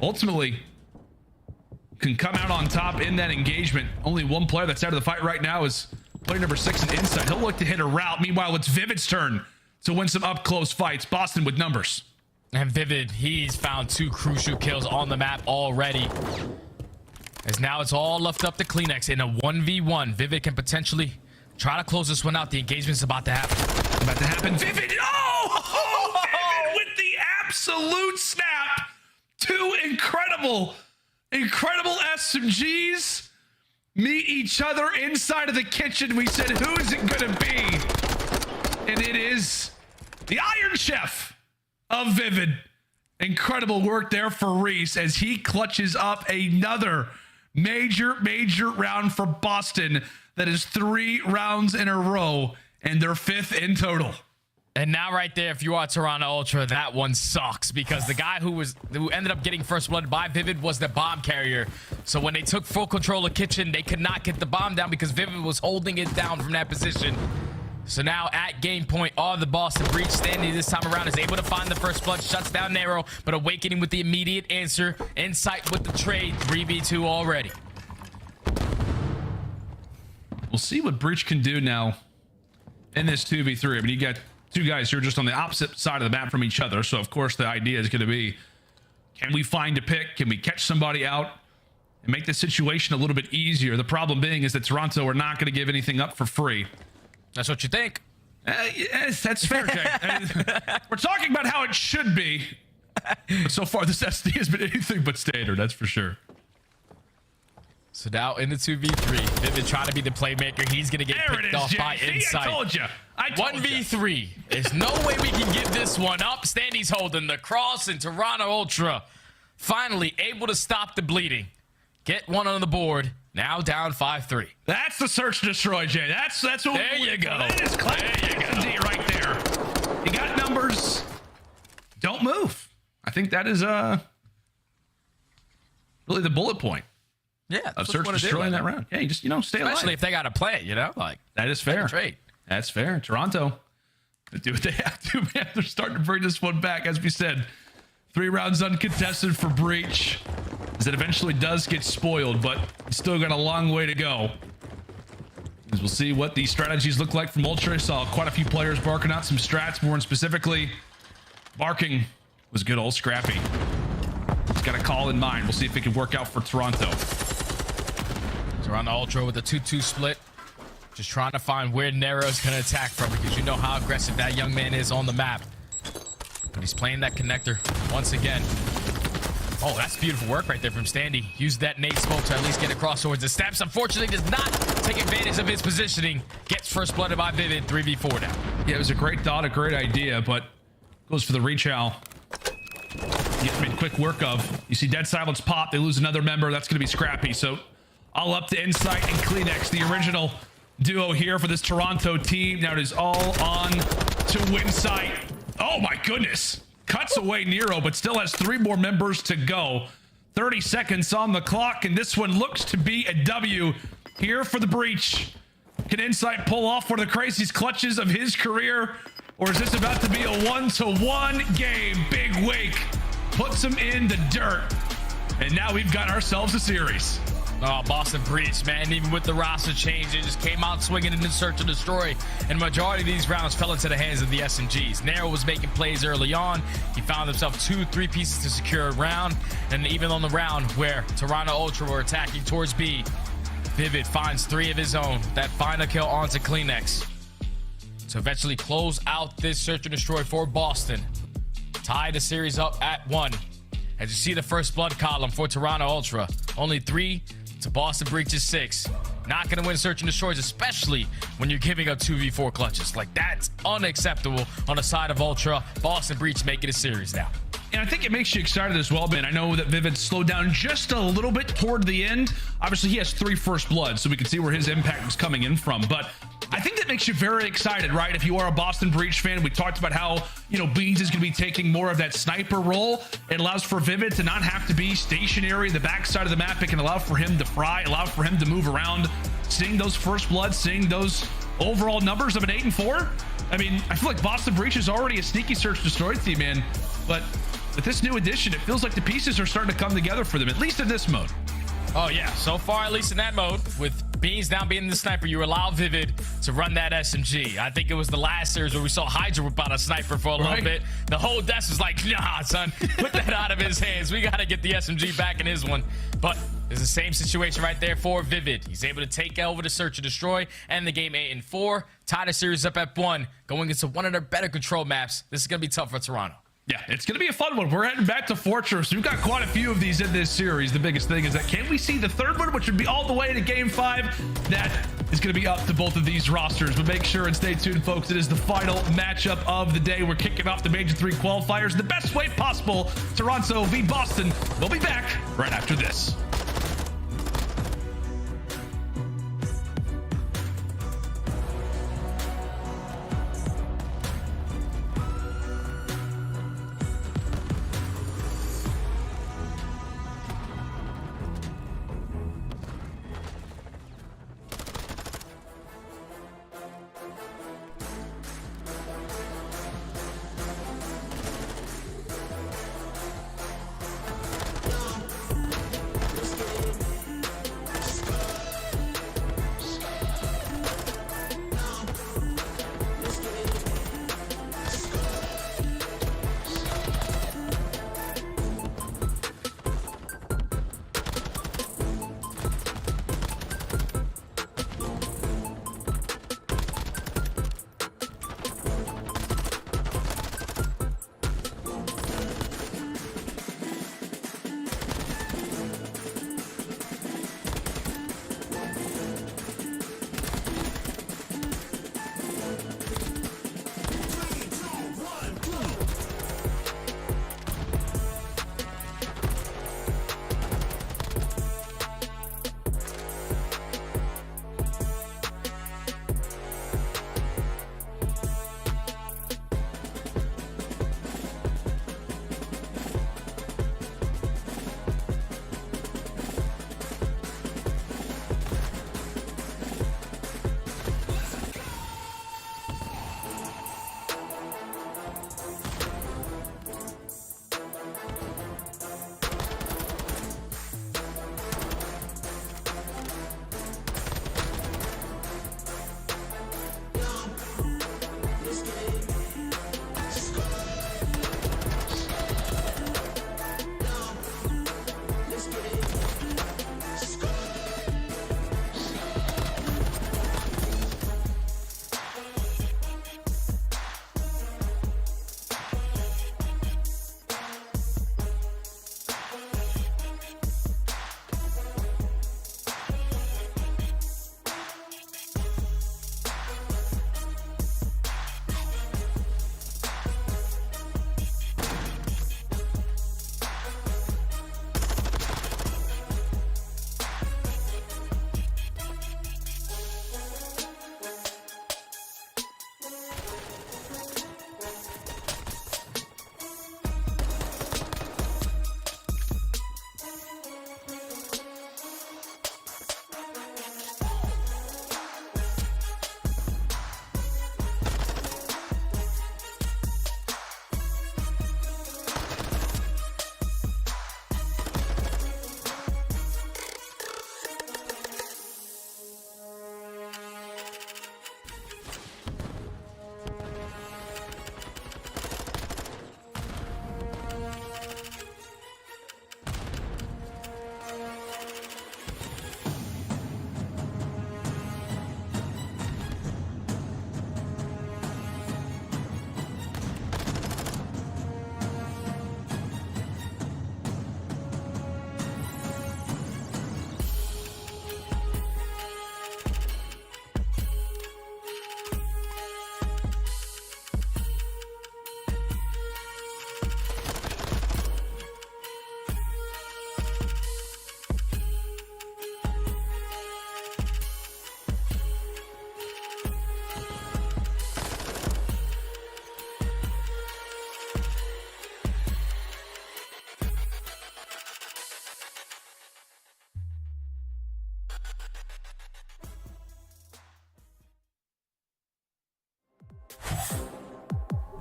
ultimately can come out on top in that engagement. Only 1 player that's out of the fight right now is player number 6 in Insight. He'll look to hit a route. Meanwhile, it's Vivid's turn to win some up-close fights. Boston with numbers. And Vivid, he's found 2 crucial kills on the map already. As now it's all left up to Kleenex in a 1v1. Vivid can potentially try to close this one out. The engagement's about to happen. Vivid! Oh! Vivid with the absolute snap. 2 incredible SMGs meet each other inside of the kitchen. We said, who is it gonna be? And it is the Iron Chef of Vivid. Incredible work there for Reese as he clutches up another major round for Boston. That is 3 rounds in a row and their 5th in total. And now right there, if you are Toronto Ultra, that one sucks because the guy who ended up getting first blood by Vivid was the bomb carrier. So when they took full control of Kitchen, they could not get the bomb down because Vivid was holding it down from that position. So now at game point, all the Boston Breach standing this time around is able to find the first blood, shuts down Nero, but Awakening with the immediate answer. Insight with the trade, 3v2 already. We'll see what Breach can do now in this 2v3. I mean, you got 2 guys who are just on the opposite side of the map from each other. So, of course, the idea is going to be, can we find a pick? Can we catch somebody out and make the situation a little bit easier? The problem being is that Toronto are not going to give anything up for free. That's what you think. Yes, that's fair, Jay. We're talking about how it should be. But so far, this SD has been anything but standard, that's for sure. So now in the 2v3, Vivid trying to be the playmaker. He's going to get picked off by Insight. I told you. 1v3. There's no way we can give this one up. Standy's holding the cross, and Toronto Ultra finally able to stop the bleeding. Get one on the board. Now down 5-3. That's the search and destroy, Jay. That's what. There you go. That is classic right there. You got numbers. Don't move. I think that is really the bullet point. of that's search what and I destroy in did, that round. Yeah, you just stay alive. Especially if they got to play it, like that is fair. Trade. That's fair. Toronto, they do what they have to, man. They're starting to bring this one back, as we said. 3 rounds uncontested for Breach, as it eventually does get spoiled, but it's still got a long way to go. As we'll see what the strategies look like from Ultra. I saw quite a few players barking out some strats, more specifically, barking was good old Scrappy. He's got a call in mind. We'll see if it can work out for Toronto. Toronto Ultra with a 2-2 split. Just trying to find where Nero's going to attack from, because you know how aggressive that young man is on the map. But he's playing that connector once again. Oh, that's beautiful work right there from Standy. Used that nade smoke to at least get across towards the steps. Unfortunately, does not take advantage of his positioning. Gets first blooded by Vivid. 3v4 now. Yeah, it was a great thought, a great idea, but goes for the reach out. Get made quick work of. You see Dead Silence pop. They lose another member. That's going to be Scrappy. So all up to Insight and Kleenex, the original duo here for this Toronto team. Now it is all on to Winsight. Oh my goodness. Cuts away Nero, but still has 3 more members to go. 30 seconds on the clock, and this one looks to be a W here for the Breach. Can Insight pull off one of the craziest clutches of his career? Or is this about to be a 1-to-1 game? Big Wake puts him in the dirt. And now we've got ourselves a series. Oh, Boston Breach, man, even with the roster change, it just came out swinging in the search and destroy. And the majority of these rounds fell into the hands of the SMGs. Nero was making plays early on. He found himself 2-3 pieces to secure a round. And even on the round where Toronto Ultra were attacking towards B, Vivid finds 3 of his own. That final kill onto Kleenex to eventually close out this search and destroy for Boston. Tie the series up at 1. As you see the first blood column for Toronto Ultra, only 3 to Boston Breach's 6. Not going to win search and destroys, especially when you're giving up 2v4 clutches. Like, that's unacceptable on the side of Ultra. Boston Breach making a series now. And I think it makes you excited as well, man. I know that Vivid slowed down just a little bit toward the end. Obviously, he has 3 first blood, so we can see where his impact was coming in from. But I think that makes you very excited, right? If you are a Boston Breach fan, we talked about how, Beans is going to be taking more of that sniper role. It allows for Vivid to not have to be stationary in the backside of the map. It can allow for him to fry, allow for him to move around. Seeing those first bloods, seeing those overall numbers of an 8-4. I mean, I feel like Boston Breach is already a sneaky search destroy team, man. But with this new addition, it feels like the pieces are starting to come together for them, at least in this mode. Oh, yeah. So far, at least in that mode, with Beans now being the sniper, you allow Vivid to run that SMG. I think it was the last series where we saw Hydra whip out a sniper for a little bit. The whole desk was like, nah, son, put that out of his hands. We got to get the SMG back in his one. But there's the same situation right there for Vivid. He's able to take over the search and destroy and the game 8-4. Tie the series up at 1, going into one of their better control maps. This is going to be tough for Toronto. Yeah, it's going to be a fun one. We're heading back to Fortress. We've got quite a few of these in this series. The biggest thing is that can we see the third one, which would be all the way to Game 5? That is going to be up to both of these rosters. But make sure and stay tuned, folks. It is the final matchup of the day. We're kicking off the Major 3 qualifiers the best way possible. Toronto v. Boston. We'll be back right after this.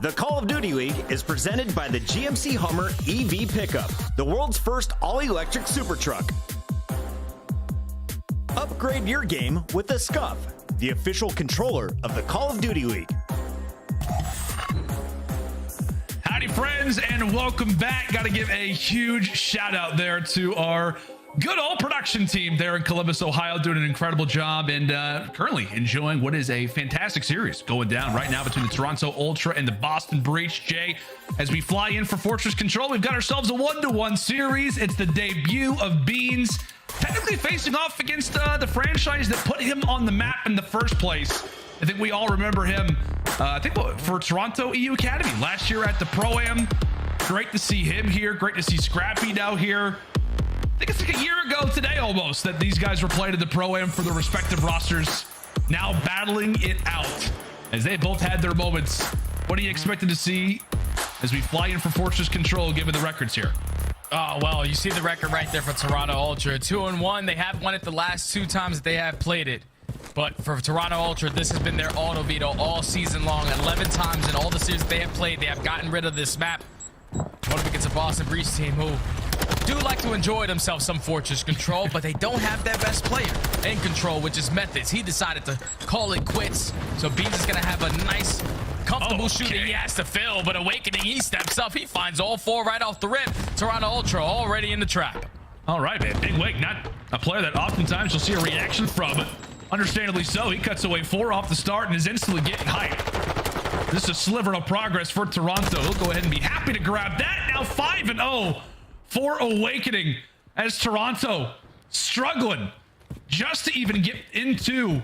The Call of Duty League is presented by the GMC Hummer EV Pickup, the world's first all-electric super truck. Upgrade your game with the Scuff, the official controller of the Call of Duty League. Howdy, friends, and welcome back. Got to give a huge shout out there to our good old production team there in Columbus, Ohio, doing an incredible job and currently enjoying what is a fantastic series going down right now between the Toronto Ultra and the Boston Breach. Jay, as we fly in for Fortress Control, we've got ourselves a 1-to-1 series. It's the debut of Beans, technically facing off against the franchise that put him on the map in the first place. I think we all remember him, I think for Toronto EU Academy last year at the Pro-Am. Great to see him here. Great to see Scrappy now here. I think it's like a year ago today almost that these guys were playing at the Pro-Am for their respective rosters, now battling it out as they both had their moments. What are you expecting to see as we fly in for Fortress Control given the records here? Oh, well, you see the record right there for Toronto Ultra. 2-1. They have won it the last 2 times that they have played it. But for Toronto Ultra, this has been their auto veto all season long. 11 times in all the series they have played, they have gotten rid of this map. Going up against a Boston Breach team who do like to enjoy themselves some Fortress Control, but they don't have their best player in control, which is Methods. He decided to call it quits. So Beans is going to have a nice, comfortable shooting he has to fill, but Awakening, he steps up. He finds all 4 right off the rip. Toronto Ultra already in the trap. All right, man. Big Wake, not a player that oftentimes you'll see a reaction from. Understandably so. He cuts away 4 off the start and is instantly getting hyped. This is a sliver of progress for Toronto. He'll go ahead and be happy to grab that. Now 5-0 for Awakening as Toronto struggling just to even get into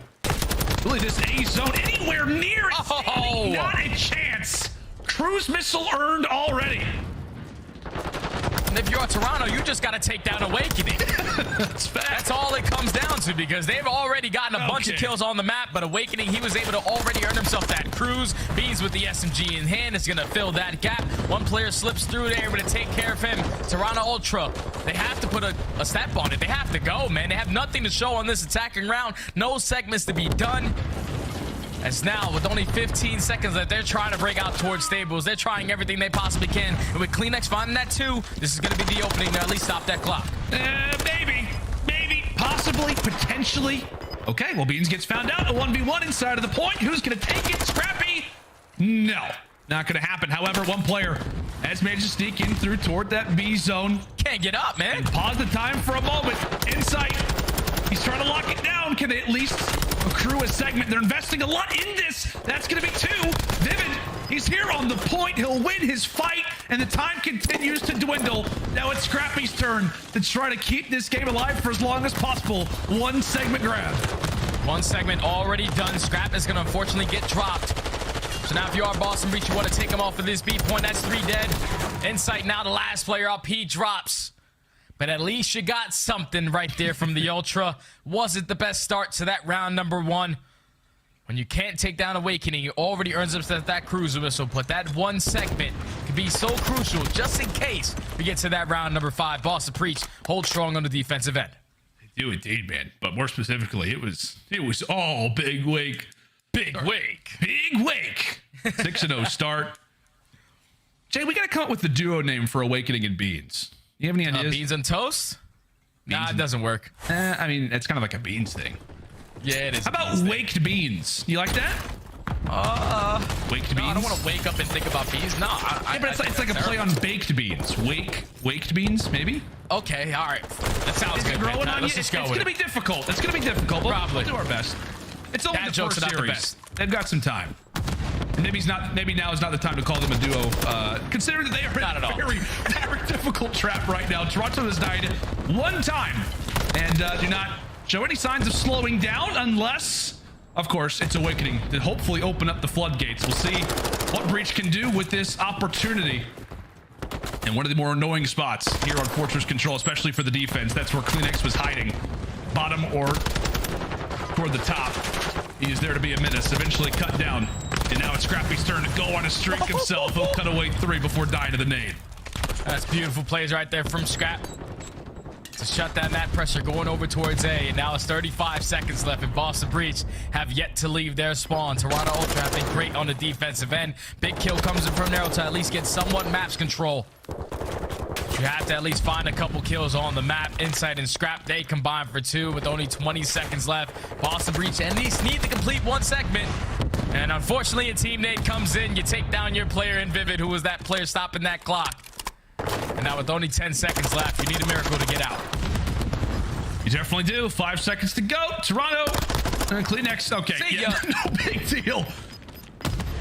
really this A zone anywhere near it. Oh. Not a chance. Cruise missile earned already. And if you're Toronto, you just got to take down Awakening. That's all it comes down to, because they've already gotten a bunch of kills on the map, but Awakening, he was able to already earn himself that cruise. Beans with the SMG in hand is going to fill that gap. One player slips through there, able to take care of him. Toronto Ultra, they have to put a step on it. They have to go, man. They have nothing to show on this attacking round. No segments to be done. As now, with only 15 seconds that they're trying to break out towards stables, they're trying everything they possibly can. And with Kleenex finding that 2, this is going to be the opening to at least stop that clock. Maybe, possibly, potentially. Okay, well, Beans gets found out. A 1v1 inside of the point. Who's going to take it? Scrappy? No, not going to happen. However, one player has managed to sneak in through toward that B zone. Can't get up, man. And pause the time for a moment. Insight. He's trying to lock it down. Can they at least accrue a segment? They're investing a lot in this. That's going to be 2. Vivid, he's here on the point. He'll win his fight, and the time continues to dwindle. Now it's Scrappy's turn to try to keep this game alive for as long as possible. 1 segment grab. 1 segment already done. Scrap is going to unfortunately get dropped. So now if you are Boston Breach, you want to take him off of this B point. That's 3 dead. Insight now the last player up. He drops. But at least you got something right there from the Ultra. Wasn't the best start to that round number 1. When you can't take down Awakening, he already earns himself that cruiser missile. But that 1 segment could be so crucial just in case we get to that round number 5. Boston Breach hold strong on the defensive end. They do indeed, man. But more specifically, it was all Big Wake. Big Wake. 6-0 start. Jay, we got to come up with the duo name for Awakening and Beans. You have any ideas? Beans and toast? Nah, it doesn't work. I mean, it's kind of like a beans thing. Yeah, it is. How about waked beans? You like that? Waked beans? I don't want to wake up and think about beans. No, but it's like a play on baked beans. Waked beans, maybe? Okay, all right. That sounds good. Let's just go with it. It's going to be difficult. It's going to be difficult. Probably. We'll do our best. It's only the first series. The best. They've got some time. Maybe now is not the time to call them a duo, considering that they are in a very, very difficult trap right now. Toronto has died 1 time and do not show any signs of slowing down unless, of course, it's Awakening to hopefully open up the floodgates. We'll see what Breach can do with this opportunity. And one of the more annoying spots here on Fortress Control, especially for the defense, that's where Kleenex was hiding. Bottom or toward the top. He is there to be a menace, eventually cut down. And now it's Scrappy's turn to go on a streak himself. He'll cut away 3 before dying to the nade. That's beautiful plays right there from Scrap. to shut down that pressure going over towards A. And now it's 35 seconds left, and Boston Breach have yet to leave their spawn. Toronto Ultra have been great on the defensive end. Big kill comes in from Narrow to at least get somewhat maps control. You have to at least find a couple kills on the map. Insight and Scrap, they combine for 2 with only 20 seconds left. Boston Breach at least need to complete 1 segment. And unfortunately, a teammate comes in. You take down your player in Vivid, who was that player stopping that clock. And now with only 10 seconds left, you need a miracle to get out. You definitely do. 5 seconds to go. Toronto. And Kleenex. Okay. Yeah, no big deal.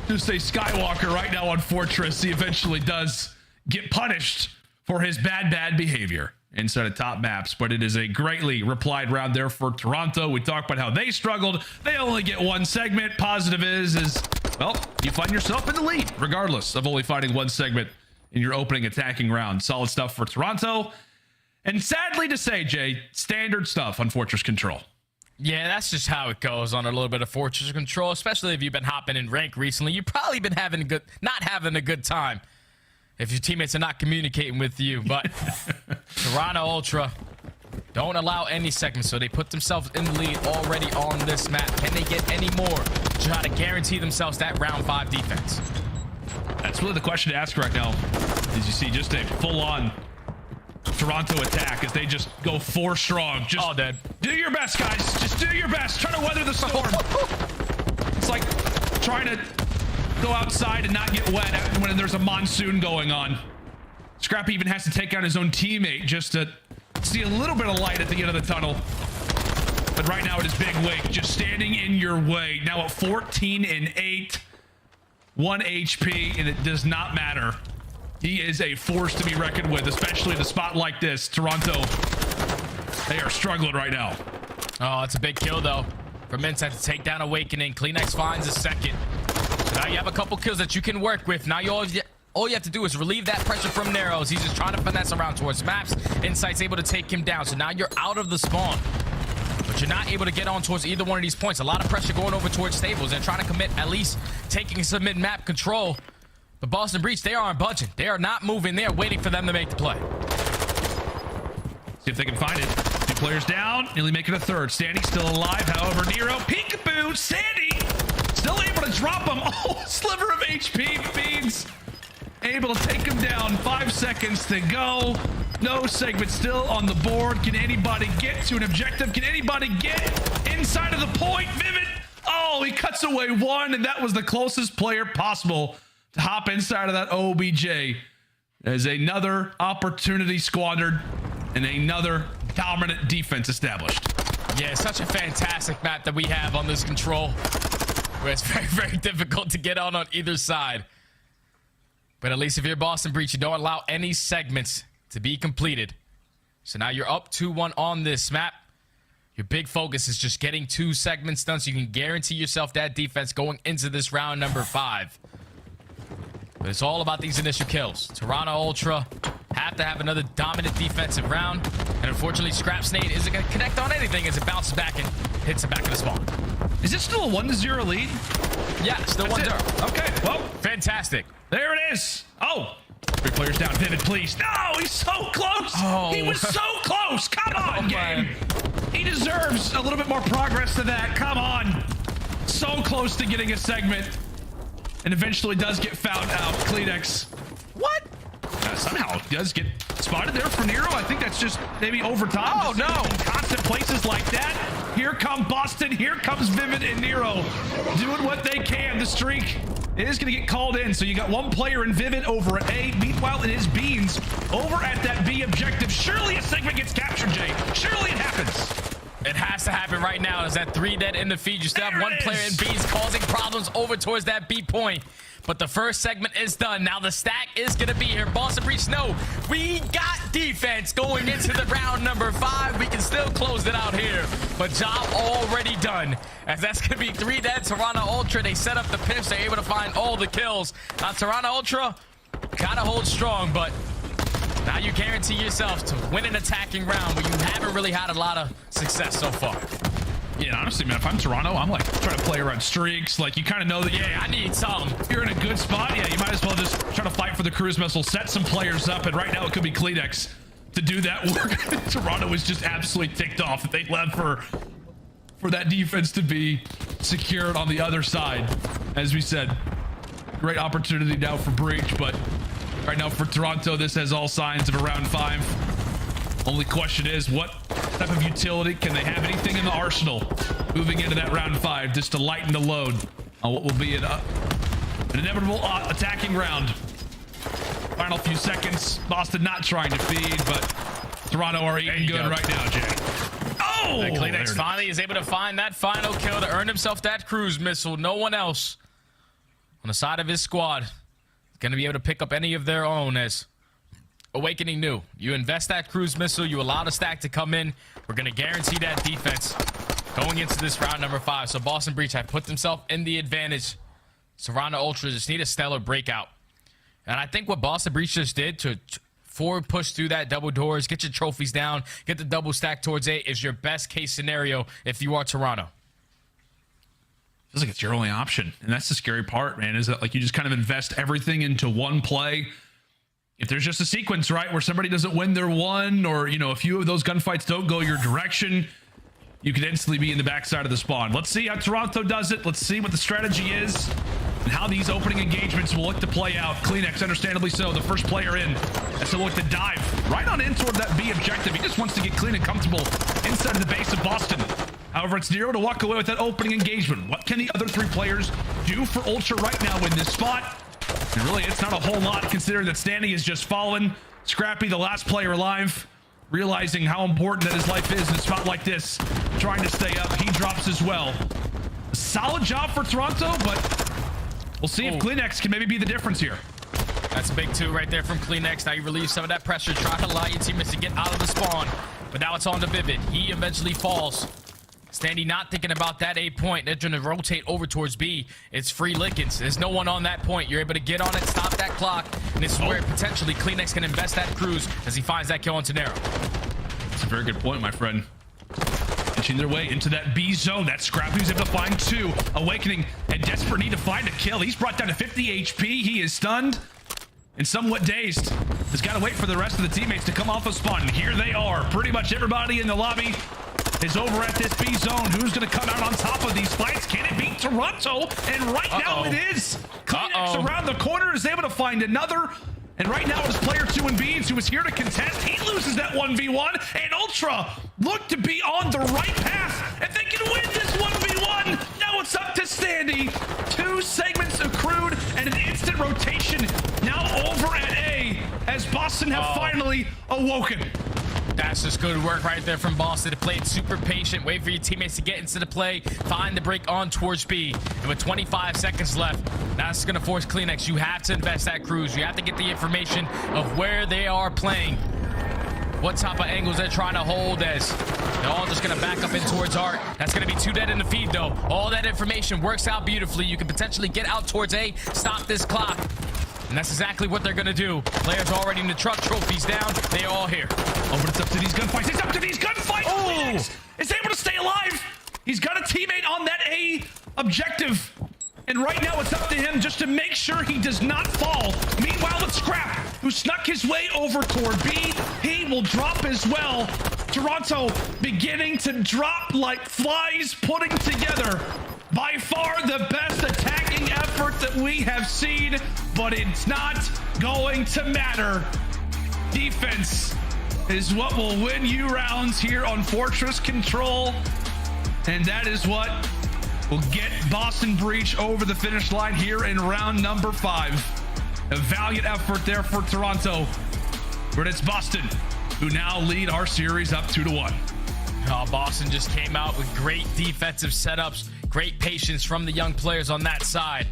Just a Skywalker right now on Fortress. He eventually does get punished for his bad behavior inside of top maps, but it is a greatly replied round there for Toronto. We talked about how they struggled. They only get 1 segment. Positive is well, you find yourself in the lead regardless of only fighting 1 segment in your opening attacking round. Solid stuff for Toronto. And sadly to say, Jay, standard stuff on Fortress Control. Yeah, that's just how it goes on a little bit of Fortress Control, especially if you've been hopping in rank recently. You've probably been not having a good time if your teammates are not communicating with you. But Toronto Ultra don't allow any segments, so they put themselves in the lead already on this map. Can they get any more to try to guarantee themselves that round 5 defense? That's really the question to ask right now. As you see, just a full-on Toronto attack as they just go 4 strong. Just all dead. Do your best, guys. Just do your best. Try to weather the storm. It's like trying to go outside and not get wet when there's a monsoon going on. Scrappy even has to take out his own teammate just to see a little bit of light at the end of the tunnel. But right now it is Big Wake just standing in your way. Now at 14 and 8. 1 HP, and it does not matter. He is a force to be reckoned with, especially in a spot like this. Toronto, they are struggling right now. Oh, it's a big kill, though, from Inside to take down Awakening. Kleenex finds a second. So now you have a couple kills that you can work with. Now all you have to do is relieve that pressure from Narrows. He's just trying to finesse around towards maps. Insight's able to take him down. So now you're out of the spawn. But you're not able to get on towards either one of these points. A lot of pressure going over towards Stables. They're trying to commit at least taking some mid-map control. But Boston Breach, they aren't budging. They are not moving. They are waiting for them to make the play. See if they can find it. 2 players down. Nearly making a 3rd. Sandy still alive. However, Nero, peekaboo. Sandy still able to drop him. Oh, sliver of HP. Feeds. Able to take him down. 5 seconds to go. No segment still on the board. Can anybody get to an objective? Can anybody get inside of the point? Vivid. Oh, he cuts away 1, and that was the closest player possible to hop inside of that OBJ. As another opportunity squandered and another dominant defense established. Yeah, such a fantastic map that we have on this control, where it's very, very difficult to get on either side. But at least if you're Boston Breach, you don't allow any segments to be completed. So now you're up 2-1 on this map. Your big focus is just getting 2 segments done so you can guarantee yourself that defense going into this round number 5. But it's all about these initial kills. Toronto Ultra have to have another dominant defensive round. And unfortunately, Scrap Snade isn't going to connect on anything as it bounces back and hits it back in the spawn. Is it still a 1-0 lead? Yeah, still 1-0. Okay, well, fantastic. There it is. Oh, 3 players down. Vivid, please. No, he's so close. Oh. He was so close. Come on, game. He deserves a little bit more progress than that. Come on. So close to getting a segment. And eventually does get found out. Kleenex. What? Somehow does get spotted there for Nero. I think that's just maybe overtime. Oh, no. In constant places like that. Here come Boston. Here comes Vivid and Nero doing what they can. The streak is going to get called in. So you got 1 player in Vivid over at A. Meanwhile, it is Beans over at that B objective. Surely a segment gets captured, Jay. Surely it happens. It has to happen right now. Is that 3 dead in the feed? You still have 1 player in B's causing problems over towards that B point. But the first segment is done. Now the stack is going to be here. Boston Breach, no, we got defense going into the round number 5. We can still close it out here. But job already done. As that's going to be 3 dead. Toronto Ultra, they set up the pitch. They're able to find all the kills. Now Toronto Ultra kind of holds strong, but now you guarantee yourself to win an attacking round where you haven't really had a lot of success so far. Yeah, honestly, man, if I'm Toronto, I'm like trying to play around streaks. Like, you kind of know that, yeah, I need some. You're in a good spot. Yeah, you might as well just try to fight for the cruise missile, set some players up, and right now it could be Kleenex to do that work. Toronto was just absolutely ticked off that they left for that defense to be secured on the other side. As we said, great opportunity now for Breach, but right now for Toronto, this has all signs of a round 5. Only question is, what type of utility can they have? Anything in the arsenal moving into that round 5 just to lighten the load on what will be an inevitable attacking round. Final few seconds. Boston not trying to feed, but Toronto are eating good right now, Jay. Oh! And Kleenex finally is able to find that final kill to earn himself that cruise missile. No one else on the side of his squad is going to be able to pick up any of their own, as Awakening knew. You invest that cruise missile, you allow the stack to come in. We're going to guarantee that defense going into this round number 5. So Boston Breach have put themselves in the advantage. Toronto Ultras just need a stellar breakout. And I think what Boston Breach just did to forward push through that double doors, get your trophies down, get the double stack towards 8 is your best case scenario if you are Toronto. Feels like it's your only option. And that's the scary part, man, is that like you just kind of invest everything into one play. If there's just a sequence, right, where somebody doesn't win their one, or, you know, a few of those gunfights don't go your direction, you could instantly be in the backside of the spawn. Let's see how Toronto does it. Let's see what the strategy is and how these opening engagements will look to play out. Kleenex, understandably so, the first player in. As he'll look to dive right on in toward that B objective. He just wants to get clean and comfortable inside of the base of Boston. However, it's Nero to walk away with that opening engagement. What can the other 3 players do for Ultra right now in this spot? And really, it's not a whole lot, considering that Standy is just fallen. Scrappy, the last player alive, realizing how important that his life is in a spot like this, trying to stay up. He drops as well. A solid job for Toronto, but we'll see if Kleenex can maybe be the difference here. That's a big 2 right there from Kleenex. Now you relieve some of that pressure, try to allow your teammates to get out of the spawn. But now it's on to Vivid. He eventually falls. Standy not thinking about that 8 point. They're going to rotate over towards B. It's free lickings. There's no one on that point. You're able to get on it, stop that clock, and this is where potentially Kleenex can invest that cruise as he finds that kill on Tenero. That's a very good point, my friend. Inching their way into that B zone. That Scrappy's able to find 2. Awakening in desperate need to find a kill. He's brought down to 50 HP. He is stunned and somewhat dazed. Has got to wait for the rest of the teammates to come off a spawn. And here they are. Pretty much everybody in the lobby is over at this B zone. Who's going to come out on top of these fights? Can it beat Toronto? And right now it is. Kleenex around the corner is able to find another. And right now it is player 2 in Beans who is here to contest. He loses that 1v1. And Ultra look to be on the right path. If they can win this 1v1, now it's up to Standy. 2 segments accrued and an instant rotation now over at A as Boston have finally awoken. That's just good work right there from Boston to play it super patient, wait for your teammates to get into the play, find the break on towards B. And with 25 seconds left, that's going to force Kleenex. You have to invest that cruise. You have to get the information of where they are playing, what type of angles they're trying to hold, as they're all just going to back up in towards Art. That's going to be 2 dead in the feed, though. All that information works out beautifully. You can potentially get out towards A, stop this clock. And that's exactly what they're going to do. Players already in the truck, trophies down. They are all here. Oh, but it's up to these gunfights. It's up to these gunfights. Oh, is able to stay alive. He's got a teammate on that A objective. And right now it's up to him just to make sure he does not fall. Meanwhile, it's Scrap, who snuck his way over toward B. He will drop as well. Toronto beginning to drop like flies, putting together by far the best attacking effort that we have seen, but it's not going to matter. Defense is what will win you rounds here on Fortress Control, and that is what will get Boston Breach over the finish line here in round number 5. A valiant effort there for Toronto, but it's Boston who now lead our series up 2-1. Boston just came out with great defensive setups, great patience from the young players on that side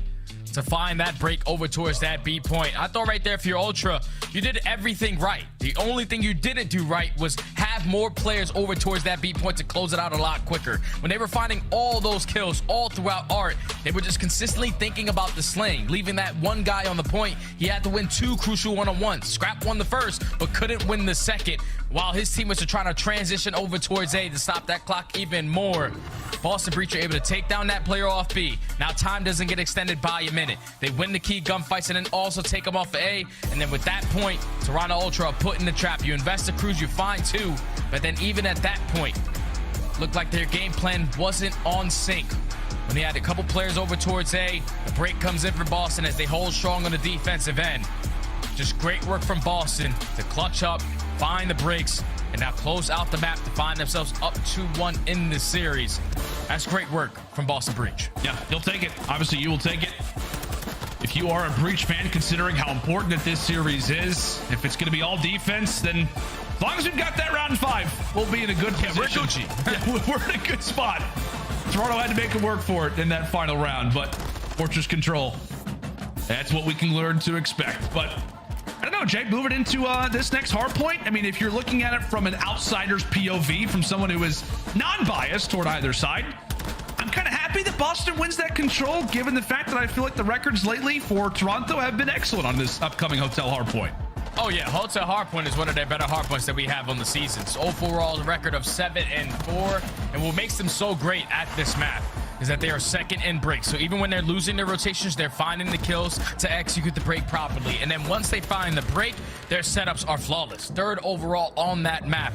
to find that break over towards that B point. I thought right there for your Ultra, you did everything right. The only thing you didn't do right was have more players over towards that B point to close it out a lot quicker. When they were finding all those kills all throughout Art, they were just consistently thinking about the slaying, leaving that one guy on the point. He had to win 2 crucial one-on-ones. Scrap won the first, but couldn't win the second, while his teammates are trying to transition over towards A to stop that clock even more. Boston Breach are able to take down that player off B. Now time doesn't get extended by a minute. They win the key gunfights and then also take them off of A. And then with that point, Toronto Ultra are put in the trap. You invest the crews, you find 2. But then even at that point, looked like their game plan wasn't on sync. When they had a couple players over towards A, the break comes in for Boston as they hold strong on the defensive end. Just great work from Boston to clutch up, find the breaks, and now close out the map to find themselves up 2-1 in this series. That's great work from Boston Breach. Yeah, you'll take it. Obviously, you will take it. If you are a Breach fan, considering how important that this series is, if it's going to be all defense, then as long as we've got that round 5, we'll be in a good position. We're Gucci. We're in a good spot. Toronto had to make it work for it in that final round, but Fortress Control, that's what we can learn to expect. But I don't know, Jay, moving into this next hard point. I mean, if you're looking at it from an outsider's POV, from someone who is non-biased toward either side, I'm kind of happy that Boston wins that control, given the fact that I feel like the records lately for Toronto have been excellent on this upcoming Hotel Hardpoint. Oh yeah, Hotel Hardpoint is one of their better hardpoints that we have on the seasons. Overall record of 7-4, and what makes them so great at this map is that they are second in breaks. So even when they're losing their rotations, they're finding the kills to execute the break properly. And then once they find the break, their setups are flawless. Third overall on that map.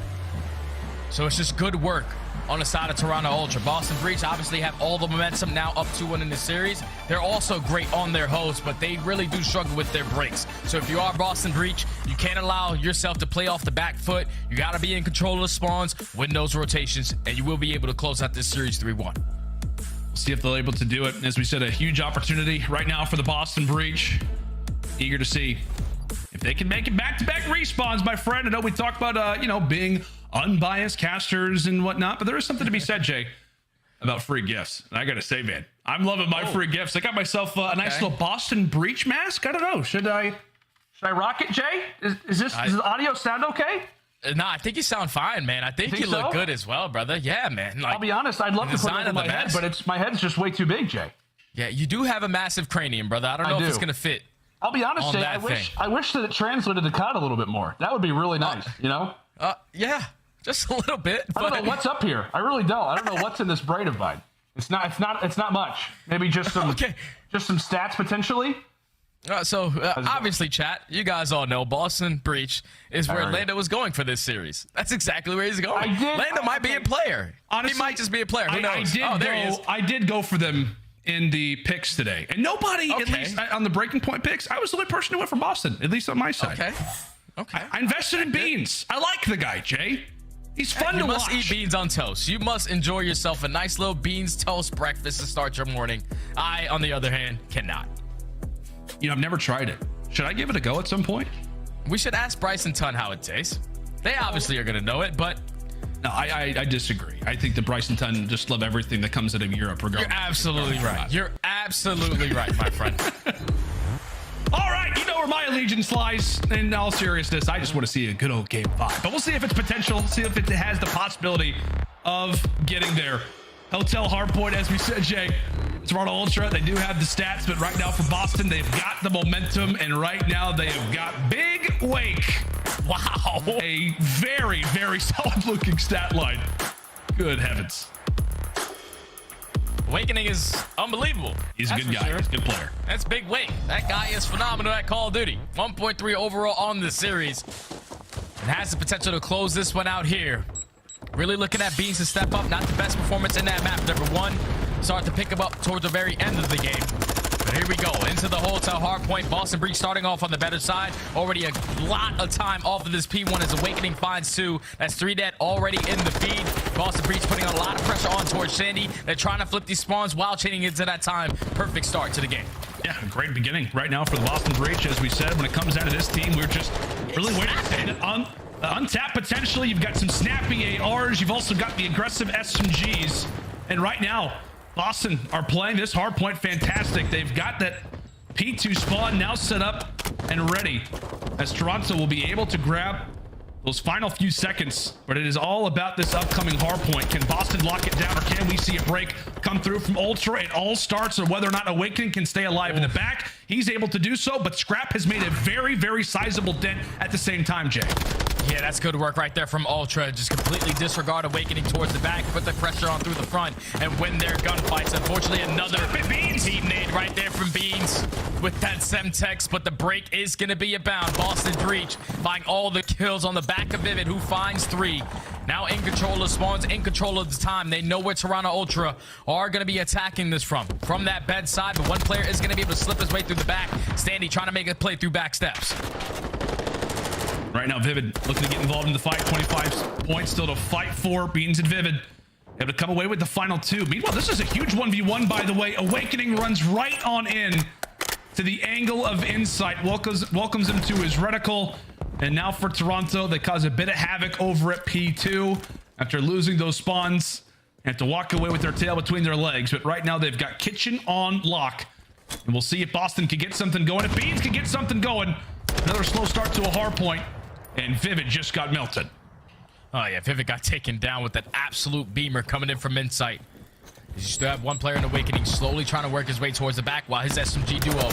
So it's just good work on the side of Toronto Ultra. Boston Breach obviously have all the momentum now up 2-1 in the series. They're also great on their host, but they really do struggle with their breaks. So if you are Boston Breach, you can't allow yourself to play off the back foot. You got to be in control of the spawns, win those rotations, and you will be able to close out this series 3-1. See if they're able to do it. As we said, a huge opportunity right now for the Boston Breach. Eager to see if they can make it back-to-back respawns, my friend. I know we talked about, being unbiased casters and whatnot, but there is something to be said, Jay, about free gifts. And I got to say, man, I'm loving my free gifts. I got myself a nice little Boston Breach mask. I don't know. Should I rock it, Jay? Does the audio sound okay? No, I think you sound fine, man. I think you look good as well, brother. Yeah, man. I'll be honest, I'd love to put it in my head, but my head's just way too big, Jay. Yeah, you do have a massive cranium, brother. I don't know if it's going to fit. I'll be honest, Jay, I wish that it translated the COD a little bit more. That would be really nice, Yeah, just a little bit. I don't know what's up here. I really don't. I don't know what's in this braid of mine. It's not much. Maybe just some just some stats potentially. Obviously, chat, you guys all know Boston Breach is where Lando was going for this series. That's exactly where he's going. Lando might be a player. Honestly, he might just be a player. Who knows? I did go for them in the picks today, and nobody, at least on the breaking point picks, I was the only person who went for Boston, at least on my side. Okay. I invested in Beans. I like the guy, Jay. He's fun to watch. You must eat beans on toast. You must enjoy yourself a nice little beans toast breakfast to start your morning. I, on the other hand, cannot. I've never tried it. Should I give it a go at some point? We should ask Bryson Tunn how it tastes. They obviously are going to know it, but... No, I disagree. I think that Bryson Tunn just love everything that comes out of Europe. You're absolutely right. You're absolutely right, my friend. All right, you know where my allegiance lies. In all seriousness, I just want to see a good old game 5. But we'll see if it's potential, see if it has the possibility of getting there. Hotel Hardpoint, as we said, Jay. Toronto Ultra, they do have the stats, but right now for Boston, they've got the momentum, and right now they have got Big Wake. Wow. A very, very solid-looking stat line. Good heavens. Awakening is unbelievable. He's a good guy. He's a good player. That's Big Wake. That guy is phenomenal at Call of Duty. 1.3 overall on the series. And has the potential to close this one out here. Really looking at Beans to step up. Not the best performance in that map. Number 1. Start to pick him up towards the very end of the game. But here we go. Into the Hotel Hardpoint. Boston Breach starting off on the better side. Already a lot of time off of this P1 as Awakening finds 2. That's 3 dead already in the feed. Boston Breach putting a lot of pressure on towards Sandy. They're trying to flip these spawns while chaining into that time. Perfect start to the game. Yeah, great beginning right now for the Boston Breach. As we said, when it comes down to this team, we're just really waiting on untapped potentially. You've got some snappy ARs. You've also got the aggressive SMGs. And right now, Boston are playing this hardpoint fantastic. They've got that P2 spawn now set up and ready, as Toronto will be able to grab those final few seconds. But it is all about this upcoming hardpoint. Can Boston lock it down, or can we see a break come through from Ultra? It all starts on whether or not Awakening can stay alive in the back. He's able to do so, but Scrap has made a very, very sizable dent at the same time, Jay. Yeah, that's good work right there from Ultra. Just completely disregard Awakening towards the back, put the pressure on through the front, and win their gunfights. Unfortunately, another team nade right there from Beans with that Semtex, but the break is going to be abound. Boston Breach buying all the kills on the back of Vivid, who finds 3. Now in control of spawns, in control of the time. They know where Toronto Ultra are going to be attacking this from that bedside, but one player is going to be able to slip his way through the back. Standy trying to make a play through back steps. Right now, Vivid looking to get involved in the fight. 25 points still to fight for. Beans and Vivid able to come away with the final 2. Meanwhile, this is a huge 1v1, by the way. Awakening runs right on in to the angle of Insight. Welcomes him to his reticle. And now for Toronto, they cause a bit of havoc over at P2 after losing those spawns. Have to walk away with their tail between their legs. But right now, they've got Kitchen on lock. And we'll see if Boston can get something going. If Beans can get something going. Another slow start to a hard point. And Vivid just got melted. Oh, yeah. Vivid got taken down with that absolute beamer coming in from Insight. You still have one player in Awakening slowly trying to work his way towards the back while his SMG duo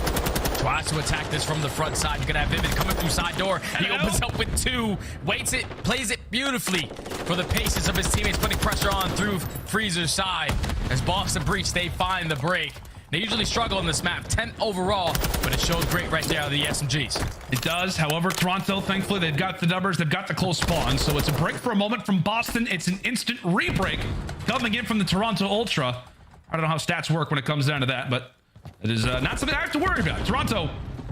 tries to attack this from the front side. You're going to have Vivid coming through side door. He opens up with 2, waits it, plays it beautifully for the paces of his teammates, putting pressure on through Freezer's side. As Boston Breach, they find the break. They usually struggle in this map, 10th overall, but it shows great right there on the SMGs. It does. However, Toronto, thankfully, they've got the numbers. They've got the close spawn. So it's a break for a moment from Boston. It's an instant re-break coming in from the Toronto Ultra. I don't know how stats work when it comes down to that, but it is not something I have to worry about. Toronto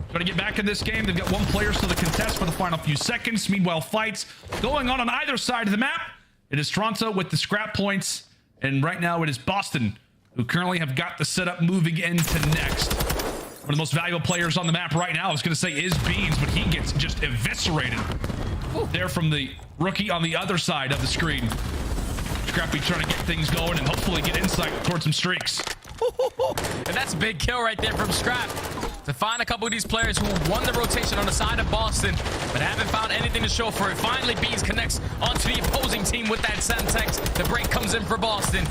trying to get back in this game. They've got one player still to contest for the final few seconds. Meanwhile, fights going on either side of the map. It is Toronto with the scrap points. And right now it is Boston who currently have got the setup moving into next. One of the most valuable players on the map right now, I was going to say, is Beans, but he gets just eviscerated. There from the rookie on the other side of the screen. Scrappy trying to get things going and hopefully get Insight towards some streaks. And that's a big kill right there from Scrap. To find a couple of these players who won the rotation on the side of Boston, but haven't found anything to show for it. Finally, Beans connects onto the opposing team with that Semtex. The break comes in for Boston.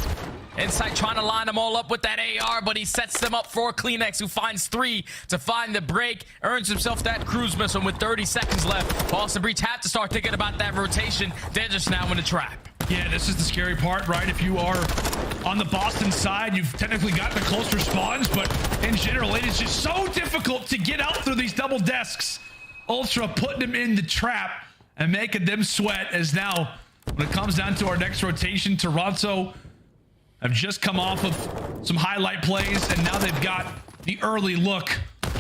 Insight trying to line them all up with that AR, but he sets them up for Kleenex, who finds 3 to find the break, earns himself that cruise missile with 30 seconds left. Boston Breach have to start thinking about that rotation. They're just now in the trap. Yeah, this is the scary part, right? If you are on the Boston side, you've technically got the closer spawns, but in general, it is just so difficult to get out through these double desks. Ultra putting them in the trap and making them sweat, as now, when it comes down to our next rotation, Toronto have just come off of some highlight plays, and now they've got the early look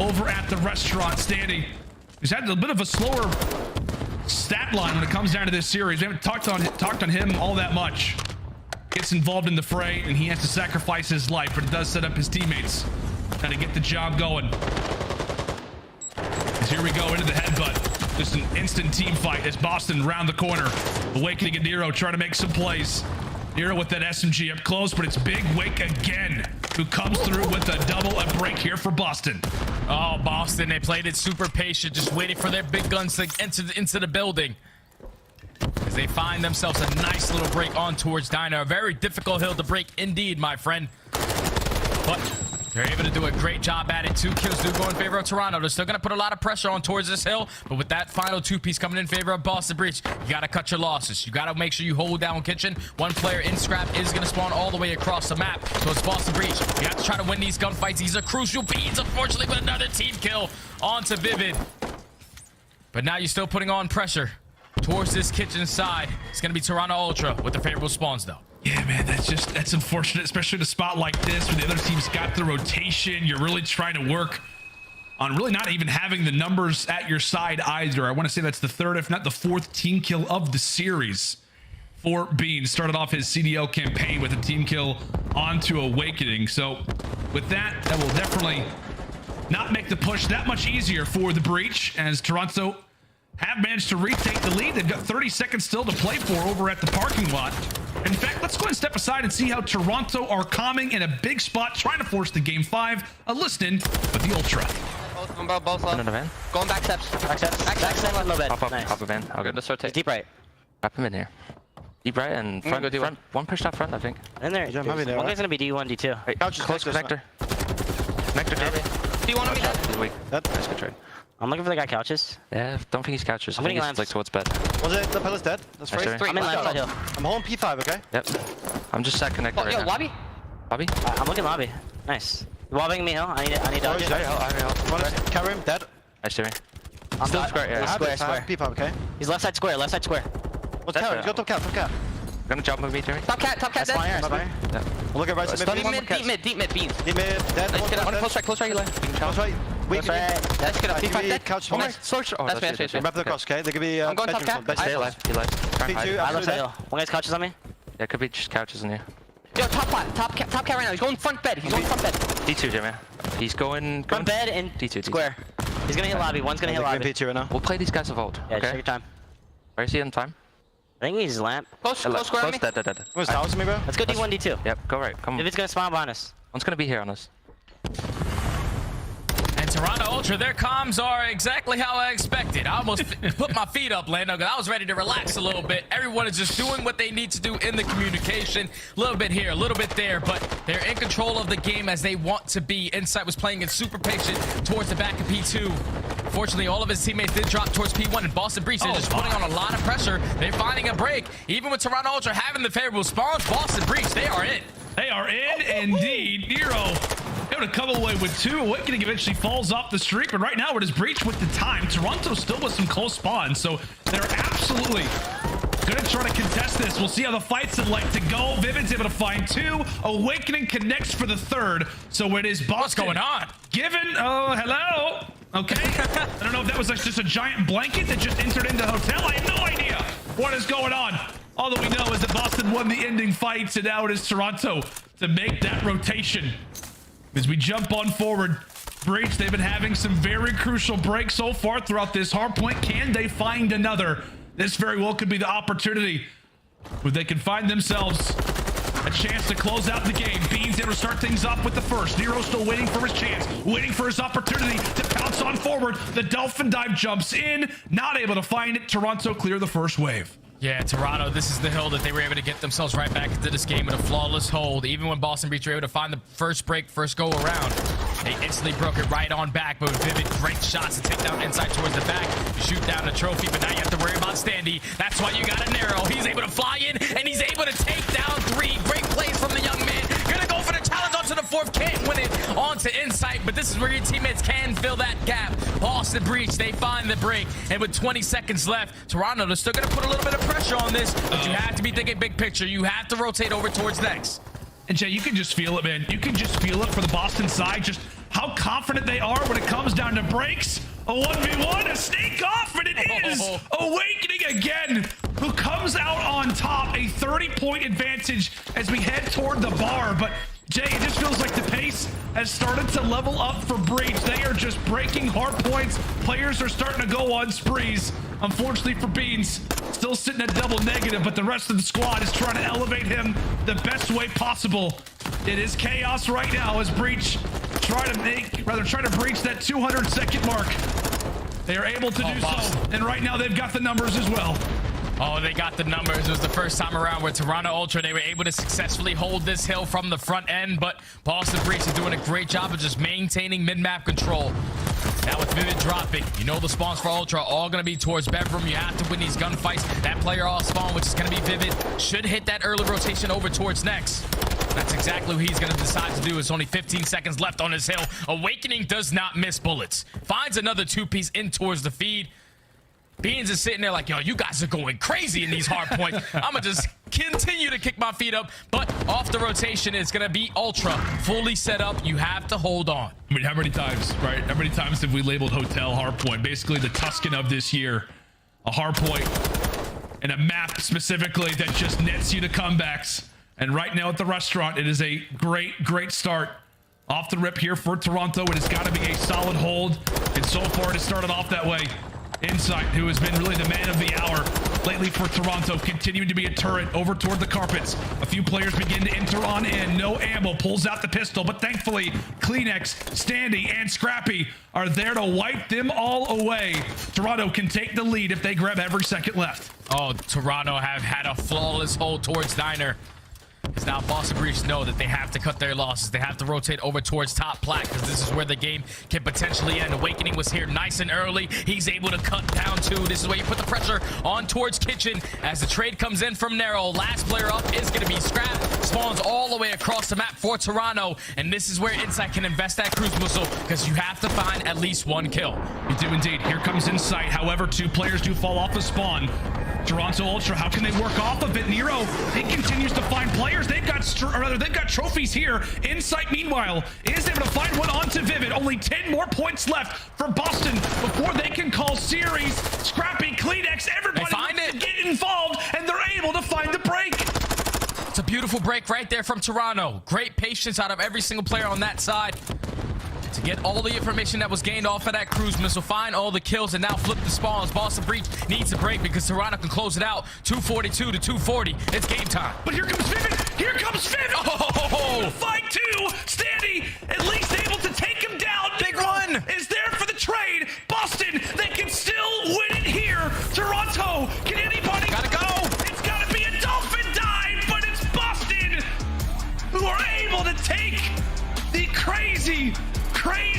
over at the restaurant. Standing, he's had a bit of a slower stat line when it comes down to this series. We haven't talked on him all that much. Gets involved in the fray, and he has to sacrifice his life, but it does set up his teammates trying to get the job going. As here we go into the headbutt. Just an instant team fight as Boston round the corner. Awakening and Nero trying to make some plays. Nero with that SMG up close, but it's Big Wake again, who comes through with a double and break here for Boston. Oh, Boston, they played it super patient, just waiting for their big guns to enter into the building. As they find themselves a nice little break on towards Diner. A very difficult hill to break indeed, my friend. But they're able to do a great job at it. 2 kills do go in favor of Toronto. They're still going to put a lot of pressure on towards this hill. But with that final 2-piece coming in favor of Boston Breach, you got to cut your losses. You got to make sure you hold down Kitchen. One player in Scrap is going to spawn all the way across the map. So it's Boston Breach. You have to try to win these gunfights. These are crucial beats, unfortunately, with another team kill onto Vivid. But now you're still putting on pressure towards this Kitchen side. It's going to be Toronto Ultra with the favorable spawns, though. Yeah, man, that's unfortunate, especially in a spot like this where the other team's got the rotation. You're really trying to work on really not even having the numbers at your side either. I want to say that's the 3rd, if not the 4th team kill of the series for Beans. Started off his CDL campaign with a team kill onto Awakening. So with that will definitely not make the push that much easier for the Breach, as Toronto have managed to retake the lead. They've got 30 seconds still to play for over at the parking lot. In fact, let's go ahead and step aside and see how Toronto are calming in a big spot, trying to force the game 5. A listen with the Ultra. Both left. In the van. Going back steps. Back steps. Back steps a little bit. Pop up, nice. Pop a van. I'll go. Let's deep right. Wrap him in here. Deep right and front. Go front. One pushed out front, I think. In there. One guy's gonna be D1, D2. Wait, close connector. Connector dead. D1 on me dead. Wait. That's good trade. I'm looking for the guy couches. Yeah, don't think he's couches. I'm I think getting he's like towards bed. Was it the pillar's dead? That's Nice, free. Jerry. I'm in lamp side hill. I'm holding P5, okay? Yep. I'm just set connected right Yo, now. lobby? Lobby? I'm looking lobby. Nice. Lobbing me hill. I need dodge. Carry him, dead. Nice, Jerry. I'm Still square, yeah. Square. P5, okay? He's left side square. What's carry? He's got top cap. Gonna jump with me, Jerry. Top cat dead. Yeah. Look at right side. Deep mid, beans. Deep mid, dead. Let's get up. Close right, you left. Close right. Close right. Let's get up. P5 dead. Couch. Oh, nice. Oh, That's me. Remember the cross, okay? There could be I'm going top cap. Stay alive. He alive. Try and hide. P2, I left absolutely side dead. hill. One guy's couches on me. Yeah, it could be just couches in here. Yo, top cat right now. He's going front bed. D2, Jerry. He's going Front bed and D2. square. He's gonna hit lobby. One's gonna hit lobby. P2 right now. We'll play these guys a vault. Yeah, okay? take your time. Where is he in time? I think he's lamp. Close square on me. Dead. Where's the house on me, bro? Let's go D1, D2. Yep, go right. Come on. If it's gonna spawn behind us. One's gonna be here on us. And Toronto Ultra, their comms are exactly how I expected. I almost put my feet up, Lando, because I was ready to relax a little bit. Everyone is just doing what they need to do in the communication. A little bit here, a little bit there, but they're in control of the game as they want to be. Insight was playing it super patient towards the back of P2. Fortunately, all of his teammates did drop towards P1, and Boston Breach, they're just putting on a lot of pressure. They're finding a break. Even with Toronto Ultra having the favorable spawns, Boston Breach, they are in. They are in indeed. Nero able to come away with 2. Awakening eventually falls off the streak, but right now it is Breach with the time. Toronto still with some close spawns, so they're absolutely gonna try to contest this. We'll see how the fights would like to go. Vivid's able to find 2. Awakening connects for the 3rd, so it is Boston. What's going on? Given, oh, hello. Okay. I don't know if that was like just a giant blanket that just entered into the hotel. I have no idea what is going on. All that we know is that Boston won the ending fights, and now it is Toronto to make that rotation. As we jump on forward, Breach, they've been having some very crucial breaks so far throughout this hard point. Can they find another? This very well could be the opportunity where they can find themselves a chance to close out the game. Beans able to start things off with the first. Nero still waiting for his chance, waiting for his opportunity to pounce on forward. The Dolphin Dive jumps in, not able to find it. Toronto clear the first wave. Yeah, Toronto, this is the hill that they were able to get themselves right back into this game with a flawless hold. Even when Boston Breach were able to find the first break, first go around, they instantly broke it right on back. But with Vivid, great shots to take down inside towards the back. You shoot down the trophy, but now you have to worry about Standy. That's why you got a Narrow. He's able to fly in, and he's able to take down 3. Great plays from the young man. Gonna go for the challenge onto the 4th. Can't win it onto Insight, but this is where your teammates can fill that gap. Boston Breach, they find the break, and with 20 seconds left, Toronto, they're still gonna put a little bit of pressure on this, but you have to be thinking big picture. You have to rotate over towards next. And Jay, you can just feel it, man. You can just feel it for the Boston side, just how confident they are when it comes down to breaks. A 1v1, a sneak off, and it is Awakening again, who comes out on top. A 30-point advantage as we head toward the bar. But Jay, it just feels like the pace has started to level up for Breach. They are just breaking hard points. Players are starting to go on sprees. Unfortunately for Beans, still sitting at double negative, but the rest of the squad is trying to elevate him the best way possible. It is chaos right now as Breach try to breach that 200-second mark. They are able to do so, and right now they've got the numbers as well. Oh, they got the numbers. It was the first time around where Toronto Ultra, they were able to successfully hold this hill from the front end, but Boston Breach is doing a great job of just maintaining mid-map control. Now with Vivid dropping, you know the spawns for Ultra are all going to be towards bedroom. You have to win these gunfights. That player off spawn, which is going to be Vivid, should hit that early rotation over towards next. That's exactly what he's going to decide to do. It's only 15 seconds left on his hill. Awakening does not miss bullets. Finds another 2-piece in towards the feed. Beans is sitting there like, yo, you guys are going crazy in these hard points. I'm going to just continue to kick my feet up. But off the rotation, it's going to be Ultra. Fully set up. You have to hold on. I mean, how many times, right? How many times have we labeled Hotel Hardpoint? Basically the Tuscan of this year. A hardpoint and a map specifically that just nets you to comebacks. And right now at the restaurant, it is a great start. Off the rip here for Toronto. It has got to be a solid hold. And so far, it has started off that way. Insight, who has been really the man of the hour lately for Toronto, continuing to be a turret over toward the carpets. A few players begin to enter on in. No ammo, pulls out the pistol, but thankfully, Kleenex, Standy, and Scrappy are there to wipe them all away. Toronto can take the lead if they grab every second left. Oh, Toronto have had a flawless hold towards Diner. Because now Boston Breach know that they have to cut their losses. They have to rotate over towards top plat because this is where the game can potentially end. Awakening was here nice and early. He's able to cut down too. This is where you put the pressure on towards Kitchen as the trade comes in from Narrow. Last player up is going to be Scrap. Spawns all the way across the map for Toronto. And this is where Insight can invest that cruise missile because you have to find at least one kill. You do indeed. Here comes Insight. However, 2 players do fall off the spawn. Toronto Ultra, how can they work off of it? Nero, he continues to find players. They've got trophies here. Insight, meanwhile, is able to find one onto Vivid. Only 10 more points left for Boston before they can call series. Scrappy, Kleenex, everybody to get involved, and they're able to find the break. It's a beautiful break right there from Toronto. Great patience out of every single player on that side to get all the information that was gained off of that cruise missile, find all the kills, and now flip the spawns. Boston Breach needs a break because Toronto can close it out. 242 to 240. It's game time. But here comes Vivid. Here comes Vivid. Oh! Fight 2. Standy at least able to take him down. Big one. Is there for the trade. Boston, they can still win it here. Toronto, can anybody? Gotta go. It's gotta be a dolphin dive, but it's Boston who are able to take the crazy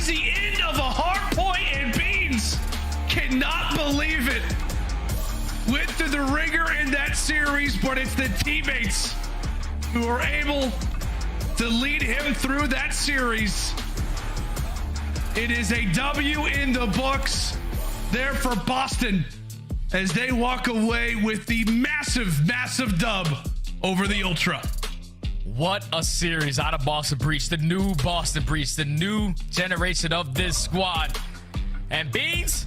end of a hard point, and Beans cannot believe it. Went through the ringer in that series, but it's the teammates who are able to lead him through that series. It is a W in the books there for Boston as they walk away with the massive dub over the Ultra. What a series out of Boston Breach, the new Boston Breach, the new generation of this squad. And Beans,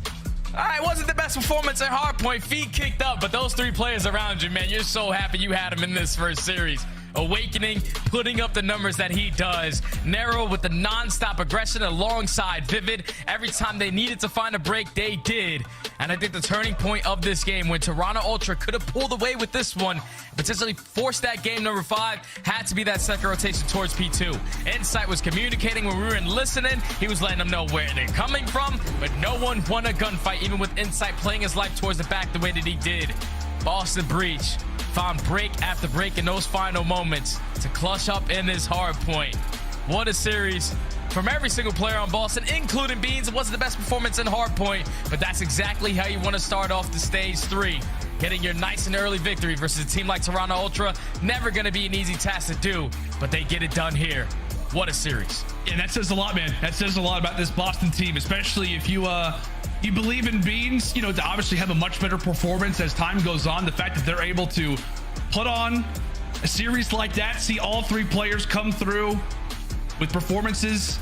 all right, wasn't the best performance at Hardpoint. Feet kicked up, but those 3 players around you, man, you're so happy you had them in this first series. Awakening, putting up the numbers that he does. Narrow with the non-stop aggression alongside Vivid. Every time they needed to find a break, they did. And I think the turning point of this game when Toronto Ultra could have pulled away with this one, potentially forced that game number 5, had to be that second rotation towards P2. Insight was communicating when we were listening. He was letting them know where they're coming from, but no one won a gunfight, even with Insight playing his life towards the back the way that he did. Boston Breach found break after break in those final moments to clutch up in this hard point. What a series from every single player on Boston, including Beans. It wasn't the best performance in hard point, but that's exactly how you want to start off the stage 3. Getting your nice and early victory versus a team like Toronto Ultra, never going to be an easy task to do, but they get it done here. What a series. Yeah, that says a lot, man. That says a lot about this Boston team, especially if you believe in Beans, to obviously have a much better performance as time goes on. The fact that they're able to put on a series like that, see all 3 players come through with performances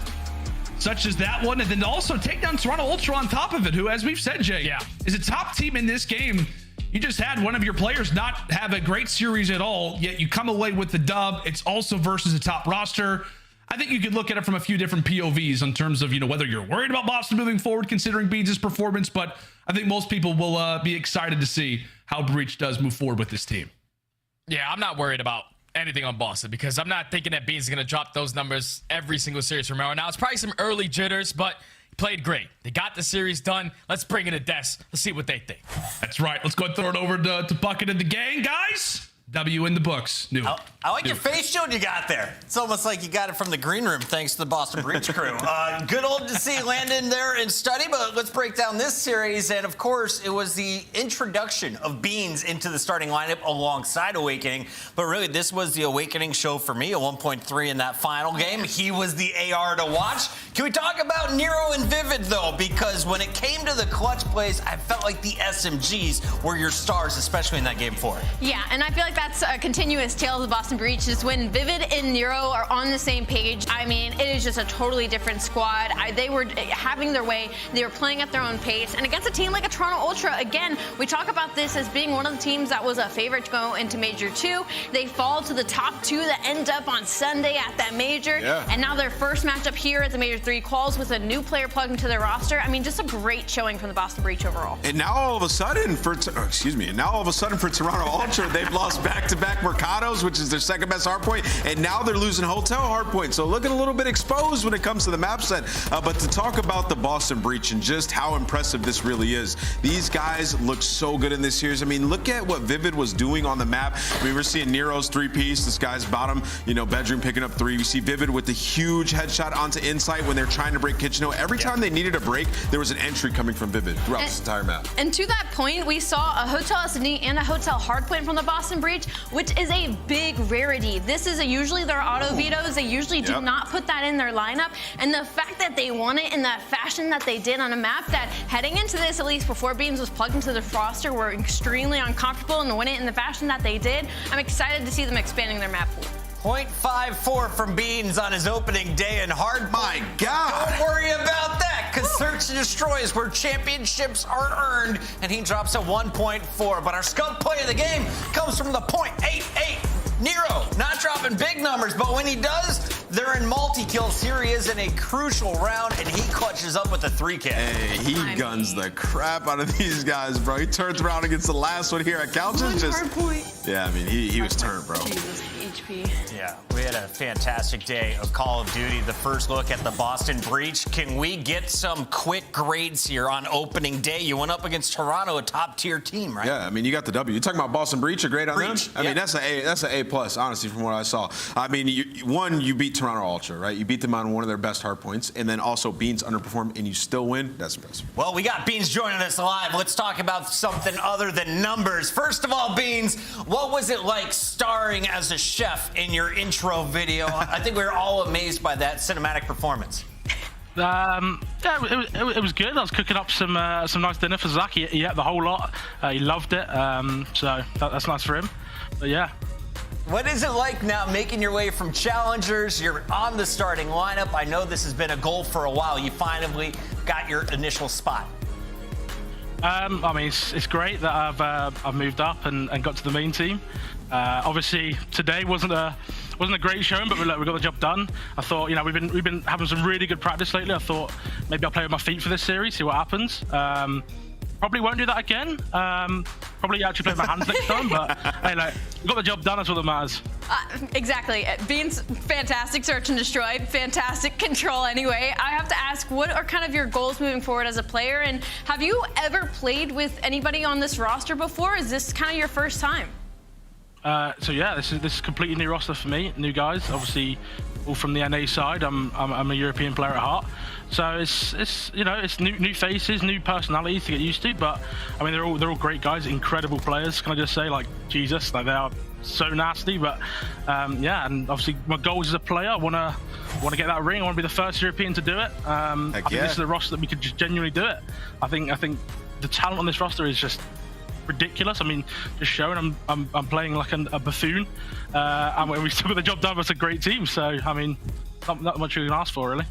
such as that one, and then also take down Toronto Ultra on top of it, who, as we've said, Jay, is a top team in this game. You just had one of your players not have a great series at all, yet you come away with the dub. It's also versus a top roster. I think you could look at it from a few different POVs in terms of, whether you're worried about Boston moving forward, considering Beans' performance, but I think most people will be excited to see how Breach does move forward with this team. Yeah, I'm not worried about anything on Boston because I'm not thinking that Beans is going to drop those numbers every single series from now on. Now, it's probably some early jitters, but he played great. They got the series done. Let's bring in a Des. Let's see what they think. That's right. Let's go and throw it over to Bucket and the gang, guys. W in the books. I like your face shield you got there. It's almost like you got it from the green room thanks to the Boston Breach crew. Good old to see Landon there and Study, but let's break down this series. And of course, it was the introduction of Beans into the starting lineup alongside Awakening. But really, this was the Awakening show for me, a 1.3 in that final game. He was the AR to watch. Can we talk about Nero and Vivid, though? Because when it came to the clutch plays, I felt like the SMGs were your stars, especially in that game 4. Yeah, and I feel like that's a continuous tale of the Boston Breach is when Vivid and Nero are on the same page. I mean, it is just a totally different squad. They were having their way. They were playing at their own pace. And against a team like a Toronto Ultra, again, we talk about this as being one of the teams that was a favorite to go into Major 2. They fall to the top 2 that end up on Sunday at that Major. Yeah. And now their first matchup here at the Major 3 quals with a new player plugged into their roster. I mean, just a great showing from the Boston Breach overall. And now all of a sudden for Toronto Ultra, they've lost back-to-back Mercados, which is their second best hardpoint, and now they're losing Hotel hardpoint. So looking a little bit exposed when it comes to the map set. But to talk about the Boston Breach and just how impressive this really is, these guys look so good in this series. I mean, look at what Vivid was doing on the map. I mean, we're seeing Nero's three-piece. This guy's bottom, bedroom picking up 3. We see Vivid with the huge headshot onto Insight when they're trying to break Kitchener. Every time they needed a break, there was an entry coming from Vivid throughout this entire map. And to that point, we saw a Hotel S&D and a Hotel Hardpoint from the Boston Breach, which is a big rarity. This is usually their auto vetoes. They usually do not put that in their lineup. And the fact that they won it in that fashion that they did on a map that heading into this, at least before Beans was plugged into the roster, were extremely uncomfortable, and to win it in the fashion that they did, I'm excited to see them expanding their map pool. 0.54 from Beans on his opening day in Hardpoint. My God. Don't worry about that, because Search and Destroy is where championships are earned, and he drops a 1.4. But our skunk play of the game comes from the 0.88. Nero, not dropping big numbers, but when he does, they're in multi-kills. Here he is in a crucial round, and he clutches up with a 3K. Hey, he guns the crap out of these guys, bro. He turns around against the last one here at Couches. Yeah, I mean, he was turned, bro. Jesus, HP. Yeah, we had a fantastic day of Call of Duty. The first look at the Boston Breach. Can we get some quick grades here on opening day? You went up against Toronto, a top-tier team, right? Yeah, I mean, you got the W. You're talking about Boston Breach, a grade on them? I mean, that's an A+, honestly, from what I saw. I mean, you beat Toronto Ultra, right? You beat them on one of their best hard points, and then also Beans underperformed, and you still win. That's impressive. Well, we got Beans joining us live. Let's talk about something other than numbers. First of all, Beans, what was it like starring as a chef in your intro video? I think we were all amazed by that cinematic performance. Yeah, it was good. I was cooking up some nice dinner for Zach. He ate the whole lot. He loved it. So that's nice for him. But yeah. What is it like now making your way from challengers? You're on the starting lineup. I know this has been a goal for a while. You finally got your initial spot. I mean, it's great that I've moved up and got to the main team. Obviously, today wasn't a great showing, but we got the job done. I thought, we've been having some really good practice lately. I thought maybe I'll play with my feet for this series, see what happens. Probably won't do that again. Probably actually play with my hands next time, but hey, we got the job done, that's what that matters. Exactly. Beans, fantastic search and destroy, fantastic control anyway. I have to ask, what are kind of your goals moving forward as a player, and have you ever played with anybody on this roster before? Is this kind of your first time? So yeah, this is a completely new roster for me, new guys. Obviously, all from the NA side. I'm a European player at heart, so it's new faces, new personalities to get used to. But I mean, they're all great guys, incredible players. Can I just say, Jesus, they are so nasty. But yeah, and obviously my goals as a player, I want to get that ring. I want to be the first European to do it. I think this is a roster that we could just genuinely do it. I think the talent on this roster is just ridiculous. I mean, just showing I'm playing like a buffoon, and we still got the job done. It's a great team, so I mean, not much you can ask for, really.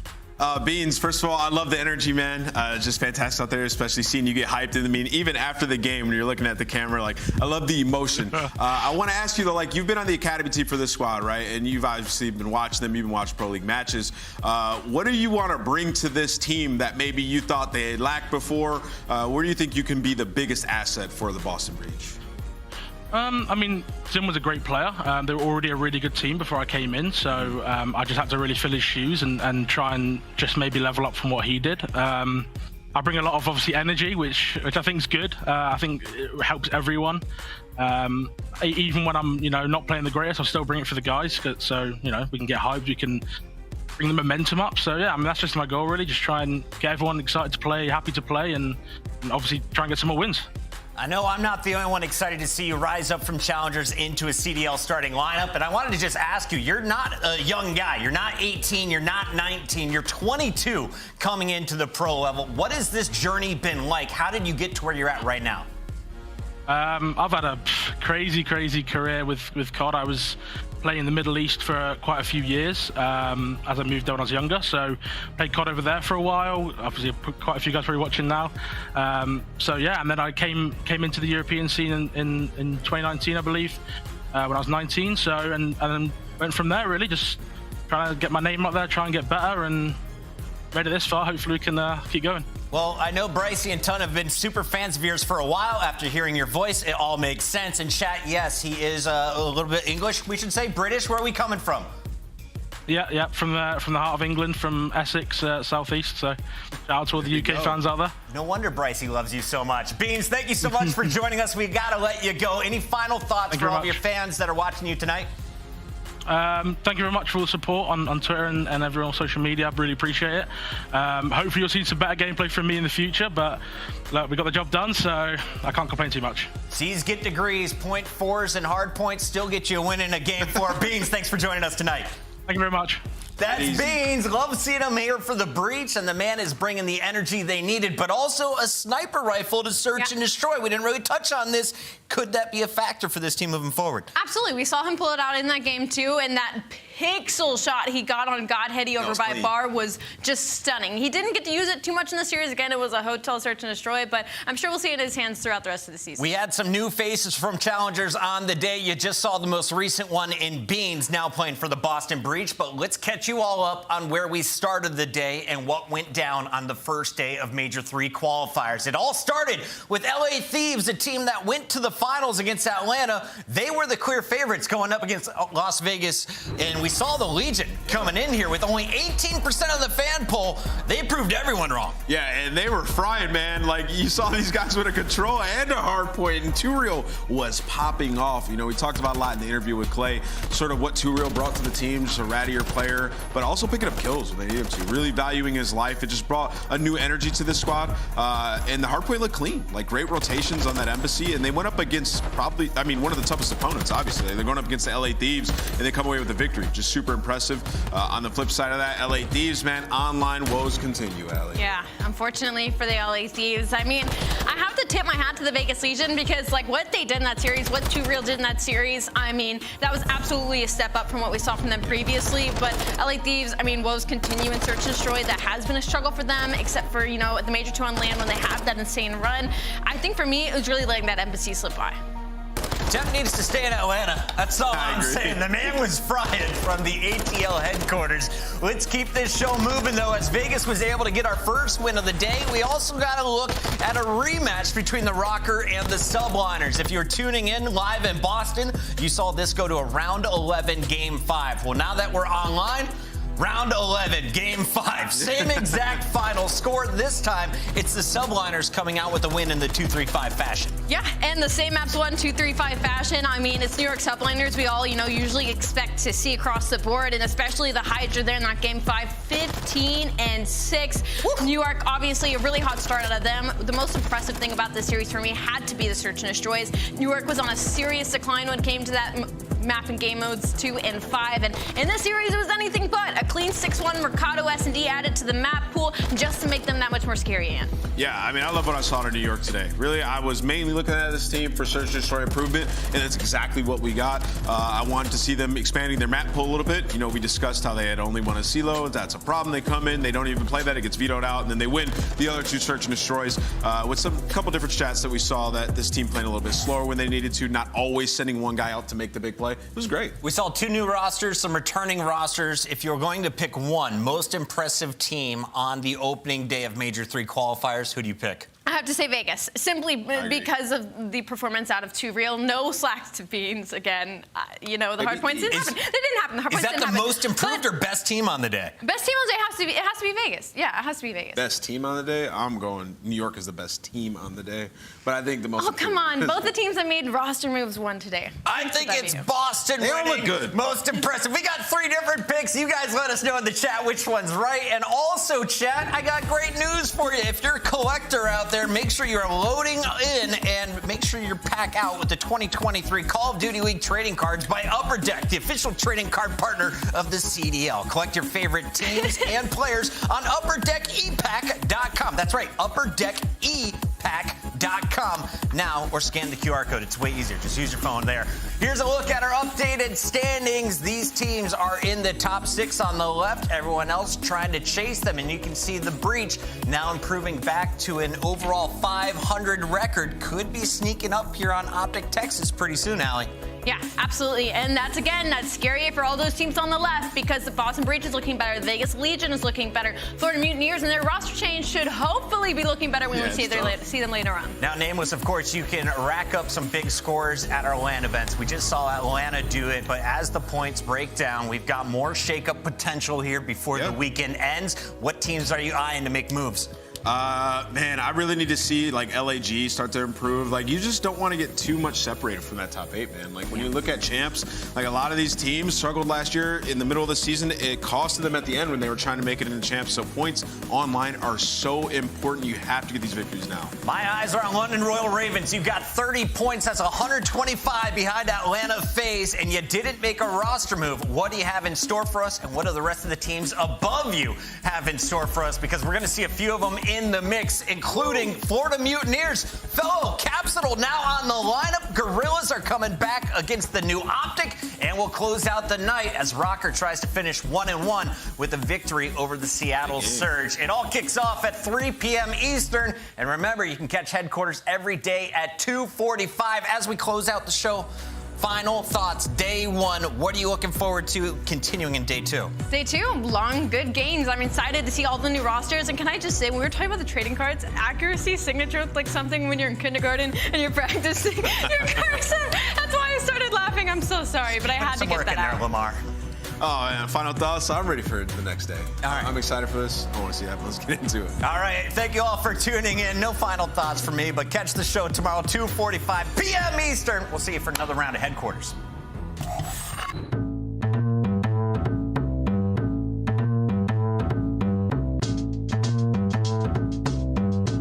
Beans, first of all, I love the energy, man. Just fantastic out there, especially seeing you get hyped. I mean, even after the game, when you're looking at the camera, I love the emotion. I want to ask you, though, you've been on the academy team for this squad, right? And you've obviously been watching them, even watched Pro League matches. What do you want to bring to this team that maybe you thought they lacked before? Where do you think you can be the biggest asset for the Boston Breach? I mean, Zim was a great player. They were already a really good team before I came in, so I just had to really fill his shoes and try and just maybe level up from what he did. I bring a lot of, obviously, energy, which I think is good. I think it helps everyone. Even when I'm, not playing the greatest, I'll still bring it for the guys, so, we can get hyped, we can bring the momentum up. So, yeah, I mean, that's just my goal, really, just try and get everyone excited to play, happy to play, and obviously try and get some more wins. I know I'm not the only one excited to see you rise up from challengers into a CDL starting lineup, and I wanted to just ask you, you're not a young guy. You're not 18, you're not 19, you're 22 coming into the pro level. What has this journey been like? How did you get to where you're at right now? I've had a crazy career with COD. I was playing in the Middle East for quite a few years as I moved on when I was younger. So played COD over there for a while. Obviously, quite a few guys probably watching now. So yeah, and then I came into the European scene in 2019, I believe, when I was 19. So and then went from there, really, just trying to get my name up there, try and get better, and made it this far. Hopefully we can keep going. Well, I know Brycey and Ton have been super fans of yours for a while. After hearing your voice, it all makes sense. And chat, yes, he is a little bit English. We should say British. Where are we coming from? Yeah, from the heart of England, from Essex, southeast. So, shout out to all the UK fans out there. No wonder Brycey loves you so much. Beans, thank you so much for joining us. We gotta let you go. Any final thoughts for all of your fans that are watching you tonight? Thank you very much for all the support on Twitter and everyone on social media. I really appreciate it. Hopefully you'll see some better gameplay from me in the future, but look, we got the job done, so I can't complain too much. C's get degrees, 0.4s and hard points still get you a win in a game 4. Beans, thanks for joining us tonight. Thank you very much. That's Beans. Love seeing him here for the breach, and the man is bringing the energy they needed, but also a sniper rifle to search and destroy. We didn't really touch on this. Could that be a factor for this team moving forward? Absolutely. We saw him pull it out in that game, too, and that pixel shot he got on Godheady over by Bar was just stunning. He didn't get to use it too much in the series. Again, it was a hotel search and destroy, but I'm sure we'll see it in his hands throughout the rest of the season. We had some new faces from challengers on the day. You just saw the most recent one in Beans, now playing for the Boston Breach, but let's catch you all up on where we started the day and what went down on the first day of Major 3 qualifiers. It all started with LA Thieves, a team that went to the finals against Atlanta. They were the clear favorites going up against Las Vegas, and we saw the Legion coming in here with only 18% of the fan poll. They proved everyone wrong. Yeah, and they were frying, man. Like, you saw these guys with a control and a hard point, and 2Real was popping off. You know, we talked about a lot in the interview with Clay, sort of what 2Real brought to the team, just a rattier player, but also picking up kills when they needed to, really valuing his life. It just brought a new energy to this squad, and the hard point looked clean, like great rotations on that Embassy, and they went up against probably, I mean, one of the toughest opponents, obviously. They're going up against the LA Thieves, and they come away with a victory. Just super impressive. On the flip side of that, LA Thieves, man, online woes continue, Allie. Yeah, unfortunately for the LA Thieves. I mean, I have to tip my hat to the Vegas Legion because, like, what they did in that series, what 2Real did in that series, I mean, that was absolutely a step up from what we saw from them previously. But LA Thieves, I mean, woes continue in search and destroy. That has been a struggle for them, except for, you know, the Major 2 on land when they have that insane run. I think for me, it was really letting that Embassy slip by. Jeff needs to stay in Atlanta. That's all I'm saying. The man was frying from the ATL headquarters. Let's keep this show moving, though, as Vegas was able to get our first win of the day. We also got to look at a rematch between the Rocker and the Subliners. If you're tuning in live in Boston, you saw this go to a round 11, game 5. Well, now that we're online, round 11, game 5. Same exact final score. This time, it's the Subliners coming out with a win in the 2-3-5 fashion. Yeah, and the same maps 1-2-3-5 fashion. I mean, it's New York Subliners. We all, you know, usually expect to see across the board, and especially the Hydra there in that game 5, 15-6. New York, obviously, a really hot start out of them. The most impressive thing about this series for me had to be the search and destroys. New York was on a serious decline when it came to that map and game modes 2 and 5, and in this series, it was anything but. A clean 6-1 Mercado S&D added to the map pool just to make them that much more scary, Ian. Yeah, I mean, I love what I saw in New York today. Really, I was mainly looking at this team for search and destroy improvement, and that's exactly what we got. I wanted to see them expanding their map pool a little bit. You know, we discussed how they had only won a CeeLo. That's a problem. They come in, they don't even play that. It gets vetoed out, and then they win the other 2 search and destroys with some couple different stats that we saw that this team playing a little bit slower when they needed to, not always sending one guy out to make the big play. It was great. We saw 2 new rosters, some returning rosters. If you're going to pick one most impressive team on the opening day of Major 3 qualifiers, who do you pick? I have to say Vegas, simply because of the performance out of 2Real. No slack to Beans again. You know, the hard points didn't happen. They didn't happen. The hard is points that didn't the happen. most improved or best team on the day? Best team on the day it has to be Vegas. Yeah, it has to be Vegas. Best team on the day? I'm going New York is the best team on the day. But I think the most... Oh, come on. Both the teams that made roster moves won today. I think it's Boston They all winning. look good. Most impressive. We got 3 different picks. You guys let us know in the chat which one's right. And also, chat, I got great news for you. If you're a collector out there, make sure you're loading in and make sure you're pack out with the 2023 Call of Duty League trading cards by Upper Deck, the official trading card partner of the CDL. Collect your favorite teams and players on UpperDeckEpack.com. That's right, UpperDeckEpack.com now, or scan the QR code. It's way easier. Just use your phone there. Here's a look at our updated standings. These teams are in the top 6 on the left. Everyone else trying to chase them, and you can see the Breach now improving back to an overall 500 record. Could be sneaking up here on Optic Texas pretty soon, Allie. Yeah, absolutely. And that's scary for all those teams on the left because the Boston Breach is looking better, the Vegas Legion is looking better, Florida Mutineers and their roster change should hopefully be looking better when we see them later on. Now, Nameless, of course, you can rack up some big scores at our LAN events. We just saw Atlanta do it, but as the points break down, we've got more shakeup potential here before the weekend ends. What teams are you eyeing to make moves? Man, I really need to see like LAG start to improve. Like, you just don't want to get too much separated from that top 8, man. Like, when you look at champs, like a lot of these teams struggled last year in the middle of the season. It costed them at the end when they were trying to make it into champs. So points online are so important. You have to get these victories now. My eyes are on London Royal Ravens. You've got 30 points. That's 125 behind Atlanta FaZe, and you didn't make a roster move. What do you have in store for us, and what do the rest of the teams above you have in store for us? Because we're going to see a few of them in the mix, including Florida Mutineers. Fellow Capsule now on the lineup. Gorillas are coming back against the new Optic, and we'll close out the night as Rocker tries to finish 1-1 with a victory over the Seattle Surge. It all kicks off at 3 p.m. Eastern, and remember, you can catch Headquarters every day at 2:45. As we close out the show, final thoughts, day 1. What are you looking forward to continuing in day 2? Day 2, long, good games. I'm excited to see all the new rosters. And can I just say, when we were talking about the trading cards, accuracy, signature, looked like something when you're in kindergarten and you're practicing your cursor. That's why I started laughing. I'm so sorry, but I had to get that out. Lamar. Oh, man, final thoughts. I'm ready for the next day. All right. I'm excited for this. I want to see that. Let's get into it. All right. Thank you all for tuning in. No final thoughts from me, but catch the show tomorrow, 2:45 p.m. Eastern. We'll see you for another round of Headquarters.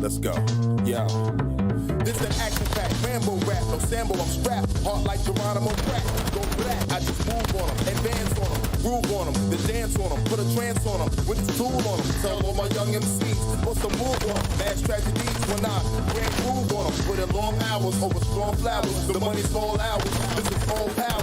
Let's go. Yeah. This an action-packed Rambo rap. No Sambo, I'm strapped. Heart like Geronimo crack. Go black. I just move on them. Advance on them. Groove on them. Then dance on them. Put a trance on them. With this tool on them. Tell all my young MCs. Put some move on them. Mass tragedies when I grand groove on them. Put in long hours over strong flowers. The money's all ours. This is all power.